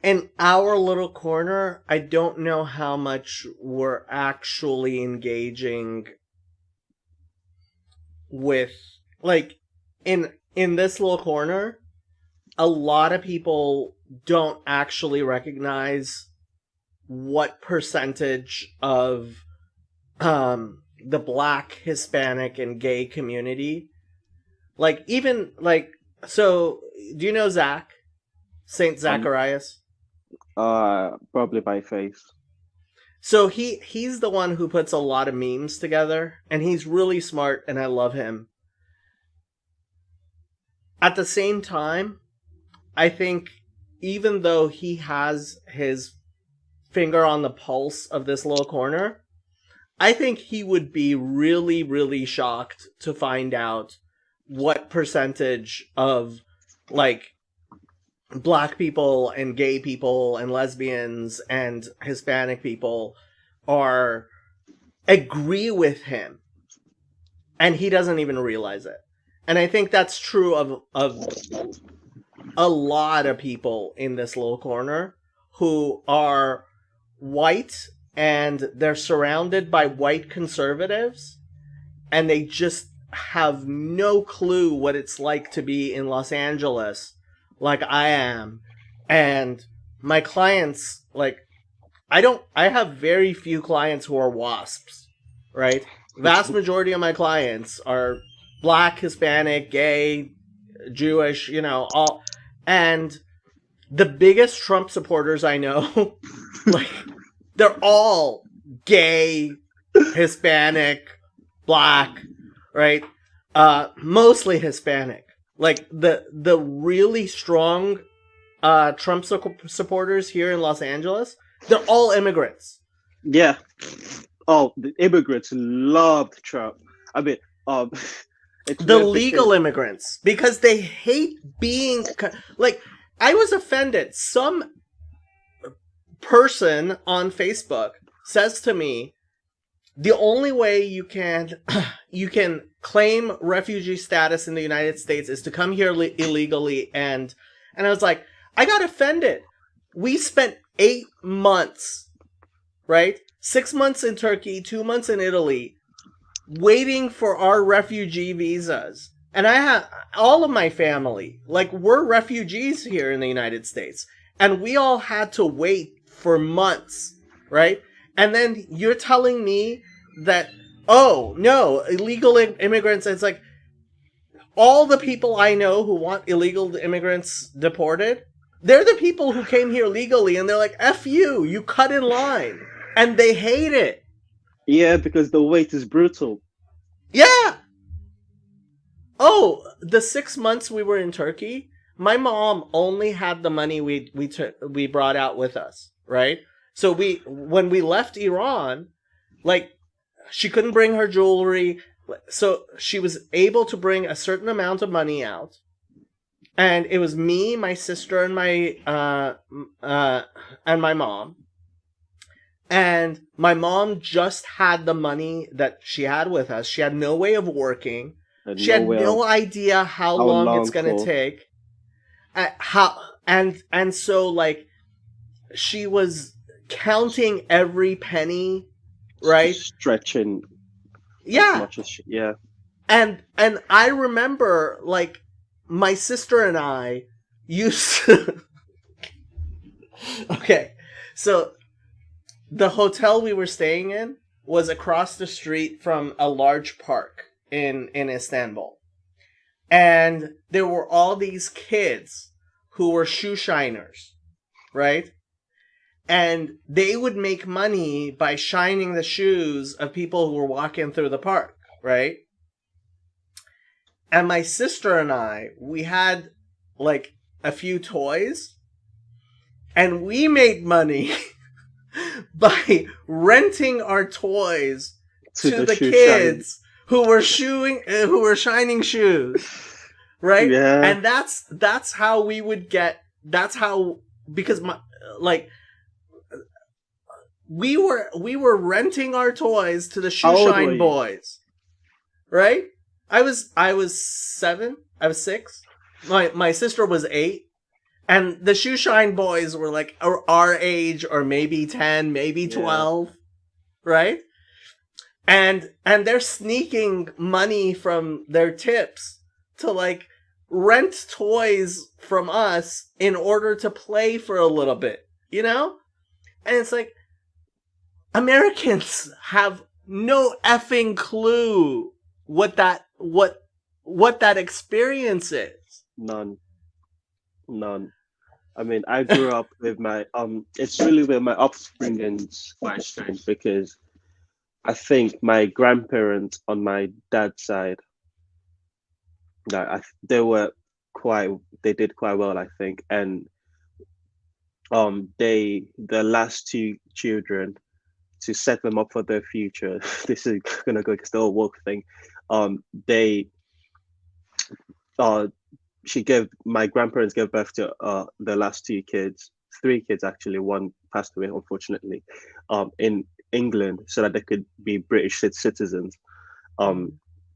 in our little corner. I don't know how much we're actually engaging with, like, in this little corner. A lot of people don't actually recognize what percentage of the Black, Hispanic, and gay community, like, even like, so do you know Zach, Saint Zacharias? Probably by face. So he's the one who puts a lot of memes together, and he's really smart, and I love him. At the same time, I think even though he has his finger on the pulse of this little corner, I think he would be really, really shocked to find out what percentage of, like, Black people and gay people and lesbians and Hispanic people agree with him, and he doesn't even realize it. And I think that's true of a lot of people in this little corner who are white, and they're surrounded by white conservatives, and they just have no clue what it's like to be in Los Angeles, like I am. And my clients, like, I have very few clients who are WASPs, right? Vast majority of my clients are Black, Hispanic, gay, Jewish, all. And the biggest Trump supporters I know, like, they're all gay, Hispanic, Black, right? Mostly Hispanic. Like, the really strong Trump supporters here in Los Angeles, they're all immigrants. Yeah. Oh, the immigrants loved Trump. I mean, the legal immigrants, because they hate being like, I was offended. Some person on Facebook says to me, the only way you can claim refugee status in the United States is to come here illegally, and I was like, I got offended. We spent 8 months, right? 6 months in Turkey, 2 months in Italy, waiting for our refugee visas. And I have all of my family, like, we're refugees here in the United States, and we all had to wait for months, right? And then you're telling me that, oh no, illegal immigrants. It's like, all the people I know who want illegal immigrants deported, they're the people who came here legally, and they're like, F you cut in line, and they hate it. Yeah, because the wait is brutal. Yeah. Oh, the 6 months we were in Turkey, my mom only had the money we brought out with us, right? So when we left Iran, like she couldn't bring her jewelry, so she was able to bring a certain amount of money out, and it was me, my sister, and my mom. And my mom just had the money that she had with us. She had no way of working. And She had nowhere no idea how how long long it's gonna for. take. And so like she was counting every penny, right? Just stretching as Yeah. much as yeah. And I remember like my sister and I used to Okay. So the hotel we were staying in was across the street from a large park in Istanbul. And there were all these kids who were shoe shiners, right? And they would make money by shining the shoes of people who were walking through the park, right? And my sister and I, we had like a few toys, and we made money by renting our toys to the shoe kids who were shining shoes, right? Yeah. And that's how we would get. That's how, because we were renting our toys to the shoe How old were shine you? boys, right? I was 7. I was 6. My sister was 8. And the shoe shine boys were like our age, or maybe 10, maybe Yeah. 12, right? And they're sneaking money from their tips to like rent toys from us in order to play for a little bit, you know? And it's like, Americans have no effing clue what that experience is. None. I mean, I grew up with my it's really where my upbringing's quite strange, because I think my grandparents on my dad's side, they did quite well, I think. And the last 2 children, to set them up for their future, this is gonna go against the whole woke thing. They my grandparents gave birth to the last 2 kids, 3 kids actually. One passed away, unfortunately, in England, so that they could be British citizens,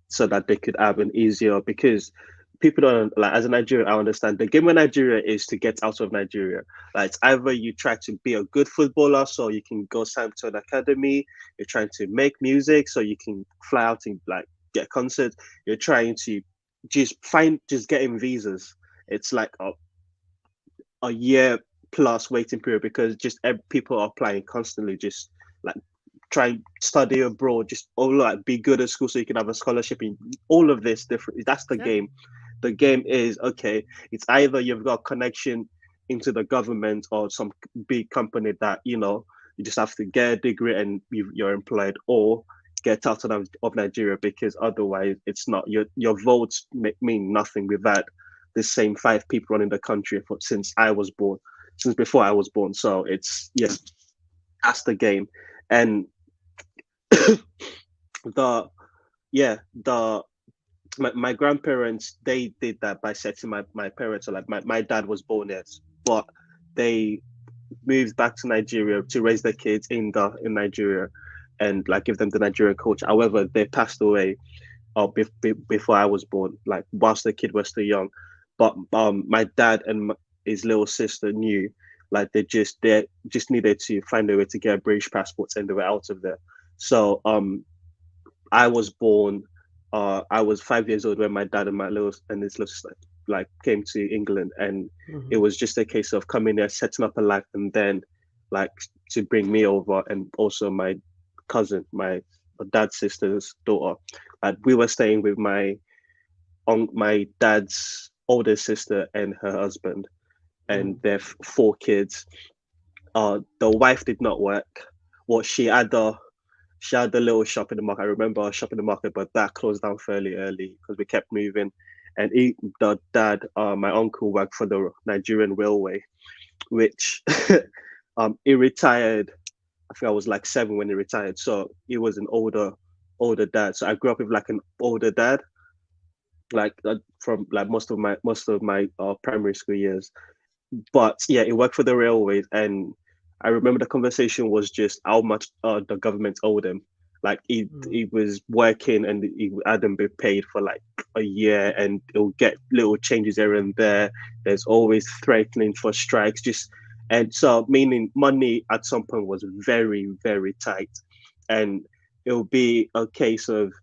so that they could have an easier, because people don't, like, as a Nigerian, I understand the game with Nigeria is to get out of Nigeria. Like, it's either you try to be a good footballer so you can go sign to an academy, you're trying to make music so you can fly out and like get concerts, you're trying to just getting visas. It's like a year plus waiting period, because just people are applying constantly, just like try and study abroad, just like be good at school so you can have a scholarship in all of this different. That's the game. The game is, okay, it's either you've got a connection into the government or some big company that, you just have to get a degree and you're employed, or get out of Nigeria, because otherwise it's not, your votes mean nothing without the same 5 people running the country since before I was born. So it's, yeah, that's the game. And my grandparents, they did that by setting my parents. So like my dad was born here, but they moved back to Nigeria to raise their kids in Nigeria and like give them the Nigerian culture. However, they passed away before I was born, like whilst the kid was still young. But my dad and his little sister knew, like they just needed to find a way to get British passports, and they were out of there. So I was born. I was 5 years old when my dad and his little sister like came to England, and it was just a case of coming there, setting up a life, and then like to bring me over, and also my cousin, my dad's sister's daughter. We were staying with my dad's older sister and her husband, and their 4 kids. The wife did not work. Well, she had she had a little shop in the market. I remember a shop in the market, but that closed down fairly early because we kept moving. And the dad, my uncle, worked for the Nigerian Railway, which he retired. I think I was like 7 when he retired, so he was an older dad. So I grew up with like an older dad, like from like most of my primary school years. But yeah, he worked for the railways, and I remember the conversation was just how much the government owed him. Like he was working and he hadn't been paid for like a year, and he'll get little changes here and there. There's always threatening for strikes, just and so meaning money at some point was very, very tight, and it'll be a case of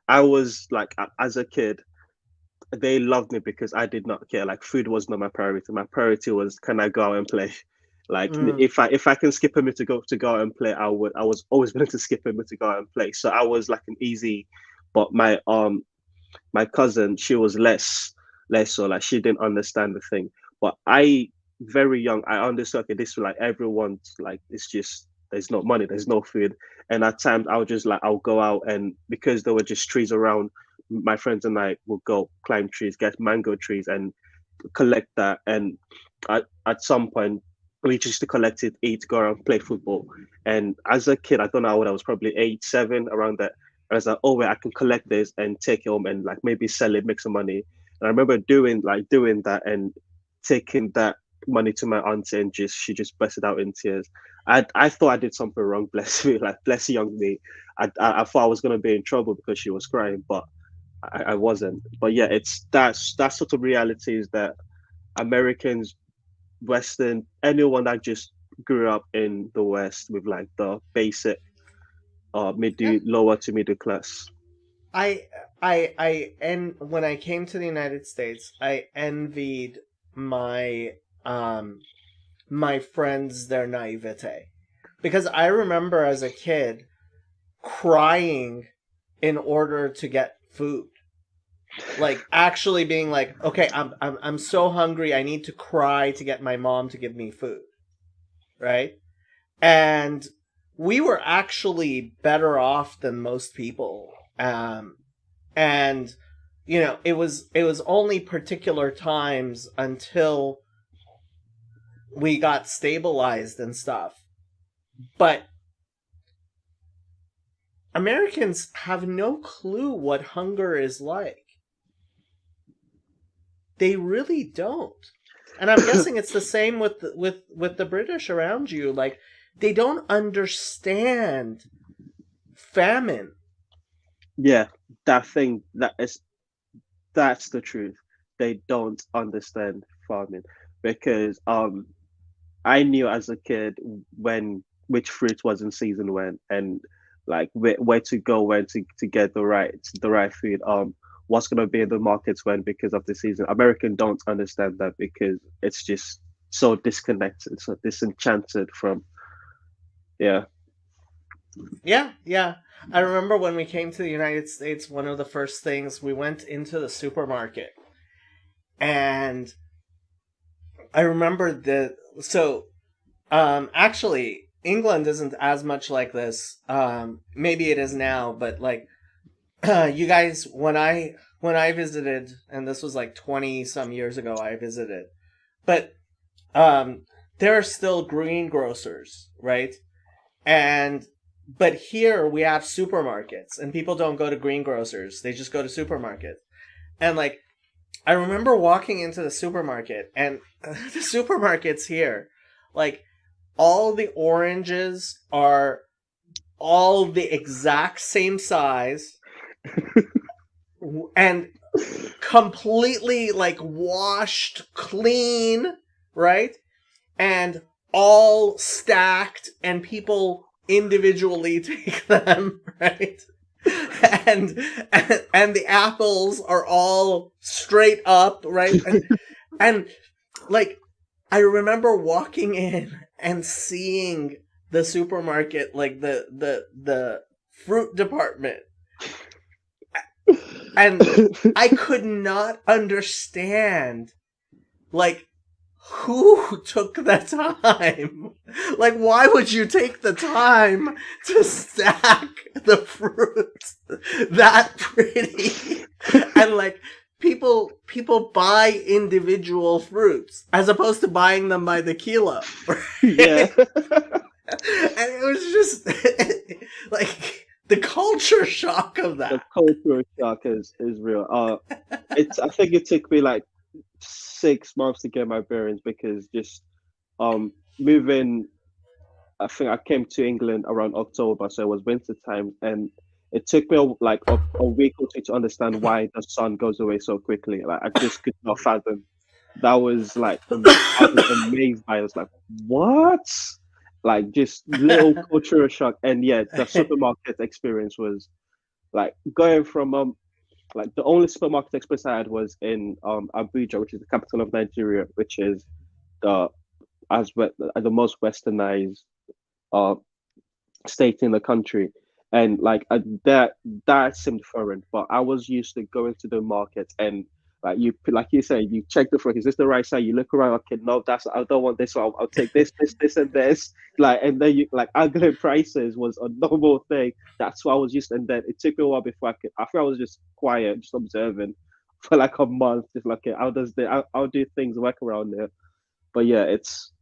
I was like as a kid, they loved me because I did not care. Like food was not my priority. My priority was, can I go out and play? Like if I can skip a minute to go out and play, I would. I was always willing to skip a minute to go out and play. So I was like an easy. But my cousin, she was less so, like she didn't understand the thing. But I very young, I understood, okay, this was like everyone's like, it's just there's no money, there's no food. And at times I would just like I'll go out, and because there were just trees around, my friends and I would go climb trees, get mango trees, and collect that. And at some point, we just to collect it, eat, go around, play football. And as a kid, I don't know how old I was, probably 8, 7, around that. And I was like, oh wait, I can collect this and take it home and like maybe sell it, make some money. And I remember doing that and taking that money to my auntie, and she just busted out in tears. I thought I did something wrong, bless me, like bless young me. I thought I was gonna be in trouble because she was crying, but I wasn't. But yeah, it's that sort of realities that Americans, Western, anyone that just grew up in the West with like the basic lower to middle class. And when I came to the United States, I envied my my friends their naivete, because I remember as a kid crying in order to get food, like actually being like, okay, I'm so hungry, I need to cry to get my mom to give me food, right? And we were actually better off than most people, and you know, it was only particular times until we got stabilized and stuff. But Americans have no clue what hunger is like. They really don't. And I'm guessing it's the same with the British around you. Like, they don't understand famine. Yeah, that's the truth. They don't understand famine, because I knew as a kid which fruit was in season when, and like where to go, when to get the right food, what's gonna be in the markets when, because of the season. Americans don't understand that because it's just so disconnected, so disenchanted from. Yeah. I remember when we came to the United States, one of the first things, we went into the supermarket, and I remember actually England isn't as much like this. Maybe it is now, but like you guys, when I visited, and this was like 20 some years ago, I visited, but there are still greengrocers, right? But here we have supermarkets, and people don't go to greengrocers, they just go to supermarkets. And like, I remember walking into the supermarket, and the supermarkets here, like, all the oranges are all the exact same size and completely like washed clean, right? And all stacked, and people individually take them, right? And the apples are all straight up, right? And like, I remember walking in and seeing the supermarket, like the fruit department, and I could not understand, like, who took the time? Like, why would you take the time to stack the fruit that pretty? And like, people buy individual fruits as opposed to buying them by the kilo. Yeah. And it was just like the culture shock of The that. cultural shock is real. I think it took me like 6 months to get my bearings because just moving. I think I came to England around October, so it was winter time, and it took me like a week or two to understand why the sun goes away so quickly. Like I just could not fathom. That was like I was amazed by it. I was like, what? Like just little cultural shock, and yeah, the supermarket experience was like going from like the only supermarket experience I had was in Abuja, which is the capital of Nigeria, which is the the most westernized uh state in the country, and like that seemed foreign. But I was used to going to the market and like you say, you check the fruit. Is this the right side? You look around. Okay, no, I don't want this. So I'll take this, and this. Like, and then you like arguing prices was a normal thing. That's what I was used to. And then it took me a while before I could. I think I was just quiet, just observing for like a month, just like, okay, how do things work around there? But yeah, it's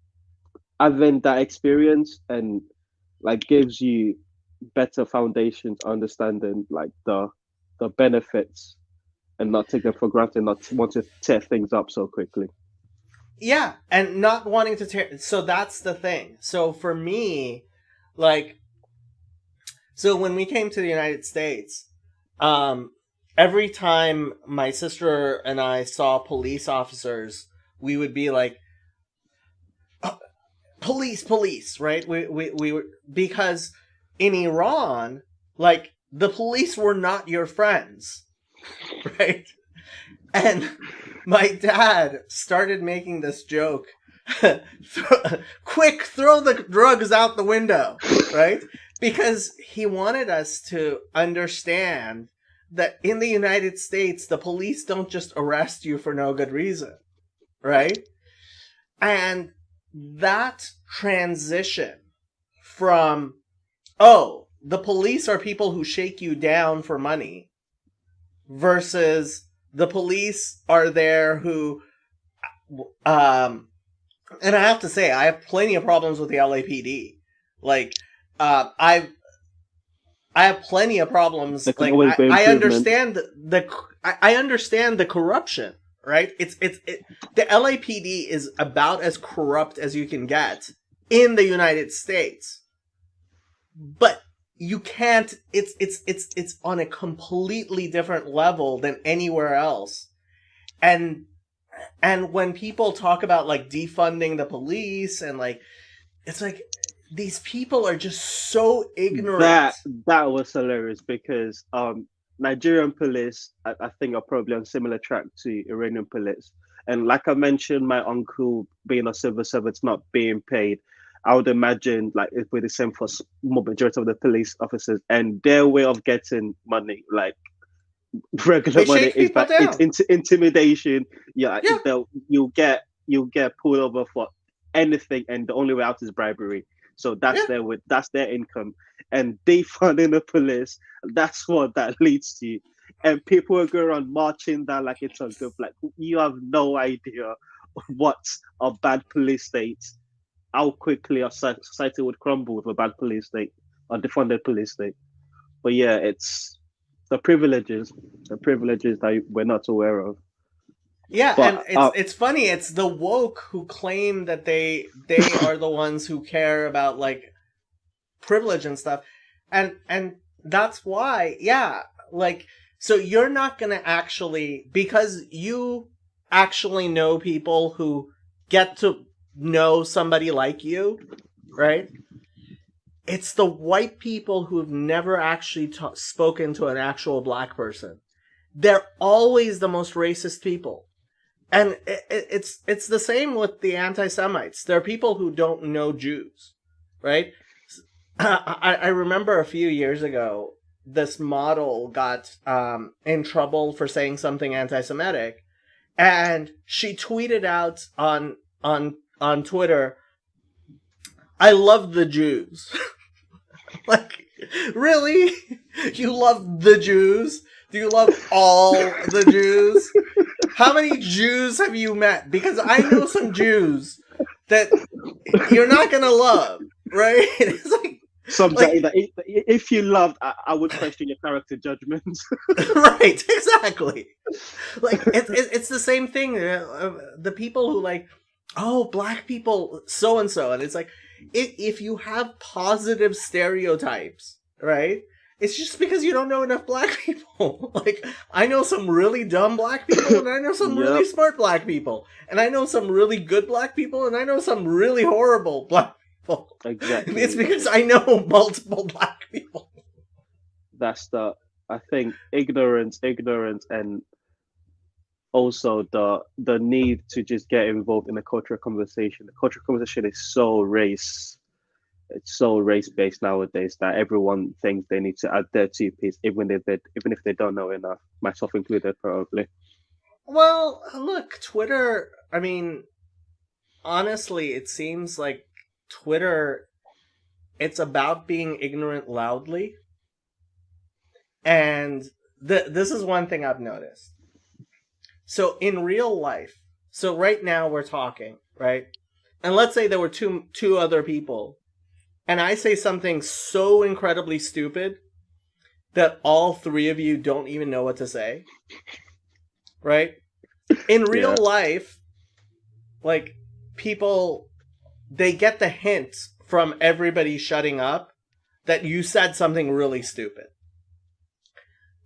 having that experience and like gives you better foundations understanding like the benefits and not take them for granted, not want to tear things up so quickly. Yeah, and not wanting to tear. So that's the thing. So for me, like, so when we came to the United States, every time my sister and I saw police officers, we would be like, police, right? We were, because in Iran, like, the police were not your friends, right? And my dad started making this joke, quick, throw the drugs out the window, right? Because he wanted us to understand that in the United States, the police don't just arrest you for no good reason, right? And that transition from, oh, the police are people who shake you down for money, versus the police are there who, and I have to say, I have plenty of problems with the LAPD. Like, I have plenty of problems. Like, I understand I understand the corruption, right? The LAPD is about as corrupt as you can get in the United States, but you can't. It's on a completely different level than anywhere else, and when people talk about like defunding the police and like, it's like these people are just so ignorant. That was hilarious because Nigerian police, I think, are probably on similar track to Iranian police. And like I mentioned, my uncle being a civil servant, not being paid, I would imagine like it would be the same for majority of the police officers, and their way of getting money, like regular money, is like it's intimidation. Yeah. You'll get pulled over for anything, and the only way out is bribery. So that's their income, and defunding the police. That's what that leads to, and people are going around marching that like it's a good. Like, you have no idea what a bad police state, how quickly a society would crumble with a bad police state, a defunded police state. But yeah, it's the privileges that we're not aware of. Yeah, but, and it's funny. It's the woke who claim that they are the ones who care about like privilege and stuff, and that's why, yeah, like, so you're not gonna actually, because you actually know people who get to know somebody like you, right? It's the white people who've never actually spoken to an actual black person. They're always the most racist people. And it's the same with the anti-Semites. There are people who don't know Jews, right? I remember a few years ago, this model got in trouble for saying something anti-Semitic, and she tweeted out on on Twitter, I love the Jews. Like, really? You love the Jews? Do you love all the Jews? How many Jews have you met? Because I know some Jews that you're not gonna love, right? It's like, Something that if you loved, I would question your character judgments. right, exactly. Like it's the same thing. The people who like, oh, black people, so and so, and it's like, if you have positive stereotypes, right? It's just because you don't know enough black people. Like, I know some really dumb black people, and I know some really smart black people, and I know some really good black people, and I know some really horrible black people. Exactly. It's because I know multiple black people. That's I think ignorance, and also the need to just get involved in the cultural conversation. The cultural conversation is so it's so race-based nowadays that everyone thinks they need to add their two-piece, even if they don't know enough, myself included, probably. Well, look, Twitter, I mean, honestly, it seems like Twitter, it's about being ignorant loudly. And this is one thing I've noticed. So in real life, so right now we're talking, right? And let's say there were two other people, and I say something so incredibly stupid that all three of you don't even know what to say, right? In real life, like, people, they get the hint from everybody shutting up that you said something really stupid.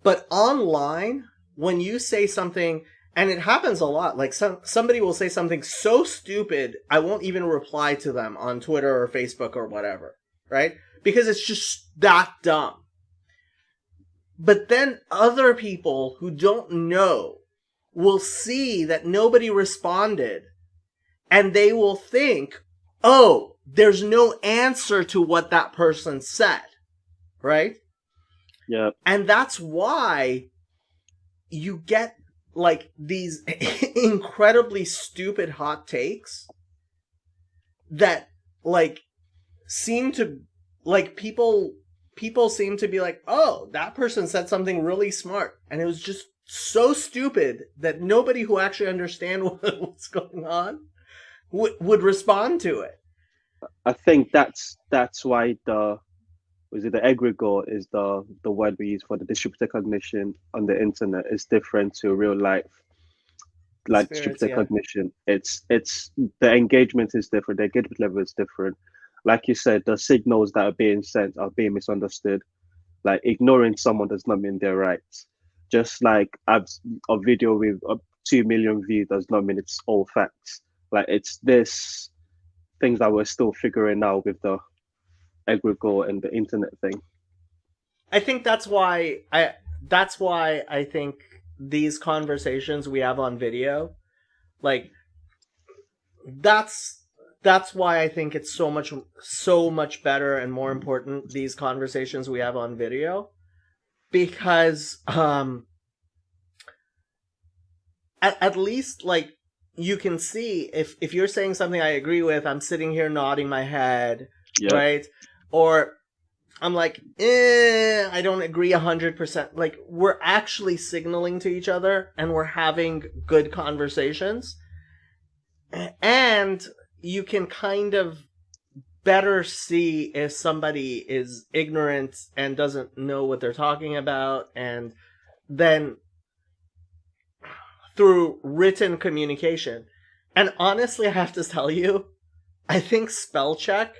But online, when you say something, and it happens a lot, like somebody will say something so stupid, I won't even reply to them on Twitter or Facebook or whatever, right? Because it's just that dumb. But then other people who don't know will see that nobody responded, and they will think, oh, there's no answer to what that person said, right? Yeah. And that's why you get like these incredibly stupid hot takes that like seem to, like, people seem to be like, oh, that person said something really smart, and it was just so stupid that nobody who actually understands what's going on would respond to it. I think that's why the egregore is the word we use for the distributed cognition on the internet is different to real life, like distributed cognition. It's the engagement is different, the engagement level is different. Like you said, the signals that are being sent are being misunderstood. Like, ignoring someone does not mean they're right. Just like a video with 2 million views does not mean it's all facts. Like, it's this things that we're still figuring out with the egregore and the internet thing. I think that's why I think these conversations we have on video, like, that's why I think it's so much better and more important, these conversations we have on video, because at least, like, you can see if you're saying something I agree with, I'm sitting here nodding my head, right? Or I'm like, I don't agree 100%. Like, we're actually signaling to each other, and we're having good conversations. And you can kind of better see if somebody is ignorant and doesn't know what they're talking about. And then through written communication. And honestly, I have to tell you, I think spell check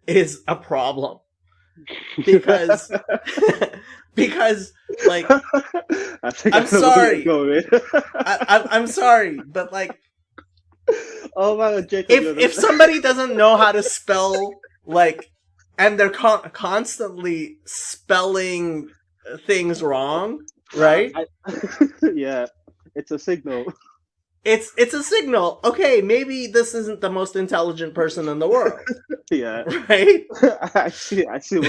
is a problem, because like, I'm sorry, I'm sorry, but like, oh man, Jacob, if somebody doesn't know how to spell, like, and they're constantly spelling things wrong, right? Yeah, it's a signal. It's a signal. Okay, maybe this isn't the most intelligent person in the world. Yeah. Right? I see what you're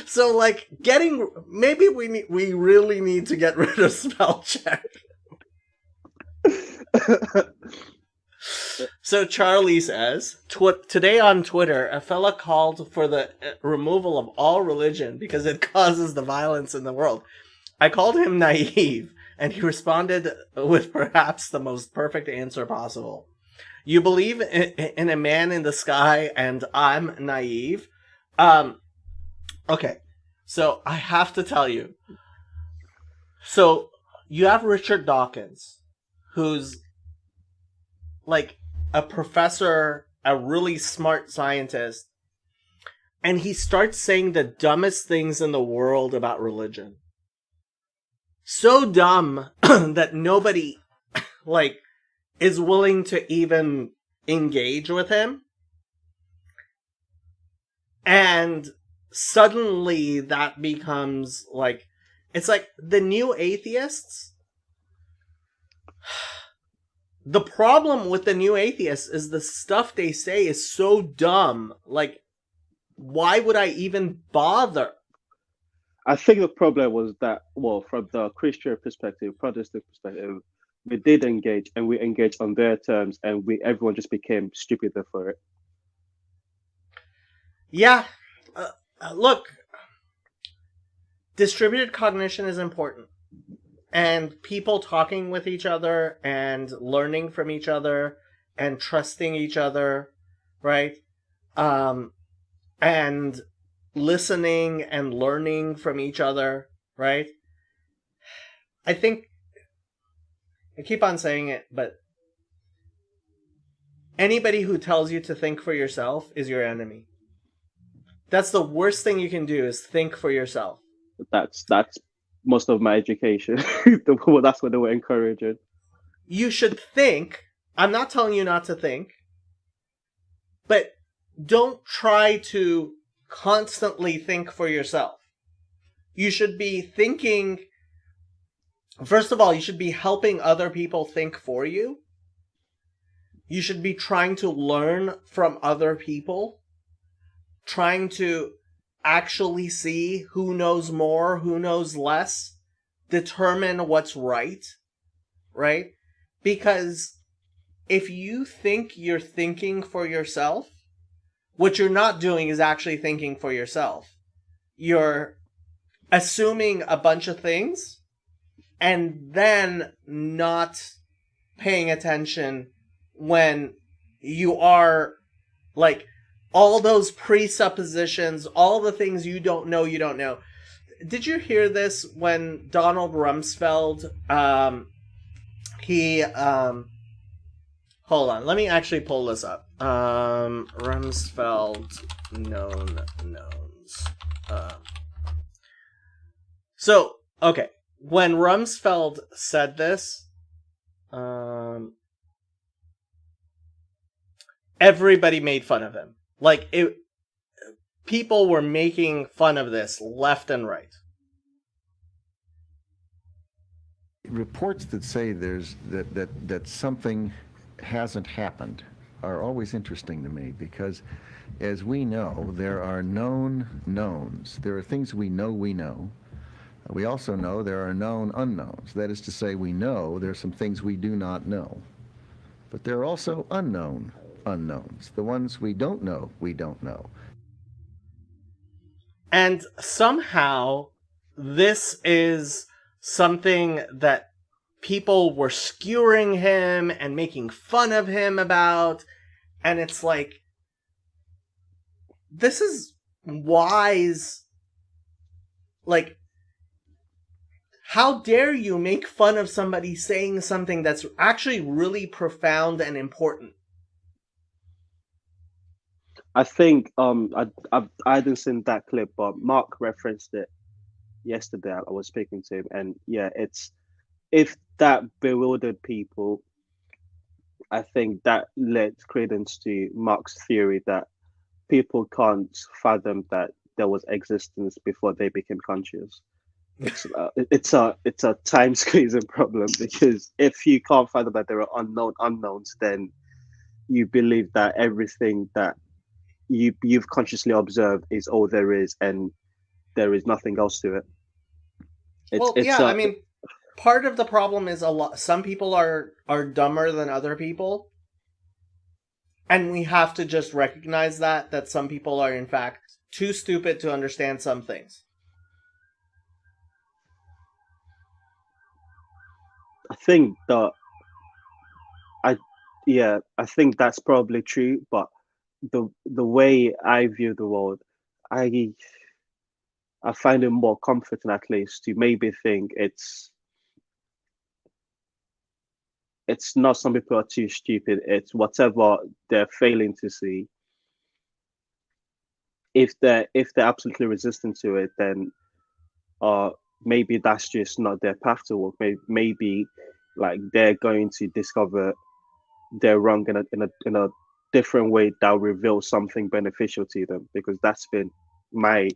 So, like, maybe we really need to get rid of spell check. So Charlie says, today on Twitter, a fella called for the removal of all religion because it causes the violence in the world. I called him naive, and he responded with perhaps the most perfect answer possible. You believe in a man in the sky, and I'm naive? Okay, so I have to tell you. So you have Richard Dawkins, who's like a professor, a really smart scientist, and he starts saying the dumbest things in the world about religion. So dumb that nobody like is willing to even engage with him. And suddenly that becomes like, it's like the new atheists. The problem with the new atheists is the stuff they say is so dumb. Like, why would I even bother? I think the problem was that, well, from the Christian perspective, Protestant perspective, we did engage, and we engaged on their terms, and everyone just became stupider for it. Yeah. Look, distributed cognition is important. And people talking with each other and learning from each other and trusting each other, right? And listening and learning from each other, right? I think, I keep on saying it, but anybody who tells you to think for yourself is your enemy. That's the worst thing you can do, is think for yourself. That's most of my education. That's what they were encouraging. You should think. I'm not telling you not to think, but don't try to constantly think for yourself. You should be thinking. First of all, you should be helping other people think for you. You should be trying to learn from other people, trying to actually see who knows more, who knows less, determine what's right? Because if you think you're thinking for yourself, what you're not doing is actually thinking for yourself. You're assuming a bunch of things and then not paying attention when you are like, all those presuppositions, all the things you don't know. Did you hear this when Donald Rumsfeld, hold on, let me actually pull this up. Rumsfeld knowns. So, okay, when Rumsfeld said this, everybody made fun of him. Like, people were making fun of this left and right. Reports that say that something hasn't happened are always interesting to me, because as we know, there are known knowns. There are things we know. We also know there are known unknowns. That is to say, we know there are some things we do not know. But there are also unknown unknowns. The ones we don't know, we don't know. And somehow, this is something that people were skewering him and making fun of him about. And it's like, this is wise. Like, how dare you make fun of somebody saying something that's actually really profound and important? I think I didn't see that clip, but Mark referenced it yesterday. I was speaking to him, and yeah, it's, if that bewildered people, I think that led credence to Mark's theory that people can't fathom that there was existence before they became conscious. It's a time squeezing problem, because if you can't fathom that there are unknown unknowns, then you believe that everything that you've consciously observed is all there is, and there is nothing else to it. I mean, part of the problem is some people are dumber than other people. And we have to just recognize that some people are in fact too stupid to understand some things. I think that I think that's probably true, but the way I view the world, I find it more comforting at least to maybe think it's not some people are too stupid, it's whatever they're failing to see. If they're absolutely resistant to it, then maybe that's just not their path to walk. Maybe like they're going to discover they're wrong in a different way that will reveal something beneficial to them, because that's been my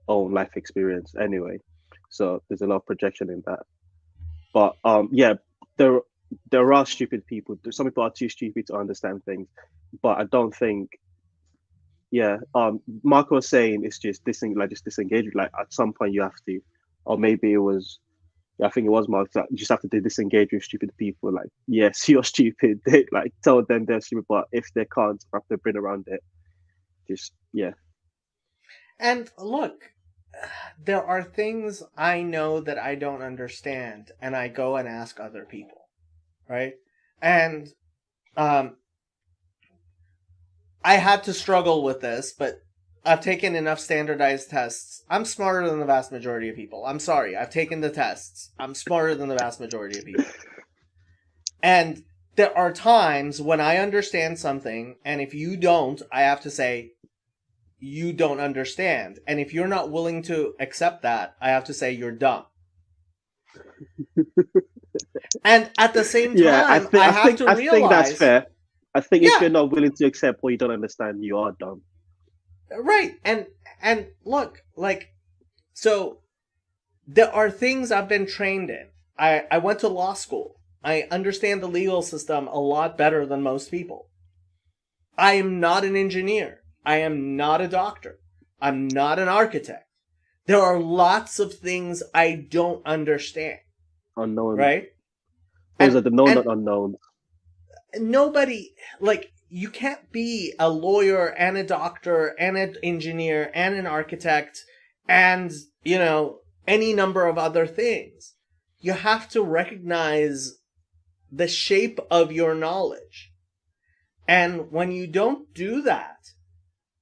own life experience anyway. So there's a lot of projection in that. But yeah, there are stupid people. Some people are too stupid to understand things, but I don't think. Yeah, Mark was saying it's just disengage. Like at some point you have to, or maybe it was. I think it was Mark. Like, you just have to disengage with stupid people. Like, yes, you're stupid. They like tell them they're stupid, but if they can't wrap their brain around it, just yeah. And look, there are things I know that I don't understand, and I go and ask other people, right? And I had to struggle with this, but I've taken enough standardized tests. I'm smarter than the vast majority of people. I'm sorry, I've taken the tests. I'm smarter than the vast majority of people. And there are times when I understand something, and if you don't, I have to say, you don't understand. And if you're not willing to accept that, I have to say, you're dumb. And at the same time, I have to realize... I think that's fair. I think if you're not willing to accept what you don't understand, you are dumb. Right. And look, like, so there are things I've been trained in. I went to law school. I understand the legal system a lot better than most people. I am not an engineer. I am not a doctor. I'm not an architect. There are lots of things I don't understand. Unknown. Right? Those are the known not unknown. Nobody, like, you can't be a lawyer and a doctor and an engineer and an architect and, you know, any number of other things. You have to recognize the shape of your knowledge. And when you don't do that,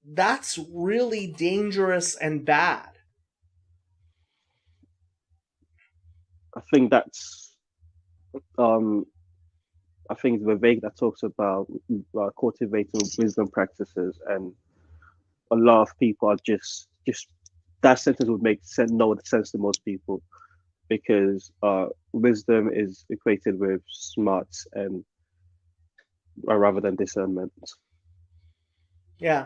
that's really dangerous and bad. I think that's, I think Vivek that talks about cultivating wisdom practices, and a lot of people are just that sentence would make sense to most people, because wisdom is equated with smarts and rather than discernment. Yeah.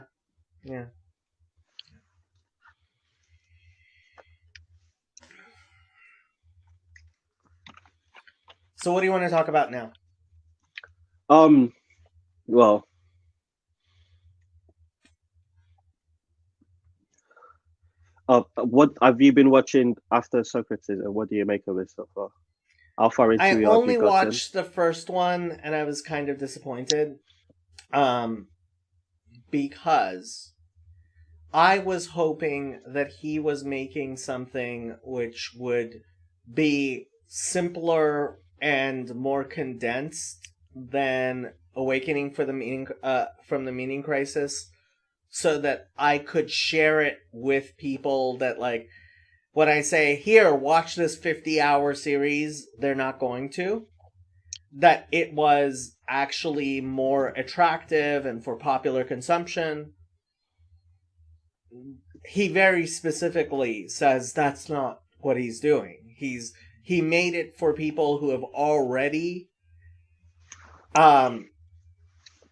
So what do you want to talk about now? Well, what have you been watching after Socrates, and what do you make of it so far? How far into I only watched the first one, and I was kind of disappointed, because I was hoping that he was making something which would be simpler and more condensed than Awakening from the Meaning Crisis, so that I could share it with people that, like, when I say, here, watch this 50-hour series, they're not going to. That it was actually more attractive and for popular consumption. He very specifically says that's not what he's doing. He made it for people who have already gone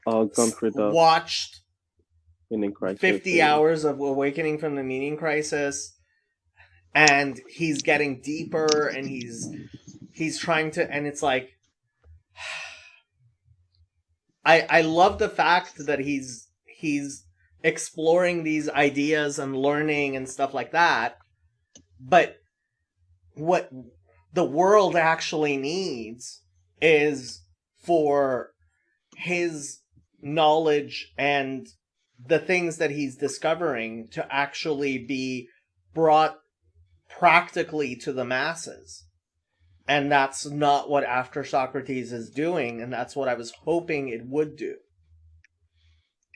through the watched Meaning Crisis, 50 hours of Awakening from the Meaning Crisis, and he's getting deeper, and he's trying to, and it's like, I love the fact that he's exploring these ideas and learning and stuff like that, but what the world actually needs is for his knowledge and the things that he's discovering to actually be brought practically to the masses. And that's not what After Socrates is doing, and that's what I was hoping it would do.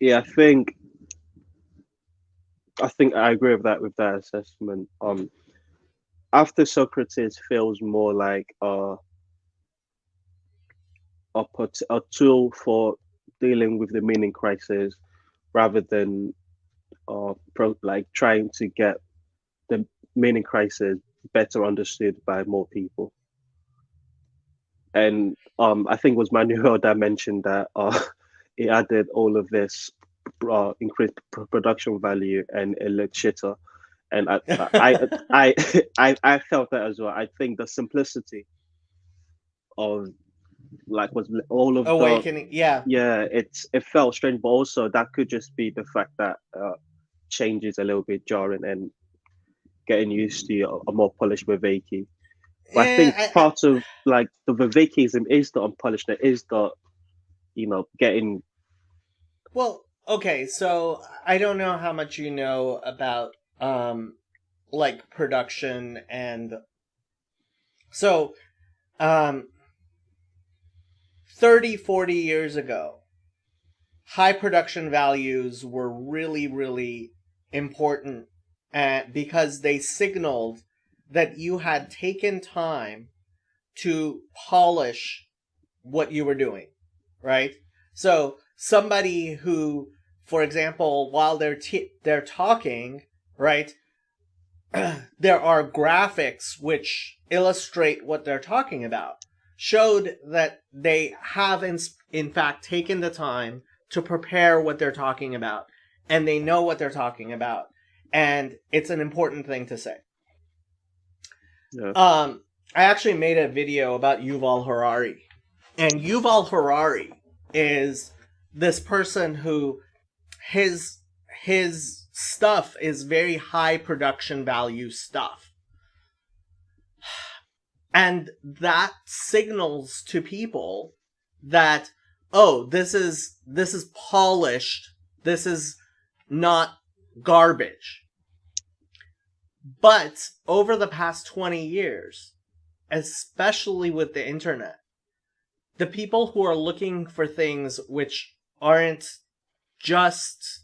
Yeah, I think I agree with that assessment. After Socrates feels more like a tool for dealing with the meaning crisis, rather than like trying to get the meaning crisis better understood by more people. And I think it was Manuel that mentioned that it added all of this increased production value and a little shitter. And I felt that as well. I think the simplicity of like was all of Awakening, yeah, it felt strange, but also that could just be the fact that change is a little bit jarring and getting used to a more polished Viveki. But I think part of like the Vivekism is the unpolished, it is the getting. Well, okay, so I don't know how much you know about like production, and so 30-40 years ago, high production values were really, really important, because they signaled that you had taken time to polish what you were doing, right? So somebody who, for example, while they're talking, right, there are graphics which illustrate what they're talking about, showed that they have in fact taken the time to prepare what they're talking about, and they know what they're talking about, and it's an important thing to say. Yeah. I actually made a video about Yuval Harari, and Yuval Harari is this person who his stuff is very high production value stuff. And that signals to people that, oh, this is polished. This is not garbage. But over the past 20 years, especially with the internet, the people who are looking for things which aren't just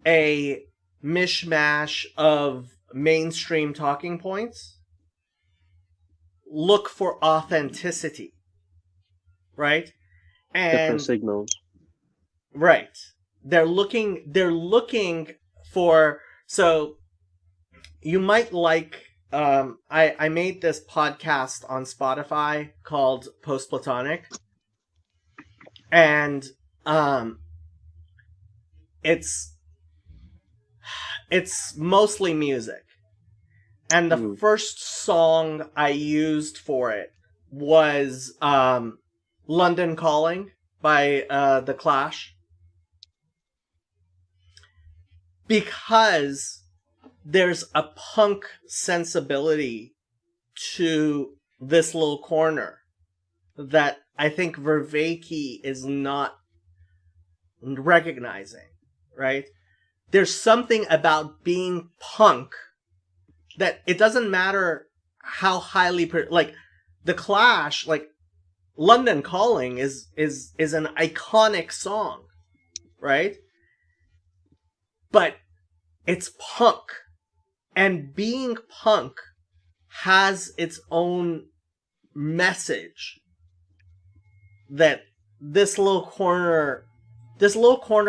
a mishmash of mainstream talking points look for authenticity, right? And different signals. Right. They're looking for, so you might like, I made this podcast on Spotify called Post Platonic, and it's mostly music. And the first song I used for it was London Calling by The Clash. Because there's a punk sensibility to this little corner that I think Vervaeke is not recognizing, right? There's something about being punk that it doesn't matter how highly like The Clash, like London Calling is an iconic song, right? But it's punk, and being punk has its own message that this little corner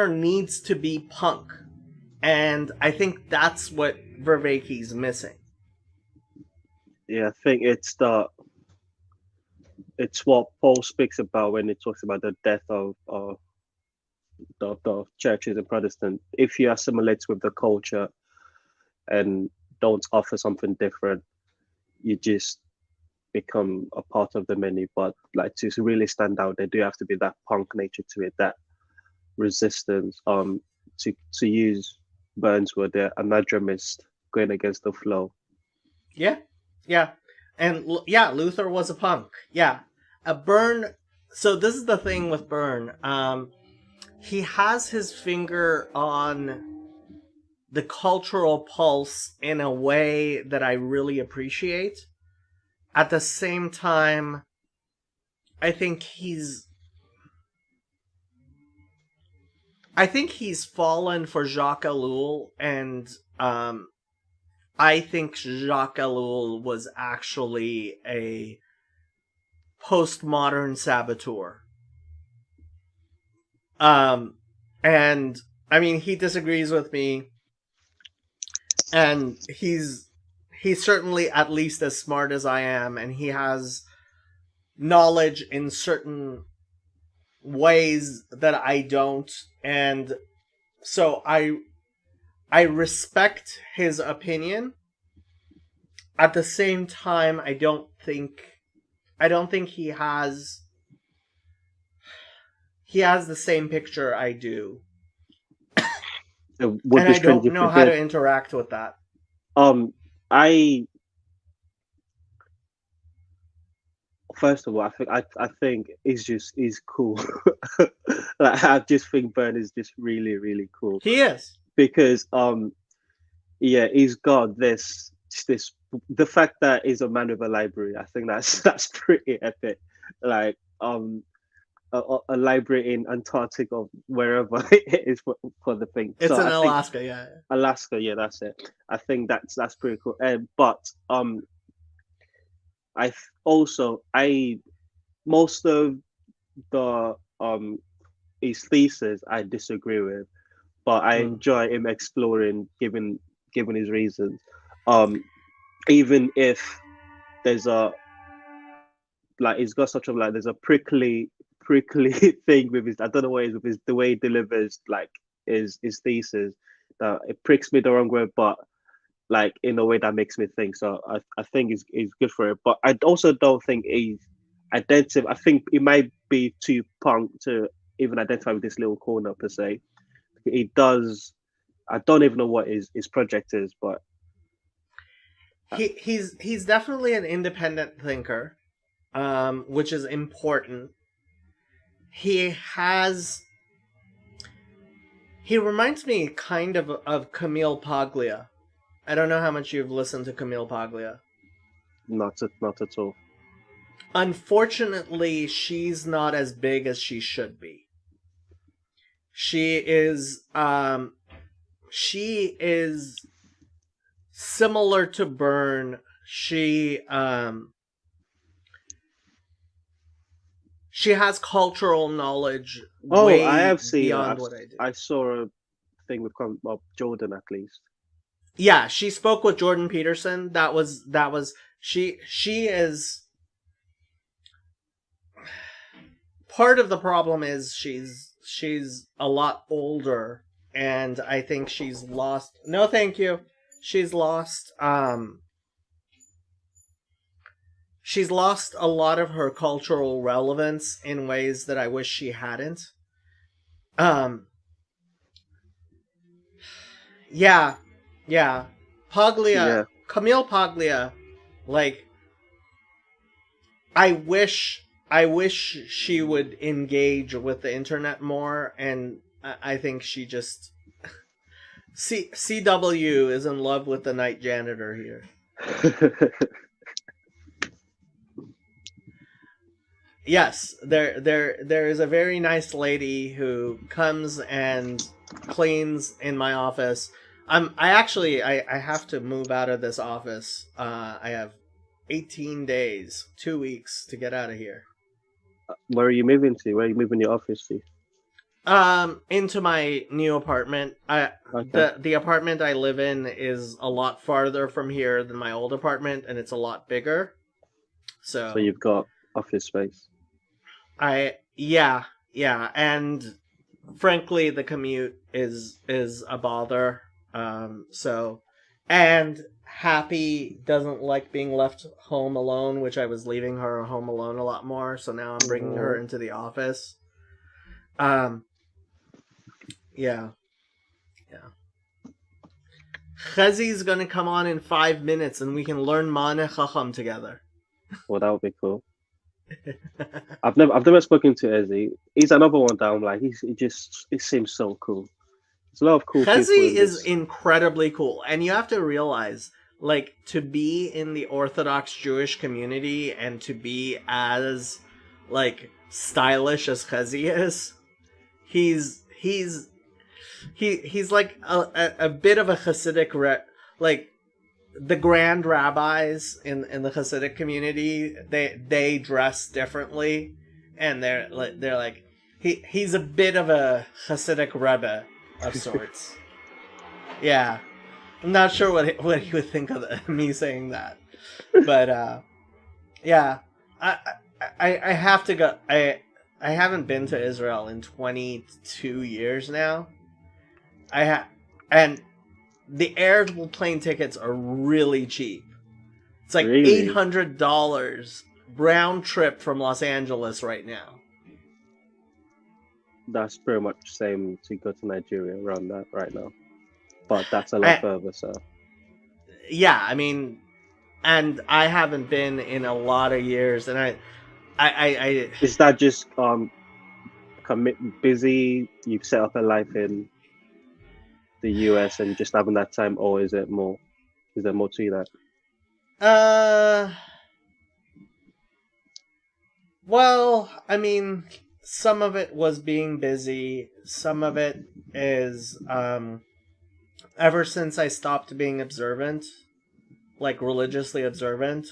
needs to be punk. And I think that's what Vervaeke's missing. Yeah, I think it's what Paul speaks about when he talks about the death of the churches and Protestant. If you assimilate with the culture and don't offer something different, you just become a part of the many. But like to really stand out, there do have to be that punk nature to it, that resistance. To use Burns' word, they're anadromist, going against the flow. Yeah. And yeah, Luther was a punk. Yeah. Byrne. So this is the thing with Byrne. He has his finger on the cultural pulse in a way that I really appreciate. At the same time, I think he's fallen for Jacques Ellul, and I think Jacques Ellul was actually a postmodern saboteur. And I mean, he disagrees with me, and he's certainly at least as smart as I am, and he has knowledge in certain ways that I don't, and so I respect his opinion. At the same time, I don't think he has the same picture I do. And I don't know how to interact with that. First of all, I think he's cool. Like, I just think Byrne is just really, really cool. He is, because yeah, he's got this the fact that he's a man with a library. I think that's pretty epic. Like a library in Antarctica or wherever it is for the thing. It's in Alaska, yeah. Alaska, yeah, that's it. I think that's pretty cool. But most of the his thesis I disagree with, but I enjoy him exploring, given his reasons. Even if there's he's got such a there's a prickly thing with his, I don't know what it is, with his, the way he delivers his thesis, that it pricks me the wrong way, but in a way that makes me think. So I think he's good for it, but I also don't think he's identified. I think he might be too punk to even identify with this little corner per se. He does. I don't even know what his project is, but he's definitely an independent thinker, which is important. He reminds me kind of Camille Paglia. I don't know how much you've listened to Camille Paglia. Not at all. Unfortunately, she's not as big as she should be. She is similar to Byrne. She has cultural knowledge. I have seen beyond what I do. I saw a thing with Jordan, at least. Yeah, she spoke with Jordan Peterson. That was she is. Part of the problem is she's a lot older, and I think she's lost. No, thank you. She's lost. She's lost a lot of her cultural relevance in ways that I wish she hadn't. Yeah. Paglia, yeah. Camille Paglia, I wish she would engage with the internet more, and I think she just CW is in love with the night janitor here. Yes, there is a very nice lady who comes and cleans in my office. I have to move out of this office. I have 18 days, 2 weeks to get out of here. Where are you moving to? Where are you moving your office to? Into my new apartment. Okay. The apartment I live in is a lot farther from here than my old apartment, and it's a lot bigger. So you've got office space. Yeah, and frankly, the commute is a bother. And Happy doesn't like being left home alone, which I was leaving her home alone a lot more. So now I'm bringing her into the office. Yeah. Chazi's gonna come on in 5 minutes, and we can learn Mane Chacham together. Well, that would be cool. I've never spoken to Ezzy. He's another one that I'm like, it seems so cool. There's a lot of cool people. Chazi is incredibly cool, and you have to realize, like, to be in the Orthodox Jewish community and to be as, like, stylish as Chazi is, he's like a bit of a Hasidic like the grand rabbis in the Hasidic community. They dress differently, and they're like he's a bit of a Hasidic Rebbe of sorts. Yeah, I'm not sure what he would think of me saying that, but yeah, I have to go. I haven't been to Israel in 22 years now. And the airplane tickets are really cheap. It's like Really? $800 round trip from Los Angeles right now. That's pretty much the same to go to Nigeria around that right now. But that's a lot further, so. Yeah, I mean, and I haven't been in a lot of years, and I Is that just busy? You've set up a life in the US and just having that time, or is it more? Is there more to that? Well, I mean, some of it was being busy. Some of it is ever since I stopped being observant, like religiously observant,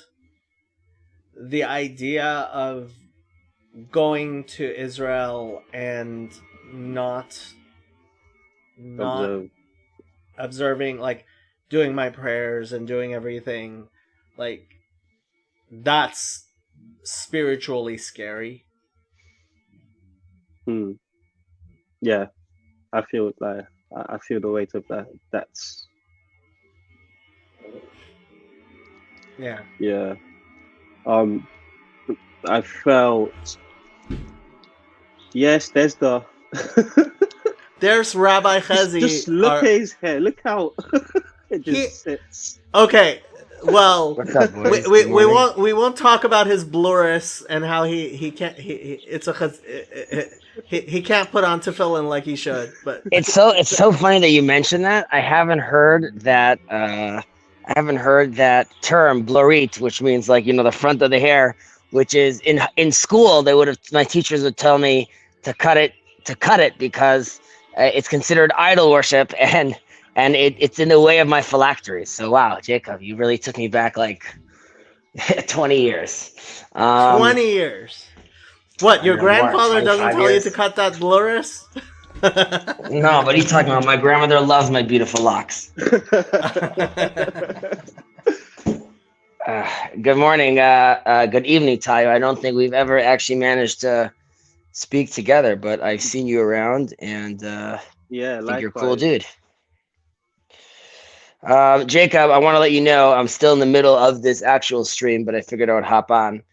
the idea of going to Israel and not observing, like doing my prayers and doing everything, like that's spiritually scary. Yeah, I feel like I feel the weight of that. That's yeah. I felt. Yes, there's the. There's Rabbi Chazi. Just look at his hair. Look how it just sits. Okay, well, What's up, boys? we Good morning. won't talk about his blurris and how he can't he can't put on tefillin like he should. But It's so funny that you mentioned that. I haven't heard that term blorit, which means like, you know, the front of the hair, which is in school my teachers would tell me to cut it because it's considered idol worship and it's in the way of my phylacteries. So wow, Jacob, you really took me back like 20 years. 20 years. What, your I know, more, grandfather doesn't 25 tell you years. to cut that blurris? No, but he's talking about my grandmother loves my beautiful locks. Good morning. Good evening, Tayo. I don't think we've ever actually managed to speak together, but I've seen you around, and Yeah, I think you're a cool likewise. dude. Jacob, I want to let you know I'm still in the middle of this actual stream, but I figured I would hop on.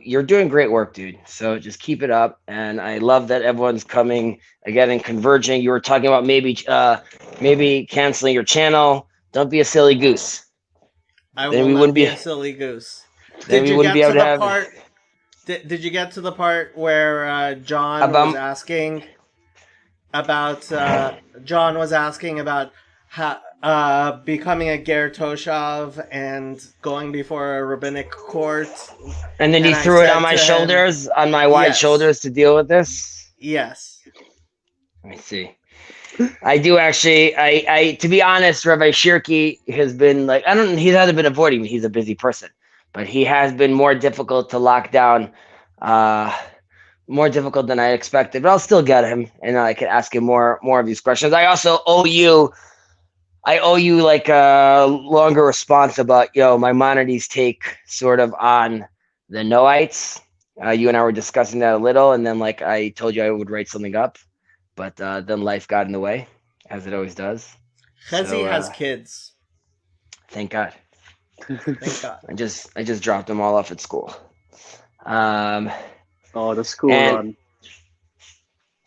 You're doing great work, dude. So just keep it up, and I love that everyone's coming again and converging. You were talking about maybe canceling your channel. Don't be a silly goose. I Then will we not wouldn't be be- a silly goose. Then we wouldn't be able to have. Did you get to the part where John was asking about how becoming a ger toshav and going before a rabbinic court? And then you I threw it said on my to him- shoulders, on my wide Yes. shoulders to deal with this. Yes. Let me see. I do actually. I to be honest, Rabbi Shirky has been like he hasn't been avoiding me. He's a busy person, but he has been more difficult to lock down, more difficult than I expected. But I'll still get him, and I can ask him more of these questions. I also owe you like a longer response about Maimonides' take sort of on the Noahites. You and I were discussing that a little, and then like I told you I would write something up. But then life got in the way, as it always does. Chezi has kids. Thank God. Thank God. I just dropped them all off at school. The school and run.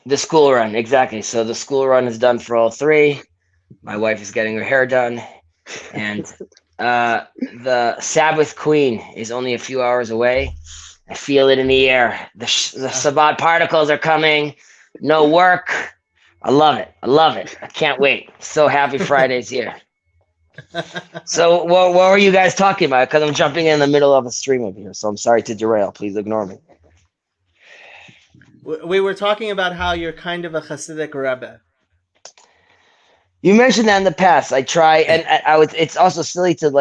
The school run, exactly. So the school run is done for all three. My wife is getting her hair done, and the Sabbath Queen is only a few hours away. I feel it in the air. The Sabbat particles are coming. No work. I love it. I love it. I can't wait. So happy Friday's here. So what were you guys talking about? Because I'm jumping in the middle of a stream over here, so I'm sorry to derail. Please ignore me. We were talking about how you're kind of a Hasidic Rebbe. You mentioned that in the past. I try, and I would. It's also silly to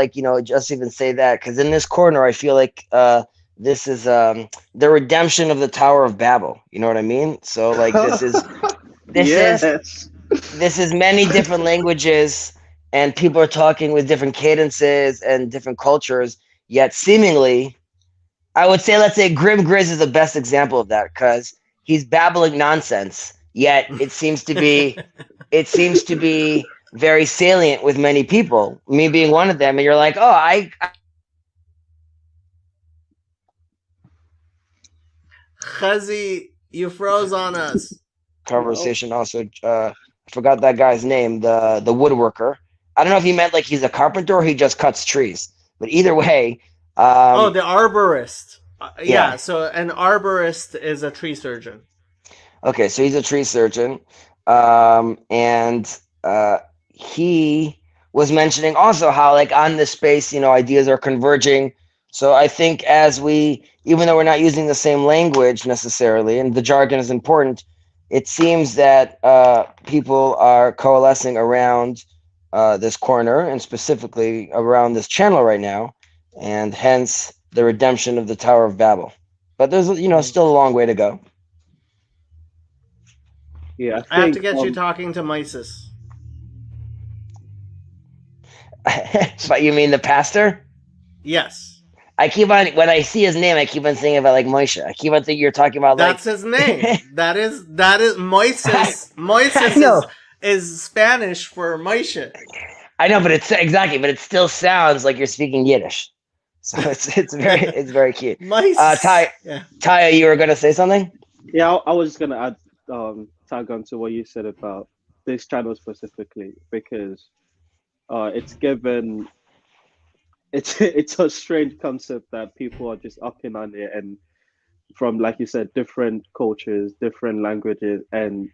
just even say that, because in this corner, I feel like this is the redemption of the Tower of Babel. You know what I mean? So like this is many different languages, and people are talking with different cadences and different cultures. Yet seemingly, I would say, let's say Grim Grizz is the best example of that, because he's babbling nonsense. Yet it seems to be. It seems to be very salient with many people, me being one of them. And you're like, oh, Chazi, you froze on us. Conversation also, I forgot that guy's name, the woodworker. I don't know if he meant like he's a carpenter or he just cuts trees. But either way. The arborist. Yeah. So an arborist is a tree surgeon. Okay, so he's a tree surgeon. He was mentioning also how like on this space, ideas are converging. So I think even though we're not using the same language necessarily, and the jargon is important, it seems that people are coalescing around this corner and specifically around this channel right now, and hence the redemption of the Tower of Babel. But there's still a long way to go. Yeah, I have to get you talking to Mises. But you mean the pastor? Yes. I keep on, when I see his name, I keep on thinking about like Moshe. I keep on thinking you're talking about That's his name. that is Moises. Moises is Spanish for Moshe. I know, but it still sounds like you're speaking Yiddish. So it's very cute. Taya, you were gonna say something? Yeah, I was just gonna add tag on to what you said about this channel specifically, because it's a strange concept that people are just upping on it, and from, like you said, different cultures, different languages, and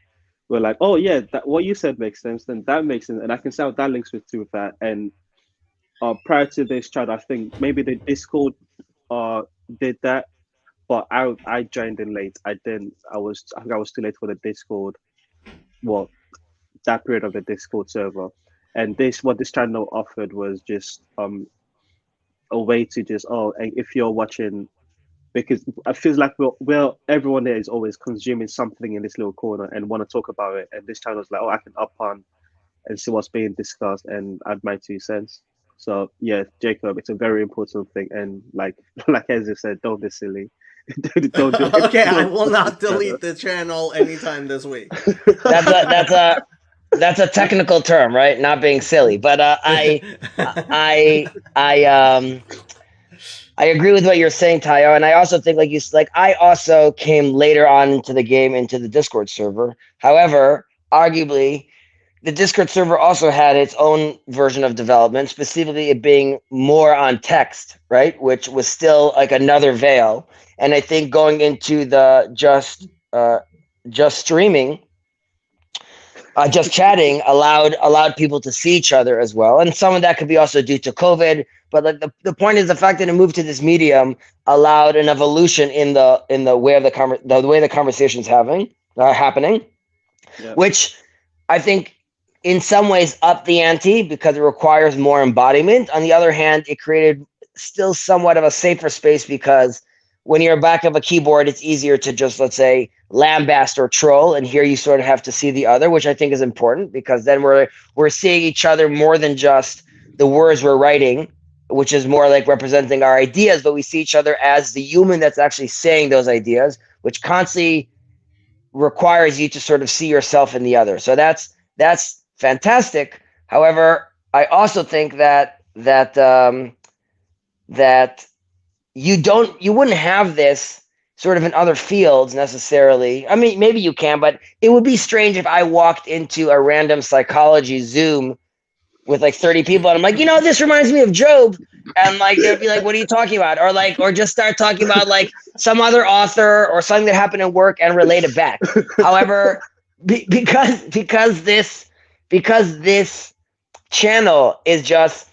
we're like, oh yeah, that what you said makes sense, then that makes sense, and I can see how that links with that. And prior to this chat, I think maybe the Discord did that, but I joined in late. I think I was too late for the Discord. Well, that period of the Discord server, and what this channel offered was just a way to just if you're watching, because it feels like everyone there is always consuming something in this little corner and want to talk about it, and this channel is like, I can up on and see what's being discussed and add my 2 cents. So yeah, Jacob, it's a very important thing, and like Ezra said, don't be silly. Don't do it. Okay, I will not delete the channel anytime this week. That's a technical term, right? Not being silly, but I agree with what you're saying, Tayo, and I also think I also came later on into the game, into the Discord server. However, arguably, the Discord server also had its own version of development, specifically it being more on text, right? Which was still like another veil. And I think going into the just streaming, just chatting allowed people to see each other as well. And some of that could be also due to COVID. But like the point is, the fact that it moved to this medium allowed an evolution in the way of the way the conversation's happening, yeah. Which I think in some ways upped the ante because it requires more embodiment. On the other hand, it created still somewhat of a safer space because when you're back of a keyboard, it's easier to just, let's say, lambast or troll, and here you sort of have to see the other, which I think is important because then we're seeing each other more than just the words we're writing, which is more like representing our ideas, but we see each other as the human that's actually saying those ideas, which constantly requires you to sort of see yourself in the other. So that's fantastic. However, I also think that you wouldn't have this sort of in other fields necessarily. I mean, maybe you can, but it would be strange if I walked into a random psychology Zoom with like 30 people and I'm like, this reminds me of Job. And like, they'd be like, what are you talking about? Or just start talking about like some other author or something that happened at work and relate it back. However, because this channel is just,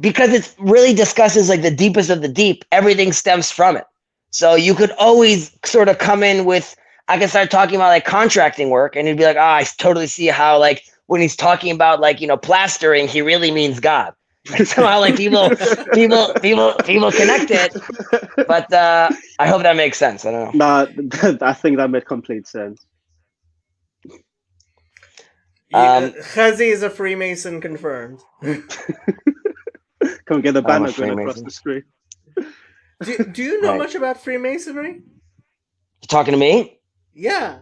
because it really discusses like the deepest of the deep, everything stems from it. So you could always sort of come in with, I can start talking about like contracting work and he'd be like, I totally see how like when he's talking about like, plastering, he really means God. Like somehow like people connect it. But I hope that makes sense. I don't know. Nah, I think that made complete sense. Chazi is a Freemason confirmed. Come get the banner going across the screen. Do you know much about Freemasonry? You talking to me? Yeah.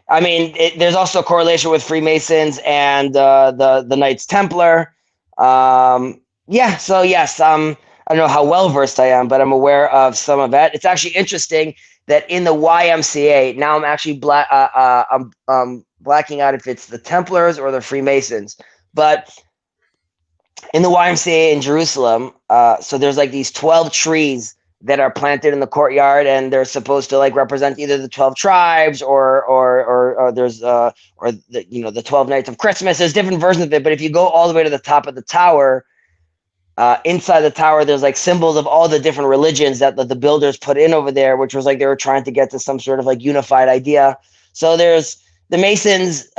I mean, there's also a correlation with Freemasons and the Knights Templar. Yeah, so yes, I don't know how well versed I am, but I'm aware of some of that. It's actually interesting that in the YMCA, now I'm actually blacking out if it's the Templars or the Freemasons, but in the YMCA in Jerusalem, so there's like these 12 trees that are planted in the courtyard, and they're supposed to like represent either the 12 tribes or there's or the 12 nights of Christmas. There's different versions of it, but if you go all the way to the top of the tower, inside the tower, there's like symbols of all the different religions that the builders put in over there, which was like they were trying to get to some sort of like unified idea. So there's the Masons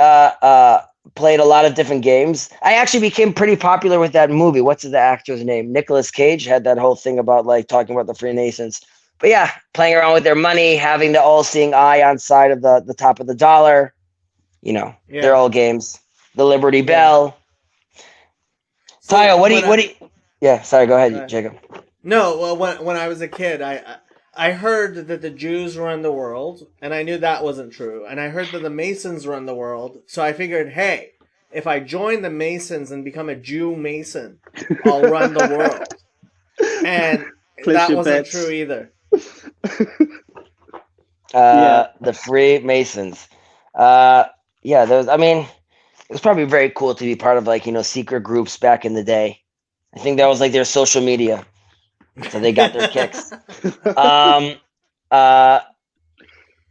played a lot of different games. I actually became pretty popular with that movie. What's the actor's name? Nicolas Cage had that whole thing about like talking about the Freemasons. But yeah, playing around with their money, having the all-seeing eye on side of the top of the dollar. They're all games. The Liberty Bell. So Tayo, what do you? Yeah, sorry. Go ahead, Jacob. No, well, when I was a kid, I heard that the Jews run the world, and I knew that wasn't true. And I heard that the Masons run the world, so I figured, hey, if I join the Masons and become a Jew Mason, I'll run the world. And that wasn't true either. The Freemasons. Yeah, those. I mean, it was probably very cool to be part of like secret groups back in the day. I think that was like their social media. So they got their kicks.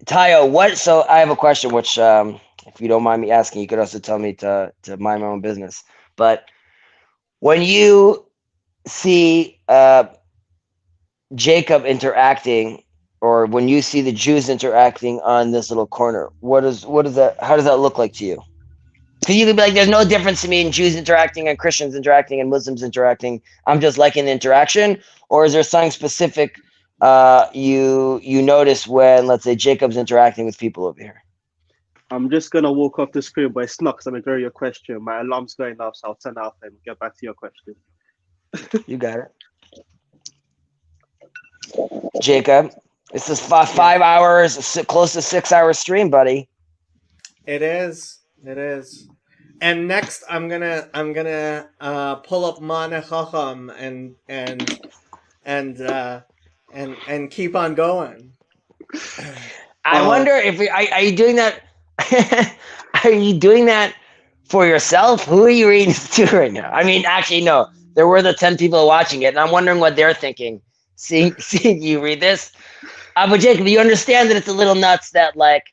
Tayo, so I have a question, which if you don't mind me asking, you could also tell me to mind my own business. But when you see Jacob interacting, or when you see the Jews interacting on this little corner, what is that? How does that look like to you? Because you could be like, there's no difference to me in Jews interacting and Christians interacting and Muslims interacting. I'm just liking the interaction. Or is there something specific you notice when, let's say, Jacob's interacting with people over here? I'm just going to walk off the screen, but it's not because I'm ignoring your question. My alarm's going off, so I'll turn it off and get back to your question. You got it. Jacob, this is 5 hours, close to 6 hour stream, buddy. It is. And next, I'm gonna pull up Mane Chacham and keep on going. I wonder if are you doing that? Are you doing that for yourself? Who are you reading to right now? I mean, actually, no. There were the 10 people watching it, and I'm wondering what they're thinking. Seeing you read this, but Jacob, you understand that it's a little nuts that like.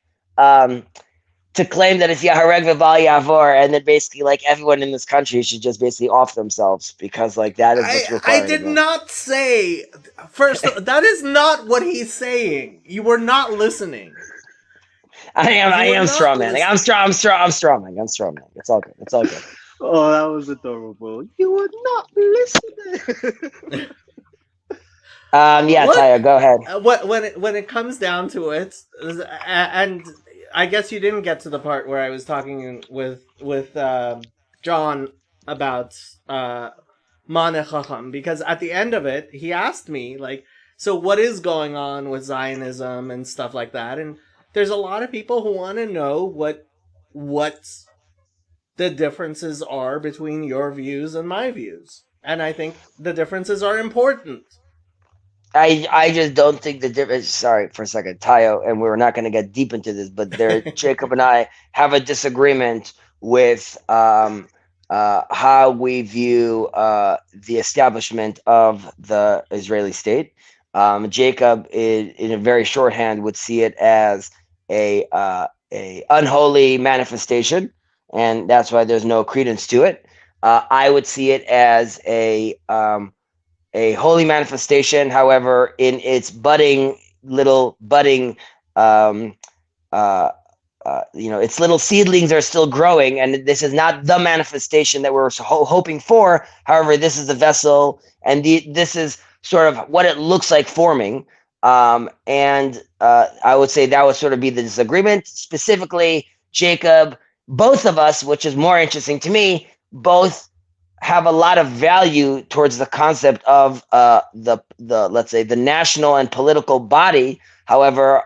To claim that it's Yahareg V'Val Yavor, and that basically like everyone in this country should just basically off themselves because like that is what's required. I did not say first. That is not what he's saying. You were not listening. I am strawmanning. I'm strawmanning. It's all good. Oh, that was adorable. You were not listening. Yeah, Tayo, go ahead. When it comes down to it, and I guess you didn't get to the part where I was talking with John about Mane Chacham, because at the end of it, he asked me like, so what is going on with Zionism and stuff like that, and there's a lot of people who want to know what the differences are between your views and my views, and I think the differences are important. I just don't think the difference. Sorry for a second, Tayo, and we're not going to get deep into this, but Jacob and I have a disagreement with how we view the establishment of the Israeli state. Jacob, in a very shorthand, would see it as a unholy manifestation, and that's why there's no credence to it. I would see it as a holy manifestation. However, in its budding, its little seedlings are still growing, and this is not the manifestation that we're hoping for. However, this is the vessel, and this is sort of what it looks like forming. And I would say that would sort of be the disagreement. Specifically, Jacob, both of us, which is more interesting to me, both have a lot of value towards the concept of the let's say the national and political body. However,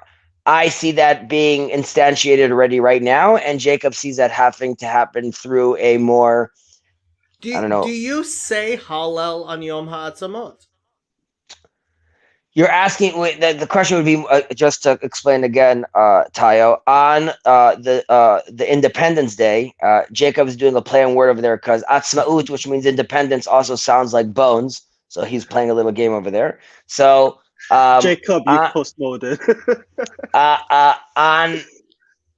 I see that being instantiated already right now, and Jacob sees that having to happen through a more I don't know. Do you say Hallel on Yom HaAtzmaut? You're asking. The question would be just to explain again, Tayo, on the Independence Day. Jacob is doing a play on word over there because Atzmaut, which means independence, also sounds like bones. So he's playing a little game over there. So Jacob, you postmodern.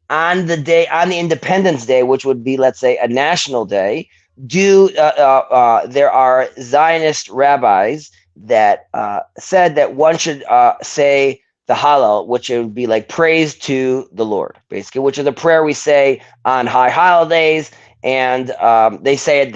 On the Independence Day, which would be, let's say, a national day, there are Zionist rabbis that said that one should say the Hallel, which would be like praise to the Lord, basically, which is a prayer we say on high holidays, and they say it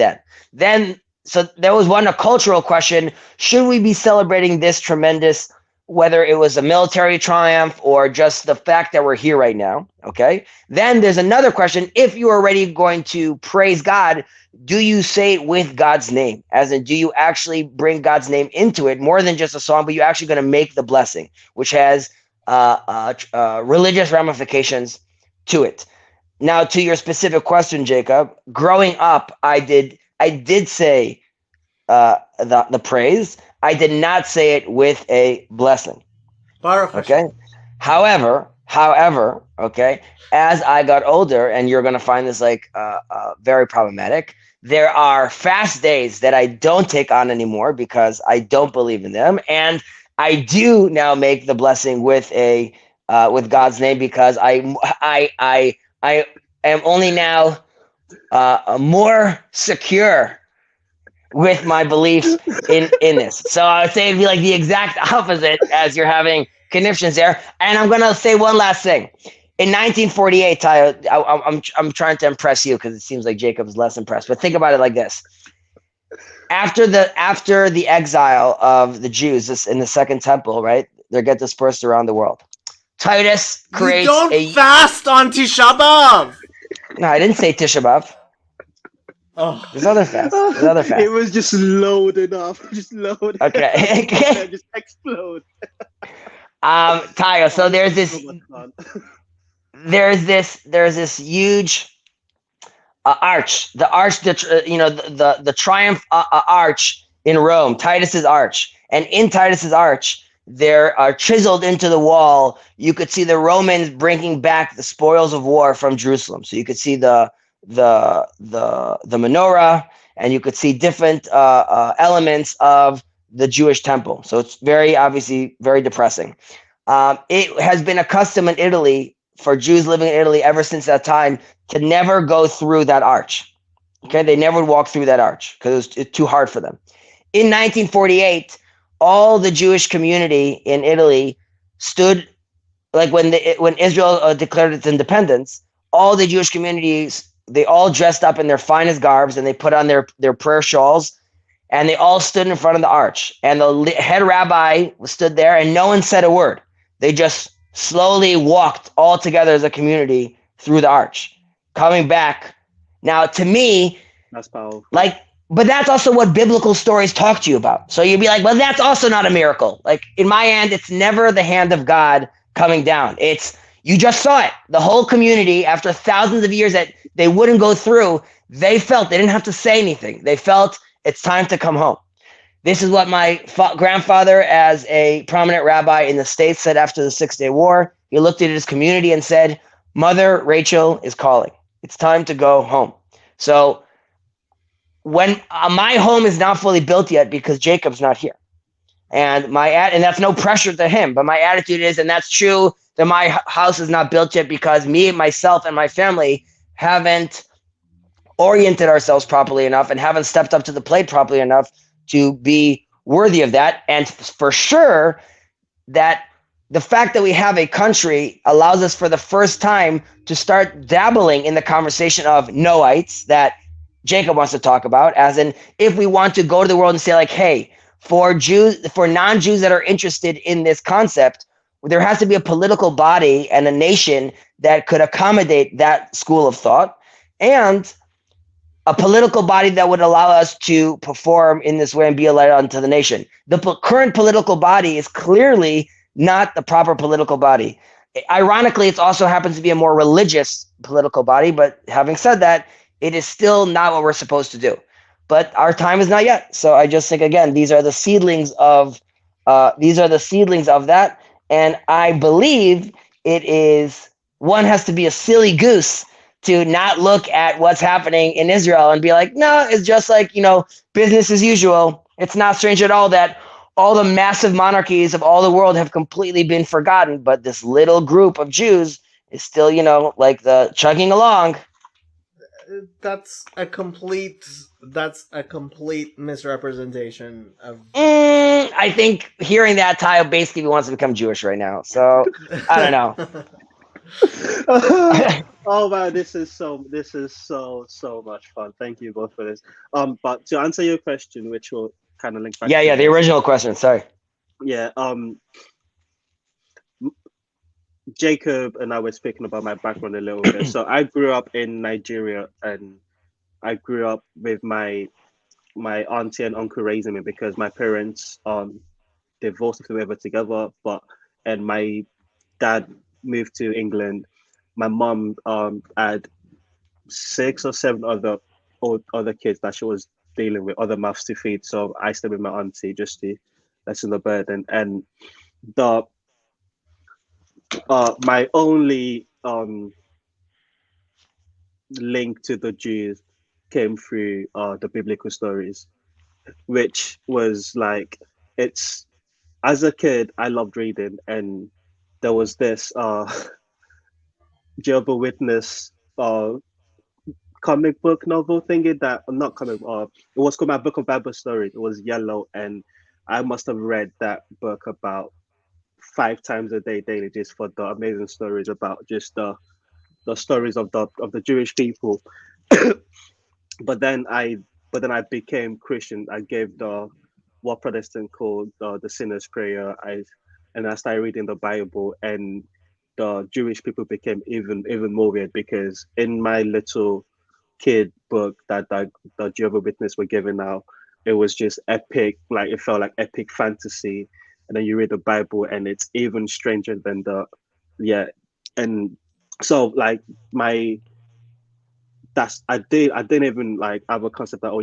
then. So there was a cultural question: should we be celebrating this tremendous, whether it was a military triumph or just the fact that we're here right now? Okay. Then there's another question: if you are already going to praise God, do you say it with God's name? As in, do you actually bring God's name into it more than just a song, but you're actually going to make the blessing, which has religious ramifications to it. Now, to your specific question, Jacob, growing up, I did say the praise. I did not say it with a blessing. Okay. However, okay, as I got older, and you're going to find this very problematic, there are fast days that I don't take on anymore because I don't believe in them, and I do now make the blessing with God's name because I am only now more secure with my beliefs in this. So I would say it'd be like the exact opposite as you're having conniptions there. And I'm gonna say one last thing. In 1948, Tayo, I'm trying to impress you because it seems like Jacob is less impressed. But think about it like this: after the exile of the Jews in the Second Temple, right? They get dispersed around the world. Titus creates. You don't fast on Tisha B'Av. No, I didn't say Tisha B'Av. Oh, there's other fasts. It was just loaded up. Just loaded. Okay. Just explode. Tayo, so there's this huge arch, the triumph arch in Rome, Titus's arch, and in Titus's arch there are chiseled into the wall. You could see the Romans bringing back the spoils of war from Jerusalem. So you could see the menorah, and you could see different elements of the Jewish temple. So it's obviously very depressing. It has been a custom in Italy for Jews living in Italy ever since that time to never go through that arch. Okay, they never would walk through that arch because it was too hard for them. In 1948, all the Jewish community in Italy stood, like when Israel declared its independence, all the Jewish communities, they all dressed up in their finest garbs and they put on their prayer shawls, and they all stood in front of the arch. And the head rabbi stood there, and no one said a word. They just slowly walked all together as a community through the arch, coming back. Now, to me, that's powerful. But that's also what biblical stories talk to you about. So you'd be like, well, that's also not a miracle. Like in my end, it's never the hand of God coming down. You just saw it. The whole community, after thousands of years that they wouldn't go through, they felt they didn't have to say anything. They felt it's time to come home. This is what my grandfather, as a prominent rabbi in the States, said after the 6-Day War. He looked at his community and said, Mother Rachel is calling. It's time to go home. So when my home is not fully built yet because Jacob's not here. And and that's no pressure to him, but my attitude is, and that's true, that my house is not built yet because me, myself, and my family haven't oriented ourselves properly enough and haven't stepped up to the plate properly enough to be worthy of that. And for sure, that the fact that we have a country allows us for the first time to start dabbling in the conversation of Noahites that Jacob wants to talk about, as in if we want to go to the world and say like, hey, for non-Jews that are interested in this concept, there has to be a political body and a nation that could accommodate that school of thought, and a political body that would allow us to perform in this way and be a light unto the nation. The current political body is clearly not the proper political body. Ironically, it also happens to be a more religious political body, but having said that, it is still not what we're supposed to do. But our time is not yet. So I just think, again, these are the seedlings of that. And I believe one has to be a silly goose to not look at what's happening in Israel and be like, no, it's just like, business as usual. It's not strange at all that all the massive monarchies of all the world have completely been forgotten, but this little group of Jews is still, like the chugging along. That's a complete misrepresentation of. I think hearing that, Ty basically wants to become Jewish right now. So I don't know. Oh man, this is so much fun. Thank you both for this. But to answer your question, which will kind of link back. Yeah, the original question. Sorry. Yeah. Jacob and I were speaking about my background a little bit. So I grew up in Nigeria, and I grew up with my auntie and uncle raising me because my parents divorced if they were ever together, and my dad moved to England. My mom had 6 or 7 other kids that she was dealing with, other mouths to feed. So I stayed with my auntie just to lessen the burden. And my only link to the Jews came through the biblical stories, which was like, as a kid I loved reading, and there was this Jehovah's Witness comic book novel thingy that not comic it was called My Book of Bible Stories. It was yellow, and I must have read that book about 5 times a day daily, just for the amazing stories about just the stories of the Jewish people. But then I became Christian. I gave what Protestant called the Sinner's Prayer. I started reading the Bible, and the Jewish people became even more weird, because in my little kid book that the Jehovah's Witness were giving out, it was just epic. Like, it felt like epic fantasy. And then you read the Bible, and it's even stranger than and so like I didn't even like have a concept that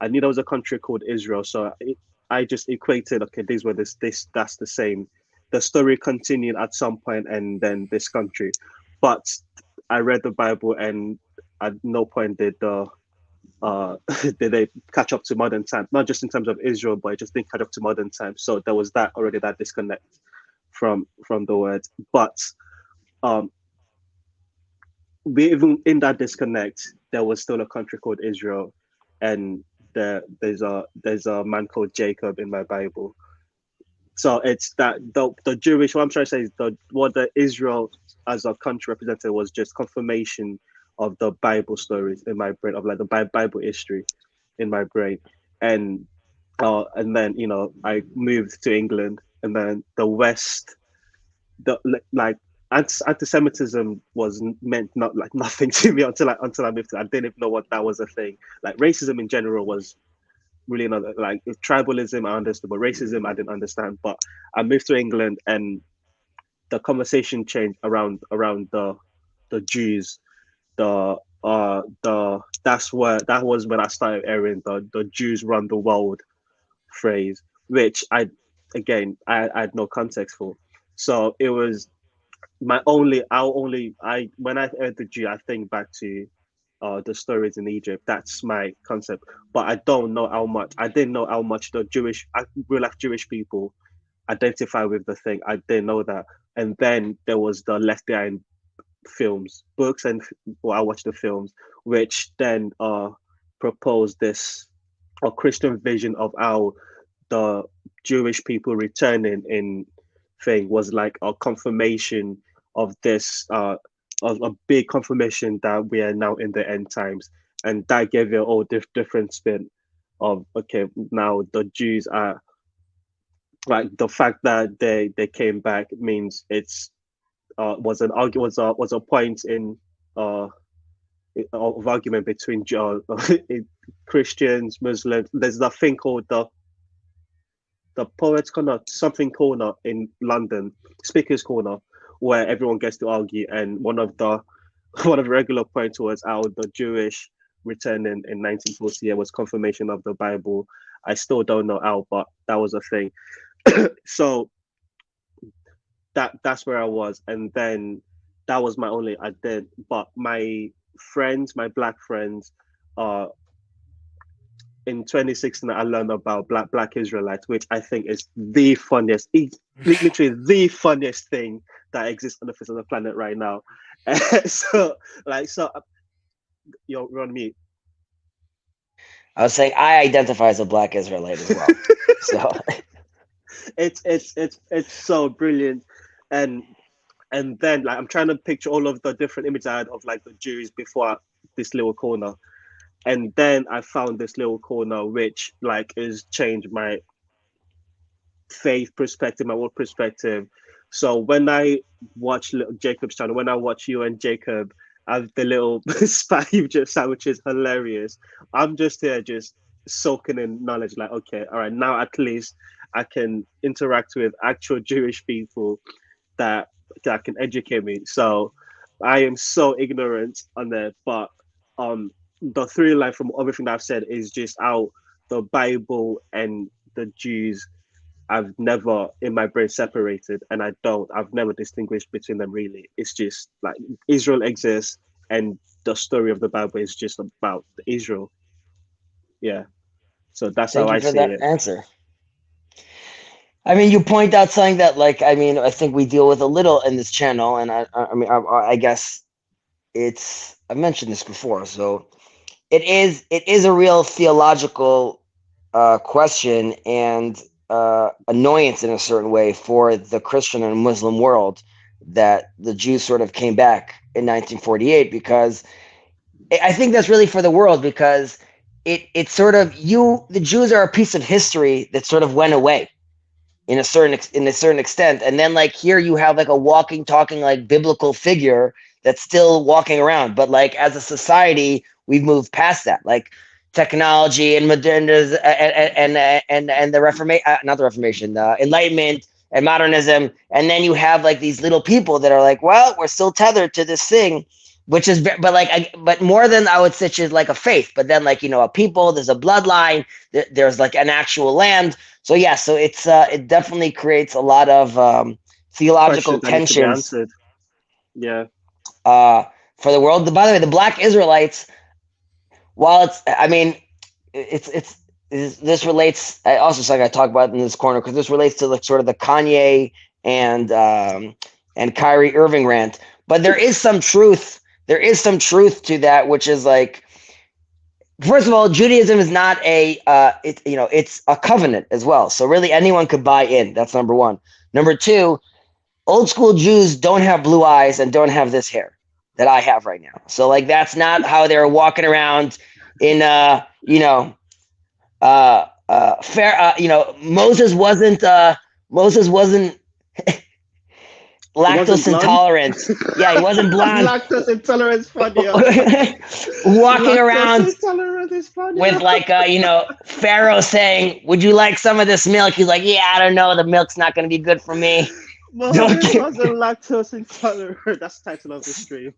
I knew there was a country called Israel, so I just equated, okay, that's the same. The story continued at some point, and then this country. But I read the Bible, and at no point did they catch up to modern times, not just in terms of Israel, but it just didn't catch up to modern times. So there was that disconnect from the word. But even in that disconnect, there was still a country called Israel, and there's a man called Jacob in my Bible. So it's that the Jewish, what I'm trying to say is what the Israel as a country represented was just confirmation of the Bible stories in my brain, of like the Bible history in my brain. And then, I moved to England, and then the West, anti-Semitism was meant not like nothing to me until I moved to. I didn't even know what that was a thing. Like, racism in general was really not, like, tribalism I understood, but racism I didn't understand. But I moved to England, and the conversation changed around the Jews. That was when I started hearing the Jews run the world phrase, which I had no context for. So it was when I heard the Jew, I think back to the stories in Egypt. That's my concept. But I don't know how much. I didn't know how much the real life Jewish people identify with the thing. I didn't know that. And then there was the Left Behind films, books, and I watched the films, which then proposed this a Christian vision of how the Jewish people returning in thing was like a confirmation of this of a big confirmation that we are now in the end times, and that gave you a whole different spin of okay, now the Jews are like the fact that they came back means it's was a point in of argument between Christians, Muslims. There's a thing called the Poets Corner, something corner in London, Speakers Corner, where everyone gets to argue. And one of the regular points was how the Jewish return in 1948 was confirmation of the Bible. I still don't know how, but that was a thing. So that's where I was, and then that was my only. I did, but my friends, my black friends, in 2016, I learned about Black Israelites, which I think is the funniest, literally the funniest thing that exists on the face of the planet right now. You're on mute. I was saying I identify as a Black Israelite as well. So it's so brilliant, and then like I'm trying to picture all of the different images I had of like the Jews before this little corner. And then I found this little corner, which like has changed my faith perspective, my world perspective. So when I watch Jacob's channel, when I watch you and Jacob have the little spaghetti which is hilarious, I'm just here just soaking in knowledge. Like, okay, all right, now at least I can interact with actual Jewish people that can educate me. So I am so ignorant on that, but the through line from everything that I've said is just how the Bible and the Jews, I've never in my brain separated, and I've never distinguished between them really. It's just like Israel exists, and the story of the Bible is just about Israel. Yeah. So that's how I see it. Thank you for that answer. I mean, you point out something that, like, I mean, I think we deal with a little in this channel, and I guess I've mentioned this before, so it is a real theological question and annoyance in a certain way for the Christian and Muslim world that the Jews sort of came back in 1948, because I think that's really for the world, because it's sort of the Jews are a piece of history that sort of went away in a certain extent, and then like here you have like a walking, talking like biblical figure that's still walking around, but like as a society we've moved past that, like technology and modernism and the Reformation, not the Reformation, the Enlightenment and modernism, and then you have like these little people that are like, well, we're still tethered to this thing, which is, but more than I would say, is like a faith, but then like, you know, a people, there's a bloodline, there's like an actual land. So yeah, so it definitely creates a lot of theological tensions. Yeah. For the world. By the way, the Black Israelites, while this relates. Also, something I talk about in this corner, because this relates to like sort of the Kanye and Kyrie Irving rant. But there is some truth. There is some truth to that, which is like, first of all, Judaism is not it's a covenant as well. So really, anyone could buy in. That's number one. Number two, old school Jews don't have blue eyes and don't have this hair that I have right now. So like, that's not how they're walking around in, Moses wasn't lactose intolerant. Yeah, he wasn't blonde. Lactose intolerant is funny. Walking around with like, Pharaoh saying, would you like some of this milk? He's like, yeah, I don't know. The milk's not going to be good for me. Moses wasn't lactose intolerant. That's the title of the stream.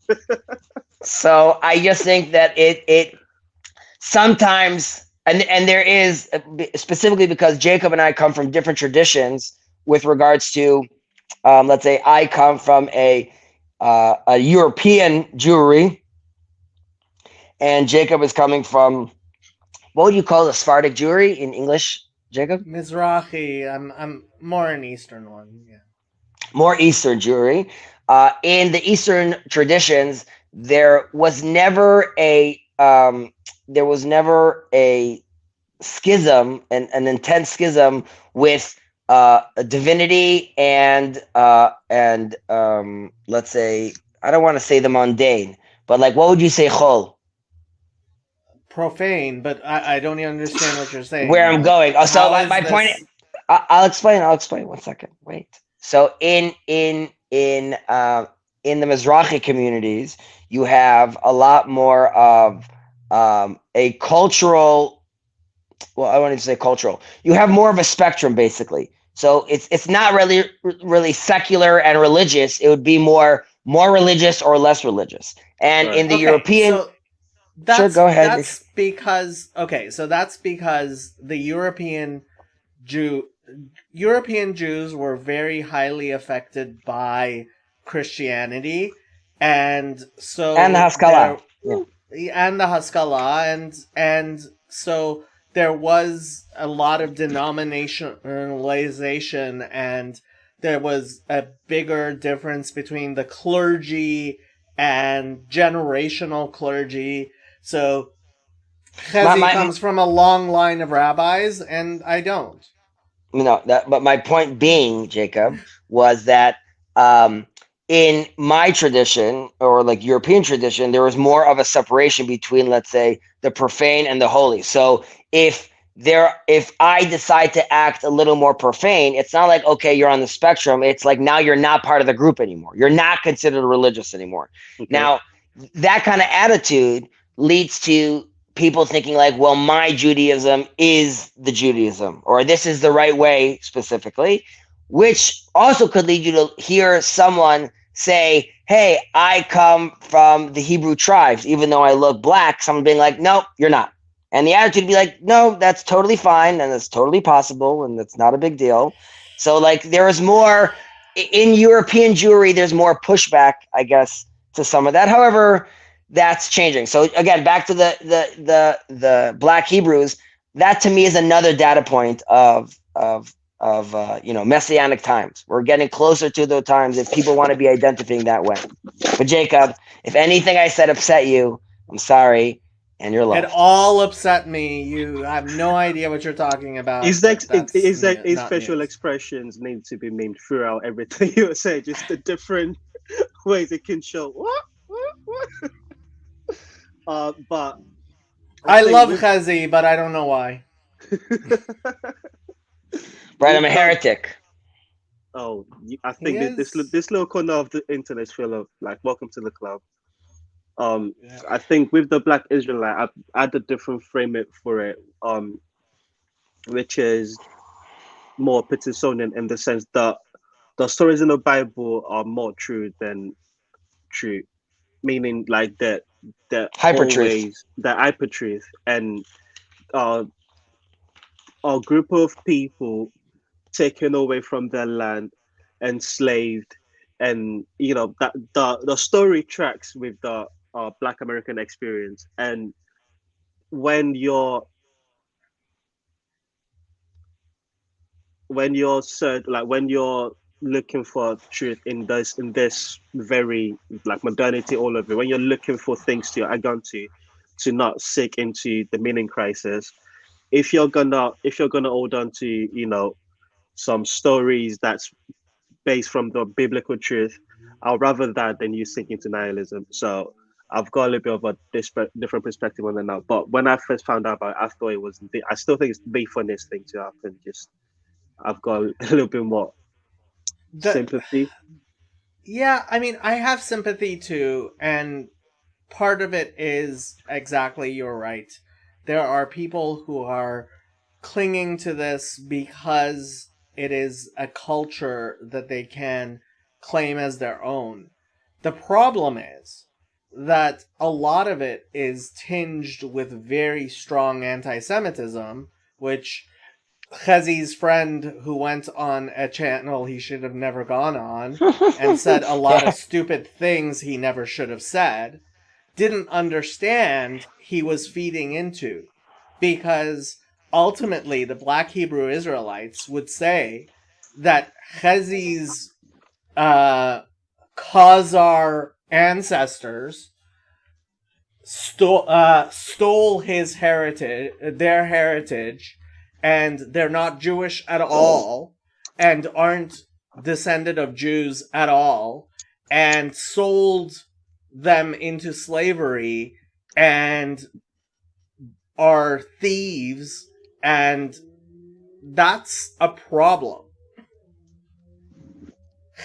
So I just think that it sometimes And there is specifically because Jacob and I come from different traditions with regards to, let's say I come from a European Jewry, and Jacob is coming from, what would you call the Sephardic Jewry in English, Jacob? Mizrahi. I'm more an Eastern one. Yeah. More Eastern Jewry. In the Eastern traditions, there was never a schism, an intense schism with a divinity and let's say, I don't want to say the mundane, but like, what would you say, chol? Profane, but I don't even understand what you're saying. Where I'm going. Oh, so How my is point. this- I'll explain. 1 second. Wait. So in the Mizrahi communities, you have a lot more of a cultural. Well, I want to say cultural. You have more of a spectrum, basically. So it's not really secular and religious. It would be more religious or less religious. And Right. in the Okay, European, so that's, sure, go ahead. That's because the European Jews were very highly affected by Christianity, and so And the Haskalah. and the Haskalah, and so there was a lot of denominationalization, and there was a bigger difference between the clergy and generational clergy. So Chezi comes from a long line of rabbis, and I don't. But my point being, Jacob, was that in my tradition, or like European tradition, there was more of a separation between, let's say, the profane and the holy. So if I decide to act a little more profane, it's not like, okay, you're on the spectrum. It's like, now you're not part of the group anymore. You're not considered religious anymore. Okay. Now, that kind of attitude leads to people thinking like, well, my Judaism is the Judaism, or this is the right way specifically, which also could lead you to hear someone say, hey, I come from the Hebrew tribes, even though I look black. Someone being like, no, you're not. And the attitude would be like, no, that's totally fine, and it's totally possible, and it's not a big deal. So like, there is more in European Jewry, there's more pushback, I guess, to some of that. However, that's changing. So again, back to the Black Hebrews, that to me is another data point of messianic times. We're getting closer to those times if people want to be identifying that way. But Jacob, if anything I said upset you, I'm sorry, and you're loved. It all upset me. You have no idea what you're talking about. His facial expressions need to be named throughout everything you say, just the different ways it can show. What? But I love Chezi, but I don't know why. Right, I'm a heretic. Oh, I think this little corner of the internet is full of like, welcome to the club. I think with the Black Israelite, I had a different frame for it, which is more Petersonian in the sense that the stories in the Bible are more true than true, meaning like that hyper-truth, the hyper-truth, and a group of people taken away from their land, enslaved, and that the story tracks with the Black American experience. And when you're looking for truth in this very like modernity all of it, when you're looking for things to add on to not sink into the meaning crisis, if you're gonna hold on to some stories that's based from the biblical truth, I'd rather that than you sink into nihilism. So I've got a little bit of a different perspective on that now. But when I first found out about it, I thought it was I still think it's the funniest thing to happen. Just I've got a little bit more sympathy. Yeah, I mean, I have sympathy too, and part of it is exactly, you're right. There are people who are clinging to this because it is a culture that they can claim as their own. The problem is, that a lot of it is tinged with very strong anti-Semitism, which Chezi's friend who went on a channel he should have never gone on and said a lot of stupid things he never should have said, didn't understand he was feeding into. Because ultimately the Black Hebrew Israelites would say that Chezi's Khazar ancestors stole his heritage, their heritage, and they're not Jewish at all, and aren't descended of Jews at all, and sold them into slavery, and are thieves, and that's a problem.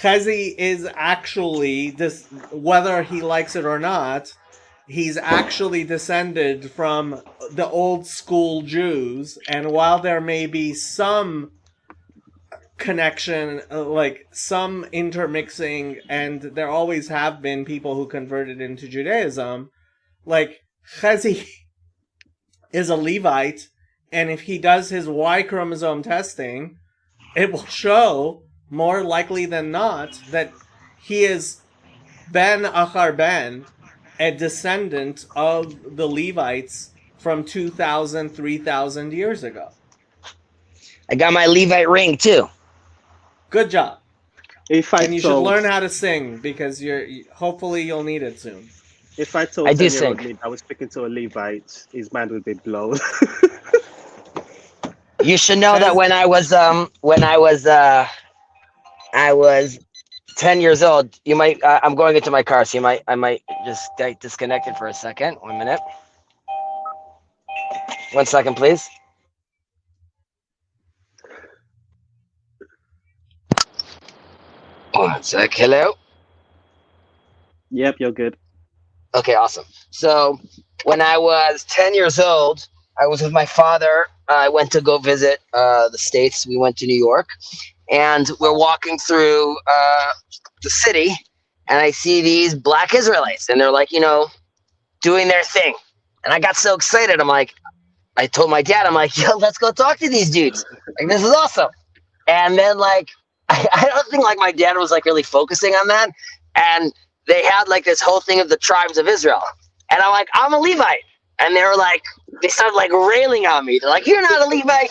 Chezi is actually, whether he likes it or not, he's actually descended from the old school Jews, and while there may be some connection, like some intermixing, and there always have been people who converted into Judaism, like Chezi is a Levite, and if he does his Y chromosome testing, it will show more likely than not that he is Ben Achar Ben, a descendant of the Levites from 2,000, 3,000 years ago. I got my Levite ring too. Good job. And you should learn how to sing, because hopefully you'll need it soon. If I told I do 10-year-old sing. me I was speaking to a Levite, his mind would be blown. You should know that when I was 10 years old. You might. I'm going into my car, so I might just get disconnected for a second. 1 minute. 1 second, please. One sec. Hello. Yep, you're good. Okay, awesome. So when I was 10 years old, I was with my father. I went to go visit the States. We went to New York, and we're walking through the city, and I see these Black Israelites, and they're like, doing their thing. And I got so excited. I told my dad, I'm like, yo, let's go talk to these dudes. Like, this is awesome. And then I don't think my dad was really focusing on that. And they had this whole thing of the tribes of Israel. And I'm like, I'm a Levite. And they were they started railing on me. They're like, you're not a Levite.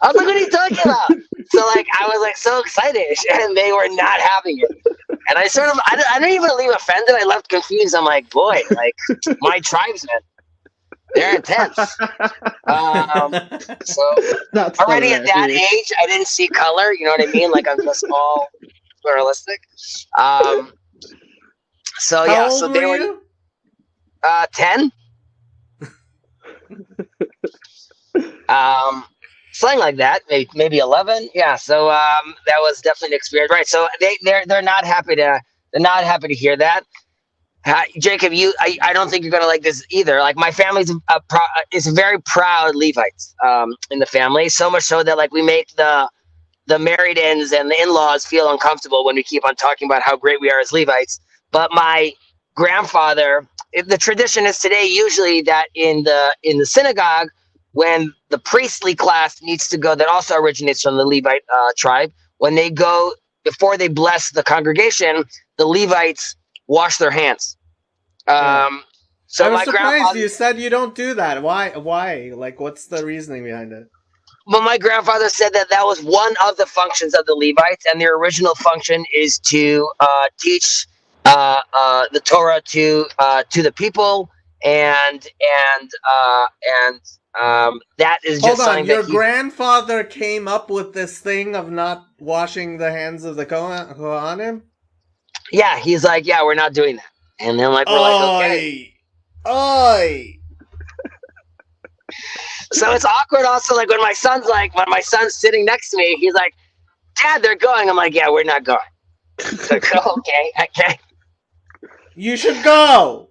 I was like, what are you talking about? So I was so excited, and they were not having it. And I didn't even leave offended. I left confused. I'm like, boy, my tribesmen, they're intense. So That's already at that hilarious. age, I didn't see color. You know what I mean? I'm just all pluralistic. So How yeah, old so they were were you? 10. Something like that, maybe 11. Yeah. So that was definitely an experience, right? So they're not happy to hear that. Jacob, I don't think you're gonna like this either. My family's is very proud Levites in the family, so much so that we make the married-ins and the in-laws feel uncomfortable when we keep on talking about how great we are as Levites. But my grandfather, the tradition is today usually that in the synagogue, when the priestly class needs to go, that also originates from the Levite tribe, when they go, before they bless the congregation, the Levites wash their hands. So I was my surprised grandfather, you said you don't do that. Why? What's the reasoning behind it? well, my grandfather said that was one of the functions of the Levites, and their original function is to teach the Torah to the people, and that is just Hold on, something your that grandfather came up with this thing of not washing the hands of the Kohanim? Yeah, he's like, yeah, we're not doing that. And then we're okay. Oi! So it's awkward also, when my son's sitting next to me, he's like, Dad, they're going. I'm like, yeah, we're not going. Okay. You should go!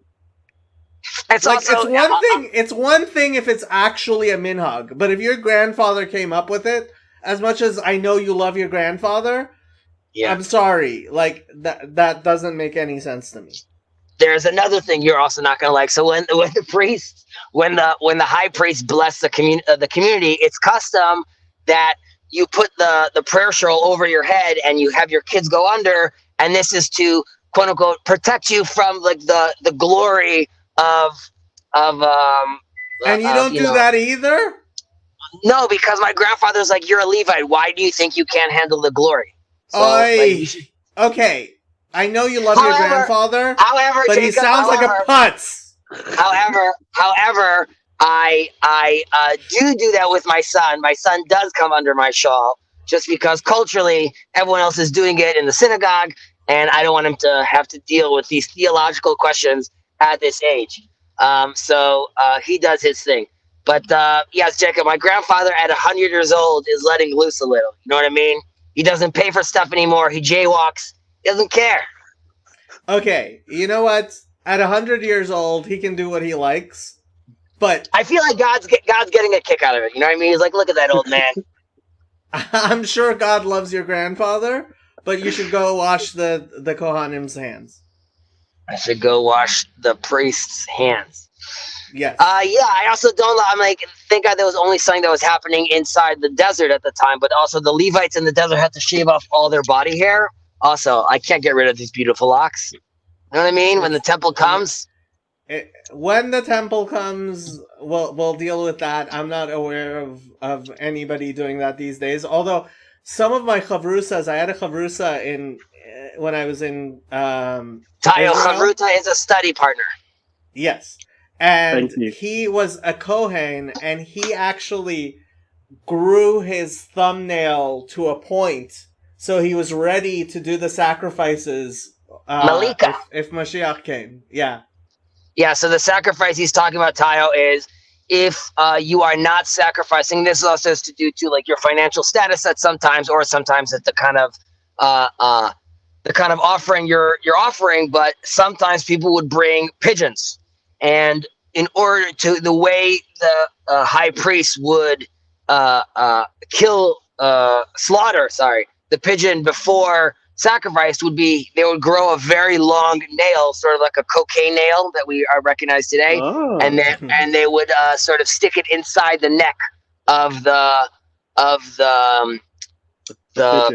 It's also It's one thing if it's actually a minhag, but if your grandfather came up with it, as much as I know you love your grandfather, Yeah. I'm sorry. Like that doesn't make any sense to me. There's another thing you're also not gonna like. So when the priest, when the high priest bless the community, it's custom that you put the prayer shawl over your head and you have your kids go under, and this is to quote unquote protect you from like the glory of And you don't do that either? No, because my grandfather's like, you're a Levite. Why do you think you can't handle the glory? So, okay. I know you love your grandfather, but he sounds like a putz. However, I do that with my son. My son does come under my shawl just because culturally everyone else is doing it in the synagogue, and I don't want him to have to deal with these theological questions at this age. So he does his thing. But yes, Jacob, my grandfather at 100 years old is letting loose a little. You know what I mean? He doesn't pay for stuff anymore. He jaywalks. He doesn't care. Okay, you know what? At 100 years old, he can do what he likes. But I feel like God's getting a kick out of it. You know what I mean? He's like, look at that old man. I'm sure God loves your grandfather, but you should go wash the Kohanim's hands. I should go wash the priest's hands. Yes. Yeah, I also don't. I'm like, thank God there was only something that was happening inside the desert at the time, but also the Levites in the desert had to shave off all their body hair. Also, I can't get rid of these beautiful locks. You know what I mean? When the temple comes. When the temple comes, we'll deal with that. I'm not aware of anybody doing that these days. Although some of my chavrusas, I had a chavrusa when I was in Tayo, chavruta is a study partner. Yes. And he was a Kohen, and he actually grew his thumbnail to a point, so he was ready to do the sacrifices Malika. If Mashiach came. Yeah. Yeah, so the sacrifice he's talking about, Tayo, is if you are not sacrificing, this also has to do to like your financial status at sometimes, or sometimes at the kind of offering you're offering, but sometimes people would bring pigeons. And in order to, the way the high priest would slaughter the pigeon before sacrifice would be, they would grow a very long nail, sort of like a cocaine nail that we recognize today, and they would sort of stick it inside the neck of the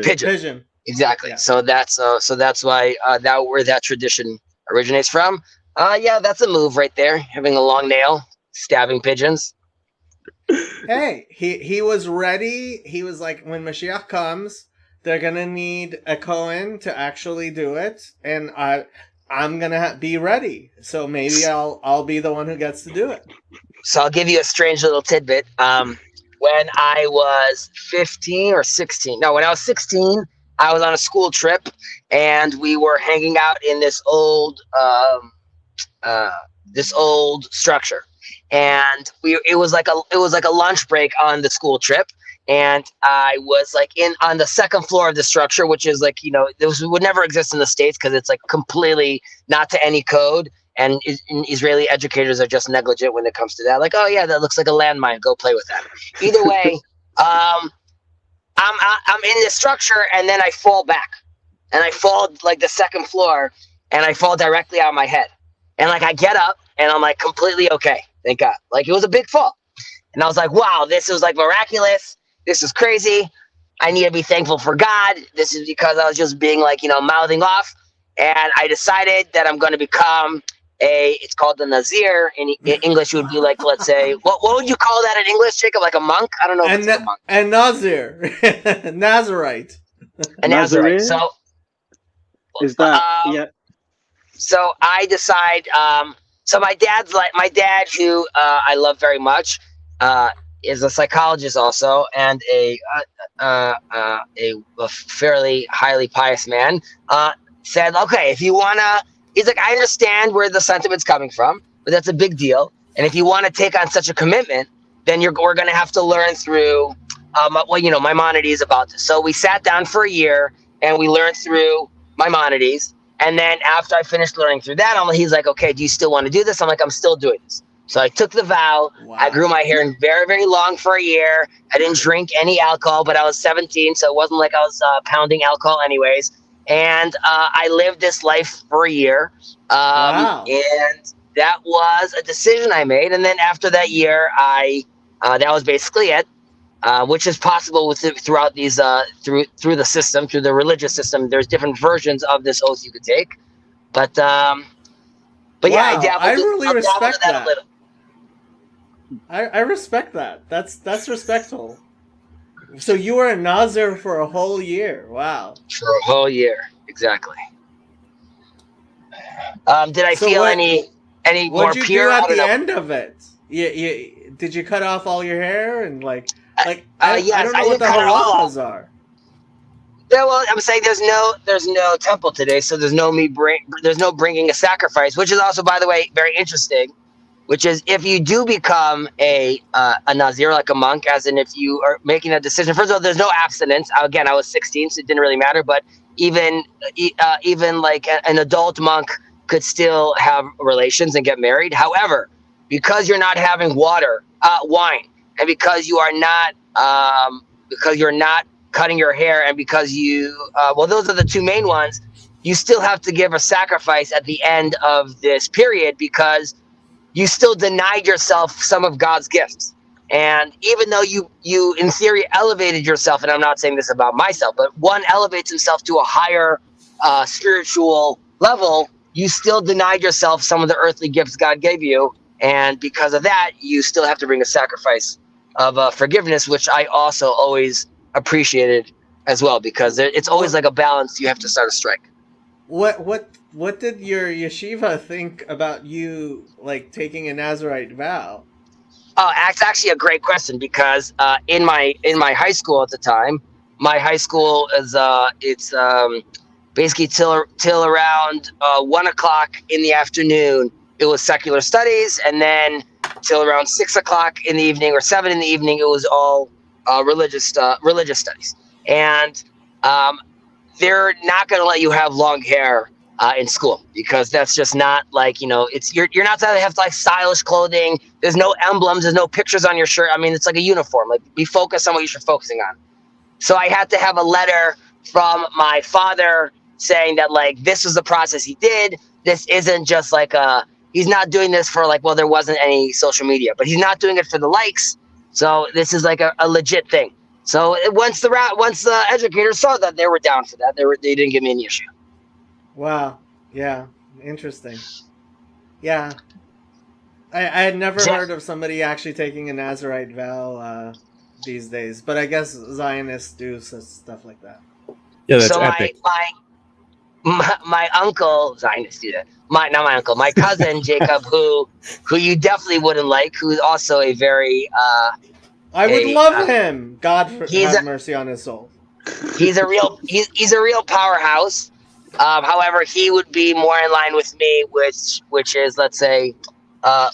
pigeon. Exactly. Yeah. So that's why where that tradition originates from. Yeah, that's a move right there. Having a long nail, stabbing pigeons. Hey, he was ready. He was like, when Mashiach comes, they're gonna need a Kohen to actually do it, and I'm gonna be ready. So maybe I'll be the one who gets to do it. So I'll give you a strange little tidbit. When I was 15 or 16, no, when I was 16, I was on a school trip, and we were hanging out in this old structure, and it was like a lunch break on the school trip, and I was like on the second floor of the structure, which is like, you know, this would never exist in the States because it's like completely not to any code, and Israeli educators are just negligent when it comes to that. Like, oh yeah, that looks like a landmine, go play with that. Either way, I'm in the structure, and then I fall back, and I fall like the second floor, and I fall directly on my head. And like I get up, and I'm like completely okay, thank God. Like it was a big fall, and I was like, wow, this was like miraculous. This is crazy. I need to be thankful for God. This is because I was just being like, you know, mouthing off, and I decided that I'm going to become it's called the Nazir. In English, it would be like, let's say, what would you call that in English, Jacob? Like a monk? I don't know if it's a monk. And Nazir, Nazarite. A Nazarite. So is that yeah? So I decide. So my dad, who I love very much, is a psychologist also, and a fairly highly pious man. Said, okay, if you wanna, he's like, I understand where the sentiment's coming from, but that's a big deal. And if you want to take on such a commitment, then we're gonna have to learn through, Maimonides about this. So we sat down for a year and we learned through Maimonides. And then after I finished learning through that, he's like, okay, do you still want to do this? I'm like, I'm still doing this. So I took the vow. Wow. I grew my hair very, very long for a year. I didn't drink any alcohol, but I was 17, so it wasn't like I was pounding alcohol anyways. And I lived this life for a year. Wow. And that was a decision I made. And then after that year, that was basically it. Which is possible throughout these through the system, through the religious system. There's different versions of this oath you could take, but yeah, Wow, I I'll really dabble respect into that. a little. I respect that. That's respectful. So you were a Nazir for a whole year. Wow. For a whole year, exactly. Did I So feel what- any more What'd you pure? do I at don't the know. end of it? Did you cut off all your hair and like yes, I don't know I what the did cut it all off. halachas are. Yeah, well, I'm saying there's no temple today, so there's no bringing a sacrifice, which is also, by the way, very interesting. Which is, if you do become a Nazir, like a monk, as in if you are making a decision. First of all, there's no abstinence. Again, I was 16, so it didn't really matter. But even like an adult monk could still have relations and get married. However, because you're not having wine, and because you're not cutting your hair, and because those are the two main ones. You still have to give a sacrifice at the end of this period because you still denied yourself some of God's gifts. And even though you in theory elevated yourself, and I'm not saying this about myself, but one elevates himself to a higher spiritual level, you still denied yourself some of the earthly gifts God gave you. And because of that, you still have to bring a sacrifice of forgiveness, which I also always appreciated as well, because it's always like a balance you have to start to strike. What did your yeshiva think about you like taking a Nazirite vow? Oh, that's actually a great question, because in my high school at the time, my high school is basically till around 1 o'clock in the afternoon. It was secular studies, and then till around 6 o'clock in the evening or 7 in the evening, it was all religious studies. And they're not going to let you have long hair in school, because that's just not like, it's you're not going to have like stylish clothing. There's no emblems, there's no pictures on your shirt. I mean, it's like a uniform. Like, be focused on what you're focusing on. So I had to have a letter from my father saying that, like, this was the process he did. This isn't just like he's not doing this for like, well, there wasn't any social media, but he's not doing it for the likes. So this is like a legit thing. So once the educators saw that, they were down for that. They didn't give me any issue. Wow. Yeah. Interesting. Yeah. I had never heard of somebody actually taking a Nazirite vow these days, but I guess Zionists do stuff like that. Yeah, that's so epic. my uncle Zionist do that. Not my uncle, my cousin Jacob, who you definitely wouldn't like, who's also a very I would love him. God have mercy on his soul. He's a real powerhouse. However, he would be more in line with me, which is, let's say,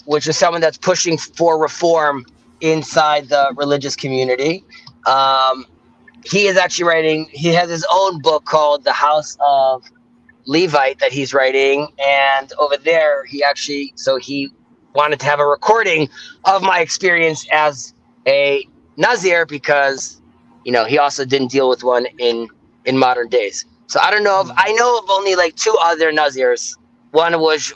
which is someone that's pushing for reform inside the religious community. He is actually writing. He has his own book called The House of Levite that he's writing, and over there he wanted to have a recording of my experience as a Nazir, because he also didn't deal with one in modern days. So I don't know if I know of only like 2 other Nazirs. One was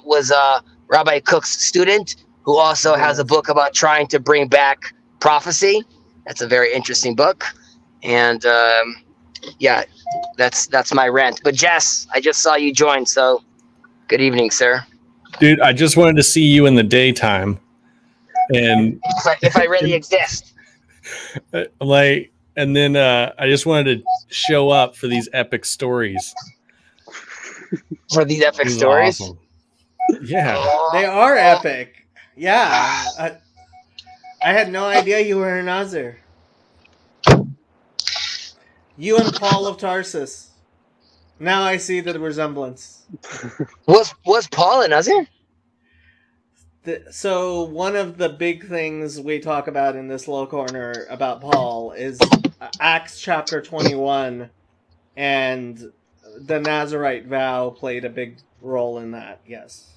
Rabbi Cook's student, who also has a book about trying to bring back prophecy. That's a very interesting book. And yeah, that's my rant. But Jess, I just saw you join, so good evening, sir. Dude, I just wanted to see you in the daytime. And if I really exist. And then I just wanted to show up for these epic stories. For these epic stories? Awesome. Yeah. They are epic. Yeah. I had no idea you were a Nazir. You and Paul of Tarsus. Now I see the resemblance. Was Paul a Nazir? So one of the big things we talk about in this little corner about Paul is Acts chapter 21, and the Nazirite vow played a big role in that. Yes.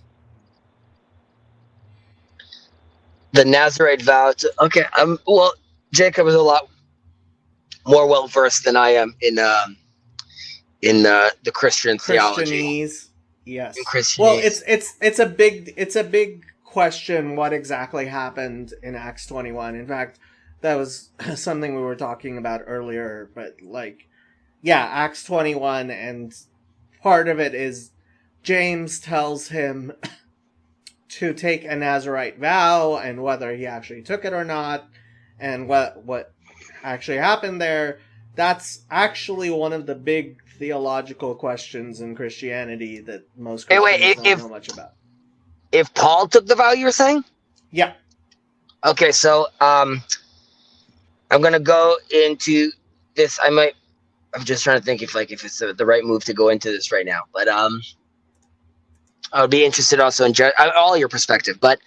The Nazarite vow. Okay. Well, Jacob is a lot more well versed than I am in the Christian theology. Christianese. Yes. In Christianese. Well, it's a big question what exactly happened in Acts 21. In fact, that was something we were talking about earlier, but like, yeah, Acts 21, and part of it is James tells him to take a Nazarite vow, and whether he actually took it or not, and what actually happened there. That's actually one of the big theological questions in Christianity that most Christians don't know much about. If Paul took the vow, you were saying? Yeah. Okay, so I'm gonna go into this. I'm just trying to think if it's the right move to go into this right now. But I would be interested also in all your perspective. But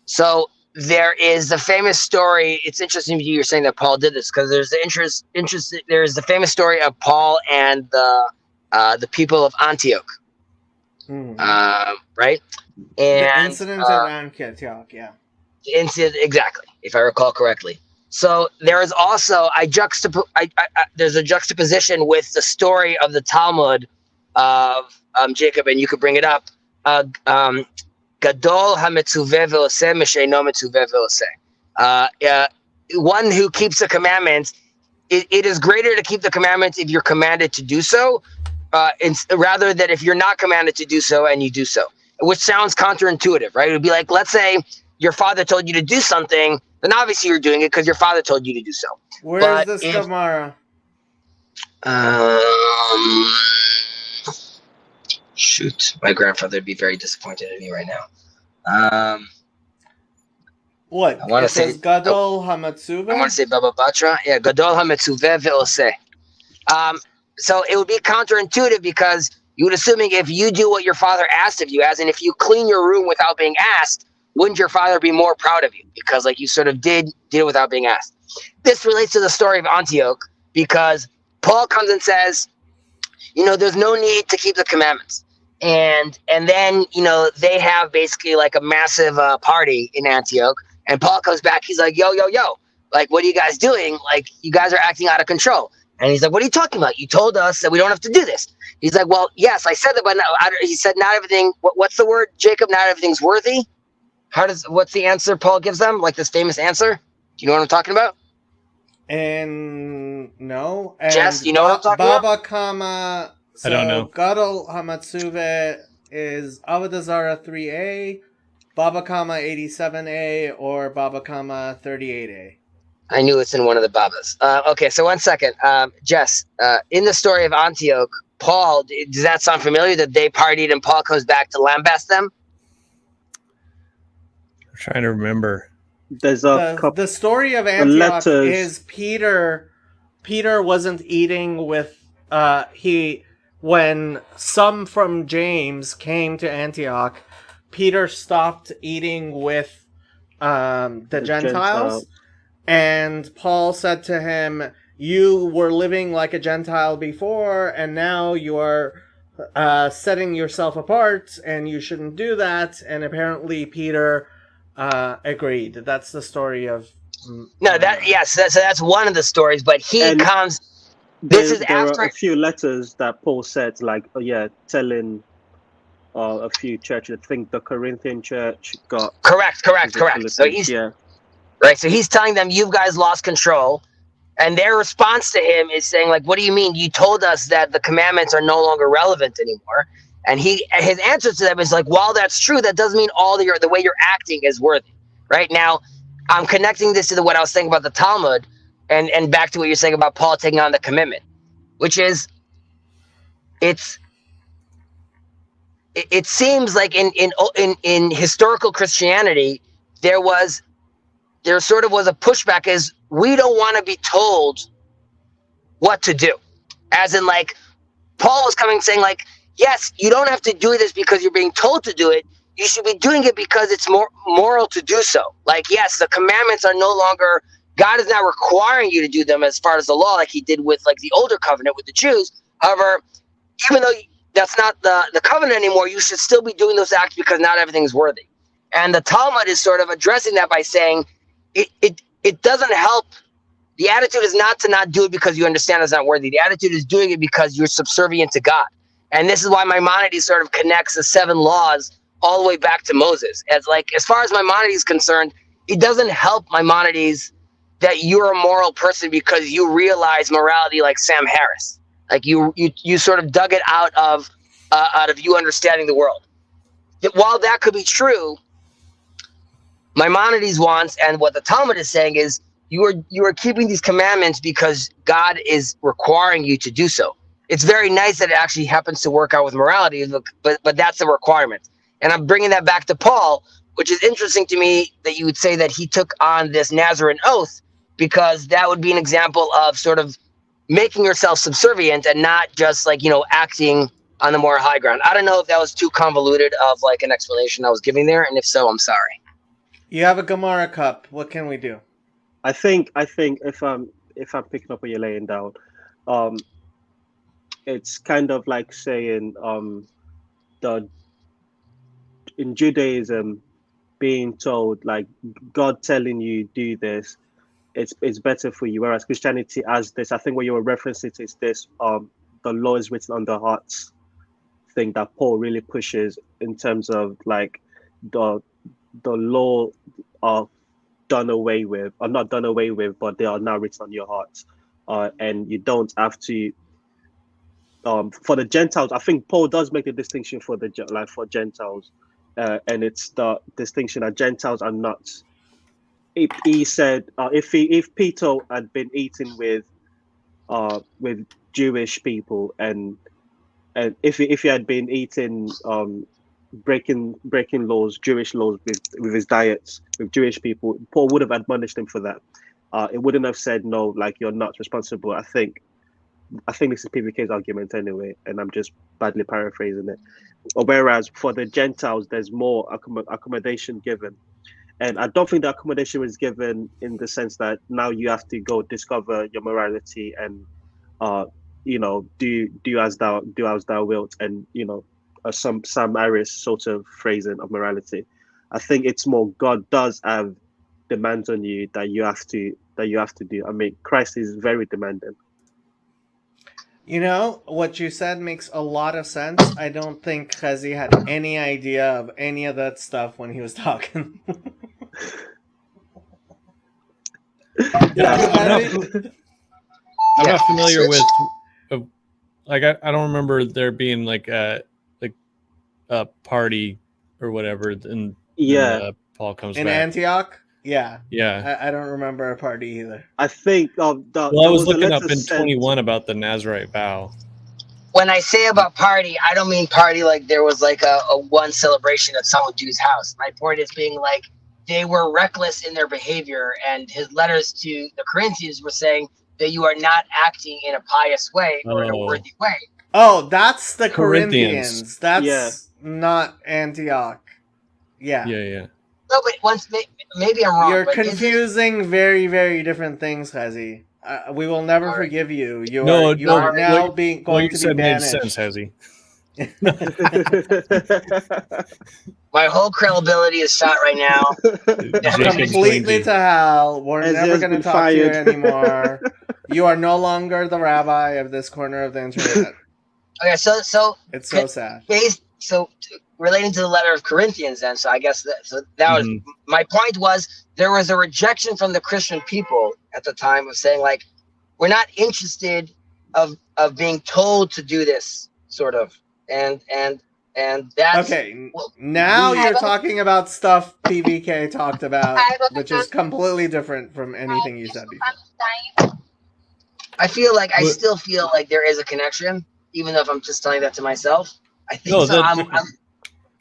so there is the famous story. It's interesting to you're saying that Paul did this, because there's the there's the famous story of Paul and the people of Antioch. Right? And the incident at Antioch, yeah. Incident, exactly, if I recall correctly. So there is also there's a juxtaposition with the story of the Talmud of Jacob, and you could bring it up. Gadol hametzuveh v'oseh misheino metzuveh v'oseh. One who keeps the commandments, it is greater to keep the commandments if you're commanded to do so, rather than if you're not commanded to do so and you do so, which sounds counterintuitive, right? It would be like, let's say your father told you to do something, then obviously you're doing it because your father told you to do so. Where is this Gemara? Shoot, my grandfather would be very disappointed in me right now. What? I want to say Gadol Hamatzuveh? I want to say Baba Batra. Yeah, Gadol Hamatzuveh ve'oseh. So it would be counterintuitive, because you would assuming if you do what your father asked of you, as in if you clean your room without being asked, wouldn't your father be more proud of you? Because like you sort of did it without being asked. This relates to the story of Antioch, because Paul comes and says, there's no need to keep the commandments. And then, they have basically like a massive party in Antioch, and Paul comes back. He's like, yo, like, what are you guys doing? Like, you guys are acting out of control. And he's like, what are you talking about? You told us that we don't have to do this. He's like, well, yes, I said that, but he said not everything. What's the word, Jacob? Not everything's worthy. What's the answer Paul gives them? Like this famous answer? Do you know what I'm talking about? And no. Jess, you know what I'm talking Baba about? Kama. So I don't know. Gadol Hamatzuveh is Avodah Zarah 3a, Baba Kama 87a, or Baba Kama 38a. I knew it's in one of the Babas. Okay, so 1 second. Jess, in the story of Antioch, Paul, does that sound familiar, that they partied and Paul comes back to lambast them? I'm trying to remember. There's the story of Antioch is Peter wasn't eating with when some from James came to Antioch, Peter stopped eating with the Gentiles, and Paul said to him, you were living like a Gentile before, and now you are setting yourself apart, and you shouldn't do that. And apparently Peter agreed. That's the story of that's one of the stories, but comes. This is after there are a few letters that Paul said, like, telling a few churches. I think the Corinthian church got correct. So he's right. So he's telling them, you guys lost control, and their response to him is saying, like, what do you mean? You told us that the commandments are no longer relevant anymore. And his answer to them is like, while that's true, that doesn't mean the way you're acting is worthy. Right now, I'm connecting this to what I was saying about the Talmud, and back to what you're saying about Paul taking on the commitment, which is, it seems like in historical Christianity, there sort of was a pushback, as we don't want to be told what to do. As in, like, Paul was coming saying, like, yes, you don't have to do this because you're being told to do it. You should be doing it because it's more moral to do so. Like, yes, the commandments are no longer, God is not requiring you to do them as far as the law, like he did with like the older covenant with the Jews. However, even though that's not the covenant anymore, you should still be doing those acts because not everything's worthy. And the Talmud is sort of addressing that by saying it doesn't help. The attitude is not to not do it because you understand it's not worthy. The attitude is doing it because you're subservient to God. And this is why Maimonides sort of connects the 7 laws all the way back to Moses. As far as Maimonides is concerned, it doesn't help Maimonides that you're a moral person because you realize morality like Sam Harris. Like you sort of dug it out of you understanding the world. While that could be true, Maimonides wants, and what the Talmud is saying is, you are keeping these commandments because God is requiring you to do so. It's very nice that it actually happens to work out with morality, but that's a requirement. And I'm bringing that back to Paul, which is interesting to me that you would say that he took on this Nazarene oath, because that would be an example of sort of making yourself subservient and not just acting on the more high ground. I don't know if that was too convoluted of an explanation I was giving there, and if so, I'm sorry. You have a Gemara cup. What can we do? I think if I'm picking up what you're laying down, it's kind of like saying in Judaism, being told God telling you do this, it's better for you. Whereas Christianity has this, I think what you were referencing is this the law is written on the hearts thing that Paul really pushes in terms of the law are done away with, or not done away with, but they are now written on your hearts, and you don't have to. For the Gentiles, I think Paul does make the distinction for for Gentiles, and it's the distinction that Gentiles are not. He said if Peter had been eating with Jewish people, and if he had been eating breaking laws, Jewish laws with his diets with Jewish people, Paul would have admonished him for that. It wouldn't have said no, you're not responsible. I think this is PVK's argument anyway, and I'm just badly paraphrasing it. Whereas for the Gentiles, there's more accommodation given. And I don't think the accommodation was given in the sense that now you have to go discover your morality and, do as thou wilt, and some Sam Harris sort of phrasing of morality. I think it's more God does have demands on you that you have to do. I mean, Christ is very demanding. What you said makes a lot of sense. I don't think Chazi had any idea of any of that stuff when he was talking. I'm not familiar with I don't remember there being a party or whatever and Paul comes in back. Antioch. Yeah. I don't remember a party either. I think I was looking up in 21 about the Nazirite vow. When I say about party, I don't mean party like there was a one celebration at some dude's house. My point is being they were reckless in their behavior, and his letters to the Corinthians were saying that you are not acting in a pious way or in a worthy way. Oh, that's the Corinthians. That's not Antioch. Yeah. No, but maybe I'm wrong. You're confusing very, very different things, Hazi. We will never forgive you. You are now going to be banished. Made sense, Hazi. My whole credibility is shot right now. Completely to hell. We're never going to talk to you anymore. You are no longer the rabbi of this corner of the internet. Okay, so it's so sad. Relating to the letter of Corinthians, then, so I guess that was my point. Was there was a rejection from the Christian people at the time of saying we're not interested of being told to do this sort of, and that's okay. Now you're talking about stuff PVK talked about, which is completely different from anything you said before. I feel I still feel there is a connection, even though if I'm just telling that to myself. I think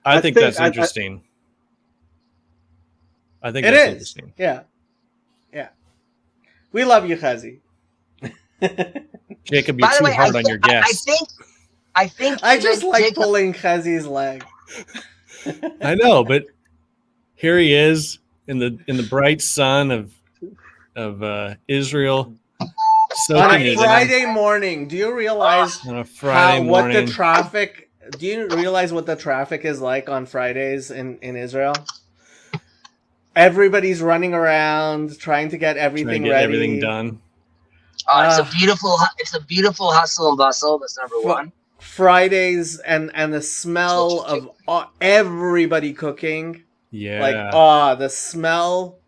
I think that's interesting. I think it that's is. Interesting. Yeah. We love you, Chazi. Jacob, you're too hard on your guests. I think I just like pulling Chazi's leg. I know, but here he is in the bright sun of Israel. On a Friday morning, do you realize what the traffic is like on Fridays in Israel? everybody's running around trying to get Trying to everything get ready. everything done. It's a beautiful hustle and bustle. That's number one. Fridays and the smell of everybody cooking. Yeah. The smell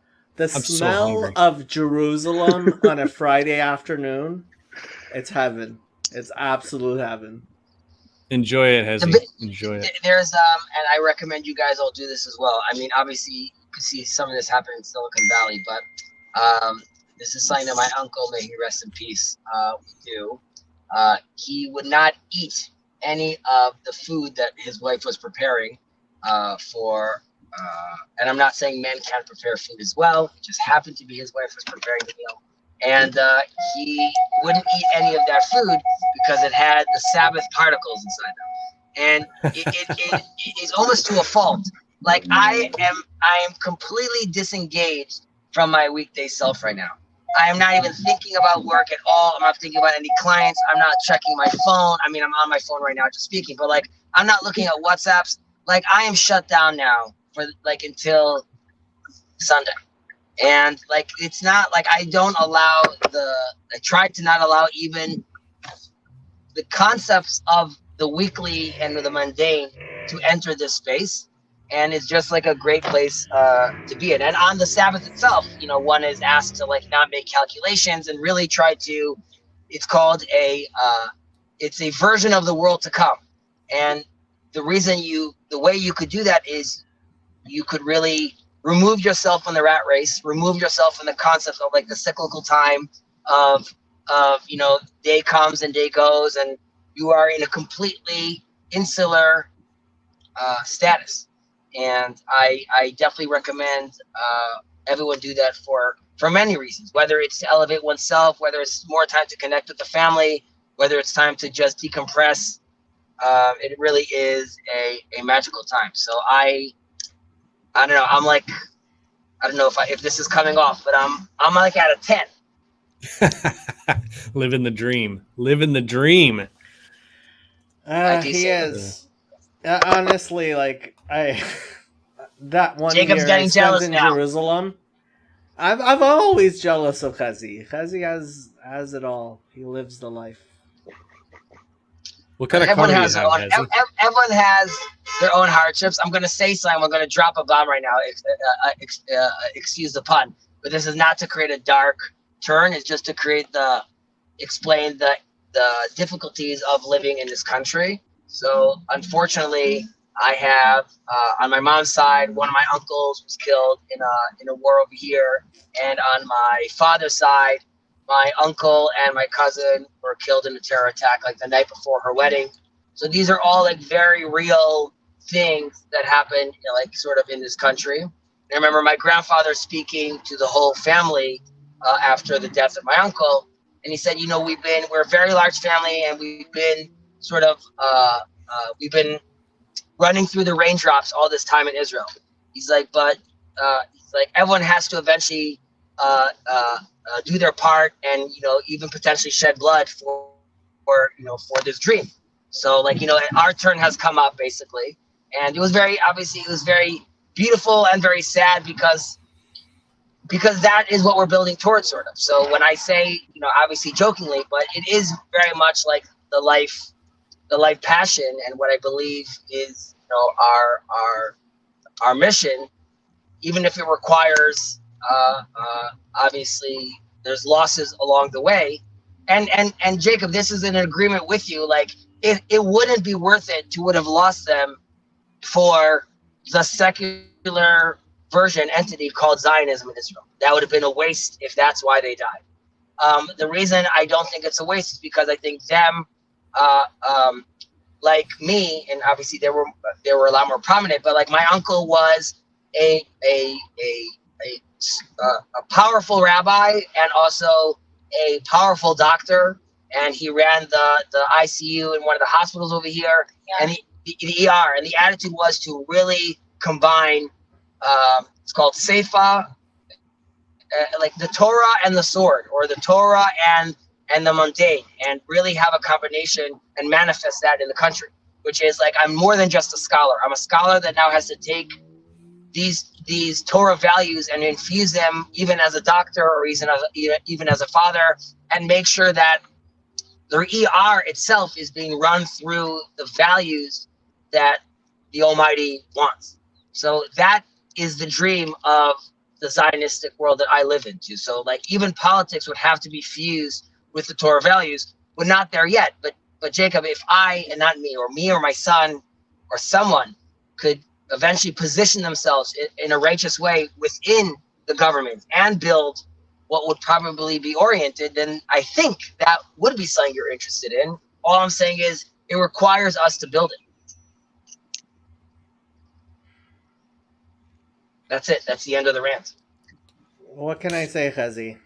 so hungry. of Jerusalem on a Friday afternoon. It's heaven. It's absolute heaven. Enjoy it, Hezzy. Enjoy it. There's and I recommend you guys all do this as well. I mean, obviously you could see some of this happen in Silicon Valley, but this is something that my uncle, may he rest in peace, would do. He would not eat any of the food that his wife was preparing and I'm not saying men can't prepare food as well. It just happened to be his wife was preparing the meal. And he wouldn't eat any of that food because it had the Sabbath particles inside them. And it is almost to a fault. Like I am completely disengaged from my weekday self right now. I am not even thinking about work at all. I'm not thinking about any clients. I'm not checking my phone. I mean, I'm on my phone right now just speaking, but like I'm not looking at WhatsApps. Like I am shut down now for like until Sunday. And like it's not like I try to not allow even the concepts of the weekly and the mundane to enter this space. And it's just like a great place to be in. And on the Sabbath itself, you know, one is asked to like not make calculations and really try to, it's called it's a version of the world to come. And the way you could do that is you could really remove yourself from the rat race, remove yourself from the concept of like the cyclical time of you know, day comes and day goes, and you are in a completely insular status. And I definitely recommend everyone do that for many reasons, whether it's to elevate oneself, whether it's more time to connect with the family, whether it's time to just decompress. It really is a magical time. So I don't know. I'm like, I don't know if this is coming off, but I'm like at a 10. Living the dream. Living the dream. He is. Honestly, like that one Jacob's year getting I spent jealous in now. Jerusalem. I'm always jealous of Chazi. Chazi has it all. He lives the life. What kind of Everyone car do you has have, their own, Hezzy? everyone has their own hardships. I'm going to say something. I'm going to drop a bomb right now. Excuse the pun, but this is not to create a dark turn. It's just to explain the difficulties of living in this country. So unfortunately, I have on my mom's side, one of my uncles was killed in a war over here, and on my father's side, my uncle and my cousin were killed in a terror attack like the night before her wedding. So these are all like very real things that happen, you know, like sort of in this country. And I remember my grandfather speaking to the whole family after the death of my uncle, and he said, you know, we're a very large family, and we've been sort of we've been running through the raindrops all this time in Israel. He's like, but he's like, everyone has to eventually do their part, and you know, even potentially shed blood for this dream. So like, you know, our turn has come up basically, and it was very beautiful and very sad because that is what we're building towards, sort of. So when I say, you know, obviously jokingly, but it is very much like the life passion and what I believe is, you know, our mission, even if it requires obviously there's losses along the way. And Jacob, this is an agreement with you. Like it wouldn't be worth it to would have lost them for the secular version entity called Zionism in Israel. That would have been a waste if that's why they died. The reason I don't think it's a waste is because I think them, like me, and obviously they were a lot more prominent, but like my uncle was a powerful rabbi and also a powerful doctor, and he ran the ICU in one of the hospitals over here, and the ER, and the attitude was to really combine it's called Seifa, like the Torah and the sword, or the Torah and the mundane, and really have a combination and manifest that in the country, which is like, I'm more than just a scholar. I'm a scholar that now has to take these Torah values and infuse them even as a doctor or even as a father, and make sure that the ER itself is being run through the values that the Almighty wants. So that is the dream of the Zionistic world that I live into. So like even politics would have to be fused with the Torah values. We're not there yet, but Jacob, if I, and not me or my son or someone, could eventually position themselves in a righteous way within the government and build what would probably be oriented, then I think that would be something you're interested in. All I'm saying is it requires us to build it. That's it. That's the end of the rant. What can I say, Chazi?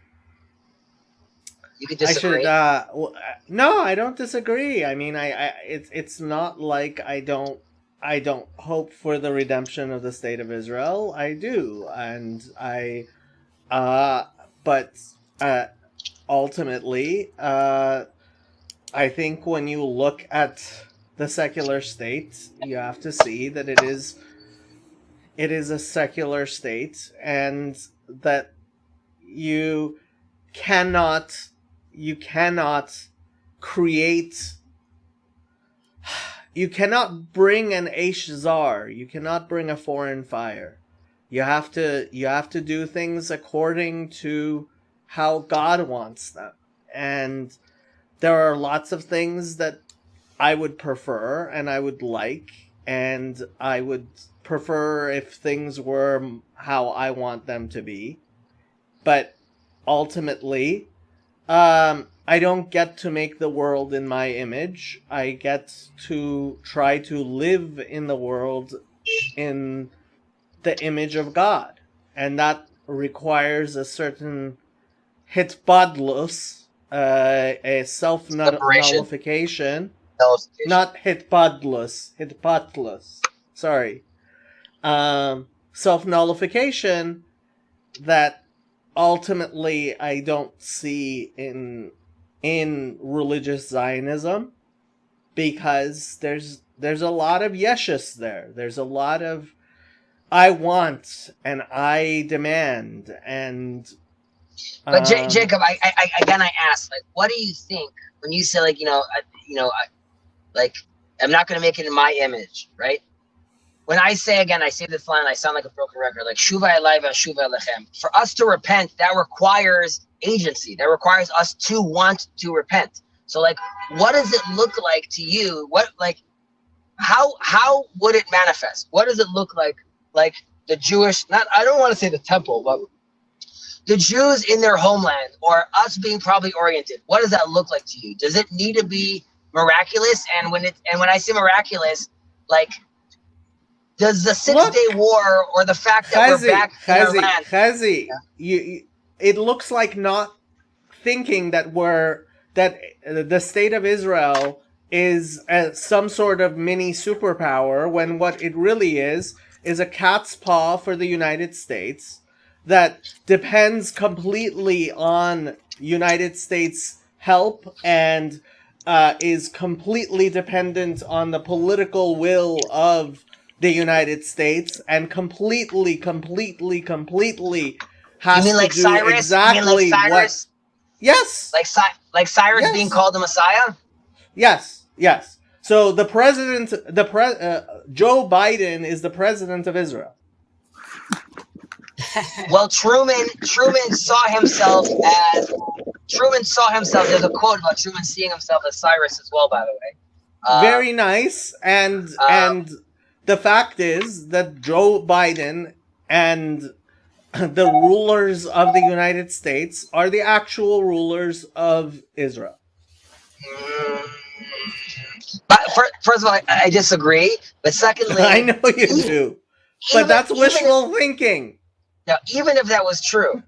You could disagree. No, I don't disagree. I mean, it's not like I don't hope for the redemption of the state of Israel. I do, and but ultimately, I think when you look at the secular state, you have to see that it is a secular state, and that you cannot create. You cannot bring an Ashzar. You cannot bring a foreign fire. You have to do things according to how God wants them. And there are lots of things that I would prefer and I would like, and I would prefer if things were how I want them to be. But ultimately, I don't get to make the world in my image. I get to try to live in the world in the image of God. And that requires a certain hitbadlus, a self-nullification. Not hitbadlus. Sorry. Self-nullification that ultimately I don't see in religious Zionism, because there's a lot of yeshus there. There's a lot of I want and I demand and. But Jacob, I ask, like, what do you think when you say, like, like, I'm not going to make it in my image, right? When I say this line, I sound like a broken record, like Shuva Elai v'Shuva Elechem. For us to repent, that requires agency. That requires us to want to repent. So, like, what does it look like to you? What, like, how would it manifest? What does it look like the Jewish? I don't want to say the temple, but the Jews in their homeland, or us being probably oriented. What does that look like to you? Does it need to be miraculous? And when I say miraculous, like, does the 6-day war or the fact that we're back in our land... Chazi, it looks like not thinking that the state of Israel is some sort of mini superpower, when what it really is a cat's paw for the United States that depends completely on United States help and is completely dependent on the political will of the United States, and completely has you mean like to do Cyrus? exactly you mean like Cyrus? What. Yes. Like Cyrus yes. being called the Messiah? Yes. So the president, Joe Biden is the president of Israel. Well, Truman saw himself as. There's a quote about Truman seeing himself as Cyrus as well, by the way. Very nice, and the fact is that Joe Biden and the rulers of the United States are the actual rulers of Israel. But first of all, I disagree. But secondly, I know you do. But that's wishful thinking. Now, even if that was true,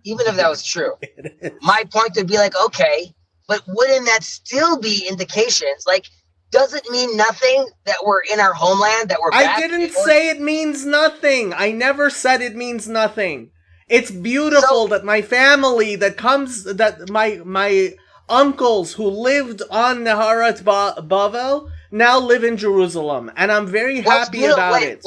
my point would be like, okay, but wouldn't that still be indications? Like, does it mean nothing that we're in our homeland, that we're back? I didn't say it means nothing. I never said it means nothing. It's beautiful that my family my uncles who lived on Neharat Bavel now live in Jerusalem, and I'm very happy about it.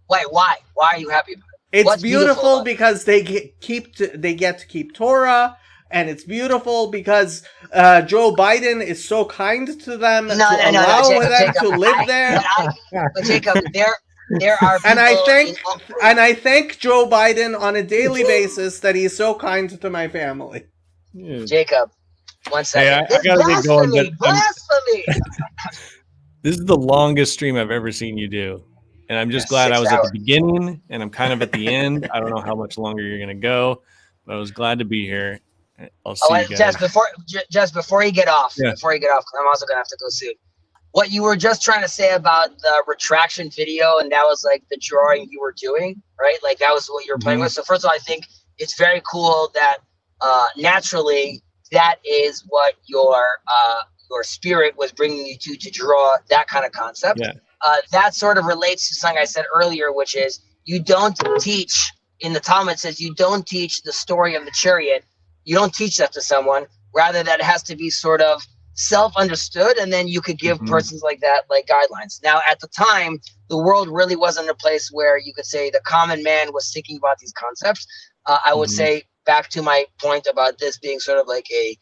Why are you happy about it? It's What's beautiful about it? because they get to keep Torah, and it's beautiful because Joe Biden is so kind to them No, allow Jacob, them Jacob, to live there. But Jacob, there are people And I thank Joe Biden on a daily basis that he's so kind to my family. Jacob, 1 second. Hey, I gotta get going, but Blasphemy! this is the longest stream I've ever seen you do. And I'm just glad I was at the beginning and I'm kind of at the end. I don't know how much longer you're going to go, but I was glad to be here. I'll see you guys. Just before you get off, because I'm also going to have to go soon. What you were just trying to say about the retraction video, and that was like the drawing you were doing, right? Like that was what you were playing with. So first of all, I think it's very cool that naturally that is what your spirit was bringing you to draw that kind of concept. Yeah. That sort of relates to something I said earlier, which is you don't teach, in the Talmud it says you don't teach the story of the chariot. You don't teach that to someone. Rather, that has to be sort of self-understood, and then you could give persons like that like guidelines. Now, at the time, the world really wasn't a place where you could say the common man was thinking about these concepts. I would say, back to my point about this being sort of like a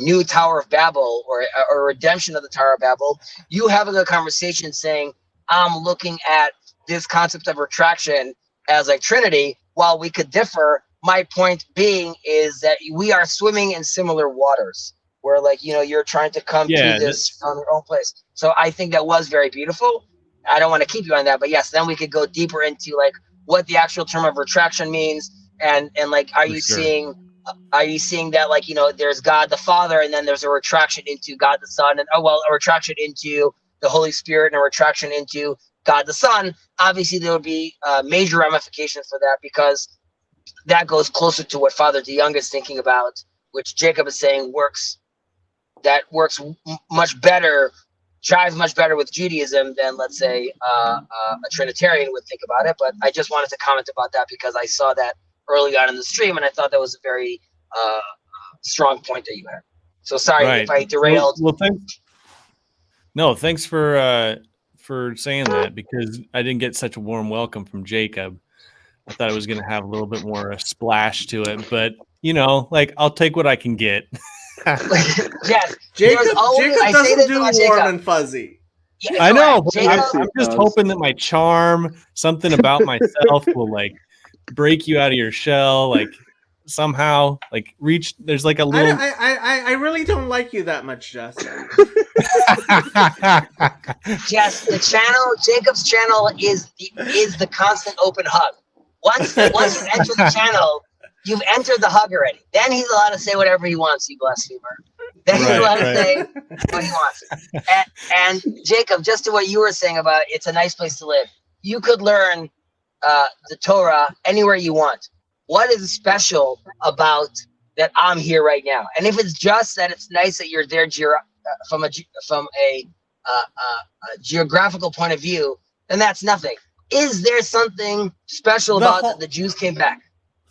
new Tower of Babel or a redemption of the Tower of Babel, you having a conversation saying, I'm looking at this concept of retraction as like Trinity, while we could differ, my point being is that we are swimming in similar waters where like, you're trying to come to this from your own place. So I think that was very beautiful. I don't want to keep you on that, but yes, then we could go deeper into like what the actual term of retraction means. And like, are you seeing that, like, there's God the Father, and then there's a retraction into God the Son, and a retraction into the Holy Spirit, and a retraction into God the Son. Obviously, there would be major ramifications for that, because that goes closer to what Father DeYoung is thinking about, which Jacob is saying works much better, jives much better with Judaism than, let's say, a Trinitarian would think about it. But I just wanted to comment about that because I saw that early on in the stream, and I thought that was a very strong point that you had. So sorry if I derailed. Well, thanks. No, thanks for saying that, because I didn't get such a warm welcome from Jacob. I thought it was going to have a little bit more splash to it, but like, I'll take what I can get. Yes, Jacob doesn't do warm and fuzzy. Yeah, I know. I'm just hoping that my charm, something about myself, will like break you out of your shell, like somehow, like reach. There's like a little. I really don't like you that much, Jess. Jess, the channel, Jacob's channel is the constant open hug. Once you enter the channel, you've entered the hug already. Then he's allowed to say whatever he wants, you blasphemer. Then he's allowed to say what he wants. And Jacob, just to what you were saying about it's a nice place to live. You could learn the Torah anywhere you want. What is special about that I'm here right now? And if it's just that it's nice that you're there from a geographical point of view, then that's nothing. Is there something special about that the Jews came back?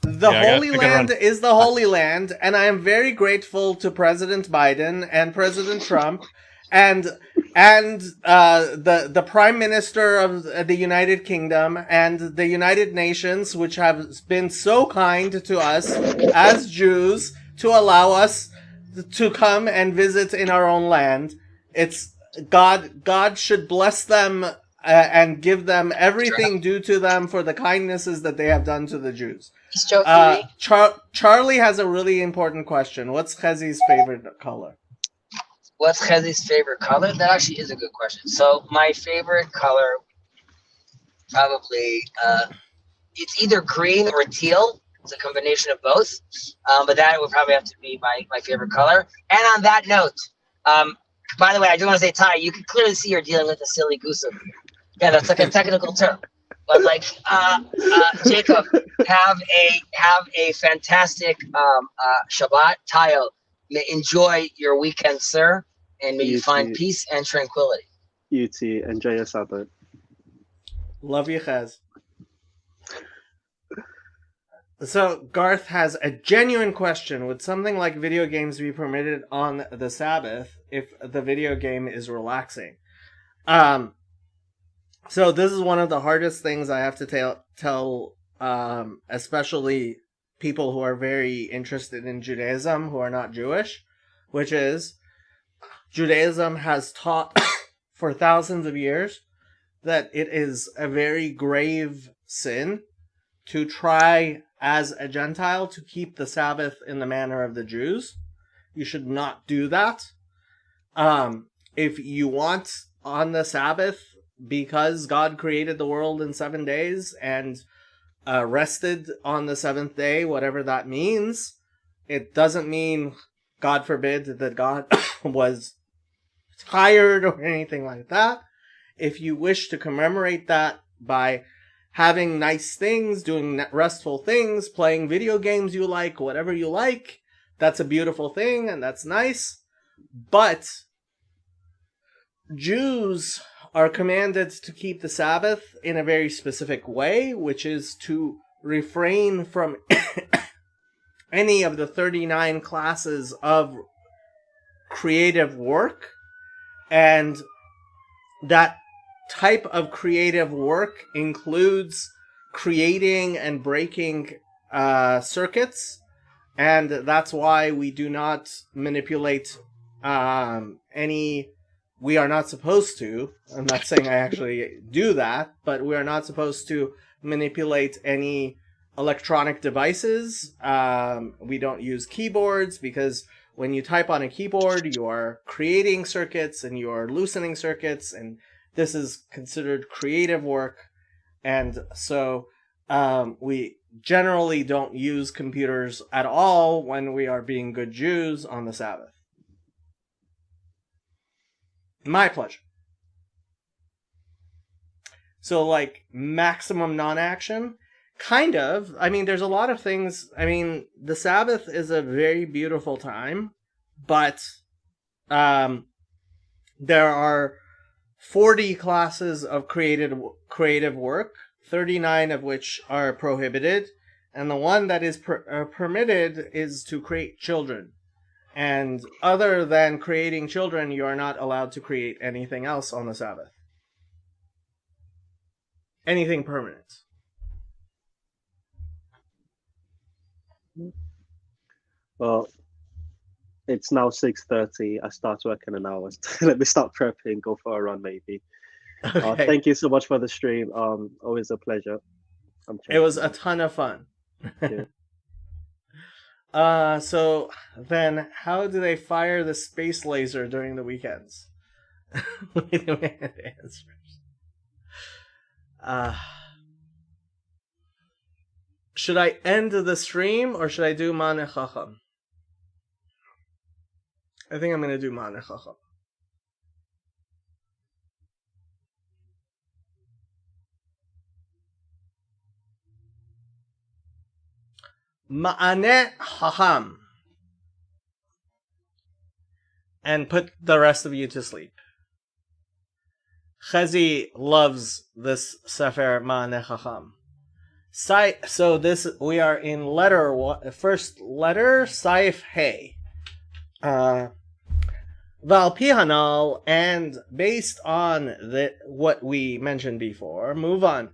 The Holy Land is the Holy Land, and I am very grateful to President Biden and President Trump and the Prime Minister of the United Kingdom and the United Nations, which have been so kind to us as Jews to allow us to come and visit in our own land. It's God should bless them and give them everything due to them for the kindnesses that they have done to the Jews. Charlie has a really important question. What's Chezi's favorite color? What's Chezi's favorite color? That actually is a good question. So my favorite color, probably, it's either green or teal. It's a combination of both. But that would probably have to be my favorite color. And on that note, by the way, I do want to say, Ty, you can clearly see you're dealing with a silly goose over here. Yeah, that's like a technical term. But like, Jacob, have a fantastic Shabbat. Tayo, enjoy your weekend, sir, and may you find peace and tranquility. You too. Enjoy your Sabbath. Love you, Chez. So Garth has a genuine question. Would something like video games be permitted on the Sabbath if the video game is relaxing? So this is one of the hardest things I have to tell especially people who are very interested in Judaism who are not Jewish, which is Judaism has taught for thousands of years that it is a very grave sin to try as a Gentile to keep the Sabbath in the manner of the Jews. You should not do that. If you want on the Sabbath, because God created the world in 7 days and rested on the seventh day, whatever that means, it doesn't mean, God forbid, that God was tired or anything like that. If you wish to commemorate that by having nice things, doing restful things, playing video games you like, whatever you like, that's a beautiful thing and that's nice. But Jews are commanded to keep the Sabbath in a very specific way, which is to refrain from any of the 39 classes of creative work. And that type of creative work includes creating and breaking circuits. And that's why we do not manipulate we are not supposed to. I'm not saying I actually do that, but we are not supposed to manipulate any electronic devices. We don't use keyboards because when you type on a keyboard, you are creating circuits and you are loosening circuits, and this is considered creative work. And so we generally don't use computers at all when we are being good Jews on the Sabbath. My pleasure. So, like, maximum non-action? Kind of. I mean, there's a lot of things. I mean, the Sabbath is a very beautiful time, but there are 40 classes of creative work, 39 of which are prohibited, and the one that is permitted is to create children. And other than creating children, you are not allowed to create anything else on the Sabbath. Anything permanent. Well, it's now 6:30. I start work in an hour. Let me start prepping, go for a run maybe. Okay. Thank you so much for the stream. Always a pleasure. It was a ton of fun. Yeah. So then how do they fire the space laser during the weekends? Wait a minute, answers. Should I end the stream or should I do Ma'aneh Chacham? I think I'm going to do Ma'aneh Chacham. Ma'aneh Chacham. And put the rest of you to sleep. Chezi loves this Sefer Ma'aneh Chacham. So this, we are in first letter, Saif Hey. Val Pihanal, and based on what we mentioned before, move on.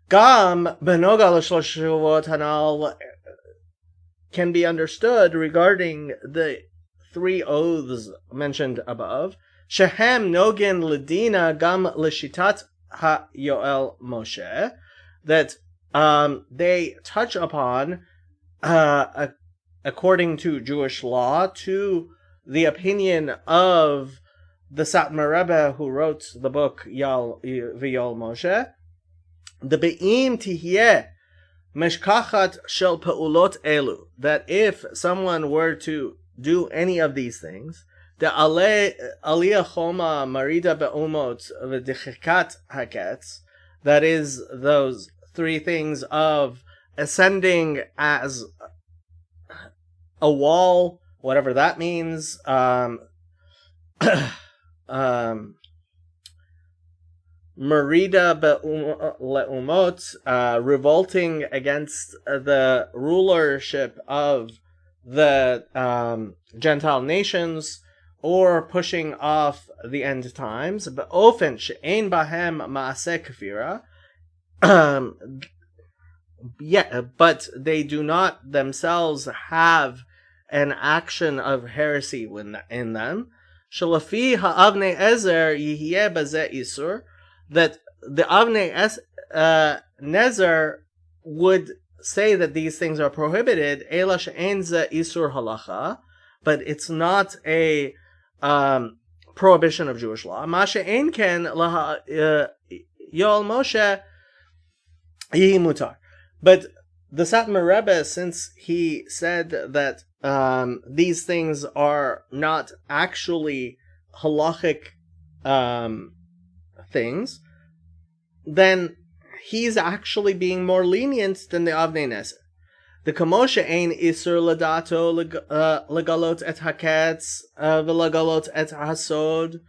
Gam Benoga l'shlosh Shavot Hanal can be understood regarding the 3 oaths mentioned above. Shehem Nogin Ladina Gam Lishitat Ha Yoel Moshe, that they touch upon, according to Jewish law, to the opinion of the Satmar Rebbe who wrote the book Yal V'Yol Moshe. The Be'im Tihyeh Meshkachat Shel Pe'ulot Elu, that if someone were to do any of these things, the Aliyah Choma Marida Be'umot V'Dechikat Haketz, that is those 3 things of ascending as a wall, whatever that means, Merida Le'umot, revolting against the rulership of the Gentile nations, or pushing off the end times, באופן שאין בהם מעשה כפירה, but they do not themselves have an action of heresy in them, שלפי האבני עזר יהיה בזה איסור, that the Avnei Nezer would say that these things are prohibited, Ela she'en ze isur halacha, but it's not a prohibition of Jewish law. Ma she'en ken laha Yoel Moshe yihi mutar. But the Satmar Rebbe, since he said that these things are not actually halachic things, then he's actually being more lenient than the Avnei Nezer. The Kamosha ein isur ladato legalot et haketz v'legalot et hasod,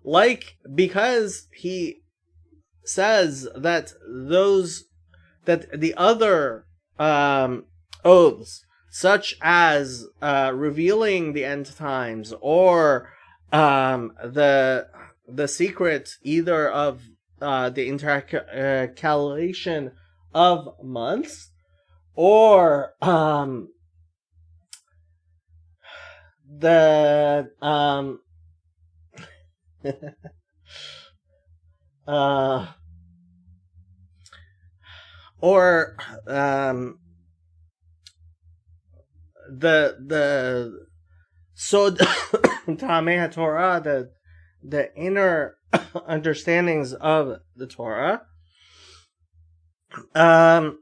like, because he says that the other oaths, such as revealing the end times, or the secret either of the intercalation of months, or the or the Sod Tamei Torah, the inner understandings of the Torah, the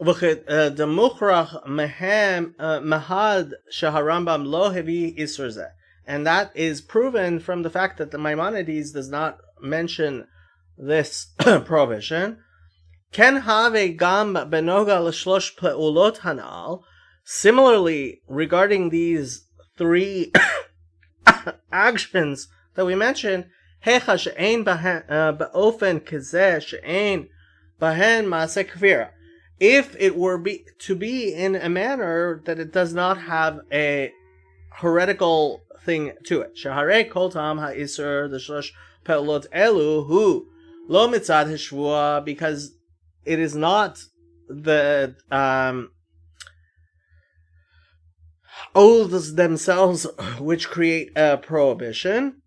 mukhrach mehem mahad shaharambam lo hevi isur zeh, and that is proven from the fact that the Maimonides does not mention this prohibition. Ken have gam benoga l'shlosh pe'ulot hanal. Similarly, regarding these three actions that we mentioned, hecha she'ein ba'ofen kazeh she'ein bahen ma'aseh kfira. If it were to be in a manner that it does not have a heretical thing to it. Shaharei kol tam ha'isur the shlosh pe'ulot elu hu lo mitzad hashvua, because it is not the oaths themselves which create a prohibition.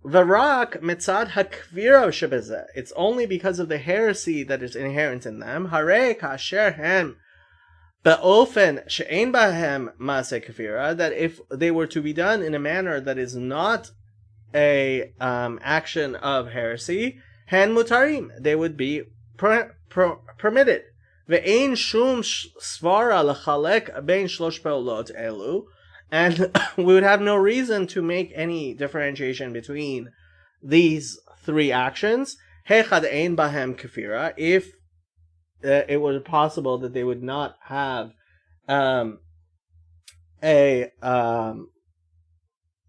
Varak mitzad hakvira shebezeh. It's only because of the heresy that is inherent in them. Hare kasher hem be'ofen she'ein bahem maaseh kafira. That if they were to be done in a manner that is not a action of heresy, hen mutarim, they would be permitted. Ve'ein shum svara lechalek bein shlosh pe'ulot elu. And we would have no reason to make any differentiation between these three actions. Hechad ein bahem kafira, if it was possible that they would not have a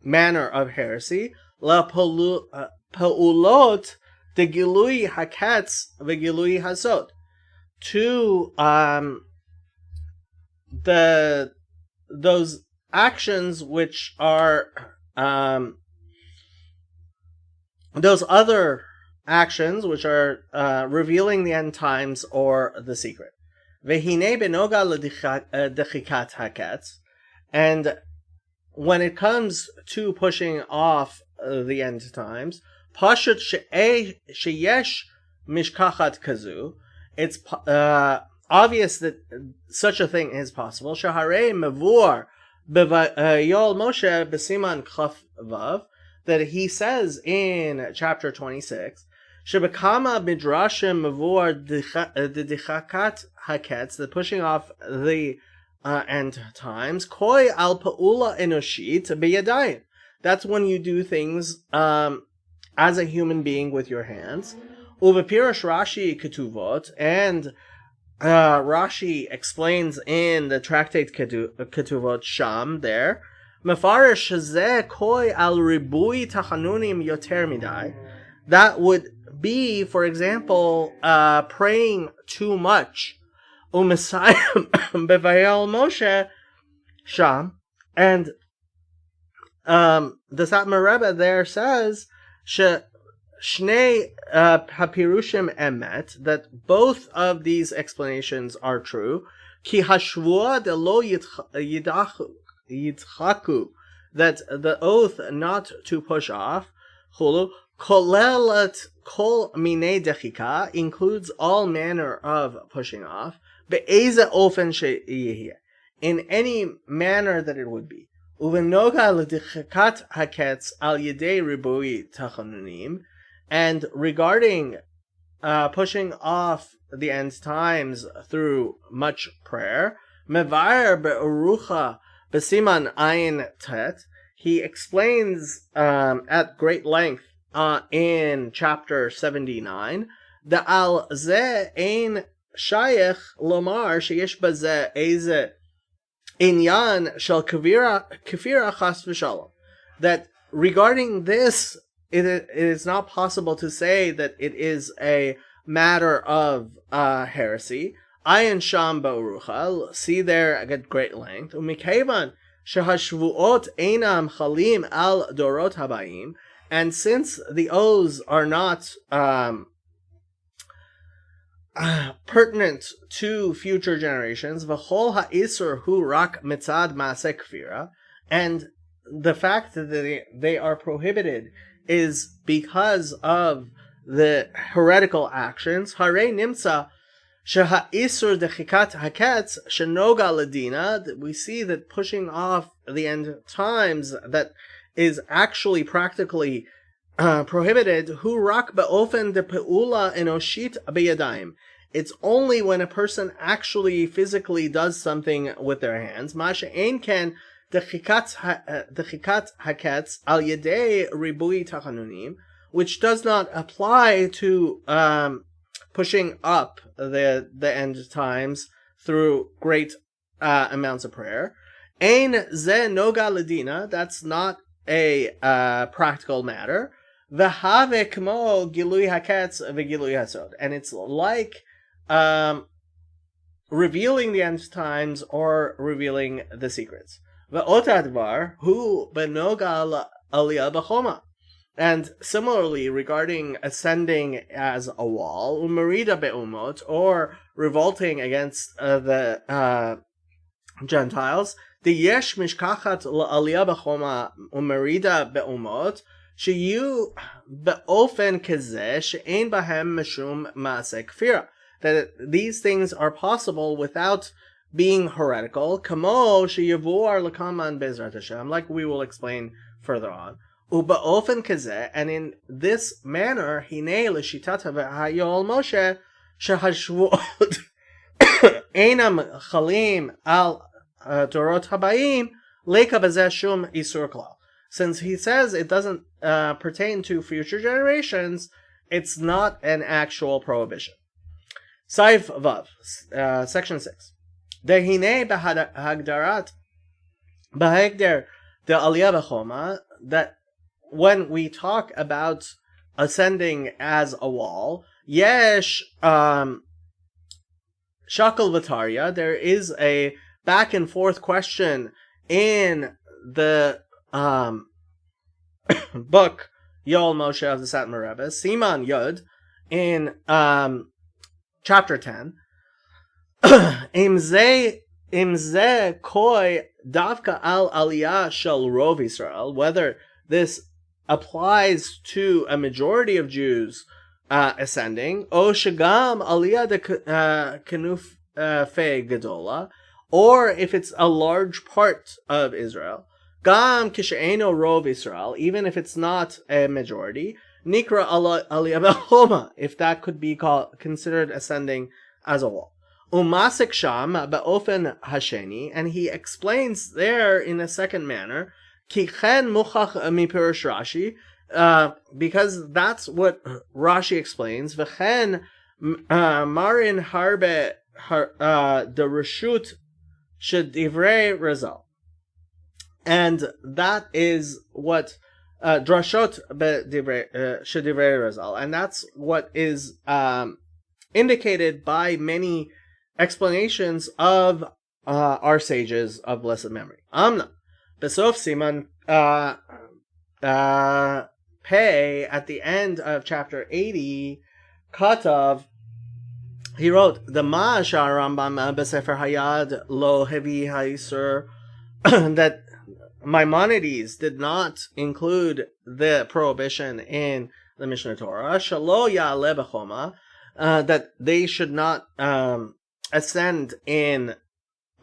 manner of heresy. La pe'ulot de gilui haketz ve'gilui hasod. To those actions which are those other actions which are revealing the end times or the secret. Vehine benoga ledechikat haketz, and when it comes to pushing off the end times, pashut sheyesh mishkachat kazu, it's obvious that such a thing is possible. Shaharei mavur Yoel Moshe b'siman chaf vav, that he says in chapter 26, shebekama midrashim mavur dedichakat haketz, the pushing off the end times, koi al pa'ula enoshit b'yadayim. That's when you do things as a human being with your hands. Uvepirash Rashi ketuvot, and Rashi explains in the tractate Ketuvot Sham there, Mefarish hazeh koi al ribui tachanunim yoter midai. That would be, for example, praying too much. U'mesayim bevayel Moshe Sham And the Satmar Rebbe there says Shnei Hapirushim Emet, that both of these explanations are true. Ki hashvua de lo yidchaku, that the oath not to push off, chulu, kolelat kol minei dechika, includes all manner of pushing off, be'eze ofen she'yeh, in any manner that it would be. Uvenoga l'dechikat haketz al yedei ribui tachanunim, and regarding pushing off the end times through much prayer, mevayer be'urucha besiman ayin tet, he explains at great length in chapter 79, the al ze ein shayech lomar sheyesh baze eze inyan shel kafira chas v'shalom, that regarding this, it is not possible to say that it is a matter of heresy. Ayin sham ba'urucha, see there at great length. Umikevan shehashvuot einam chalim al dorot habayim, and since the oaths are not pertinent to future generations, v'chol ha'isur hu rak mitzad ma'aseh kfira, and the fact that they are prohibited is because of the heretical actions. Harei nimtza sheha'isur dechikat haketz shenoga ladina, that we see that pushing off the end times that is actually practically prohibited. Hu rak be'ofen de pe'ula enoshit beyadayim. It's only when a person actually physically does something with their hands. Masha ein ken dechikat haketz al yedei ribui tachanunim, which does not apply to pushing up the end times through great amounts of prayer. Ein ze noga ladina, that's not a practical matter. V'have kmo gilui haketz v'gilui hasod, and it's like revealing the end times or revealing the secrets. V'otadvar hu benoga aliyah b'choma, and similarly regarding ascending as a wall, umerida be'umot, or revolting against the Gentiles, the yesh mishkachat aliyah b'choma umerida be'umot sheyu be'ofen kazeh she'ein bahem mishum ma'aseh kfira, that these things are possible without being heretical, kamo sheyavuar lekaman bezrat Hashem, like we will explain further on. Uba'ofen kazeh, and in this manner, hinei l'shitat ha'yol Moshe shehashvuot einam chalim al torot habayim leka bazeh shum isur klal. Since he says it doesn't pertain to future generations, it's not an actual prohibition. Saif Vav, section 6. Dehine behagdarat behagder de aliyah b'choma, that when we talk about ascending as a wall, yesh shakal v'tarya, there is a back and forth question in the book Yol Moshe of the Satmar Rebbe, Siman Yud, in chapter 10. Imze koi davka al aliyah shel rov Israel, whether this applies to a majority of Jews ascending, o shagam aliyah de kenuf fe gedola, or if it's a large part of Israel, gam kishe'eno rov Israel, even if it's not a majority, nikra aliyah b'choma, if that could be considered ascending as a wall. Umasik sham ba'ofen hasheni, and he explains there in a second manner, ki chen muchach mipirush Rashi, because that's what Rashi explains. V'chen marin harbe the reshut shedivrei Razal, and that is what drashot shedivrei Razal, and that's what is indicated by many explanations of our sages of blessed memory. Amna Besof Siman Pei, at the end of chapter 80, Katav, he wrote, the Ma'asha Rambam Besefer Hayad Lo Hevi Haisur, that Maimonides did not include the prohibition in the Mishnah Torah, Shalo Ya'aleh B'choma, that they should not ascend in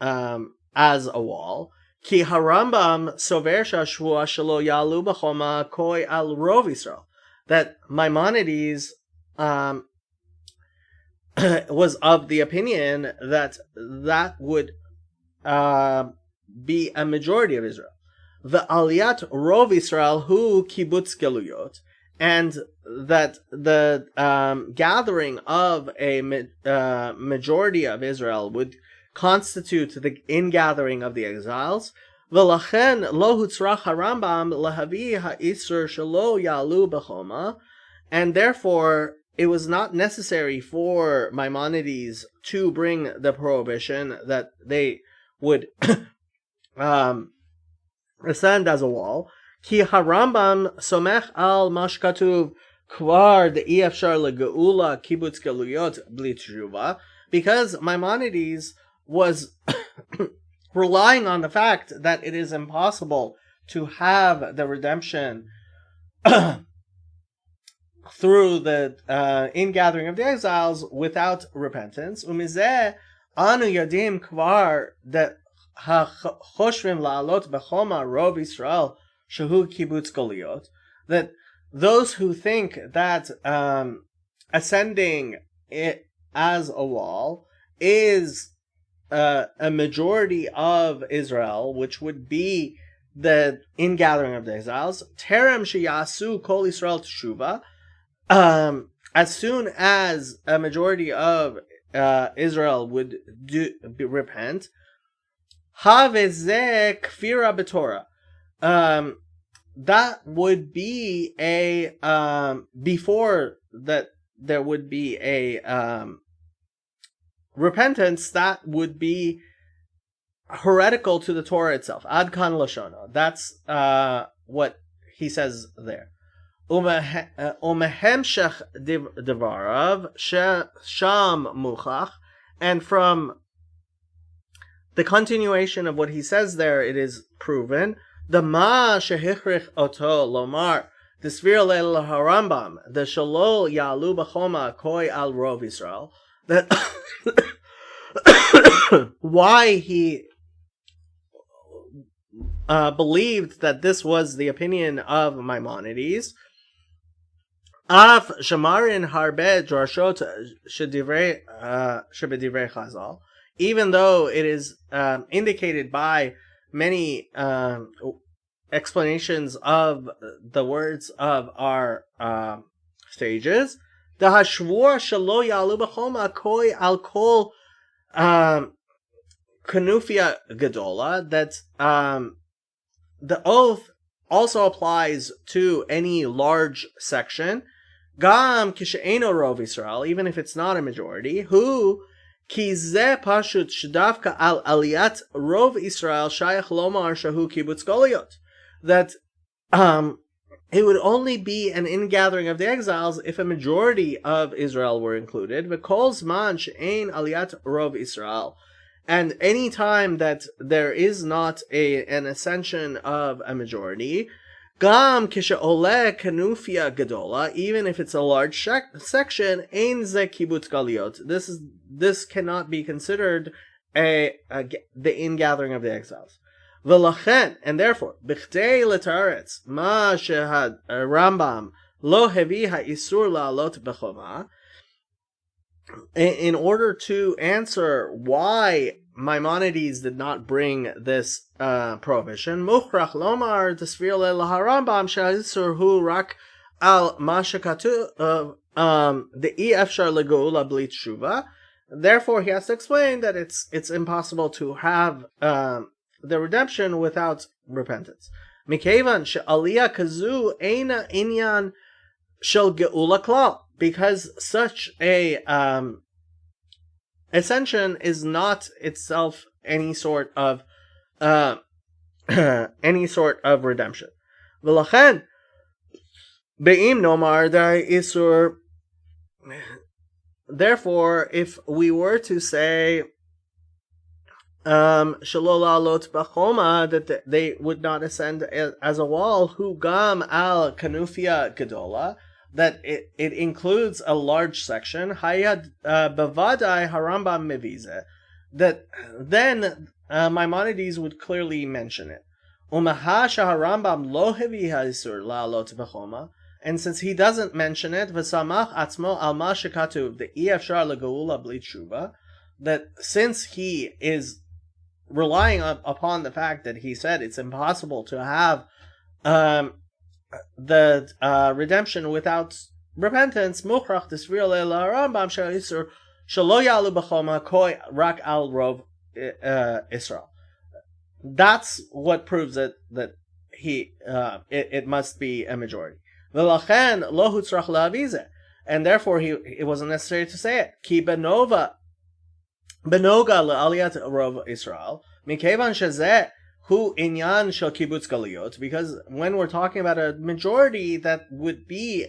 as a wall. Ki harambam sover shashvua shelo yalu b'choma koi al rov Yisrael. That Maimonides was of the opinion that that would be a majority of Israel. The aliyat rov Yisrael hu kibbutz geluyot, and that the gathering of a majority of Israel would constitute the ingathering of the exiles. V'lachen lo hutzrach harambam lahavi ha'isur shelo yalu b'choma, and therefore it was not necessary for Maimonides to bring the prohibition that they would ascend as a wall. Ki harambam somech al mashkatuv kvar de'efshar legeula kibbutz geluyot bli tshuva, because Maimonides was relying on the fact that it is impossible to have the redemption through the ingathering of the exiles without repentance. Umizeh anu yadim kvar that choshvim la'alot b'choma rov Yisrael shehu kibbutz geluyot, that those who think that ascending it as a wall is a majority of Israel, which would be the ingathering of the exiles, terem sheyasu kol Yisrael teshuva, as soon as a majority of Israel would repent, havezeh kfira b'Torah, that would be a before that there would be a repentance that would be heretical to the Torah itself. Ad kan lashona. That's what he says there. Umehemshech devarav sham muchach, and from the continuation of what he says there, it is proven. The ma shehichrich oto lomar the svir leil harambam the shalol yalu b'choma koi al rov Yisrael, that why he believed that this was the opinion of Maimonides. Af shamarin harbe drashot shedivrei Chazal, even though it is indicated by many explanations of the words of our sages, the hashvur shelo yalu b'choma koi al kol kanufia gadola, that the oath also applies to any large section, gam kishe'eno rov Yisrael, even if it's not a majority, who ki ze pashut shedavka al aliyat rov Yisrael shayach lomar shahu kibbutz geluyot, that it would only be an ingathering of the exiles if a majority of Israel were included. V'kol zman she'ein aliyat rov Yisrael, and any time that there is not an ascension of a majority, gam kishe'oleh kanufia gadola, even if it's a large section, ein ze kibbutz geluyot. This cannot be considered the ingathering of the exiles. V'lachen, and therefore, b'chtei letaretz ma shehad Rambam lo hevi ha'isur la'alot b'choma, in order to answer why Maimonides did not bring this prohibition, muchrach lomar desvir le'harambam she'isur hu rak al ma shekatu de'i efshar legeula bli tshuva. Therefore, he has to explain that it's impossible to have the redemption without repentance. Mikevan she'aliyah kazu eina inyan shel geula klal, because such a ascension is not itself any sort of any sort of redemption. V'lachen be'im nomar dai isur. Therefore, if we were to say shalola lot b'choma, that they would not ascend as a wall, hu gam al kanufia gedola, that it includes a large section, hayad bavadai harambam mevize, that then Maimonides would clearly mention it. Umaha shaharambam lo hevi haisur la lot b'choma, and since he doesn't mention it, v'samach atzmo al ma shekatuv the efshar legeula bli tshuva, that since he is relying upon the fact that he said it's impossible to have the redemption without repentance, muchrach desvir le'la Rambam she'isur shelo yalu b'choma koi rak al rov Israel. That's what proves it that it must be a majority. V'lachen lo hutzrach la'avize, and therefore it wasn't necessary to say it. Ki benoga le'aliyat rov Israel mikevan shezeh hu inyan shel kibbutz galiyot, because when we're talking about a majority, that would be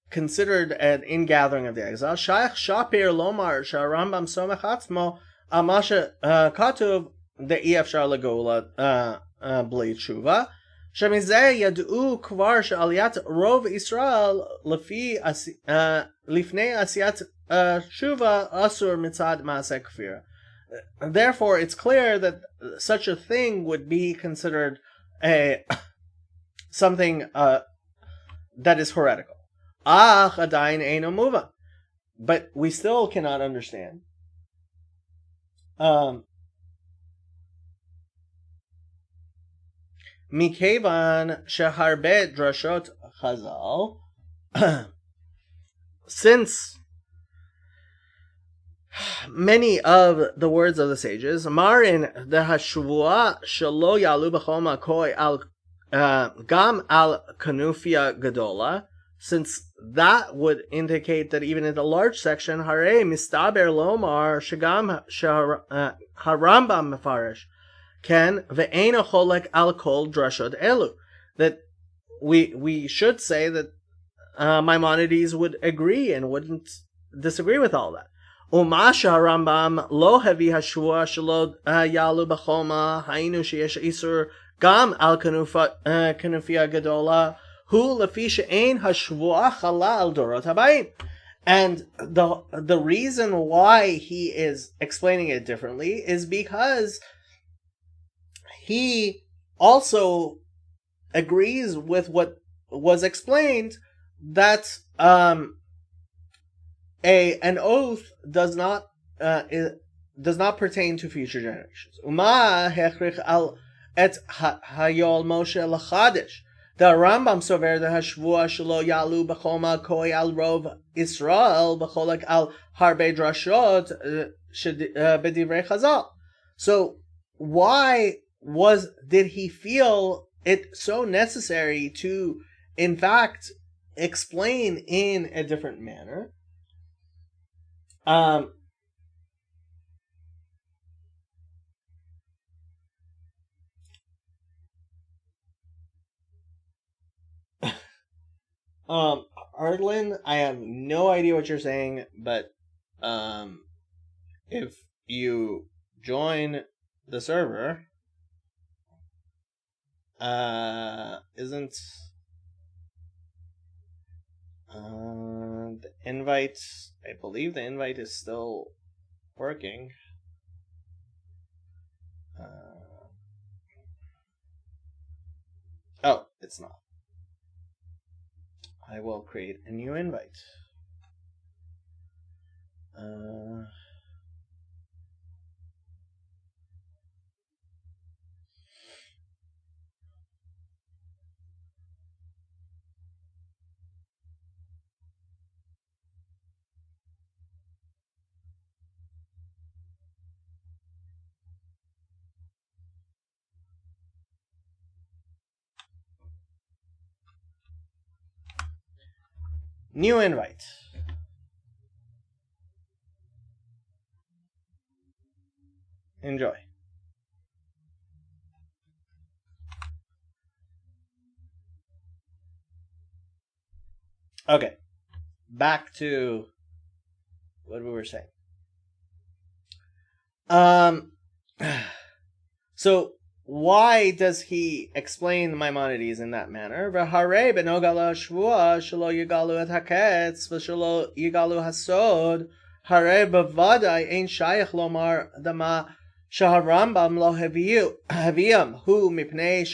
considered an ingathering of the exile. Shaykh Shapir Lomar Sharambam Somech Atzmo Amasha Katuv the Efshar Lagola Bli Tshuva Shemizeh Yadu Kvar Shaliat Rov Israel Lifnei Asiyat Tshuva Asur Mitzad Maaseh Kfira. Therefore, it's clear that such a thing would be considered something that is heretical. Adain eino muva, but we still cannot understand. Mikevan sheharbe drashot Chazal, since many of the words of the sages, Marin the hashvua shelo yalu b'choma koi al gam al kanufia gadola, since that would indicate that even in the large section, Hare mistaber lomar shagam harambam mefarish ken ve'ena cholek al kol drashot elu, that we should say that Maimonides would agree and wouldn't disagree with all that. Umasha Rambam lo hevi hashvua shelo yalu b'choma hainu sheyesh isur gam al kanufia gadola hu lefi she'ein hashvua chala al dorot habayim. And the reason why he is explaining it differently is because he also agrees with what was explained, that an oath does not pertain to future generations. Uma hechrich al et hayol Moshe lachadish. The Rambam sover the hashvua shelo yalu b'choma koi al rov Israel b'cholek al harbe drashot b'divrei Chazal. So why did he feel it so necessary to, in fact, explain in a different manner? Ardlin, I have no idea what you're saying, but if you join the server, isn't the invite, I believe the invite is still working. Oh, it's not. I will create a new invite. New invite. Enjoy. Okay. Back to what we were saying. So why does he explain Maimonides in that manner? V'harei b'noga la'shvua shelo yigalu et haketz v'shelo yigalu hasod harei b'vadai ein shayach lomar dama shaharambam lo haviyam hu mipnei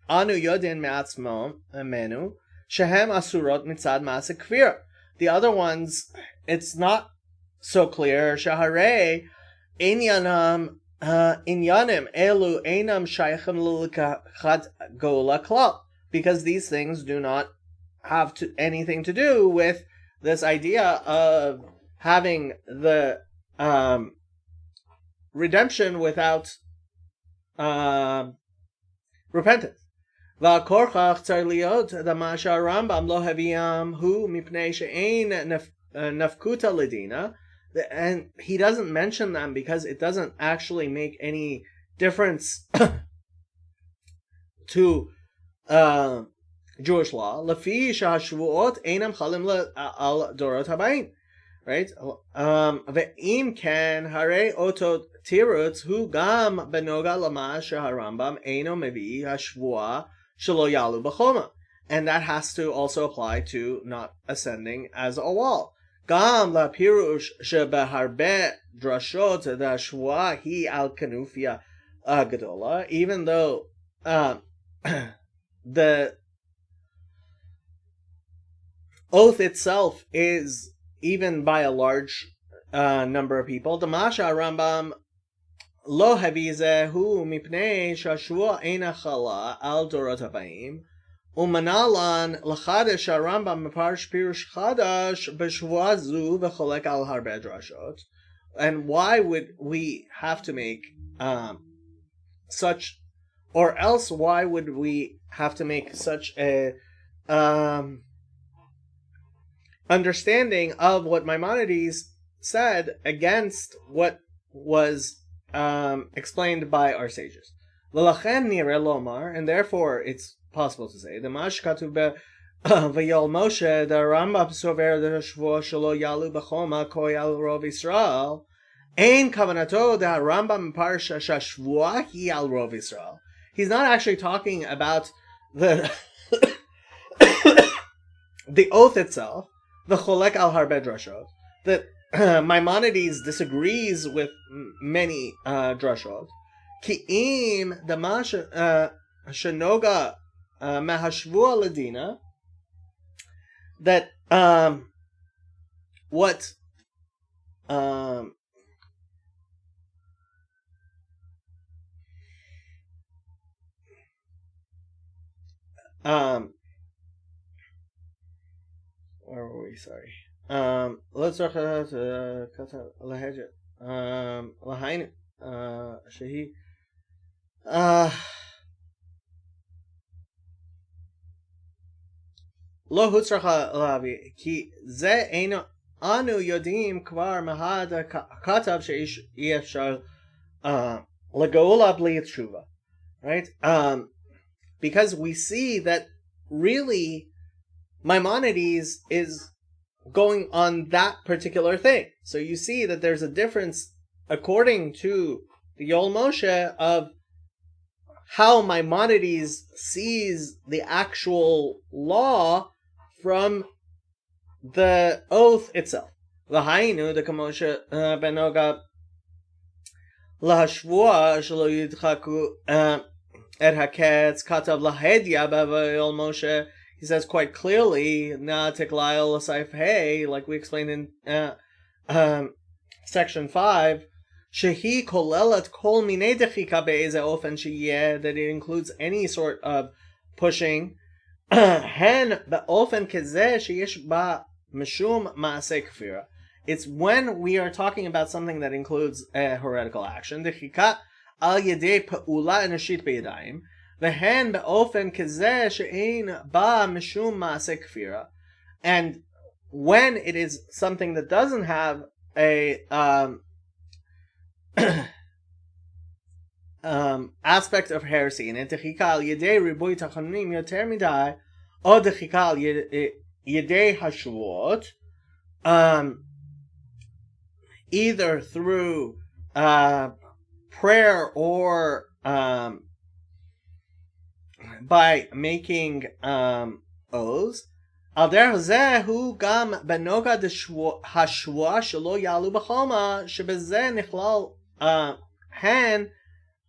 anu yodin me'atzmenu shehem asurot mitzad ma'aseh kfir. The other ones, it's not so clear. Shaharei inyanim elu einam shaychem l'likachat gola klal, because these things do not have anything to do with this idea of having the redemption without repentance. V'korchach tzar liot dama sharambam lo haviyam hu mipnei she'ein nafkuta ledina. And he doesn't mention them because it doesn't actually make any difference to Jewish law. Lafi shahashvuot einam chalim al dorot habayin, right? Ve'im ken hare otot tirutz hu gam benoga lama shaharambam eino mevi hashvua shelo yalu b'choma, and that has to also apply to not ascending as a wall. Gam la pirush shebeharbe drashot the shvua hi al kanufia gadola. Even though the oath itself is even by a large number of people, Damasha Rambam lo havize hu mipnei shashvua eina chala al dorot habayim. Umanalan l'chadesh Rambam meparsh pirush chadash b'shvua zu v'cholek al harbe drashot. And why would we have to make such, or else why would we have to make such a understanding of what Maimonides said against what was explained by our sages? L'lachen nireh lomar, and therefore it's possible to say the mashkatu v'yol Moshe the Rambam sover the shvua shelo yalu b'choma koyal rov Yisrael ein kavanato the Rambam parsha shashvua hi al rov Yisrael. He's not actually talking about the the oath itself, the cholek al harbe drashot, that Maimonides disagrees with many drashot. Ki im the shenoga mahashvua ladina, that what where were we? Sorry. Let's talk about lahaja lahain shahi lo hutzracha lavi ki ze eino anu yodim kvar mahad katav sheish yefshar lagola bli tshuva, right? Because we see that really Maimonides is going on that particular thing. So you see that there's a difference according to the Yol Moshe of how Maimonides sees the actual law from the oath itself. L'hainu the Kamoshe benoga lahashvua shelo yidchaku et haketz katav lahedya b'Yol Moshe. He says quite clearly, na tiklayel l'saif hey, like we explained in section 5, shehi kolelet kol minei dechika be'eze ofen sheyeh, that it includes any sort of pushing. Hen be'ofen kezeh sheyesh ba mishum ma'aseh kfira. It's when we are talking about something that includes a heretical action. Dechika al yedei pe'ula eneshit be'yadayim. V'hen be'ofen kezeh she'ein ba mishum ma'aseh kfira. And when it is something that doesn't have a aspect of heresy in it, dechika al yedei ribui tachanunim yoter midai, or dechika al Yedei Hashvuot, either through prayer or by making oaths. Al derech zeh hu gam benoga hashvua shelo yalu b'choma shebezeh nichlal han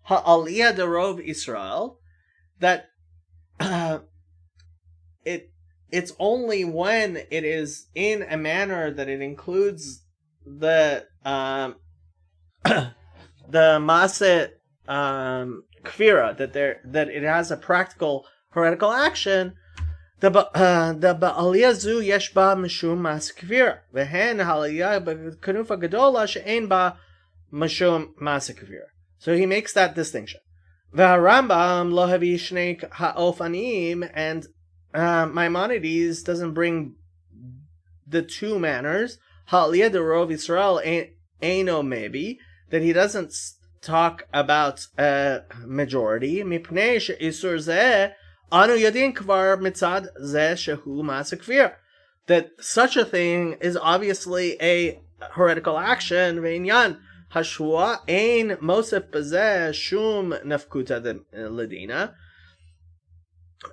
ha'aliyah derov Israel. That it's only when it is in a manner that it includes the Maaseh Kfira, that it has a practical heretical action. The ba'aliyah zu yesh ba mishum Maaseh Kfira, v'hen ha'aliyah b'kanufa gadola she'ein ba mishum Maaseh Kfira. So he makes that distinction. V'harambam lo havi shnei ha'ofanim, and Maimonides doesn't bring the two manners. Ha'aliyah derov Yisrael eino maybe, that he doesn't talk about a majority. Mipnei she'isur zeh anu yadin kvar mitzad zeh shehu Maaseh Kfira, that such a thing is obviously a heretical action. V'inyan hashua ein mosef bezeh shum nafkuta ledina,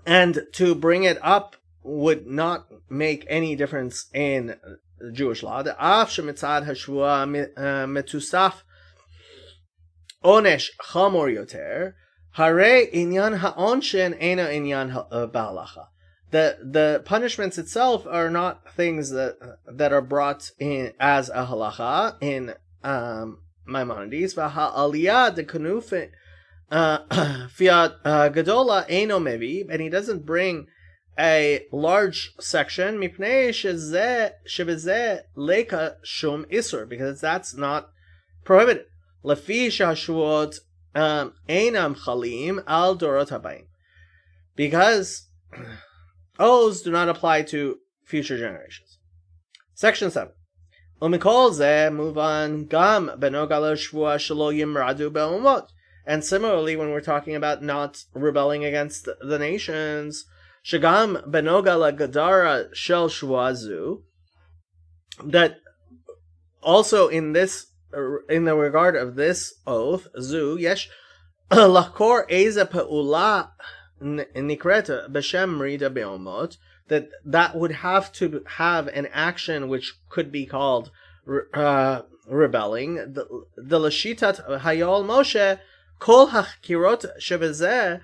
and to bring it up would not make any difference in Jewish law. The af shemitzad hashua metusaf onesh chamor yoter, hare inyan ha'onshin ena inyan ba'alacha. The punishments itself are not things that are brought in as a halacha in Maimonides. V'ha'aliyah de kanufin fiat gadola eno mevi, and he doesn't bring a large section mipnei shebezeh leka shum isur, because that's not prohibited. Lefi shashuot einam chalim al dorot habayim, because oaths do not apply to future generations. Section 7. Umikol zeh muvan gam benoga shvua shelo yimradu be'umot. And similarly, when we're talking about not rebelling against the nations, shagam benoga la gadara shel shvuazu, that also in the regard of this oath, zu yesh lakor eza pe'ula nikreta b'shem rida be'omot, that would have to have an action which could be called rebelling. The lashitat hayol Moshe kol hachkirot shebezeh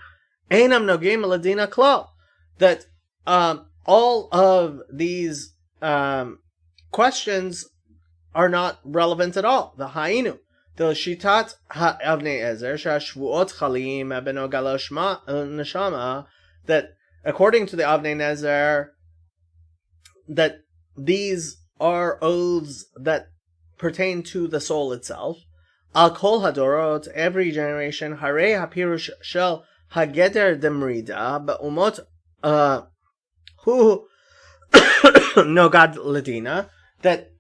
einam nogim ladina klal, that all of these questions are not relevant at all. The hainu, the shitat avnei ezer shashvuot chalim benoga neshama, that according to the Avnei Nezer, that these are oaths that pertain to the soul itself. Al kol hadorot, every generation. Harei hapirush shel hageder demrida be'umot hu nogad ladina, that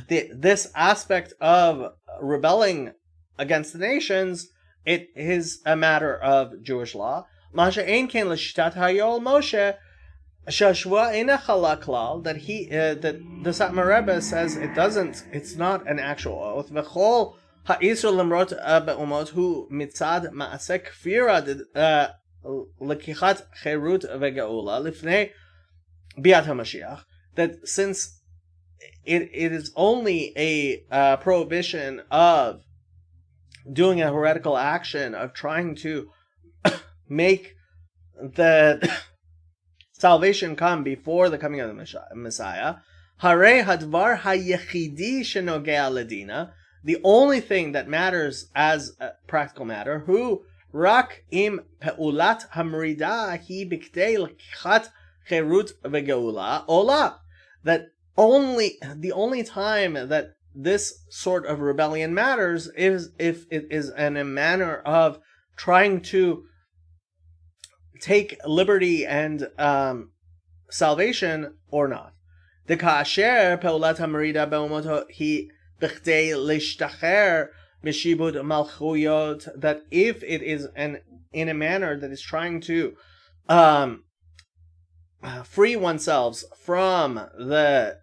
this aspect of rebelling against the nations, it is a matter of Jewish law. Masha ein ken l'shitat hayol Moshe shashua ina chalaklal, that the Satmar Rebbe says it's not an actual oath. V'chol ha'isur lemrot be'umot hu mitzad ma'aseh kfira lekichat cherut ve'geula lifnei biat hamashiach, that since it is only a prohibition of doing a heretical action of trying to make the salvation come before the coming of the Messiah. Hare hadvar hayechidi shenogea ledina, the only thing that matters as a practical matter, who rak im peulat hamrida hi bikdei lekichat cherut vegeula ola, that the only time that this sort of rebellion matters is if it is in a manner of trying to take liberty and salvation or not. The kasher peulat hamerida be'umot hi b'chdei lishtacher mishibud malchuyot, that if it is in a manner that is trying to free oneself from the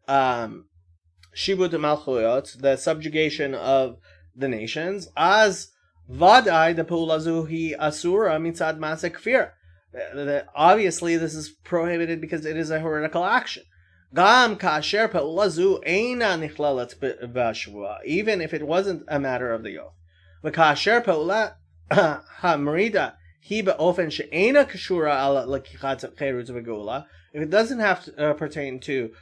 shibud malchuyot, the subjugation of the nations, as vadai the pulazu hi asura mitzad masek kfir. Obviously, this is prohibited because it is a heretical action. Gam kasher pulazu eina nichlalat b'shvua, even if it wasn't a matter of the oath. V'kasher pula hamrida hi be'ofen she'eina kashura al lakichat cherut v'geula. If it doesn't have to pertain to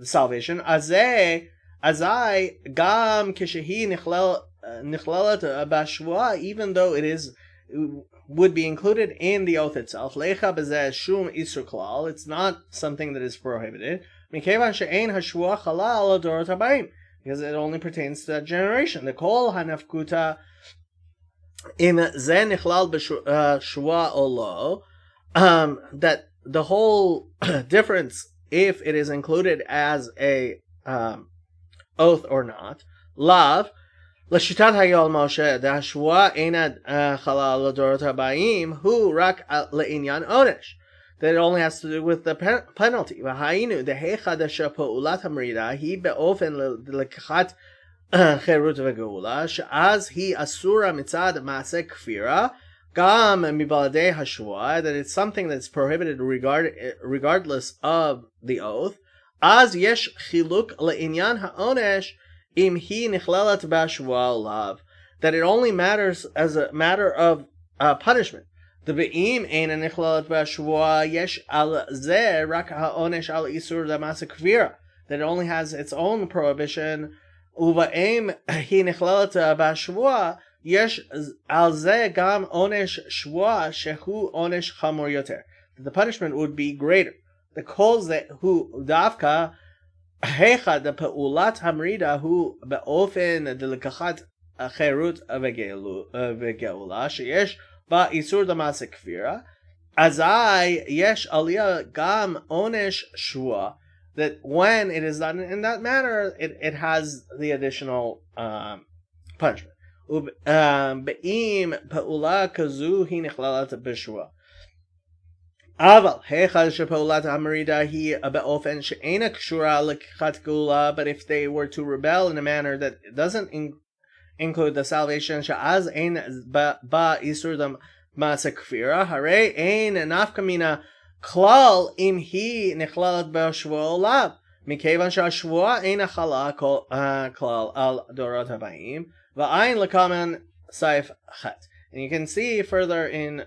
salvation, azai gam kishehi nichlalat b'shvua, even though it would be included in the oath itself. Lecha b'zeh shum isur klal. It's not something that is prohibited. Mikevan she'ein hashvua chala al adorot habayim, because it only pertains to that generation. The kol hanafkuta im zeh nichlal b'shvua olo. That the whole difference, if it is included as a oath or not, lav l'shitat hayol Moshe da'shua einad chalal l'dorot habayim hu rak le'inyan onesh, that it only has to do with the penalty. V'hainu dehecha desha po'ulat hamrida hi be'ofen l'kachat cherut v'geula she'az hi asura mitzad masek kfira gam mibaladei hashua, that it's something that's prohibited regardless of the oath. Az yesh chiluk le'inyan ha'onesh im hi nichlalat b'ashua lav, that it only matters as a matter of punishment. The be'im eina nichlalat b'ashua yesh al zeh rak ha'onesh al isur damas kfira, that it only has its own prohibition. Uva'im hi nichlalat b'ashua yesh al zeh gam onesh shvua shehu onesh chamor yoter, the punishment would be greater. The calls that hu davka hecha the peulat hamrida hu beofen delikachat cherut vegeula sheyesh ba isur damasek kfira azai yesh aliyah gam onesh shvua, that when it is done in that manner, it has the additional punishment. Be'im pa'ula kazu hi nichlalat b'shua. Aval heichal shepaulat hamarida hi be'ofen she'ena kshura l'kichat geula, but if they were to rebel in a manner that doesn't include the salvation, she'az ein ba isur dam masa kfira, hare ein nafkamina klal im hi nichlalat b'shua olav, mikevan she'ashua ein achala klal al dorot habayim. Va'ayin lekaman saif chet. And you can see further in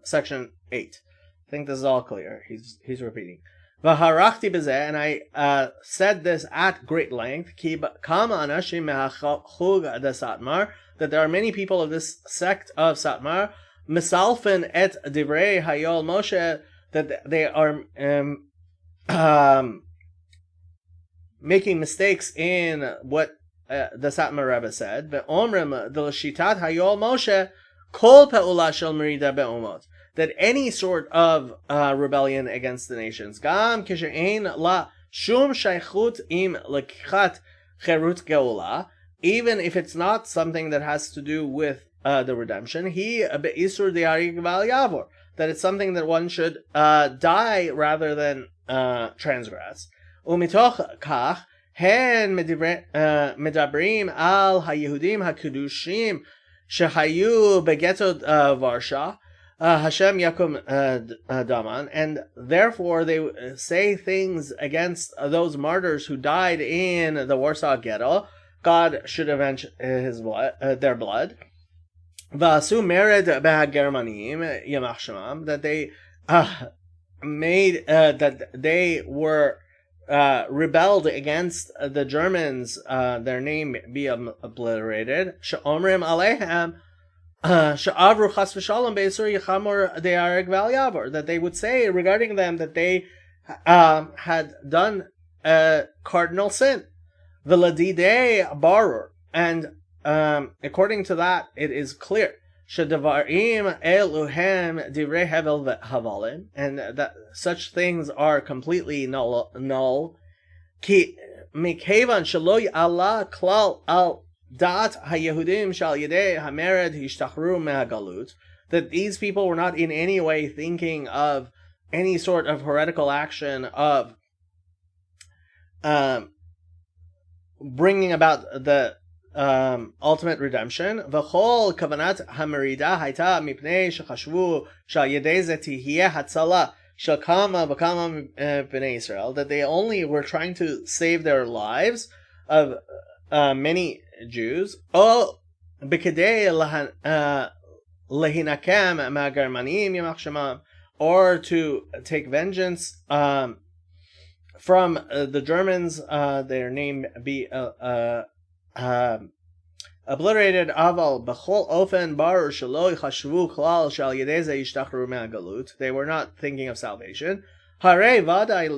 section 8. I think this is all clear. He's repeating. V'harachti b'zeh, and I said this at great length, ki kama anashim me'achug da Satmar, that there are many people of this sect of Satmar, misalfen et divrei hayol Moshe, that they are making mistakes in what the Satmar Rebbe said, "Be'omrim d'l'shitat hayol Moshe kol pe'ula shel merida be'omot," that any sort of rebellion against the nations, gam kishe'ein la shum shaychut im lekichat cherut geula, even if it's not something that has to do with the redemption, he be'isur di'arig val yavor, that it's something that one should die rather than transgress. Umitoch kach hen medabrim al haYehudim hakedushim shehayu begetod Varsha Hashem Yakum Daman, and therefore they say things against those martyrs who died in the Warsaw Ghetto. God should avenge their blood. V'asu mered b'hagermanim yamach shemam, that they made that they were rebelled against the Germans, their name be obliterated. She'omrim alehem she'avru chas v'shalom be'isur yichamor de'areg val yavor, that they would say regarding them that they had done a cardinal sin. V'ladidei barur, and according to that, it is clear. She'devarim eluhem divrei hevel havalim, and that such things are completely null. Ki mikevan shelo ya'ala klal al dat hayehudim shal yedei hamered hishtachru me'agalut, that these people were not in any way thinking of any sort of heretical action of bringing about the ultimate redemption. V'chol kavanat hamerida hayta mipnei shechashvu shal yedei ze tihiyeh hatzala shel kama v'kama b'nei Israel, that they only were trying to save their lives of many Jews. Oh, b'kedei lehinakem ma'garmanim yamach shemam, or to take vengeance from the Germans, their name be obliterated. Aval b'chol ofen bar shelo ychashvu klal shal yedei ze yishtachru me'agalut. They were not thinking of salvation. Harei vaday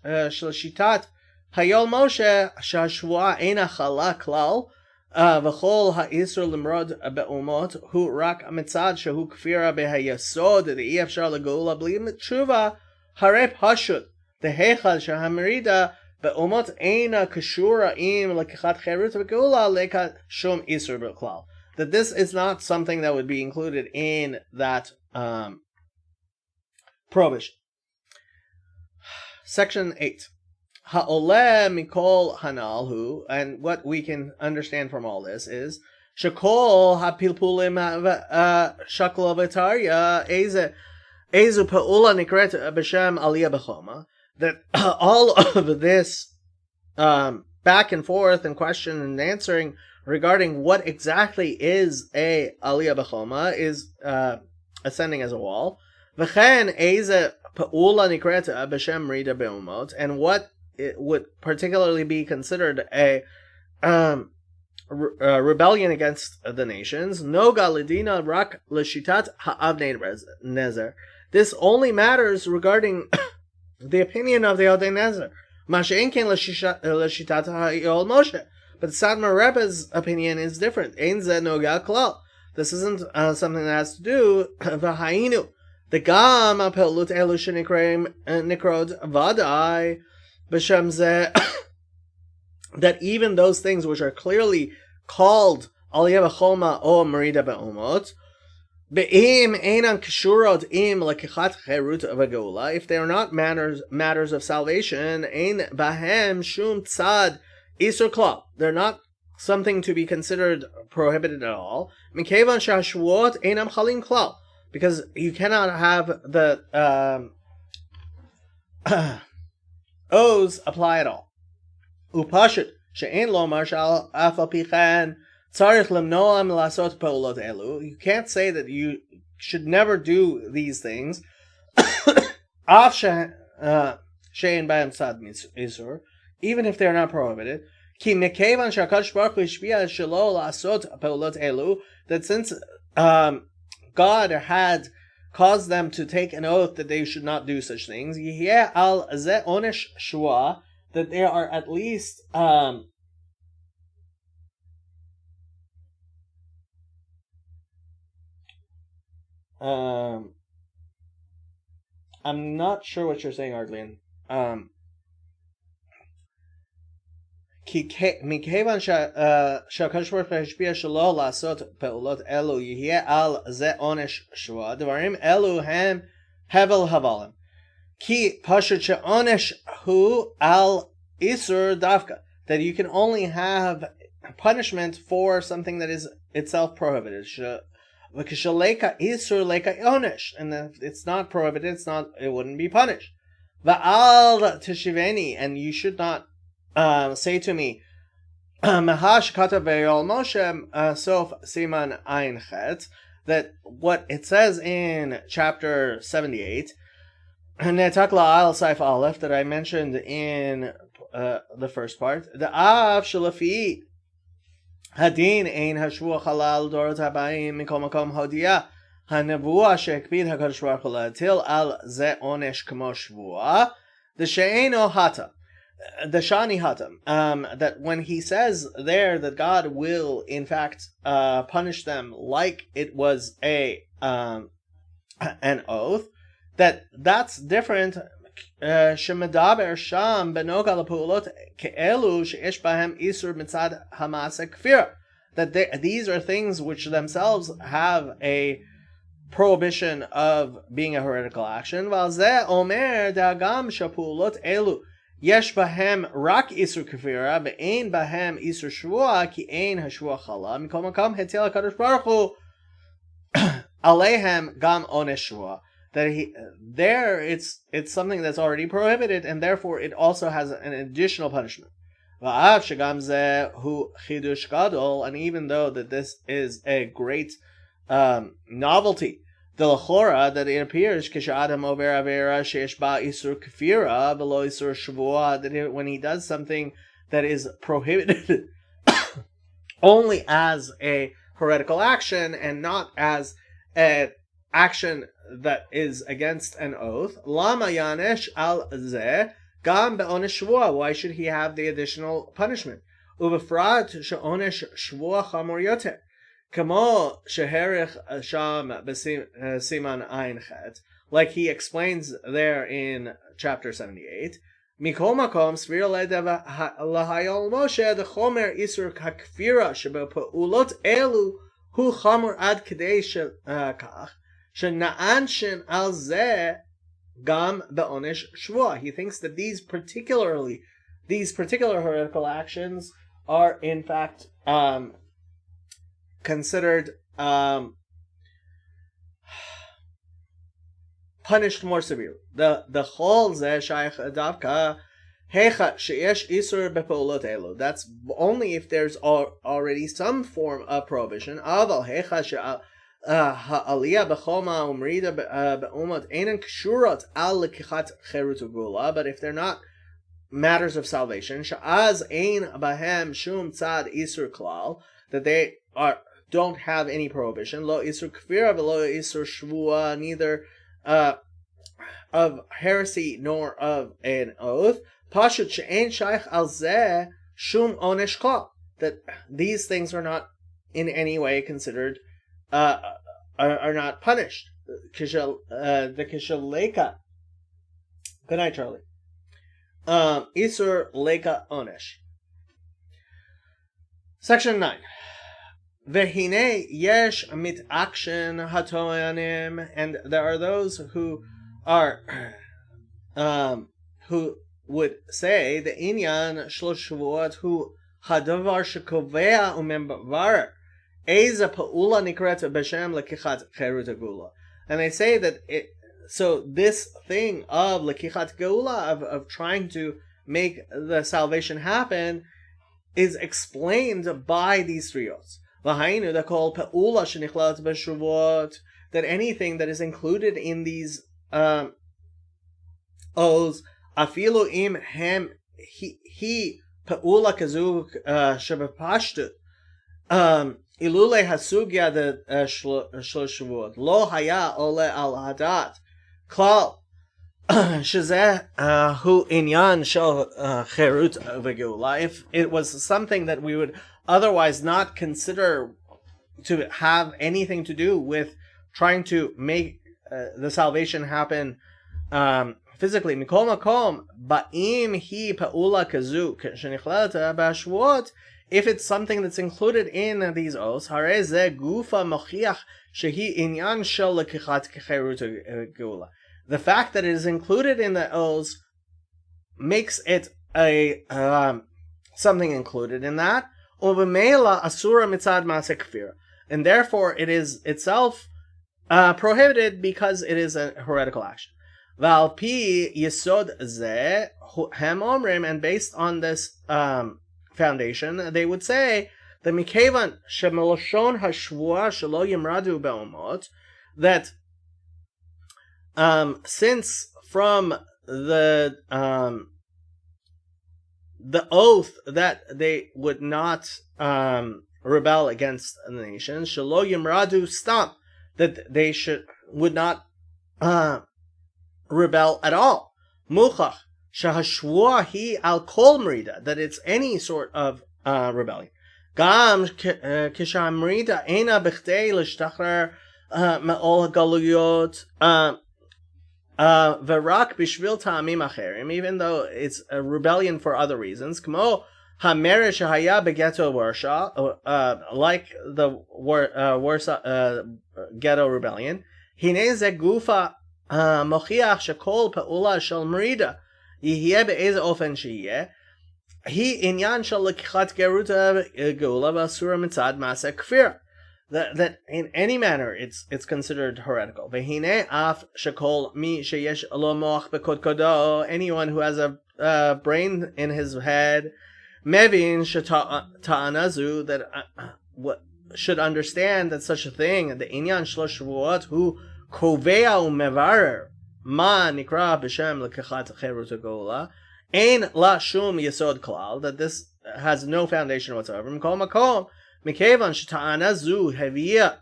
sh'shitat hayol Moshe shashvua eina chala klal v'chol ha'isur limrod be'umot hu rak mitzad shehu kfira behayasod de'efshar legola bli tshuva. Harei pashut the heichal shahamerida be'umot eina kashura im lekichat cherut v'geula leka shum isur b'klal. That this is not something that would be included in that prohibition. Section 8. Ha'oleh mikol hanalhu, and what we can understand from all this is shekol ha'pilpulim shakla v'tarya ezu pa'ula nikret b'shem aliyah b'choma, that all of this back and forth and question and answering regarding what exactly is a aliyah b'choma, is ascending as a wall, v'chen eze pa'ula nikret b'shem rida be'umot, and what it would particularly be considered a rebellion against the nations. Noga ledina rak l'shitat ha'avnei nezer. This only matters regarding the opinion of the Avnei Nezer. Masha'enken l'shitat ha'yol Moshe. But Sadmar Rebbe's opinion is different. Ein ze noga klal. This isn't something that has to do v'hainu. The gam ha'pelut elu shenikrod vadai b'shem zeh, that even those things which are clearly called aliyah b'choma or merida be'umot, be'im einan kshurot im lekichat cherut v'geula, if they are not matters of salvation, ein bahem shum tzad isur klal, they're not something to be considered prohibited at all. Mikevan shashvuot einam chalim klal, because you cannot have the oaths apply at all. Upashut she'en lomar shal afal pichan tzarich lemnoam lasot peulot elu. You can't say that you should never do these things. Af she'en b'hem tzad isur, even if they are not prohibited. Ki mekevan shakadosh baruch hu hishbiah shelo lasot peulot elu, that since God had caused them to take an oath that they should not do such things, Yihye al ze onesh shua, that they are at least I'm not sure what you're saying, Ardlian. מכיוון שהקדוש ברוך הוא השפיע שלא לעשות פעולות אלו, יהיה על זה עונש שבועה. דברים אלו הם הבל הבלים, כי פשוט שעונש הוא על איסור דווקא, that you can only have punishment for something that is itself prohibited. וכשלeka איסור leka עונש, and if it's not prohibited, it wouldn't be punished. ואל תשיבני, and you should not say to me, Mahash katav be'yol Moshe sof siman ayin chet, that what it says in chapter 78, netak la'al saif aleph, that I mentioned in the first part, the av shalafi hadin ein hashvua halal dorot habayim mikol makom hodiyah hanevua she'ekpid hakadosh baruch hu la'atil al ze onesh k'mo shvua, the she'eino hata, the Shani Hatam, that when he says there that God will in fact punish them like it was an oath, that's different. Shemadaber sham benoga lepu'ulot ke'elu she'ish bahem isur mitzad hamase kfira, that these are things which themselves have a prohibition of being a heretical action. Valze omer dagam shapulot elu yesh bahem rak isur kafira ve'ein bahem isur shvua ki ein hashvua chala mikol makam hetel hakadosh baruch hu alehem gam onesh shvua. That it's something that's already prohibited, and therefore it also has an additional punishment. And even though that this is a great novelty, the lachora, that it appears that when he does something that is prohibited only as a heretical action and not as an action that is against an oath, lama yanesh al zeh gam be'onesh shvua. Why should he have the additional punishment? Ubefrat she'onesh shvua chamor yoter, kamo sheherich sham b'siman ayin chet, like he explains there in chapter 78. Mikol makom svir le'dev lahayol Moshe the chomer isur hakfira sheba pe'ulot elu hu chamor ad kedei kach shena'anshin al zeh gam be'onesh shvua. He thinks that these particular heretical actions are in fact considered punished more severely. The chol zeh shaykh davka hecha sheyesh isur be'peulot elu. That's only if there's already some form of prohibition. Aval hecha she'al ha'aliyah b'choma umrida be'umat einan kshurot al lekichat cherut ugula. But if they're not matters of salvation, sha'az ein bahem shum tzad isur klal, that they don't have any prohibition. Lo isur kfira v'lo isur shvua, neither of heresy nor of an oath. Pashut she'ein shaykh al zeh shum onesh klal, that these things are not in any way considered are not punished. The kishaleka. Good night, Charlie. Isur leka onesh. Section 9. Vehine yesh mit action hatoyanim, and there are those who are who would say the inyan shlosh shavuot hu hadavar shekovea umembavar eza paula nikret b'shem lekichat cherut geula, and they say that so this thing of lekichat geula, of trying to make the salvation happen, is explained by these three oaths. V'hainu, they call pe'ula shenichlat b'shavuot, that anything that is included in these oaths, afilu im hem he pe'ula kazu shebepashtu, ilule hasugya the shlosh shavuot lo haya ole al hadat klal shezeh hu inyan shel cherut v'geula. If it was something that we would otherwise not consider to have anything to do with trying to make the salvation happen physically, mikol makom ba'im hi pa'ula kazu shenichlata b'shvuot, if it's something that's included in these oaths, harei zeh gufa mochiach shehi inyan shel lekichat cherut geula. The fact that it is included in the oaths makes it a something included in that. Asura mitzad maaseh kfira, and therefore it is itself prohibited because it is a heretical action. Valpi yesod zeh hem omrim, and based on this foundation, they would say the mikevan shemeloshon hashvua shelo yimradu be'omot, that since from the oath that they would not rebel against the nation, shelo yimradu stam, that they would not rebel at all. Muchach shahashvua hi al kol merida, that it's any sort of rebellion. Gam kishamrida ena b'chtei l'shtachrar me'ol galuyot v'rak b'shvil ta'amim acherim, even though it's a rebellion for other reasons. Kmo Hamer shehaya begeto Warsaw, like the Warsaw ghetto rebellion. Hine ze gufa mochiach shekol paula shel merida yihye be'ez ofen sheyeh. He inyan shel lekichat geruta geula v'asura mitzad masa kfir. That in any manner it's considered heretical. Vehine af shekol mi sheyesh lo moach bekodkodo. Anyone who has a brain in his head, mevin ta'anazu, that should understand that such a thing. The inyan shlosh shavuot who kovea umevarer ma nikra b'shem lekichat geruta geula. Ein la shum yesod klal, that this has no foundation whatsoever. Mikol makom. Mikevan sheta'ana zu heviya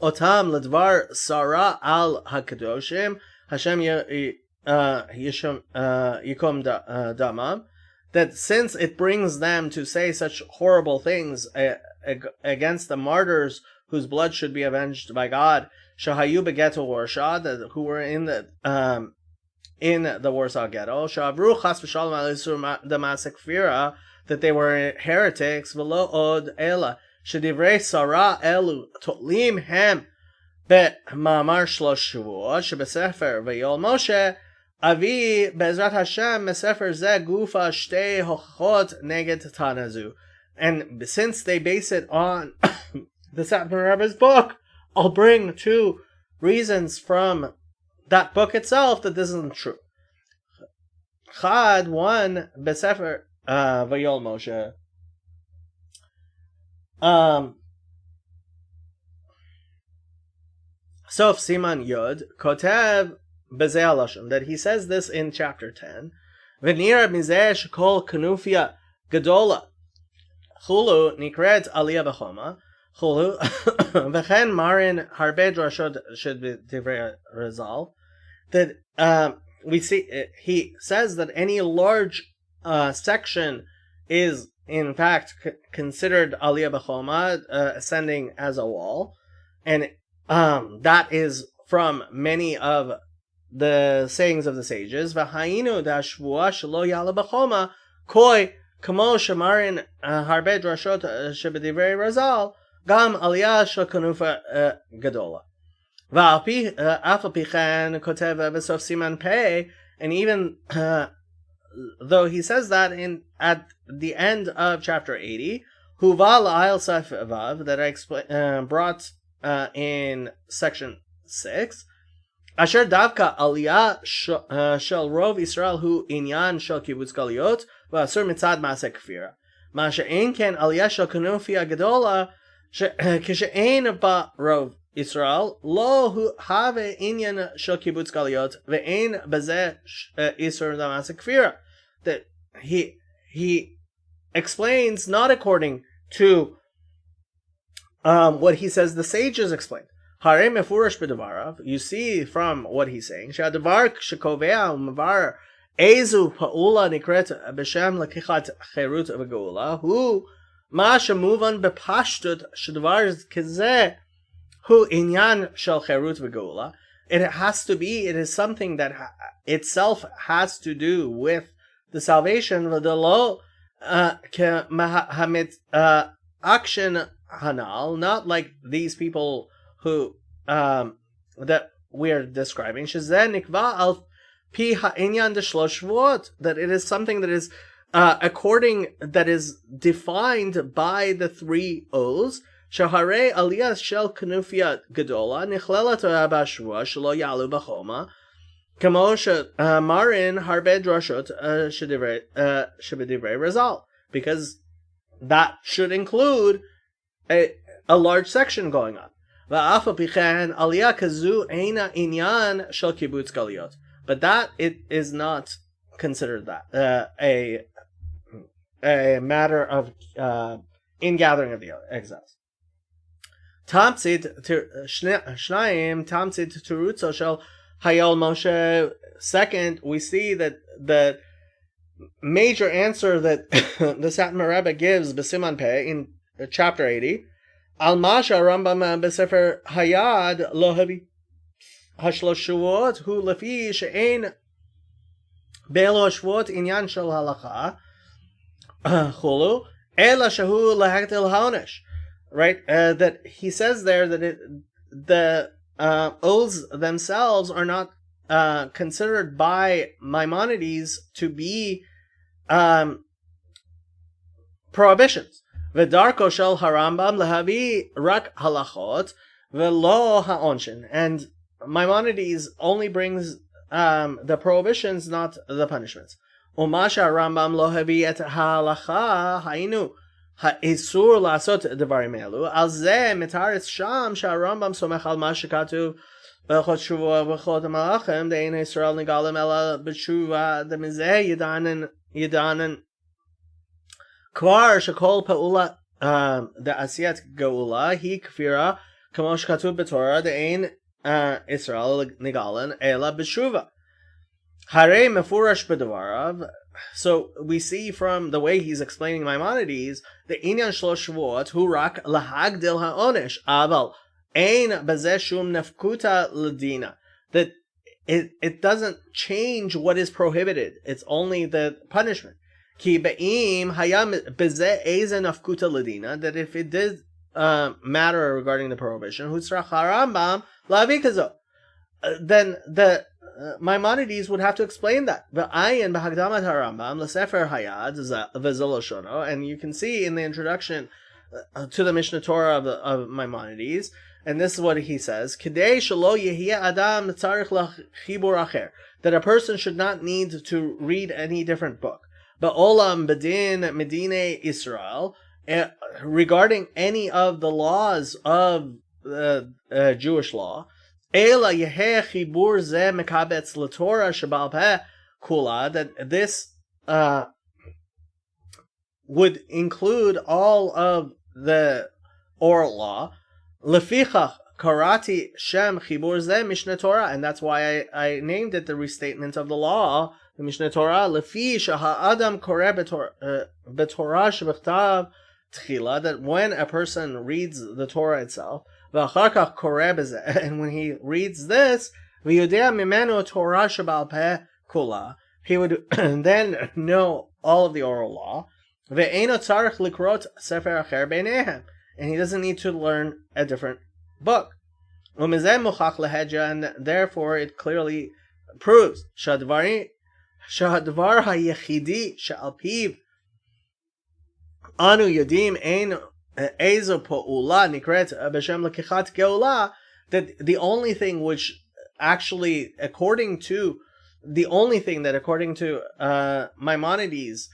otam ledvar sara al hakadoshim Hashem yikom damam, that since it brings them to say such horrible things against the martyrs whose blood should be avenged by God, shahayu begeto Warsaw, who were in the Warsaw ghetto, shavru chas v'shalom al isur damasik fira, that they were heretics, v'lo od ela shedivrei sara elu totlim hem be'mamar shlosh shavuot shebesefer v'yol Moshe avi be'ezrat Hashem mesefer ze gufa shtei hochot neged tanazu. And since they base it on the Satmar Rebbe's book, I'll bring 2 reasons from that book itself that this isn't true. Chad, 1, besefer Vayol Moshe. Sof Siman Yod Kotev Bezeh Alashon, that he says this in chapter 10. V'nira mizeh shekol kanufia gadola chulu nikret aliyah b'choma chulu v'chen marin harbe drashot should be divrei Razal, that we see he says that any large section is in fact considered aliyah b'choma, ascending as a wall, and that is from many of the sayings of the sages. V'hainu dashvua shelo yala b'choma koi kamo shemarin harbe drashot shebedivrei Razal gam aliyah shel kanufa gadola. V'alpi afapichen kotev b'sof siman pei, and even though he says that at the end of chapter 80, huva la'ayel sef vav, that I brought in section 6, asher davka aliyah shel rov Yisrael hu inyan shel kibbutz galiyot v'asur mitzad maseh kfira. Ma she'ein ken aliyah shel kanufia gadola kishe'ein ba rov Yisrael lo hu have inyan shel kibbutz galiyot ve'ein bazeh isur maseh kfira. That he explains not according to what he says the sages explained. Hare mefurash b'davarav, you see from what he's saying, she'adavar shekovea u'mavar ezu pa'ula nikret b'shem lekichat cherut v'geula hu ma shemuvan b'pashtut shedavar kizeh hu inyan shel cherut v'geula. It is something that itself has to do with the salvation of the law, action hanal, not like these people who that we're describing. That it is something that is that is defined by the 3 oaths. Shahare aliyah shel kanufia gadola nichlelat b'shvua shelo yalu b'choma. Marin harbe drashot shebedivrei Razal, because that should include a large section going on. Va'afapichen aliyah kazu eina inyan shel kibbutz galiyot, but that it is not considered that a matter of ingathering of the exiles. Tamtzid shnayim tamtzid terutzo shel Hayol Moshe. Second, we see that the major answer that the Satmar Rebbe gives b'Siman Pei in chapter 80, Al Masha Rambam b'Sefer Hayad lo havi hashlosh shuot hu lefi she'ein be'lo shvuot inyan shel halacha chulu ela shahu lahaktil haonish. Right, that he says there that the oaths themselves are not considered by Maimonides to be prohibitions. V'darko shel harambam lehavi rak halachot v'lo ha'onshin. And Maimonides only brings the prohibitions, not the punishments. Umasha Rambam lo havi et halacha hainu ha'isur la'asot devarim elu. Al zeh mitaretz sham sha'Rambam somech al ma shekatuv b'chot shuvah b'chot malachim de'ein Yisrael nigalim ela b'shuva demizeh yidanen kvar shekol pa'ula da'asiyat geula hi kfira kamo shekatuv b'torah de'ein Israel nigalan ela b'shuva. Hare mefurash b'davarav. So we see from the way he's explaining Maimonides, the inyan shlosh shvuot hu rak lahagdil ha'onish aval ein bazeh shum nefkuta ledina. That it doesn't change what is prohibited. It's only the punishment. Ki be'im hayam bazeh eizen nefkuta ledina. That if it did matter regarding the prohibition, hutzrach harambam lavi kazo, then the Maimonides would have to explain that. V'ayin b'hagdamat harambam l'sefer hayad v'zoloshono, and you can see in the introduction to the Mishnah Torah of Maimonides, and this is what he says: K'dei shelo yehiyeh adam tzarich lachibur acher, that a person should not need to read any different book. Ba'olam bedin medine Israel, regarding any of the laws of Jewish law. Ela yeheh chibur zeh mekabetz l'Torah shebal peh kula, that this would include all of the oral law. Lefichach karati shem chibur zeh Mishnah Torah, and that's why I named it the restatement of the law, the Mishnah Torah. Lefi sheha'adam koreh b'torah shebechtav tchila, that when a person reads the Torah itself, and when he reads this, he would then know all of the oral law, and he doesn't need to learn a different book. And therefore it clearly proves anu yodim ein ezo po'ula nikret b'shem lekichat geula, that the only thing which actually, according to Maimonides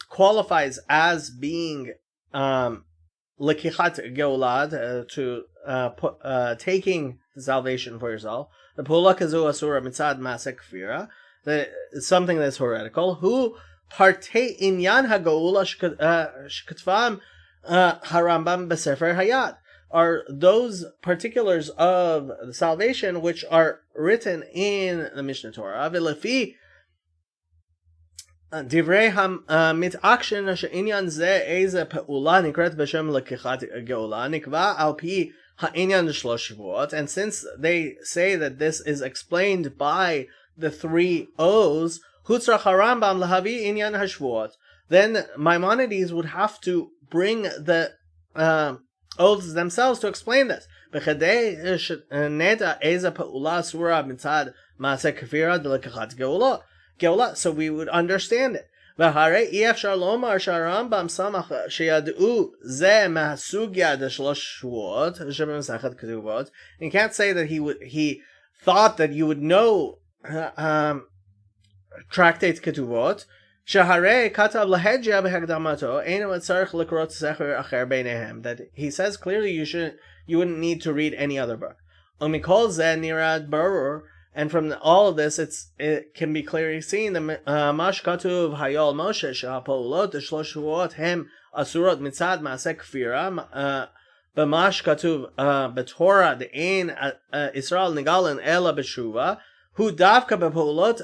qualifies as being lekichat geula, to taking salvation for yourself, the po'ula kazu asura mitzad masek kfira, that is something that's heretical. Who partay inyan hageula shkatvam harambam b'sefer hayad, are those particulars of the salvation which are written in the Mishnah Torah. V'lefi divrei hamitakshon she'inyan zeh eze pe'ula nikret b'shem lekichat geula nikva al pi ha'inyan shlosh shvuot, and since they say that this is explained by the 3 oaths, hutzrach harambam lahavi inyan hashvuot, then Maimonides would have to bring the oaths themselves to explain this. So we would understand it. You can't say that he thought that you would know tractate Ketuvot. That he says clearly you wouldn't need to read any other book. And from all of this, it can be clearly seen that Mash Katuv Hayol Moshe Shapolot Shloshuot Hem Asurot Mitzad Masek Kfira B'Mash Katuv B'Torah De'ein Israel Nigalan Ela B'Shuva Hu davka b'polot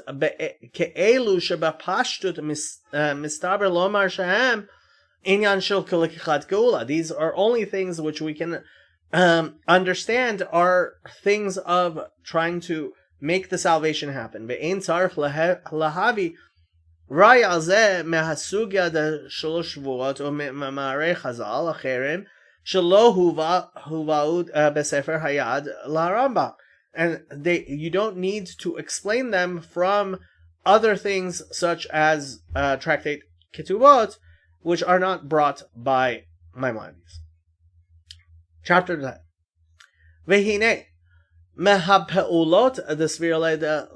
ke'elu shebapashtut mistaber lomar shehem inyan shel lekichat geula. These are only things which we can understand are things of trying to make the salvation happen. Ve'ein tzarich lahavi ראי על זה מהסוגיה שלוש שבועות ומאמרי חז"ל אחרים שלא הובאו בספר היד לרמב"ם. And you don't need to explain them from other things such as Tractate Ketubot, which are not brought by Maimonides. Chapter 10. והנה מהפעולות דסביר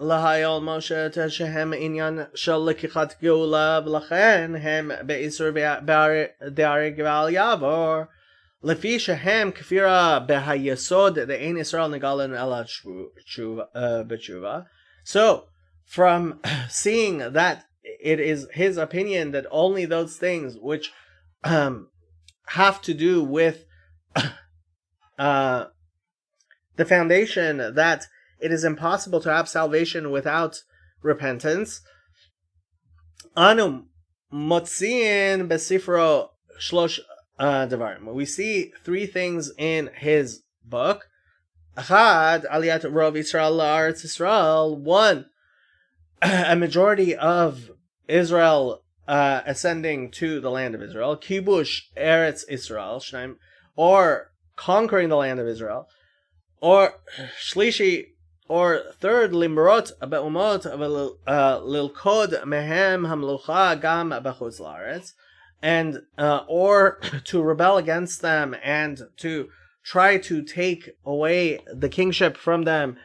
להיול משה שהם עניין של לקיחת גאולה ולכן הם באיסור דארי גבל יעבור לפי שהם כפירה בהיסוד דאין ישראל נגלן אלא בתשובה. So from seeing that it is his opinion that only those things which have to do with the foundation that it is impossible to have salvation without repentance. Anu motziin besifro shlosh devarim. We see three things in his book. Achad aliyat rov Yisrael la'aretz Yisrael. One, a majority of Israel ascending to the land of Israel. Kibush eretz Israel. Shnaim, or conquering the land of Israel. Or shlishi, or third, limrot be'umot lilkod mehem hamlucha gam b'chutz la'aretz, and or to rebel against them and to try to take away the kingship from them,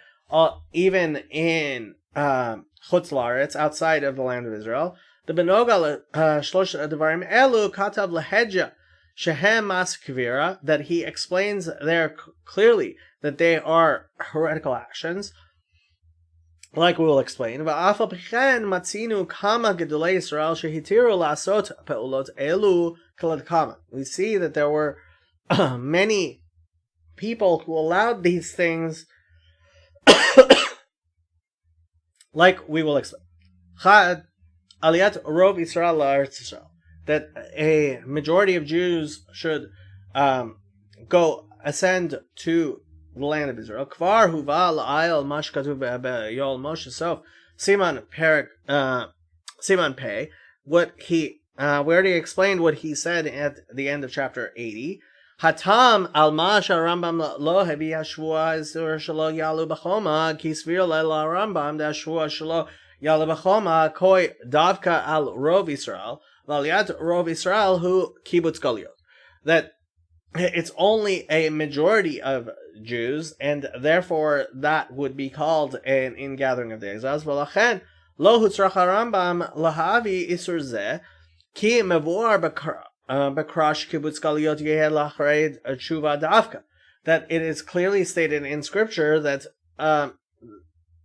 even in chutz la'aretz, outside of the land of Israel. The benoga shlosh devarim elu katav lehedja shehem mas kvira, that he explains there clearly that they are heretical actions, like we will explain. But we see that there were many people who allowed these things, like we will explain. Aliyat rov Yisrael la'aretz Yisrael, that a majority of Jews should go ascend to the land of Israel. Kvar huva la'ayel mash katuv be'yol Moshe. So Siman Pei, what he we already explained what he said at the end of chapter 80. Hatam al mash Rambam lo hebi hashvua isur shelo yalu b'choma ki svir le'la Rambam da hashvua shelo yalu b'choma koi davka al rov Yisrael v'aliyat rov Yisrael hu kibbutz galiot. That it's only a majority of Jews, and therefore that would be called an ingathering of the exiles. V'lachen lo hutzrach Rambam lahavi isur zeh ki mevuar bekrash kibbutz galiot yeh lacharei tshuva davka. That it is clearly stated in Scripture that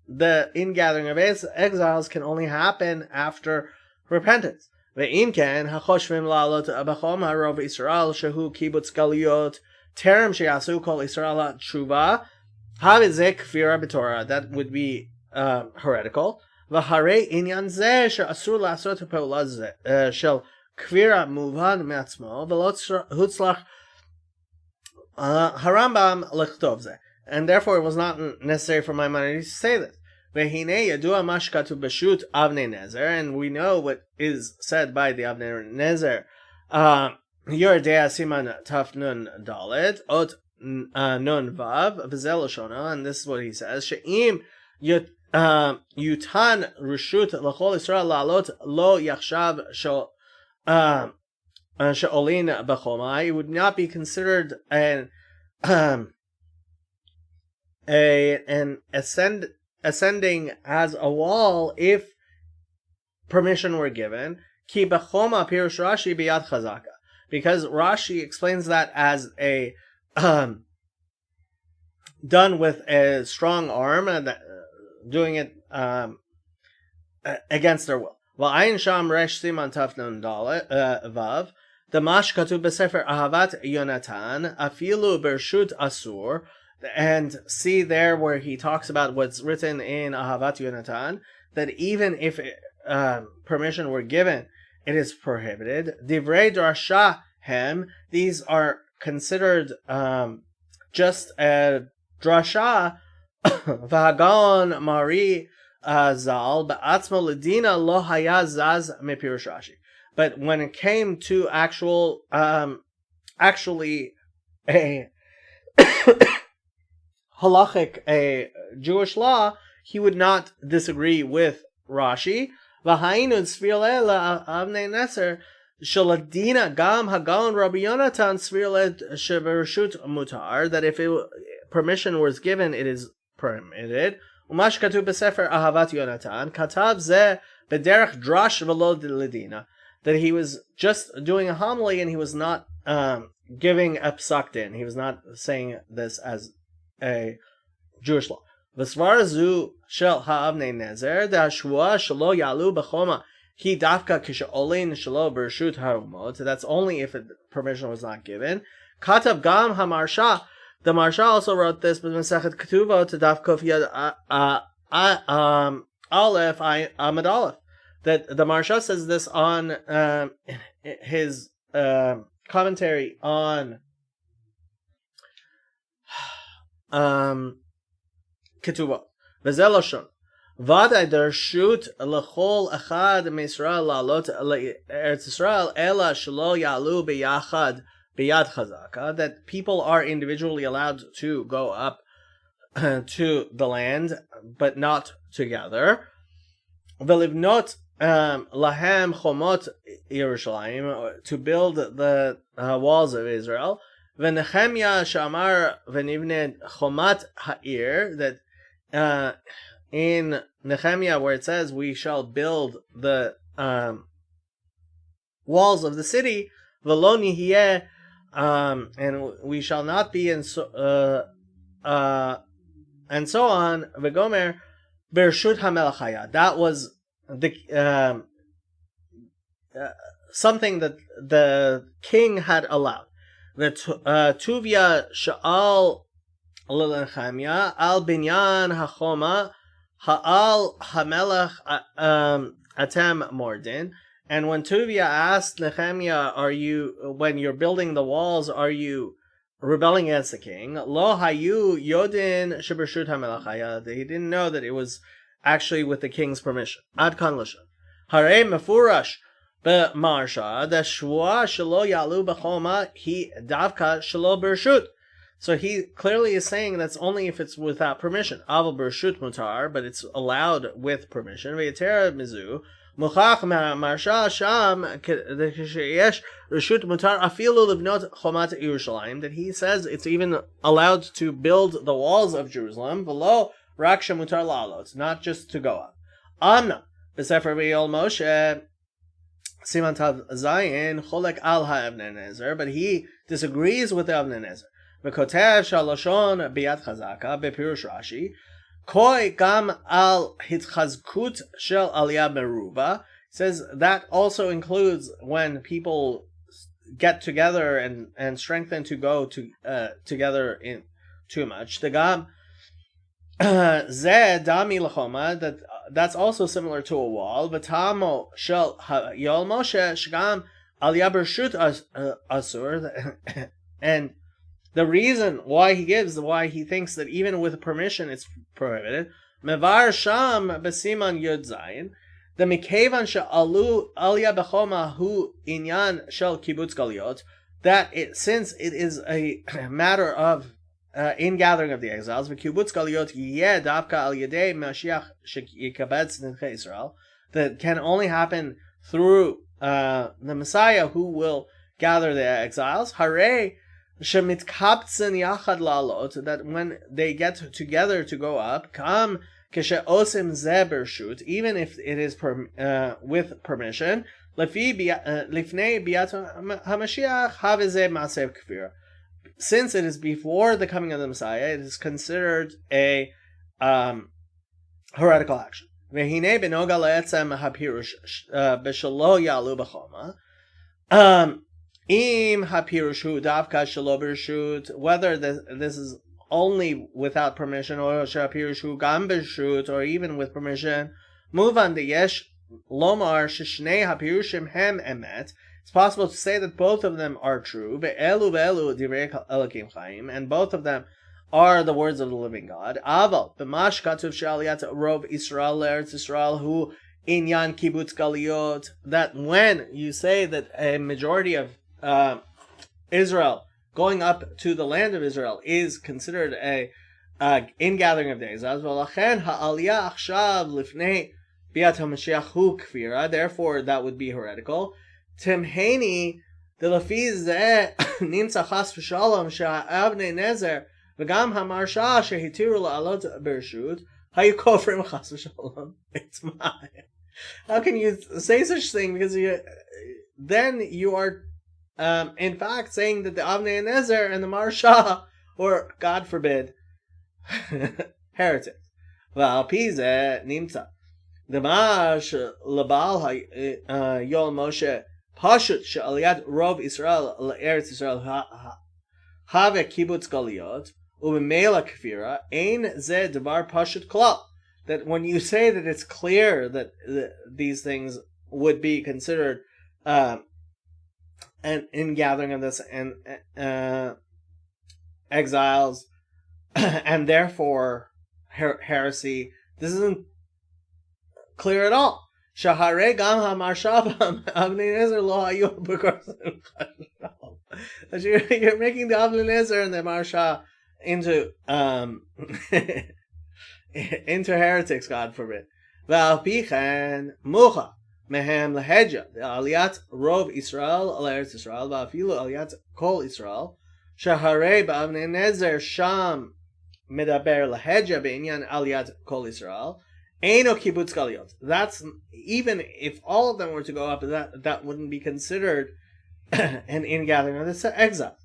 the ingathering of exiles can only happen after repentance. ואם כן, החושבים לעלות בחום הרוב ישראל שהוא קיבוץ גלויות טרם שיעשו כל ישראל תשובה, הרי זה כפירה בתורה, that would be heretical. והרי עניין זה שאסור לעשות הפעולה של כפירה מובן מעצמו, ולא הוצלח הרמב"ם לכתוב זה. And therefore it was not necessary for Maimonides to say this. Vehine yadua mash katuv b'shut Avnei Nezer, and we know what is said by the Avnei Nezer. Yordea siman taf nun dalet ot nun vav v'zel lashona, and this is what he says: she'im yutan reshut l'chol Yisrael la'alot lo yachshav she'olin b'chomai. It would not be considered an ascending as a wall if permission were given. Ki b'choma pirush Rashi biyad chazaka, because Rashi explains that as a done with a strong arm and doing it against their will. V'ayin sham resh siman taf nun vav the mash katuv b'sefer ahavat Yonatan afilu bershut asur. And see there where he talks about what's written in Ahavat Yonatan, that even if permission were given, it is prohibited. Divrei drasha hem, these are considered just a drasha. Vahagon Mari Zal ba'atzmo ledina lo haya zaz mepirush Rashi. But when it came to actually a halachic, a Jewish law, he would not disagree with Rashi. V'hainu tzvir le'ela avnei neser shaladina gam hagon Rabbi Yonatan tzvir le shebershut mutar, that if permission was given, it is permitted. Umash katuv b'sefer Ahavat Yonatan katav ze b'derech drash v'lo ledina, that he was just doing a homily and he was not giving a psak din. He was not saying this as a Jewish law. V'svar zu shel ha'avnei nezer da'shua shelo yalu b'choma he dafka kishaolin shelo b'rshut harumot. That's only if permission was not given. Katav gam hamarsha. The Marsha also wrote this, but Masechet Ketuvot to Daf Kof Yad Aleph Amud Aleph. That the Marsha says this on his commentary on Ketuvot. V'zeloshon Vaday dershut lechol echad meIsrael la'alot le'Eretz Yisrael ela shelo yalu biyachad biyad chazaka, that people are individually allowed to go up to the land, but not together. V'livnot lahem chomot Yerushalayim, to build the walls of Israel. V'nechemya shamar v'nivne chomat ha'ir, that in Nehemiah where it says we shall build the walls of the city, v'lo nihiyeh, and we shall not be, and so on. V'gomer bershut hamelach haya. That was the something that the king had allowed. The Tuvia sha'al l'Nehemiah al binyan hachoma ha'al hamelach atem mordin. And when Tuvia asked Nehemiah, when you're building the walls, are you rebelling against the king? Lo hayu yodin shebershut hamelach haya. He didn't know that it was actually with the king's permission. Ad kan lashon. Harei mefurash b'marsha da shvua shelo yalu b'choma hi davka shelo bershut. So he clearly is saying that's only if it's without permission. Aval bershut mutar, but it's allowed with permission. V'yetera mizu. Muchach marsha sham sheyesh reshut mutar afilu livnot chomat Yerushalayim, that he says it's even allowed to build the walls of Jerusalem. V'lo rak shemutar la'alot, not just to go up. Amna b'sefer V'yol Moshe siman tav zayin cholek al ha'avnei nezer, but he disagrees with the Avnei Nezer. V'kotev shaloshon biyad chazaka bepirush Rashi. Koi gam al hitchazkut shel aliyah meruba, says that also includes when people get together and strengthen to go together in too much. The gam zeh dami lachoma, that's also similar to a wall. V'tamo shel yol Moshe shgam aliyah bershut asur, and the reason why he thinks that even with permission it's prohibited. Mevar sham b'siman yud zayin. The mikevan she'alu aliyah b'choma hu inyan shel kibbutz galiot. That since it is a matter of ingathering of the exiles, v'kibbutz galiot yeh davka al yedei Mashiach sheyikabetz nidchei Israel, that can only happen through the Messiah who will gather the exiles. Harei shemitkaptzen yachad la'alot, that when they get together to go up, kam keshe'osim ze bershut, even if it is with permission, lifnei biat hamashiach haveze masev kfir. Since it is before the coming of the Messiah, it is considered a heretical action. Vehine benoga le'etzem hapirush b'shelo yalu b'choma. Im hapirushu davka shelo bershut, whether this is only without permission, or hapirushu gam bershut, or even with permission. Muvan de yesh lomar shishnei hapirushim hem emet. It's possible to say that both of them are true. Be'elu divrei Elokim chaim, and both of them are the words of the living God. Aval b'mash katuv she'aliyat rov Israel le'eretz Israel hu inyan kibbutz galiyot. That when you say that a majority of Israel going up to the land of Israel is considered a ingathering of days, therefore that would be heretical. Timhani nimsa chas v'shalom she'avnei nezer v'gam hamarsha shehitiru la'alot bershut hayukofrim chas v'shalom. It's mine. How can you say such thing? Because then you are in fact saying that the Avnei Nezer and the Marsha, or God forbid, heretics. V'alpize nimtza. The Mash Labal Yol Moshe Pashut she'aliyat rov Israel le'eretz Israel have kibbutz galiyot u'b'meila kfira ein ze devar pashut klal. That when you say that it's clear that these things would be considered an ingathering of this and exiles and therefore heresy, this isn't clear at all. Shahare gam hamarshavam Avnei Nezer lo hayu b'korsim chashal. You're making the Avnei Nezer and the Marsha into into heretics, God forbid. V'alpichen mucha mehem lehedja the aliyat rov Israel le'eretz Israel v'afilu aliyat kol Israel shahare b'avnei nezer sham medaber lehedja b'inyan aliyat kol Israel eino kibbutz galiyot. That's even if all of them were to go up, that wouldn't be considered an ingathering of the exile.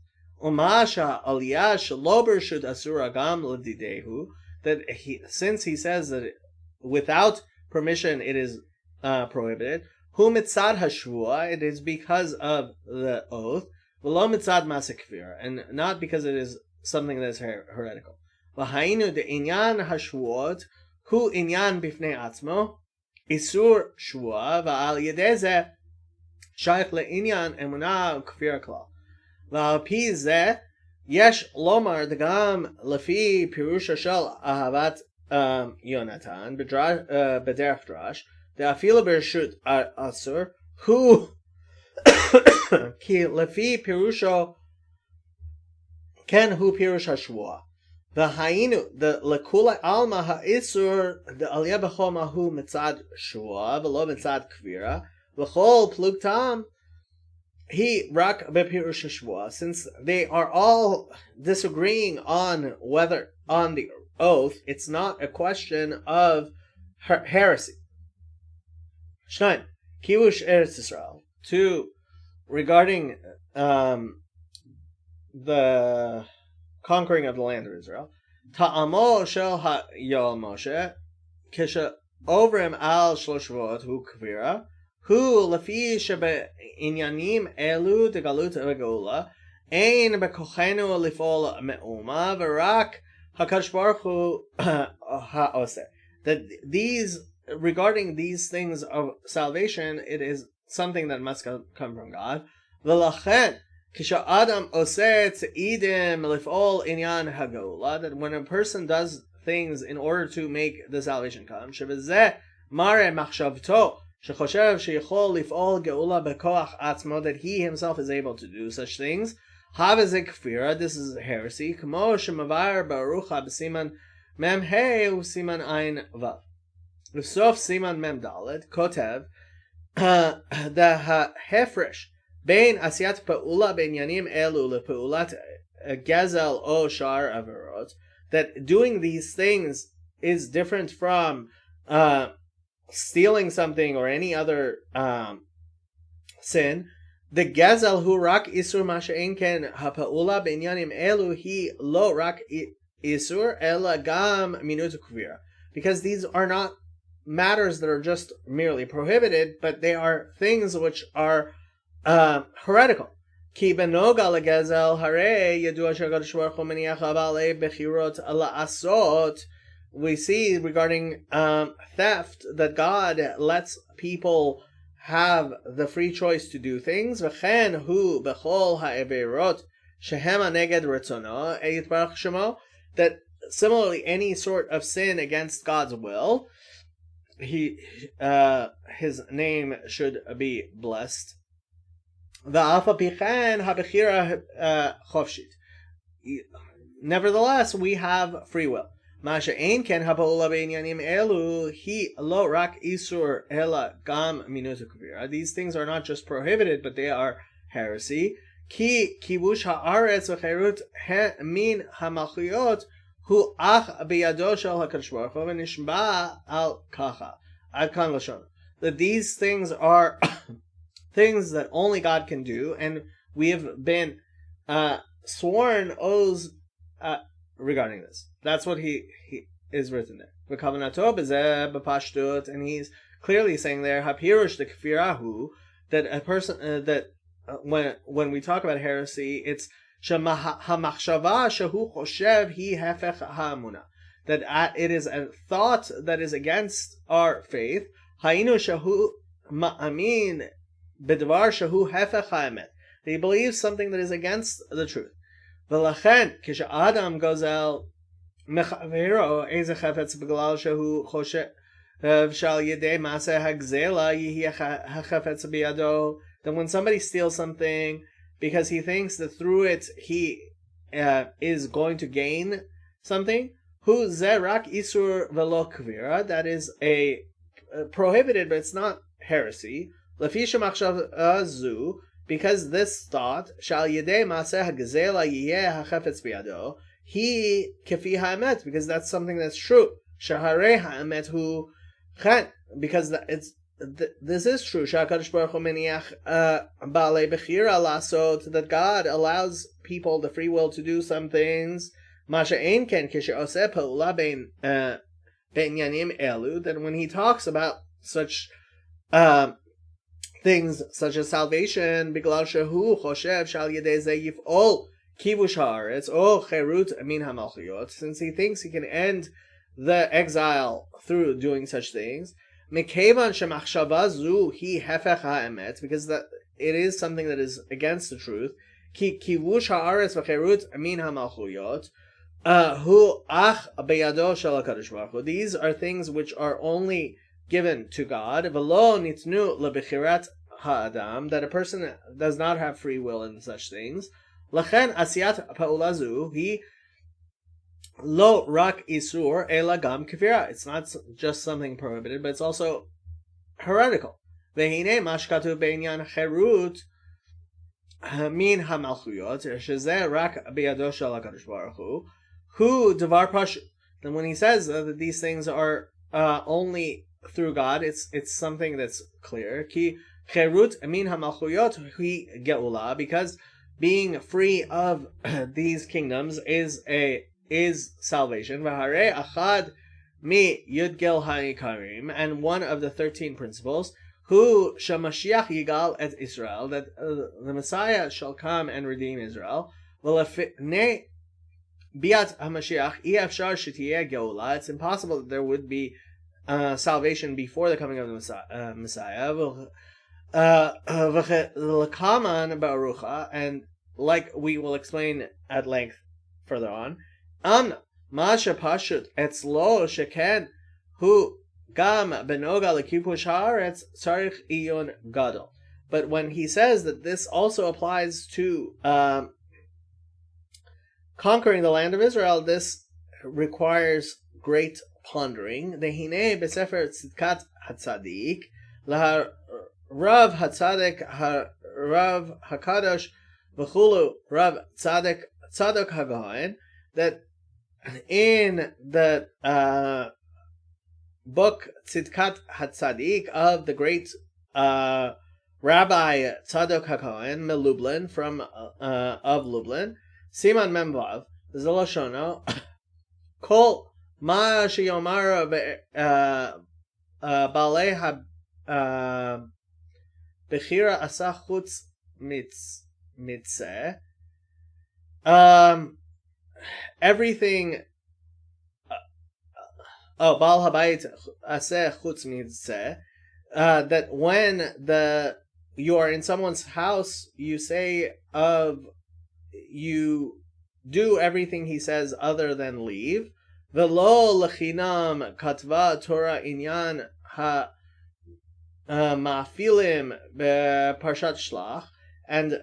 Umasha aliyah shelo bershut asura gam l'didehu. That since he says that without permission it is prohibited, hu mitzad hashvua, it is because of the oath, v'lo mitzad masa kfira, and not because it is something that is heretical. V'hainu de inyan hashvuot hu inyan bifnei atzmo, isur shvua, v'al yedeze shaykh le'inyan emunah kfira klal. V'al pi zeh Yesh lomar degam lefi pirusha shel ahavat Yonatan b'derech drash the afila bershut asur hu ki lefi pirusha ken hu pirush hashvua the hainu the lekula alma ha'isur the aliyah b'choma hu mitzad shvua v'lo mitzad kvira v'chol plugtam. He rak bepirush hashvua, since they are all disagreeing on whether on the oath, it's not a question of heresy. Shnaim kivush eretz Israel. 2, regarding the conquering of the land of Israel. Ta'amo shel ha'yol Moshe kisha ovrim al shloshvot hu kvira. Hu lefi shebe inyanim elu de galut v'geula ein bekochenu lifol me'uma v'rak hakadosh baruch hu ha'oseh. That these, regarding these things of salvation, it is something that must come from God. V'lachen kisha adam oseh tzidim lifol inyan hageula. That when a person does things in order to make the salvation come, shebezeh mare machshavto. That he himself is able to do such things. This is heresy. Mem Hey Siman Ein Vav. Sof Siman Mem Dalet Kotev the Hefresh Bein Asiat Pa'ula Benyanim Elu LePa'ulat Gezel O Shar Averot. That doing these things is different from stealing something or any other sin. The gezel hu rak isur masha'in ken ha'pa'ula b'inyanim elu hi lo rak isur ela gam minut kvira. Because these are not matters that are just merely prohibited, but they are things which are heretical. Ki benoga legezel hare yadua shagadosh baruch hu meniach avalei bechirot la'asot. We see regarding theft that God lets people have the free choice to do things. V'chen hu b'chol ha'everot shehem neged retzono yitbarach shemo. that similarly, any sort of sin against God's will, his name should be blessed. Nevertheless, we have free will. These things are not just prohibited, but they are heresy. Hu ach biyado shel HaKadosh Baruch Hu v'nishba al kacha. Ad kan lashon. That these things are things that only God can do, and we have been sworn oaths regarding this. That's what he is written there. V'kavanato b'zeh b'pashtut, and he's clearly saying there hapirush the kfirahu, that a person when we talk about heresy, it's that it is a thought that is against our faith. He believes something that is against the truth. Then when somebody steals something because he thinks that through it he is going to gain something, hu zerak isur velo kvira, that is a prohibited, but it's not heresy. Lefisha machshav zu, because this thought shal yedei maseh hagzela yeh hachafetz biyado, he kefi ha'emet, because that's something that's true. Shaharei ha'emet hu chen, because it's this is true. Shakadosh Baruch Hu meniach baalei bechira lasot, that God allows people the free will to do some things. Masha ein ken kisheoseh pa'ula bein yanim elu, that when he talks about such things such as salvation, biglal shehu choshev shal yedei zeh yif'ol kivush haaretz o cherut min hamalchiyot, since he thinks he can end the exile through doing such things. Mekevan shemachshava zu hi hefech ha'emet, because that it is something that is against the truth. Ki kivush haaretz v'cherut min hamalchuyot hu ach beyado shel HaKadosh Baruch Hu. These are things which are only given to God. V'lo nitnu lebechirat ha'adam, that a person does not have free will in such things. Lachen asiyat pa'ula zu hi lo rak isur ela gam kafira. It's not just something prohibited, but it's also heretical. Vehine mashkatu beinyan cherut min hamalchuyot shezeh rak biyado shel HaKadosh Baruch Hu hu devar pashut. Then when he says that these things are only through God, it's something that's clear. Ki cherut min hamalchuyot hu geula, because being free of these kingdoms is salvation. V'harei achad mi yudgel ha'ikarim, and one of the 13 principles, who shamashiach yigal et Israel, that the Messiah shall come and redeem Israel. V'lefnei biat hamashiach i'afshar shetiyeh geula. It's impossible that there would be salvation before the coming of the Messiah. V'lekaman ba'arucha, and like we will explain at length further on, Amna masha pashut etzlo sheken hu gam benoga lekipush haaretz tzarich iyun gadol. But when he says that this also applies to conquering the land of Israel, this requires great pondering. Dehine besefer tzidkat hatzadik lahar rav hatzadik rav hakadosh v'chulu rav tzadok hagaon, that in the book Tzidkat HaTzadik of the great Rabbi Tzadok HaKohen Lublin from of Lublin, Siman Memvav Zoloshono Kol Ma Sheyomara Balei Bechira Asa Chutz Mitzeh. Everything. Baal Habayit Aseh Chutz Mitzeh. That when you are in someone's house, you say of you do everything he says other than leave. Velo lechinam katva Torah inyan ha ma'afilim beparshat Shlach, and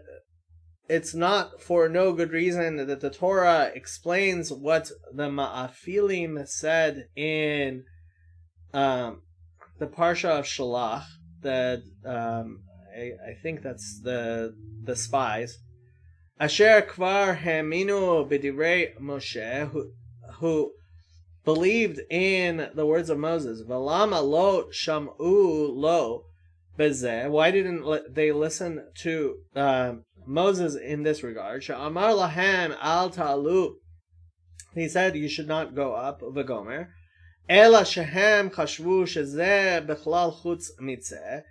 it's not for no good reason that the Torah explains what the ma'afilim said in the parsha of Shlach. That I think that's the spies. Asher kvar heminu b'divrei Moshe, who believed in the words of Moses. V'lama lo sham'u lo bezeh. Why didn't they listen to Moses in this regard? She'amar lahem al ta'alu. He said, you should not go up. V'gomer. Ela shehem chashvu shezeh bechlal chutz mitzeh.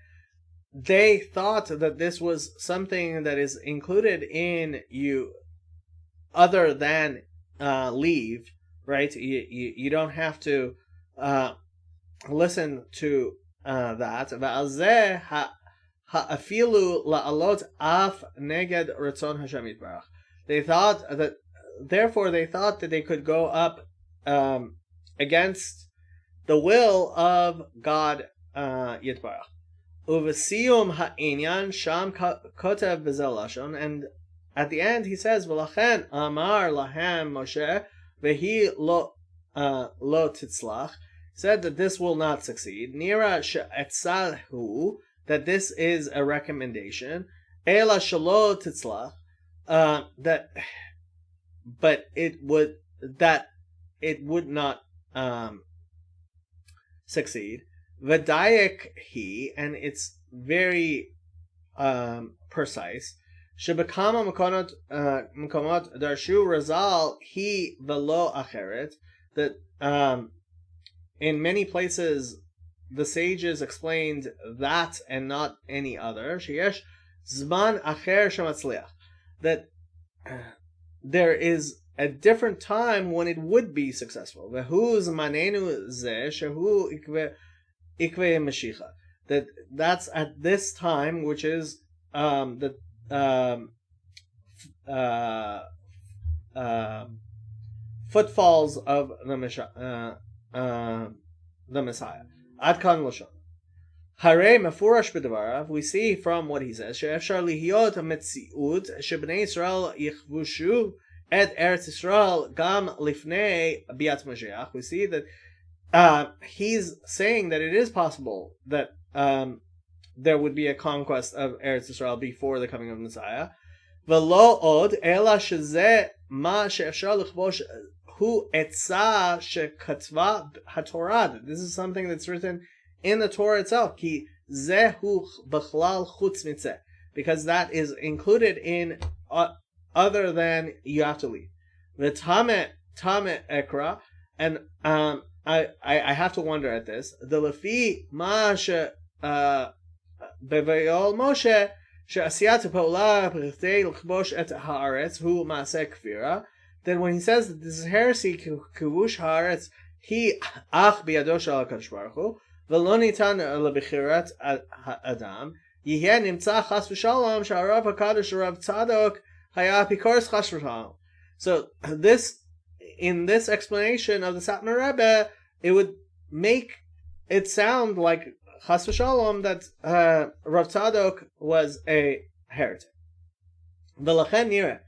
They thought that this was something that is included in you other than leave, right? You don't have to listen to that. V'alzeh ha'afilu la'alot af neged ratzon Hashem yitbarach. They thought that, therefore they thought that they could go up against the will of God yitbarach. Uvasiyum ha'inyan sham kotev b'zel lashon, and at the end he says, "V'lachen amar lahem Moshe vehi lo titzlach." Said that this will not succeed. Nira she'etzahu, that this is a recommendation. Ela shelo titzlach, but it would not succeed. V'dayek he, and it's very precise. Shebekama makomot darshu razal he velo acheret, that in many places the sages explained that and not any other. Sheyesh zman acher shematzliach, that there is a different time when it would be successful. Vehu zmanenu zeh shehu ikve mashicha, that's at this time, which is the footfalls of the Messiah. Adkan Lashon. Hare mefurash b'davarav. We see from what he says, she'efshar lihiyot metziut shebnei Yisrael yichvushu et Eretz Yisrael gam lifnei biat Mashiach. We see that he's saying that it is possible that there would be a conquest of Eretz Yisrael before the coming of Messiah. V'lo od ela shezeh ma she'efshar lichvosh hu etza shekatva haTorah. This is something that's written in the Torah itself. Ki zehu b'chlal chutz mitzeh, because that is included in other than you have to leave. V'tame ekra, and I have to wonder at this. The lefi ma she bevayol Moshe she'asiyat pa'ula b'chtei l'chbosh et haaretz hu ma'aseh kfira. Then when he says that this is heresy, kivush haaretz he ach biyado shel HaKadosh Baruch Hu v'lo nitan lebichirat adam yiheh nimtza chas v'shalom she'arav HaKadosh Rav Tzadok haya pikoros chas v'shalom. So this, in this explanation of the Satmar Rebbe, it would make it sound like chas v'shalom that Rav Tzadok was a heretic. V'lachen nireh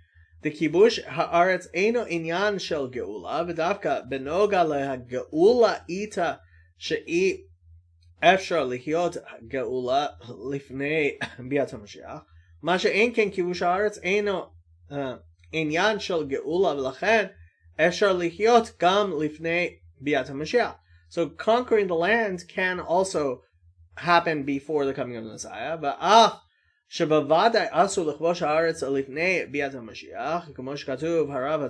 the kibush haaretz eino inyan shel geula v'davka benoga lehageula ita she'i efshar lihyot geula lifnei biat HaMashiach. Ma she'en ken kibush haaretz eino inyan shel geula v'lachen efshar lihyot gam lifnei biat HaMashiach. So conquering the land can also happen before the coming of the Messiah. V'af שבוודאי אסור לכבוש הארץ לפני ביאת המשיח, כמו שכתוב הרב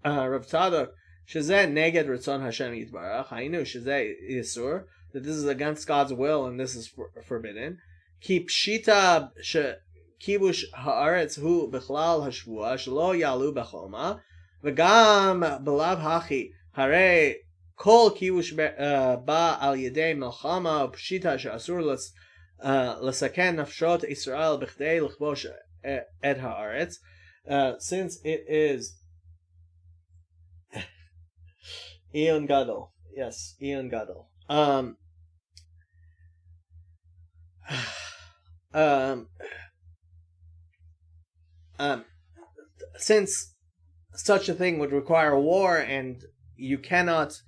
רב צדוק, שזה נגד רצון השם יתברך, היינו שזה איסור, that this is against God's will and this is forbidden. כי פשיטה שכיבוש הארץ הוא בכלל השבועה, שלא יעלו בחומה, וגם בלאו הכי, הרי כל כיבוש בא על ידי מלחמה ופשיטה שאסור לסכן נפשות ישראל בכדי לכבוש את הארץ, since it is Ian Gadol. Yes, Ian Gadol. Since such a thing would require war, and you cannot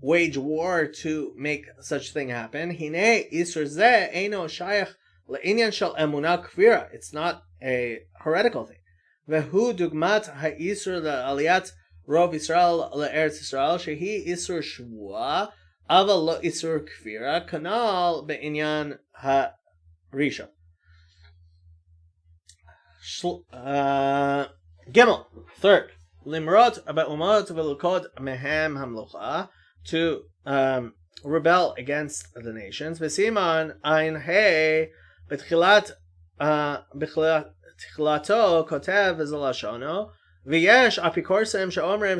wage war to make such thing happen. Hine isur zeh eino shayach le'inyan shel emunah kfira. It's not a heretical thing. Vehu dugmat ha'isur le'aliyat rov Yisrael le'eretz Yisrael shehi isur shvua aval lo isur kfira kanal be'inyan ha'risha. Gimel, third, limrot ba'umot v'lukod mehem hamlucha, to rebel against the nations. V'siman ein hey b'tchilato kotev v'zalashono v'yesh apikorsem she'omrim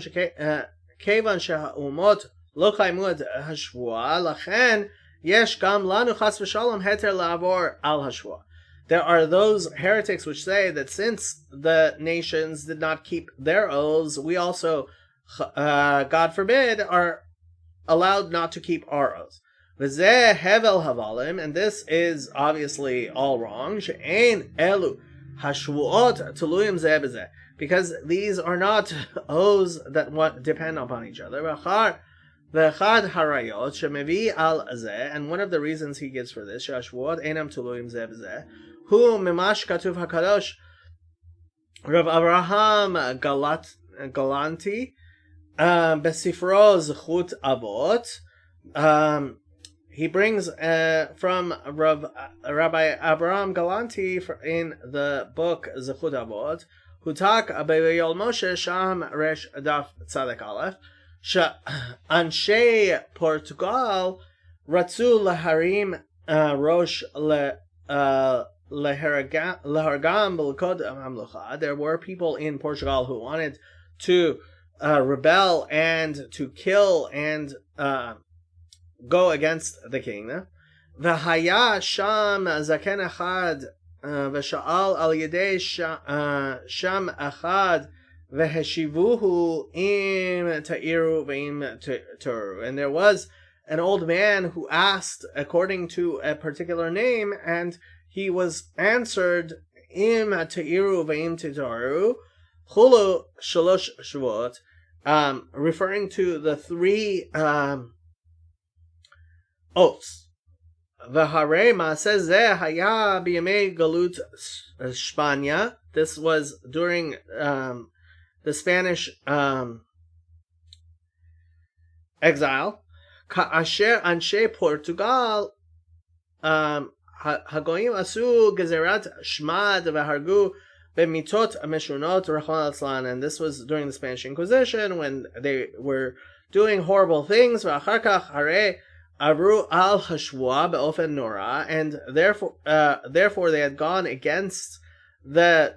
kevan she'umot lo chaymu ad hashvua lachen yesh gam lanu chas v'shalom heter la'avor al hashvua. There are those heretics which say that since the nations did not keep their oaths, we also, God forbid, are allowed not to keep our oaths. V'zeh hevel havalim, and this is obviously all wrong. She'ein elu hashvuot tuluyim zeh b'zeh, because these are not oaths that depend upon each other. V'chad harayot shemevi al zeh, and one of the reasons he gives for this, shashvuot einam tuluyim zeh b'zeh, hu mimash katuv hakadosh Rav Avraham Galanti besifro Zechut Avot. He brings from Rabbi Abraham Galanti in the book Zechut Avot, Hutak Abeyol Moshe Sham Resh Daf Tzadek Aleph, Anshe Portugal Ratzu Laharim Rosh Lehargam Belkod Mamlucha. There were people in Portugal who wanted to rebel and to kill and go against the kingdom. V'haya sham zaken echad v'sha'al al yedei sham echad v'heshivuhu im ta'iru v'im turu. And there was an old man who asked according to a particular name, and he was answered im ta'iru v'im titaru chulu shalosh shvuot, referring to the three oaths. V'harema says zeh haya b'yamei galut Spania. This was during the Spanish exile. Ka'asher anshe Portugal hagoyim asu gezerat shmad v'hargu b'mitot meshunot rachman atzlan. And this was during the Spanish Inquisition when they were doing horrible things. V'achar kach harei Aru al hashvua be'ofen nora, and therefore they had gone against the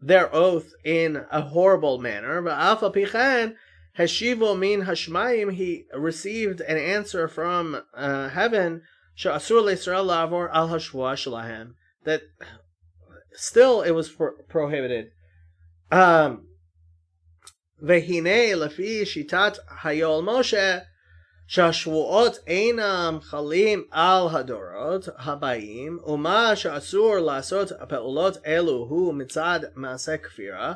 their oath in a horrible manner. V'alfa pichen hashivu min hashmayim, he received an answer from heaven, she'asur le'Yisrael la'avor al hashvua shelahem, that still it was prohibited. Vehine lefi shitat hayol Moshe שהשבועות אינם חלים על הדורות הבאים, ומה שאסור לעשות הפעולות אלו הוא מצד מעשה כפירה,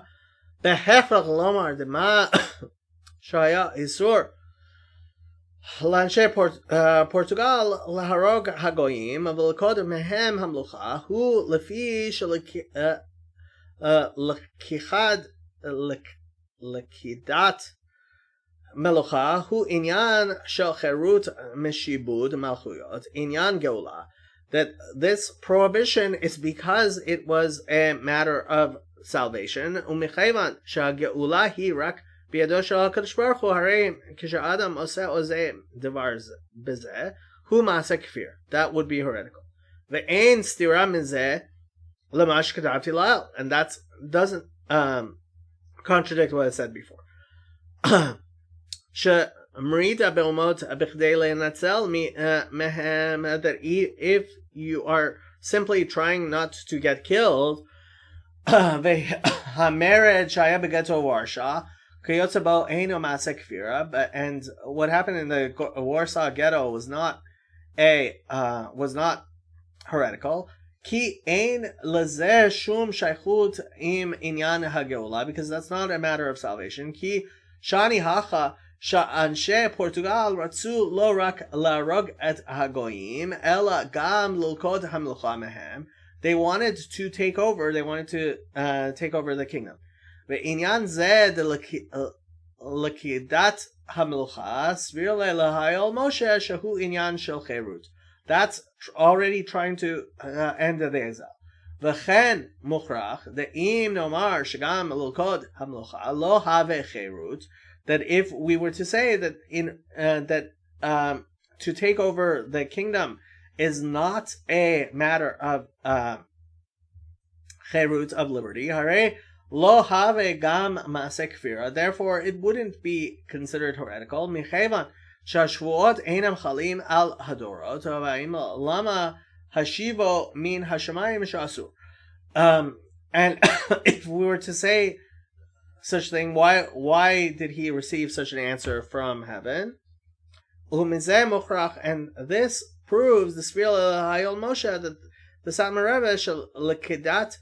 בהכרח לומר דמה שהיה איסור לאנשי פורטוגל להרוג הגויים ולקוד מהם המלוכה, הוא לפי לקידת Melucha hu inyan shel cherut meshibud malchuyot inyan geula, that this prohibition is because it was a matter of salvation. Umichayvan shageula hi rak biyado shel HaKadosh Baruch Hu, harei kishadam oseh ozeh devar bezeh hu maaseh kfir. That would be heretical. Ve'ein stira mizeh lemash kadavti la'el, and that doesn't contradict what I said before. That if you are simply trying not to get killed, the marriage Warsaw And what happened in the Warsaw Ghetto was not heretical. Ki ein lezeh shum shaychut im inyan hageula, because that's not a matter of salvation. Ki shani hacha sha'anshe Portugal ratzu lo rak larog et hagoyim ela gam lulkod hamlucha mehem. They wanted to take over. They wanted to take over the kingdom. Ve'inyan zeh de lakidat hamlucha svir lehayol Moshe shahu inyan shel cherut. That's already trying to end the exile. V'chen mukhrach de'im nomar shagam lulkod hamlucha lo have cherut. That if we were to say that to take over the kingdom is not a matter of cherut, of liberty, hare lo have gam masek kfira. Therefore, it wouldn't be considered heretical. Michevan shashvuot einam chalim al hadorot v'aim lama hashivo min hashamayim shasur. And if we were to say such thing, why did he receive such an answer from heaven? And this proves the Sfir Hayol Moshe that the Satmar Rebbe shall lekedat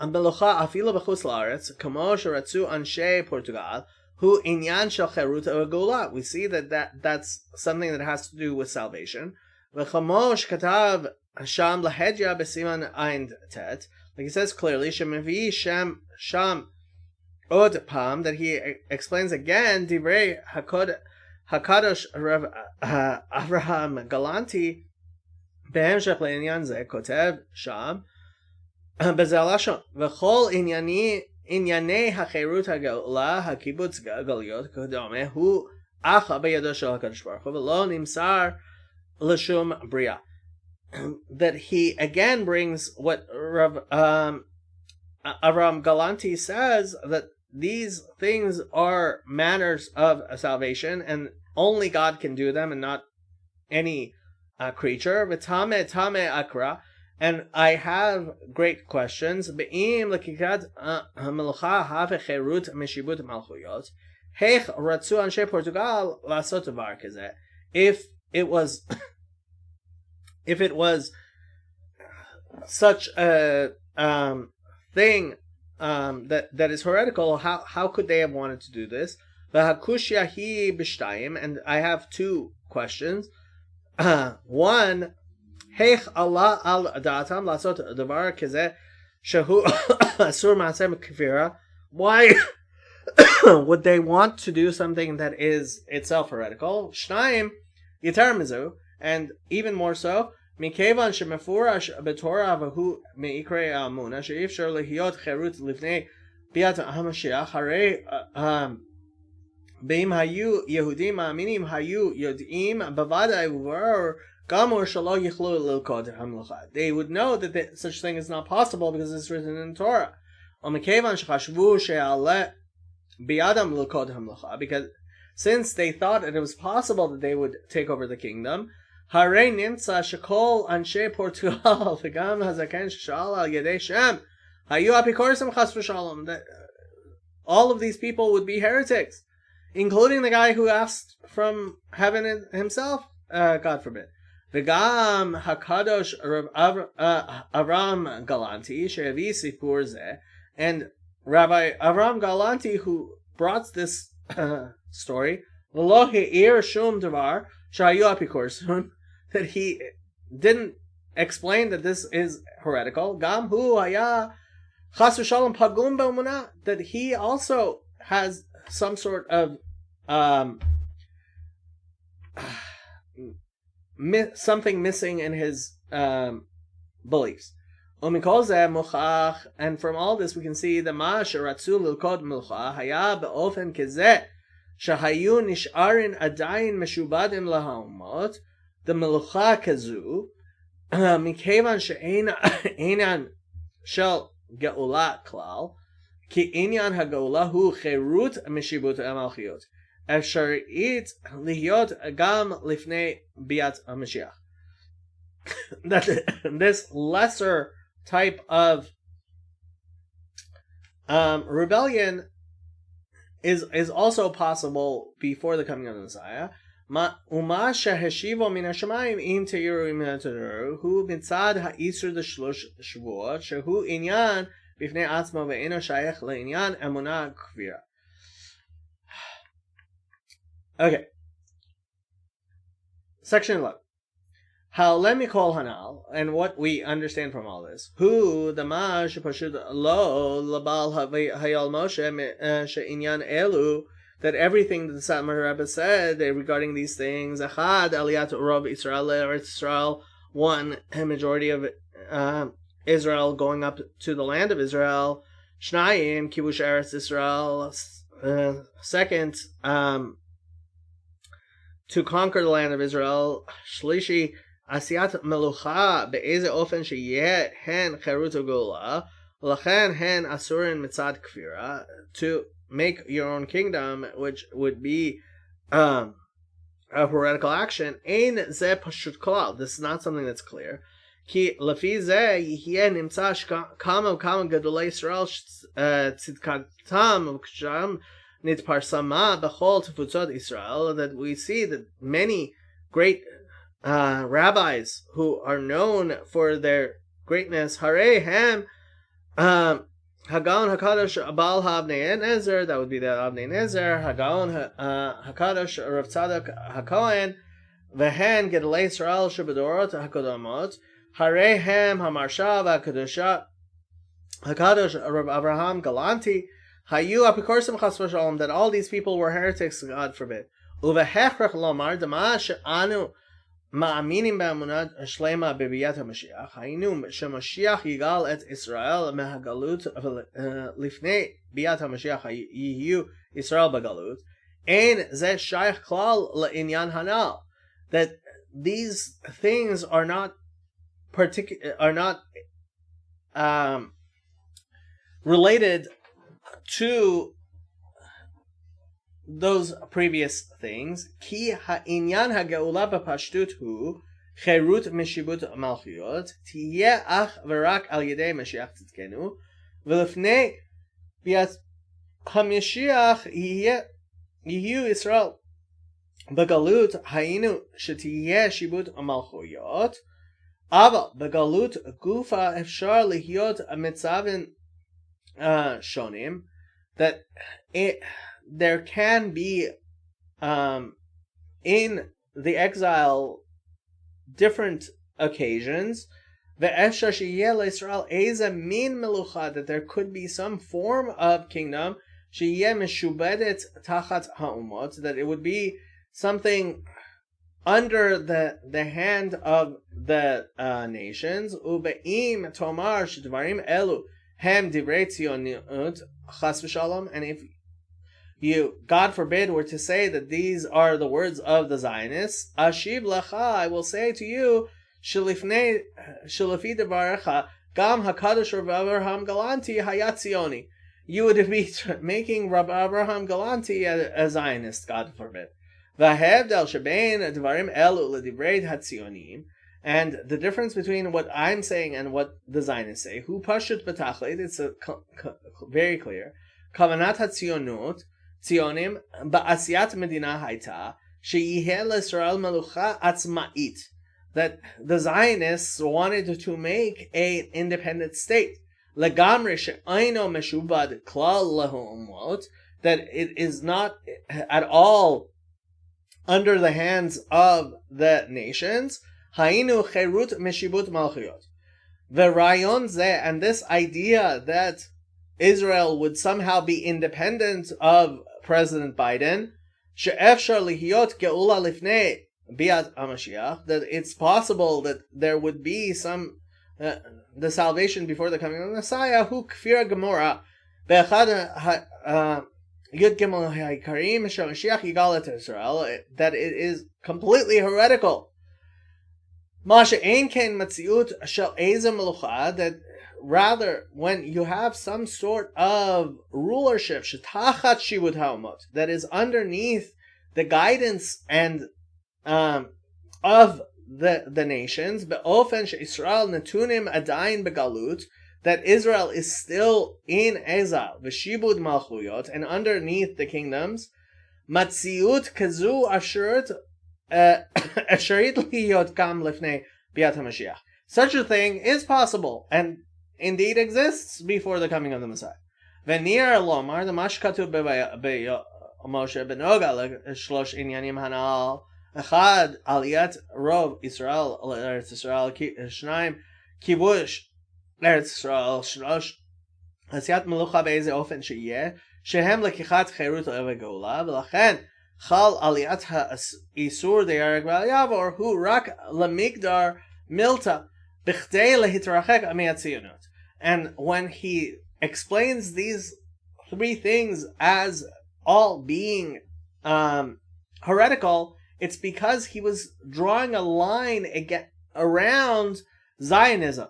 belocha afilo b'chutz laaretz kamo sheratzu anshe Portugal hu inyan shel cherut v'geula. We see that's something that has to do with salvation. V'chamosh katav sham lahedya b'siman ein tet, like he says clearly, shemavi sham od pam, that he explains again divrei hakadosh Rav Avraham Galanti בהמשך לעניין זה כותב שם בזה הלשון וכל ענייני החירות הגאולה הקיבוץ גלויות כדומה הוא אחלה בידו של הקדוש ברוך הוא ולא נמסר לשום בריאה. That he again brings what Rav Avraham Galanti says, that these things are manners of salvation and only God can do them and not any creature. V'tame tame akra, and I have great questions. Be'im l'kikat melcha have cherut meshibut malchuyot. Heich ratzu anshe Portugal lasot davar kazeh. If it was such a thing that is heretical, how could they have wanted to do this? V'hakushya hi b'shtayim, and I have two questions. One, heich Allah al da'atam lasot davar kazeh shehu asur ma'aseh kfira. Why would they want to do something that is itself heretical? Shnayim yitar mizu, and even more so, mikevan shemefurash b'torah v'hu meikrei amuna she'ifshar lehiyot cherut lifnei biat hamashiach harei beim hayu Yehudim ma'aminim hayu yod'im bavadai uvar gamor shalo yichlu lilkod hamlucha. They would know that such thing is not possible because it's written in Torah. Omikevan shechashvu she'aleh biadam lilkod hamlucha, because since they thought that it was possible that they would take over the kingdom, harei nimtza shekol anshe Portugal v'gam hazaken sheshal al yedei Shem hayu apikorim chas v'shalom. That all of these people would be heretics, including the guy who asked from heaven himself, God forbid. V'gam hakadosh Avraham Galanti she'avi sipur zeh, and Rabbi Avraham Galanti, who brought this story, v'lo he'ir shum davar shayu apikorsun, that he didn't explain that this is heretical. Gam hu haya chas v'shalom pagum b'emunah, that he also has some sort of something missing in his beliefs. And from all this we can see the ma sheratzu lilkod milcha haya be'ofen kezeh shahayu nish'arin adayin meshubadim lahaumot the milcha kazu mikevan she'enan shel geula klal ki inyan hageula hu cherut meshibut amalchiyot efshar'it lihyot gam lifnei biat hamashiach. That this lesser type of rebellion is also possible before the coming of the Messiah. Uma sheheshivo min hashamayim im teiru min hataru hu mitzad ha'isur d'shlosh shvuot shehu inyan b'fnei atzmo ve'eno shayach le'inyan emunah kvira. Okay. Section 11. Ha'olem mikol hanal, and what we understand from all this. Hu dama shepashut lo labal hayal Moshe she'inyan elu, that everything that the Satmar Rebbe said regarding these things, Achad aliyat Rav Israel Eretz Israel, one, a majority of Israel going up to the land of Israel, Shnayim kibush Eretz Israel, second, to conquer the land of Israel, Shlishi Asiyat Melucha be'eze ofen sheyeh hen cherut u'geula, lachen hen asurin mitzad kfira, to make your own kingdom, which would be a heretical action. Ein ze pashut kolal. This is not something that's clear. Ki lefi ze yihye nimtza kama gadolei Yisrael tzidkatam v'ksham nitparsama b'chol tefutzot Israel, that we see that many great rabbis who are known for their greatness, Harei Ham Hagaon Hakadosh Abal Havnei Nezer, that would be the Avnei Nezer, Hagaon Hakadosh Rav Tzadok HaKohen, Vehen Gedolei Yisrael Shebedorot HaKodamot, Harei Ham Hamarshav HaKadosha Hakadosh Rav Abraham Galanti, Hayu Apikorsim Chas v'Shalom, that all these people were heretics, God forbid. Uvehechrach Lomar Dama She'anu Ma'aminim ba'amunat shlema b'biyat HaMashiach, Hainu she'Mashiach yigal et Israel mehagalut lifnei biyat HaMashiach yiyu Israel b'galut, ein zeh shayach klal le'inyan hanal, that these things are not related to those previous things. Ki ha'inyan ha'geula b'pashtut hu cherut meshibut malchiyot tiyeh ach v'rak al yedei Mashiach tzidkenu v'lefnei b'yat ha'Mashiach yiyu Yisrael b'galut ha'inu shetiyeh shibut malchiyot aval b'galut gufa efshar lihyot mitzavin shonim, that there can be in the exile different occasions, that there could be some form of kingdom, that it would be something under the hand of the nations. And if you, God forbid, were to say that these are the words of the Zionists, Ashib lecha, I will say to you, Shalifi devarecha, gam hakadosh Rav Abraham Galanti hayat Zioni. You would be making Rav Abraham Galanti a Zionist, God forbid. V'hevdel shebein dvarim elu ledivrei hatzionim, and the difference between what I'm saying and what the Zionists say, hu pashut betachlit, it's very clear. Kavanat hatzionut, Tzionim ba'asiyat medina haita sheyiheh l'Yisrael melucha atzma'it, that the Zionists wanted to make an independent state. Legamri she'aino meshubad klal lehu umot, that it is not at all under the hands of the nations. Hainu cherut meshibut malchiyot. The rayon zeh, and this idea that Israel would somehow be independent of President Biden, she'efshar lihiyot geula lifnei biat HaMashiach, that it's possible that there would be some the salvation before the coming of the Messiah, hu kfira gemora be'echad yud gimel ha'ikarim she'Mashiach yigal et Israel, that it is completely heretical. Ma she'ein ken matziut shel eza melucha, that rather, when you have some sort of rulership, shetachat shivut ha'umot, that is underneath the guidance and of the nations, be'ofen she'Israel netunim adayin begalut, that Israel is still in exile, v'shibud malchuyot, and underneath the kingdoms, matziut kazu asherit liyot kam lifnei biat HaMashiach. Such a thing is possible, and indeed exists before the coming of the Messiah. V'nir lomar, the mashkatu Moshe benoga l'shlosh inyanim hanal, echad aliyat rov Israel l'eretz Israel, shnaim kibush l'eretz Israel, shlosh asiyat melucha be'eze ofen sheyeh, shehem lekichat cherut v'geula, v'lachen chal aliyat ha'isur deyarek v'alyavor hu rak lemigdar milta b'chdei lehitrachek amiyatzionut. And when he explains these three things as all being heretical, it's because he was drawing a line around Zionism.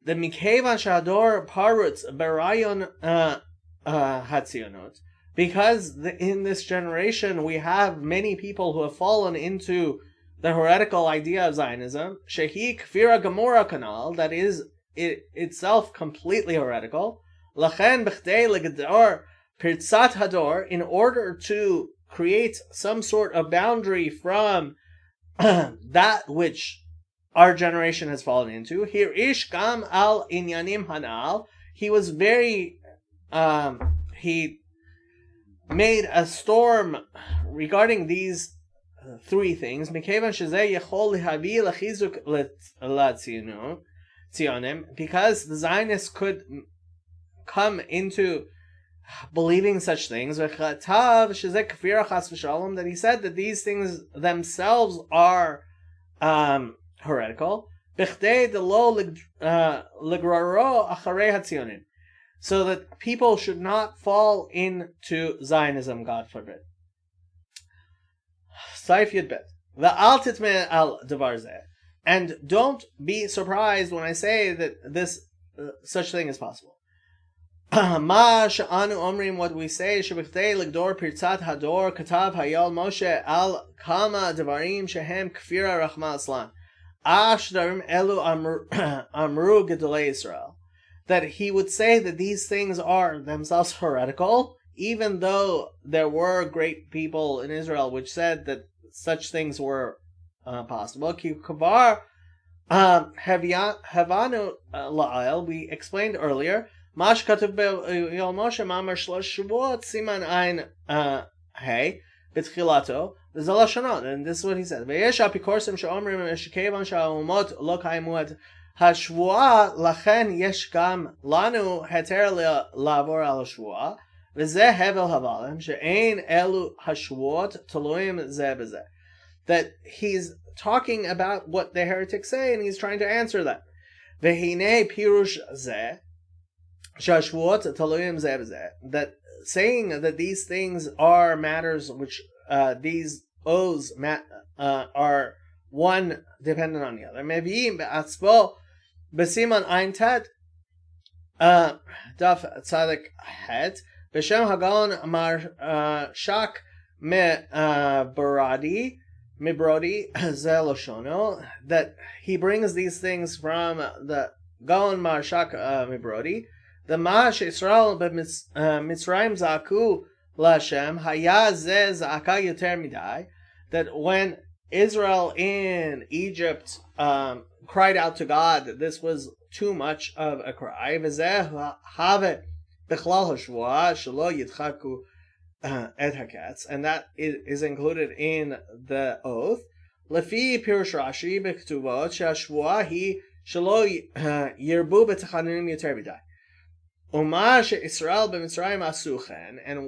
The Mikevan Shador Parutz Barayon Hatzionot. Because in this generation we have many people who have fallen into the heretical idea of Zionism. Shehi Kfira Gamora Kanal, that is itself completely heretical. Lachen Bechdei Legedor Pirtzat Hador, in order to create some sort of boundary from that which our generation has fallen into. Here ish gam al inyanim hanal. He was very he made a storm regarding these three things. Mikevan shezeh yechol lihavi lechizuk letzionim, because the Zionists could come into believing such things, that he said that these things themselves are heretical, so that people should not fall into Zionism, God forbid. And don't be surprised when I say that this such thing is possible. Ma she'anu omrim, what we say, shebichdei legdor pirtzat hador katav hayal Moshe al kama devarim shehem kfira rachma aslan ashdarim elu amru gedolei Israel, that he would say that these things are themselves heretical, even though there were great people in Israel which said that such things were possible. Ki kavar havanu la'al, we explained earlier. Mash katuv be'yol Moshe mamar shlosh shuvuot siman ein hey b'tchilato zalashonot, and this is what he said. Ve'yesh apikorsim she'omrim shekevan she'aumot lo kaimu et hashvuah lachen yesh gam lanu heter la'avor al hashvuah v'zeh hevel havalem she'ein elu hashvuot toluim zeh b'zeh. That he's talking about what the heretics say, and he's trying to answer that. Ve'hinei pirush zeh, that saying that these things are matters which these oaths are one dependent on the other. Mevi'im be'atzbo b'siman ein tet daf tzadik het b'shem hagon marshak mibrodi zeloshono, that he brings these things from the Gaon marshak mibrodi. The Mash Israel b'Mitzrayim zaku l'Hashem haya zeh zaka yoter midai, that when Israel in Egypt cried out to God, that this was too much of a cry. V'zeh have b'chlal hashvuah shelo yitchaku et haketz, and that is included in the oath. Lefi pirush Rashi b'ktuvot shehashvuah hi shelo yirbu b'tachanunim yoter midai. Umash Israel b'Mitzrayim asuchen, and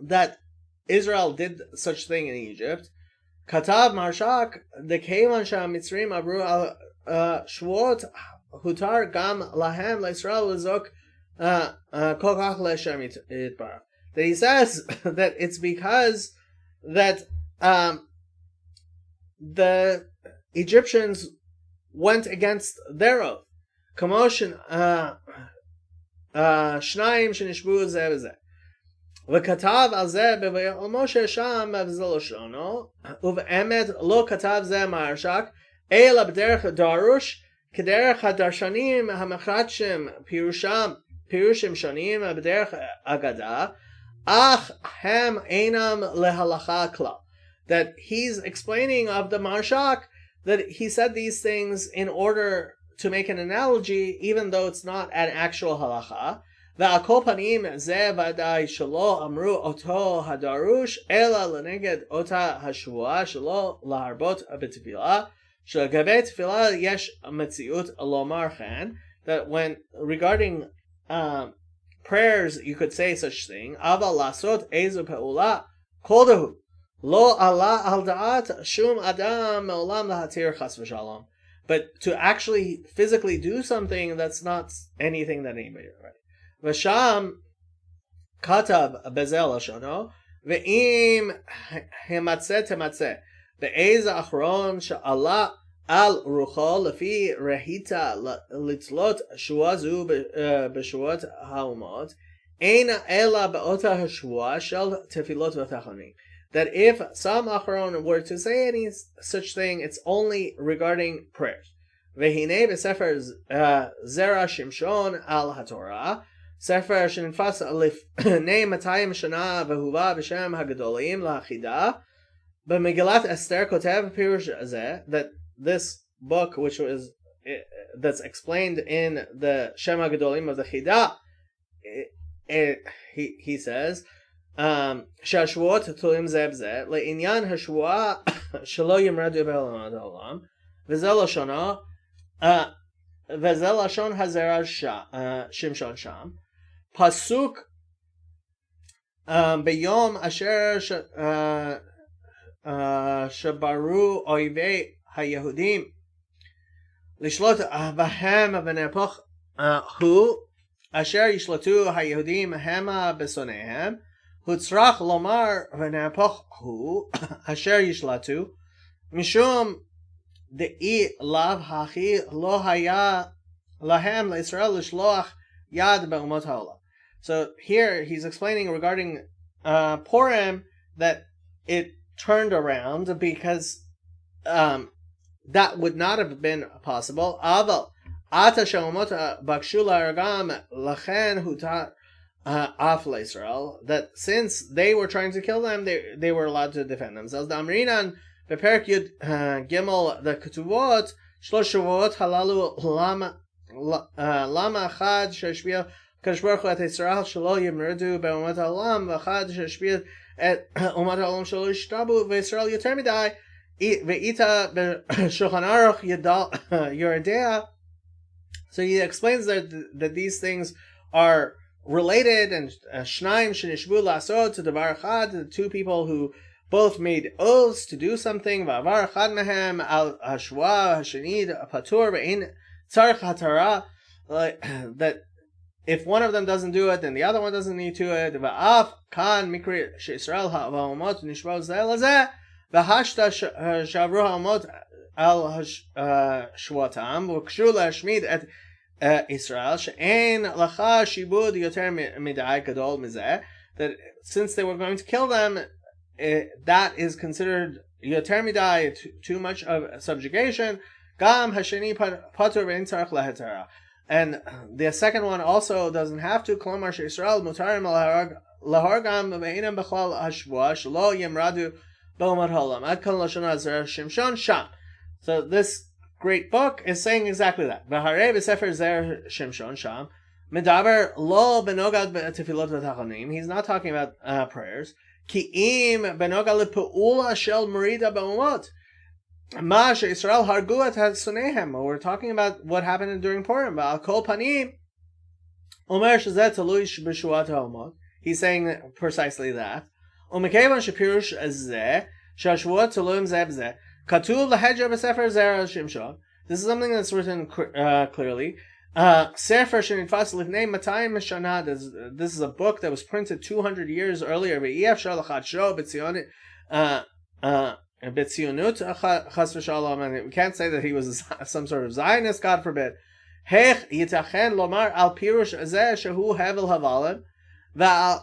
that Israel did such thing in Egypt. Katav marshak the kevan sha'Mitzrayim abru al shvuot hutar gam lahem leIsrael l'zok kokach leShem yitbarach. That he says that it's because that the Egyptians went against their oath. Commotion שניים שנשבו זה וזה. וכתב על זה בבואו משה שם בזלשונו, ובאמת לא כתב זה מהרש"ק, אלא בדרך דרוש, כדרך הדרשנים המחרצ'ים פירושים שונים בדרך אגדה, אך הם אינם להלכה כלל. That he's explaining of the Marshak that he said these things in order to make an analogy, even though it's not an actual halacha. ועל כל פנים זה ודאי שלא אמרו אותו הדרוש אלא לנגד אותה השבועה שלא להרבות בתפילה, שלגבי תפילה יש מציאות לומר כן, that when regarding prayers you could say such thing, אבל לעשות איזו פעולה כלשהו לא עלה על דעת שום אדם מעולם להתיר חס ושלום. But to actually physically do something, that's not anything that anybody, right? ושם כתב בזה לשונו, ואם המצא תמצא באיזה אחרון שעלה על רוחו לפי רהיטה לתלות שבועה זו בשבועות האומות, אין אלא באותה השבועה של תפילות ותחנונים. That if some Acharon were to say any such thing, it's only regarding prayers. והנה בספר זרע שמשון על התורה, ספר שנתפס לפני 200 שנה והובא בשם הגדולים לאחידה, במגילת אסתר כותב פירוש זה, that this book which was that's explained in the Shem HaGedolim of the Chida, he says, שהשבועות תלויים זה בזה, לעניין השבועה שלא ימרדו בעולמות העולם, וזה לשון הזרע שמשון שם, פסוק ביום אשר שברו אויבי היהודים לשלוט בהם ונהפוך הוא אשר ישלטו היהודים המה בשונאיהם, הוא צריך לומר ונהפוך הוא אשר ישלטו, משום דאי לאו הכי לא היה להם לישראל לשלוח יד באומות העולם. So here he's explaining regarding Purim that it turned around because that would not have been possible. אבל עתה שהאומות בקשו להרגם לכן הותר אף לישראל, that since they were trying to kill them, they were allowed to defend themselves. דאמרינן בפרק י' ג' לכתובות, שלוש שבועות הללו למה אחד שהשפיע הקדוש ברוך הוא את ישראל שלא ימרדו באומות העולם, ואחד שהשפיע את אומות העולם שלא ישתבו וישראל יותר מדי, ואיתה בשולחן ערוך יורדיה. So he explains that these things are related, and שניים שנשבו לעשות דבר אחד, the two people who both made oaths to do something, ועבר אחד מהם על השבועה השני פטור ואין צריך התרה, that if one of them doesn't do it, then the other one doesn't need to it. ואף כאן מקרה שישראל והאומות נשבעו זה לזה, והשתה שעברו האומות על שבועתם, ובקשו להשמיד את ישראל, שאין לך שיבוד יותר מדי גדול מזה, that since they were going to kill them, that is considered יותר מדי, too much of subjugation. גם השני פטור ואין צריך להתרה. And the second one also doesn't have to, כלומר שישראל מותרים להורגם ואינם בכלל השבועה שלא ימרדו באומות העולם. עד כאן לשון הזרע שמשון שם. So this great book is saying exactly that. והרי בספר זרע שמשון שם, מדבר לא בנוגע בתפילות ותחנונים, he's not talking about prayers, כי אם בנוגע לפעולה של מרידה באומות, מה שישראל הרגו את שונאיהם, we're talking about what happened during Purim, ועל כל פנים, אומר שזה תלוי בשבועת האומות, he's saying precisely that, ומכיוון שפירוש זה, שהשבועות תלויים זה בזה, כתוב להג'ר בספר זרע שמשון, this is something that's written clearly, ספר שנתפס לפני 200 שנה, this is a book that was printed 200 years earlier, ואי אפשר לחדשו בציונות חס ושלום, and we can't say that he was some sort of Zionist, God forbid. איך ייתכן לומר על פירוש זה שהוא הבל הבלד, ועל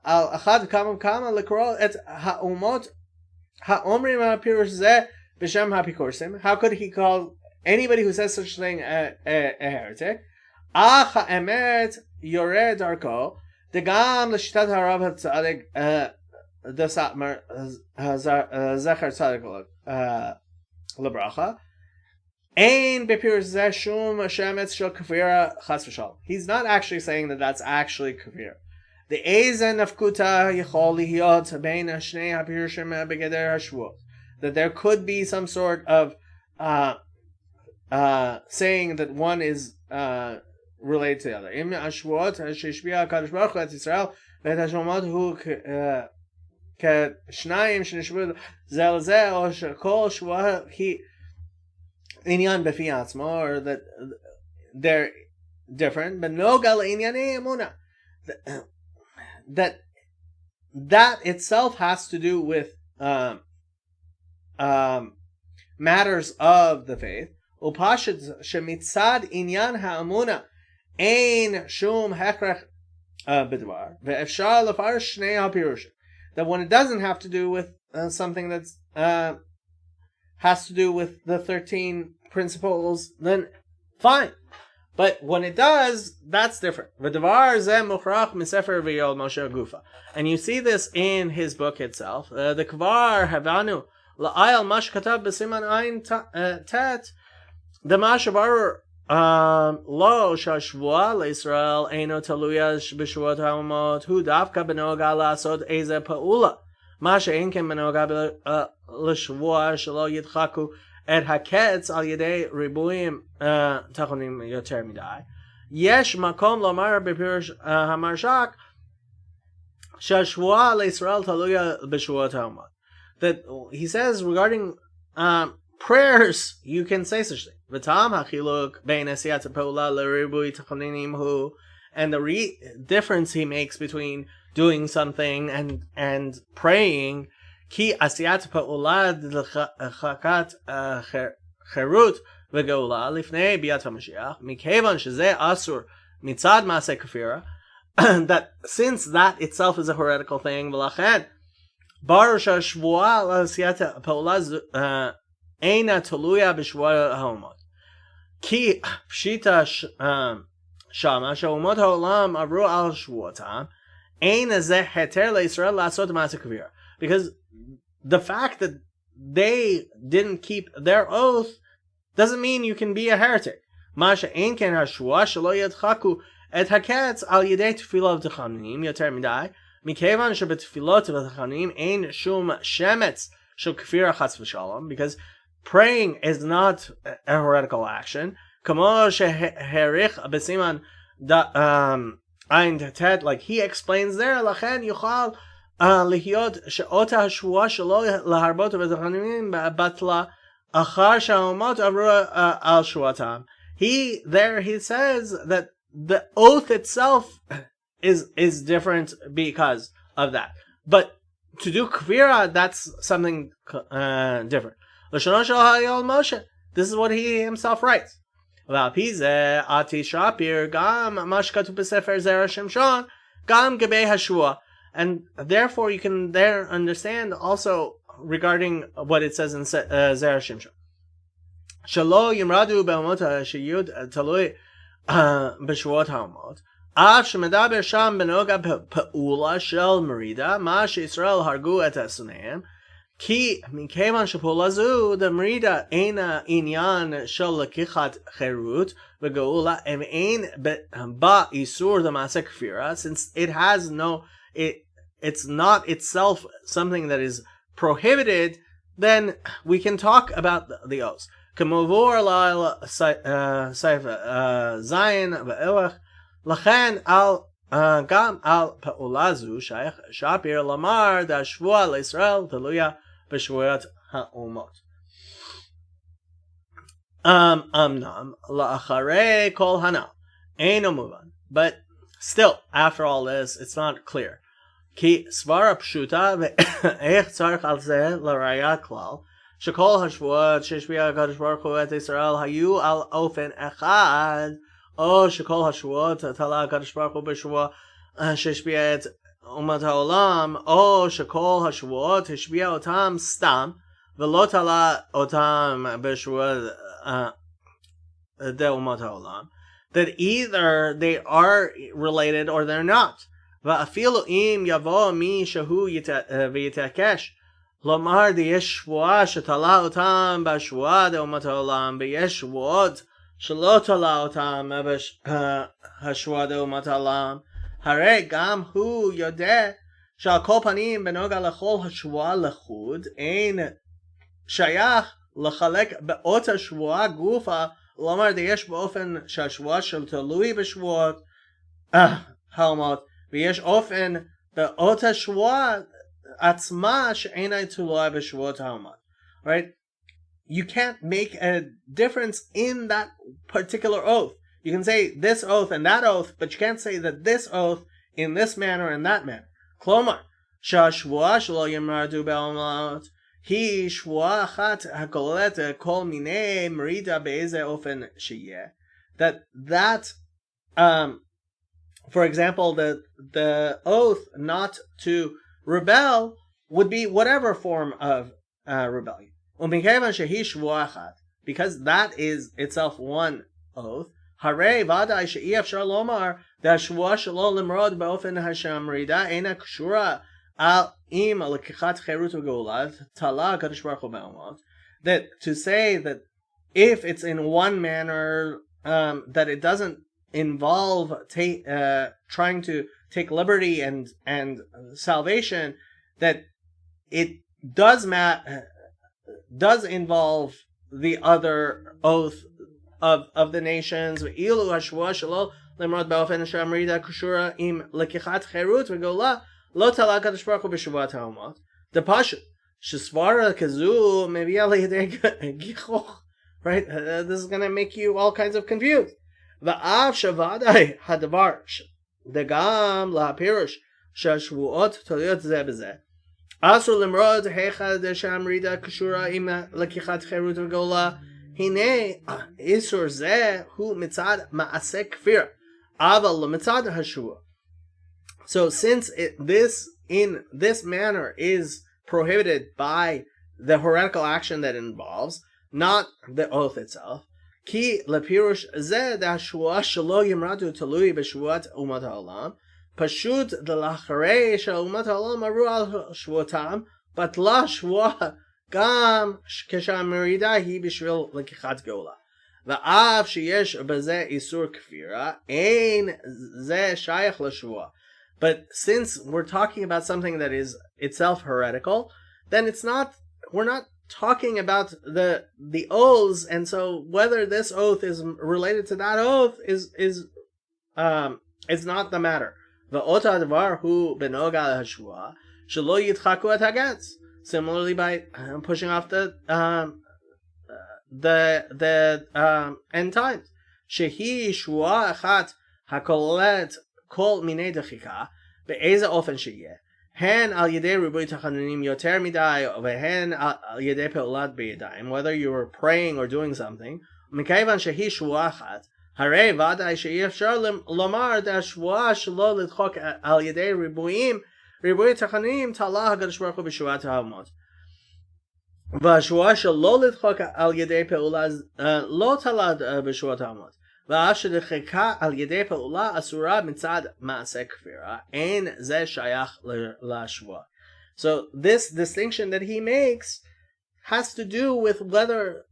אחד כמה לקרוא את האומות האומרים על פירוש זה בשם האפיקורסים? How could he call anybody who says such a thing a heretic. Ach ha'emet yored darko degam l'shitat harav hatzadik the Satmar Zachar Tzadik Lebracha Ein Bepir Zeshum Shemetz Shel Kafira Chas v'Shalom. He's not actually saying that that's actually kafir. The Ezen of Kuta Yichol Lihiot Bein Shnei HaPirushim Begeder HaShvuot, that there could be some sort of saying that one is related to the other. Im HaShvuot Sheshbia HaKadosh Baruch Hu Et Yisrael V'et HaShomot Hu כשניים שנשבו זה לזה, או שכל שבועה היא עניין בפי עצמו, or that they're different, בנוגע לענייני אמונה. That itself has to do with matters of the faith. ופשט שמצד עניין האמונה אין שום הכרח בדבר, ואפשר לפרש שני הפירושים. That when it doesn't have to do with something that's has to do with the 13 principles, then fine. But when it does, that's different. And you see this in his book itself. The Kvar Havanu La'ayal Mash Katav B'Siman Ayin Tet the Mashavar Lo Shashvua L'Israel Eino Taluya B'Shuot HaUmot Hu Davka B'Noga La'asod Eze Pa'ula Ma She'en Ken B'Noga L'Shvua Shelo Yidchaku Et HaKetz Al Yedei Ribuim Tachonim Yoter Midai Yesh Makom Lomar B'Pirush HaMarshak Shashvua L'Israel Taluya B'Shuot HaUmot. That he says regarding prayers, you can say such thing. And the difference he makes between doing something and praying, ki asiyat pa'ulad l'chakat cherut v'geula lifnei biyat HaMashiach mikevan shezeh asur mitzad maaseh kafira, that since that itself is a heretical thing, v'lachen baruch shashvua l'asiyat pa'ulad Eina toluya b'shvua ha'omot. Ki pshita shama she'omot ha'olam avru al shvuotam eina zeh heter le'Yisrael la'asot ma'aseh kavira. Because the fact that they didn't keep their oath doesn't mean you can be a heretic. Ma she'ein ken ha'shvua shelo yadchaku et haketz al yedei tefilot v'tachanim yoter midai mikevan shebetefilot v'tachanim ein shum shemetz shel kafira chas v'shalom, because praying is not a heretical action. Like he explains there, lachen yuchal lihiot she'ota hashvua shelo laharbot v'tachanim batla achar sha'omot avru al shvuatam. He says that the oath itself is different because of that. But to do kavira, that's something different. This is what he himself writes. And therefore you can there understand also regarding what it says in Zera Shimshon. Shalo yimradu be'amot sheyud talui b'shvuot ha'amot. Av shemedaber sham benoga pe'ula shel merida ma she'Yisrael hargu et asuneim. Ki mikevan shepulazu the merida eina inyan shel lekichat cherut v'geula em ein ba isur the maaseh kafira, since it has no it's not itself something that is prohibited, then we can talk about the oaths. K'movur la saif zayin v'elach lachen al gam al pe'ulazu shaykh shapir lamar da shvua l'Yisrael teluya b'shvuot ha'umot. Amnam la'acharei kol hanal eino muvan. But still, after all this, it's not clear. Ki svara pshuta ve'ech tzarich al zeh l'raya klal shekol hashvuot sheshbiya HaKadosh Baruch Hu et Yisrael hayu al ofen echad, o shekol hashvuot tala HaKadosh Baruch Hu b'shvua sheshbiya et umat ha'olam, o shekol hashvuot hashbiya otam stam v'lo tala otam b'shvua de'umat ha'olam, that either they are related or they're not. Va'afilu im yavo mi shehu v'yitakesh lomar diyesh shvuah shetala otam b'shvuah de'umat ha'olam v'yesh shvuot shelo tala otam b'shvuah de'umat ha'olam harei gam hu yodeh shal kol panim benoga lechol hashvuah lechud ein shayach לחלק באות השבועה גופה, לומר יש באופן שהשבועה של תלוי בשבועות הלמות, ויש אופן באות השבועה עצמה שאינה תלויה בשבועות הלמות. Right? You can't make a difference in that particular oath. You can say this oath and that oath, but you can't say that this oath in this manner and that manner. כלומר, שהשבועה שלא ימרדו בעלמות היא שבועה אחת הכוללת כל מיני מרידה באיזה אופן שיהיה. That for example, the oath not to rebel would be whatever form of rebellion. ומכיוון שהיא שבועה אחת, because that is itself one oath, הרי ודאי שאי אפשר לומר והשבועה שלו למרוד באופן שהמרידה אינה קשורה im lekichat cherut v'geula tala HaKadosh Baruch Hu ba'almot, that to say that if it's in one manner that it doesn't involve trying to take liberty and salvation, that it does involve the other oath of the nations. Ve'ilu hashvuah shelo lemrod ba'ofen she'amrida kshura im lekichat cherut v'geula לא תלה הקדוש ברוך הוא בשבועת האומות, דפשוט, שסברה כזו מביאה לידי גיחוך. Right? This is going to make you all kinds of confused. ואף שוודאי הדבר, דגם להפירוש, שהשבועות תלויות זה בזה. אסור למרוד היכא שהמרידה קשורה עם לקיחת חירות וגאולה, הנה איסור זה הוא מצד מעשה כפירה, אבל לא מצד השבועה. So since this in this manner is prohibited by the heretical action that it involves, not the oath itself, ki lepirush zeh dashua shelo yimradu talui b'shvuat umat ha'olam, pashut delacharei shel umat ha'olam aru al shvuatam, batla shvua gam keshamerida hi b'shvil lekichat geula. Va'av sheyesh b'zeh isur kfira, ein zeh shayach l'shvua. But since we're talking about something that is itself heretical, then we're not talking about the oaths, and so whether this oath is related to that oath is not the matter. V'ota advar hu benoga hashvua shelo yitchaku et hagetz. Similarly, by pushing off the end times, shehi shvua achat hakolet כל מיני דחיקה, באיזה אופן שיהיה, הן על ידי ריבוי תחנונים יותר מדי, והן על ידי פעולת בידיים, whether you were praying or doing something, מכיוון שהיא שבועה אחת, הרי ודאי שאי אפשר לומר שהשבועה שלא לדחוק על ידי ריבוי תחנונים, תלה הקדוש ברוך הוא בשבועת האומות. והשבועה שלא לדחוק על ידי פעולה לא תלה בשבועת האומות. ואף שדחיקה על ידי פעולה אסורה מצד מעשה כפירה, אין זה שייך לשבועה. So this distinction that he makes has to do with whether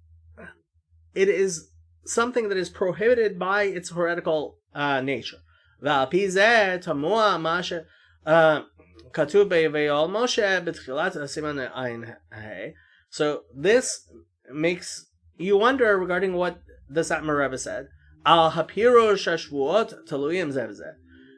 it is something that is prohibited by its heretical nature. ועל פי זה תמוה מה שכתוב ביואל משה בתחילת סימן עין ה'. So this makes you wonder regarding what the Satmar Rebbe said. Al hapirush hashvuot taluyim ze b'ze.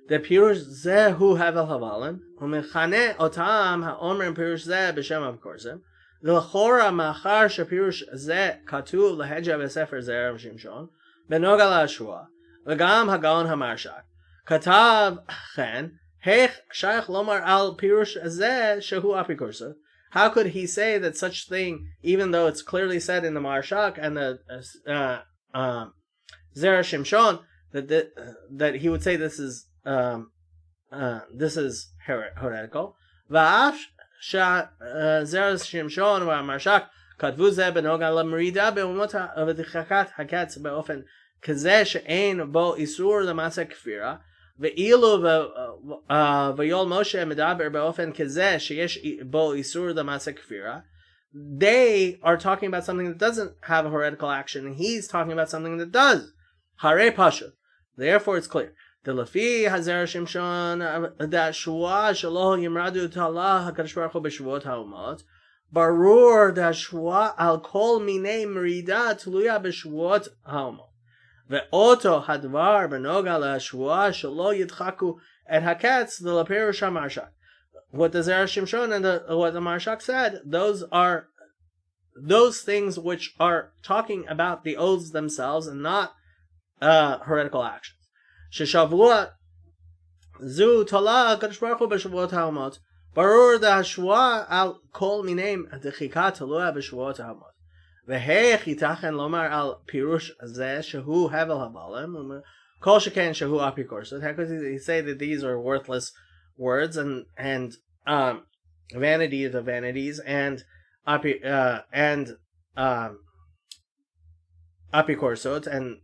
The pirush ze hu havel havalim, umechane otam haomrim pirush ze b'shem avkorsim. V'lechora machar shapirush ze katuv leheja v'sefer zer v'shimshon benoga la'ashvua v'gam hagon hamarshak katav chen heich shaykh lomar al pirush ze shehu apikursa. How could he say that such thing, even though it's clearly said in the Marshak and the Zera Shimshon, that he would say this is heretical. Va'af Zera Shimshon v'Marshak katvu ze benoga lamrida be'umot v'dichakat haketz be'ofen כזה שאין בו איסור למעשה כפירה, ואילו ויול משה מדבר באופן כזה שיש בו איסור למעשה כפירה, they are talking about something that doesn't have a heretical action, and he's talking about something that does. Hare Pasha. Therefore, it's clear. Delafi Hazer Shimshon that Shua Shaloh Yimradu Ta'Allah HaKadosh Baruch Hu B'Shavuot HaUmot Barur that Shua Al Kol Minei Merida Tluya B'Shavuot HaUmot Ve'oto Hadvar B'Noga LaShua Shaloh Yidchaku Et HaKetz Delapirush HaMarshak. What the Zer Shimshon and what the Marshak said, those are those things which are talking about the oaths themselves and not heretical actions. Sheshavuot zu tola HaKadosh Baruch Hu b'Shavuot HaUmot barur da'ashua al kol mineim dechika tolua b'Shavuot HaUmot v'heich yitachen lomar al pirush zeh shehu hevel habalim kol sheken shehu apikor. So how could he say that these are worthless words and vanity of the vanities and apikorsot and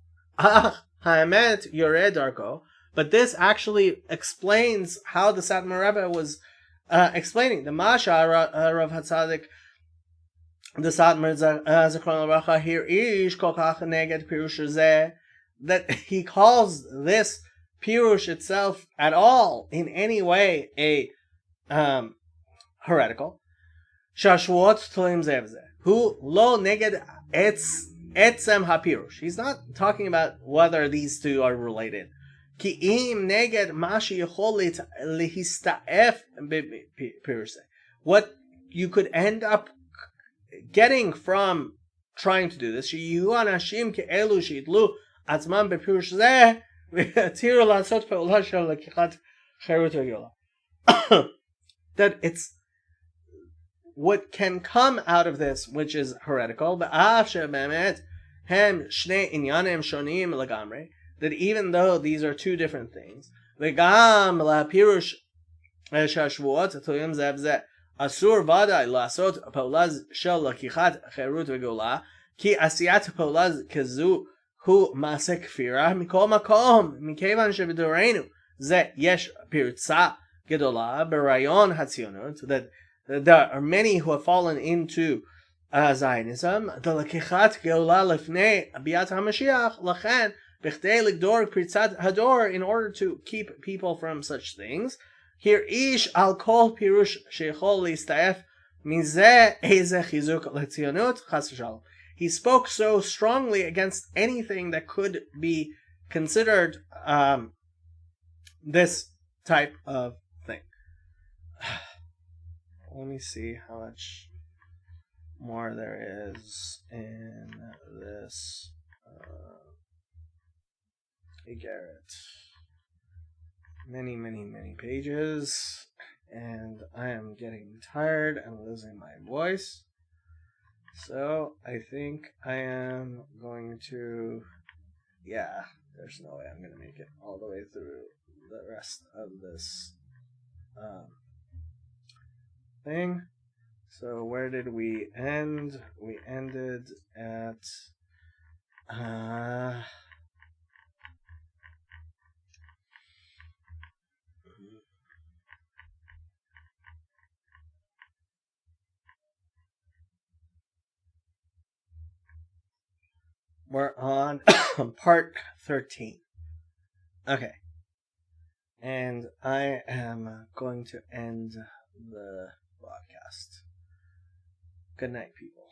haemet yored darko? But this actually explains how the Satmar Rebbe was explaining the Masha Rav Hatzadik, the Satmar Zechron Levracha here ish kol kach neged pirush zeh, that he calls this pirush itself at all in any way a heretical. Shashvuot tluim zeh v'zeh hu lo neged etzem hapirush. He's not talking about whether these two are related. Ki im neged mashi yichol lehista'ef pirush. What you could end up getting from trying to do this, sheyu anashim ke'elu sheitlu atzman bepirush zeh v'tiru la'asot pe'ula shel lekichat cherut v'yola. That it's what can come out of this, which is heretical, that even though these are two different things, asur vaday lasot paulaz shel lakichat cherut v'gola ki asiyat paulaz kazu hu masek kfira mikol makom mikevan shebedorenu ze yesh pirtza gedola berayon hatzionut, that there are many who have fallen into Zionism. The lakichat geola lefnei biat hamashiach lachen b'chtei ligdor pirtzat hador, in order to keep people from such things. Here ish al kol pirush sheichol listaef mizeh eze chizuk letzionut chas v'shalom. He spoke so strongly against anything that could be considered this type of thing. Let me see how much more there is in this Garrett. Many pages, and I am getting tired and losing my voice. So I think I am going to, there's no way I'm going to make it all the way through the rest of this thing. So where did we end? We ended at we're on part 13. Okay. And I am going to end the broadcast. Good night, people.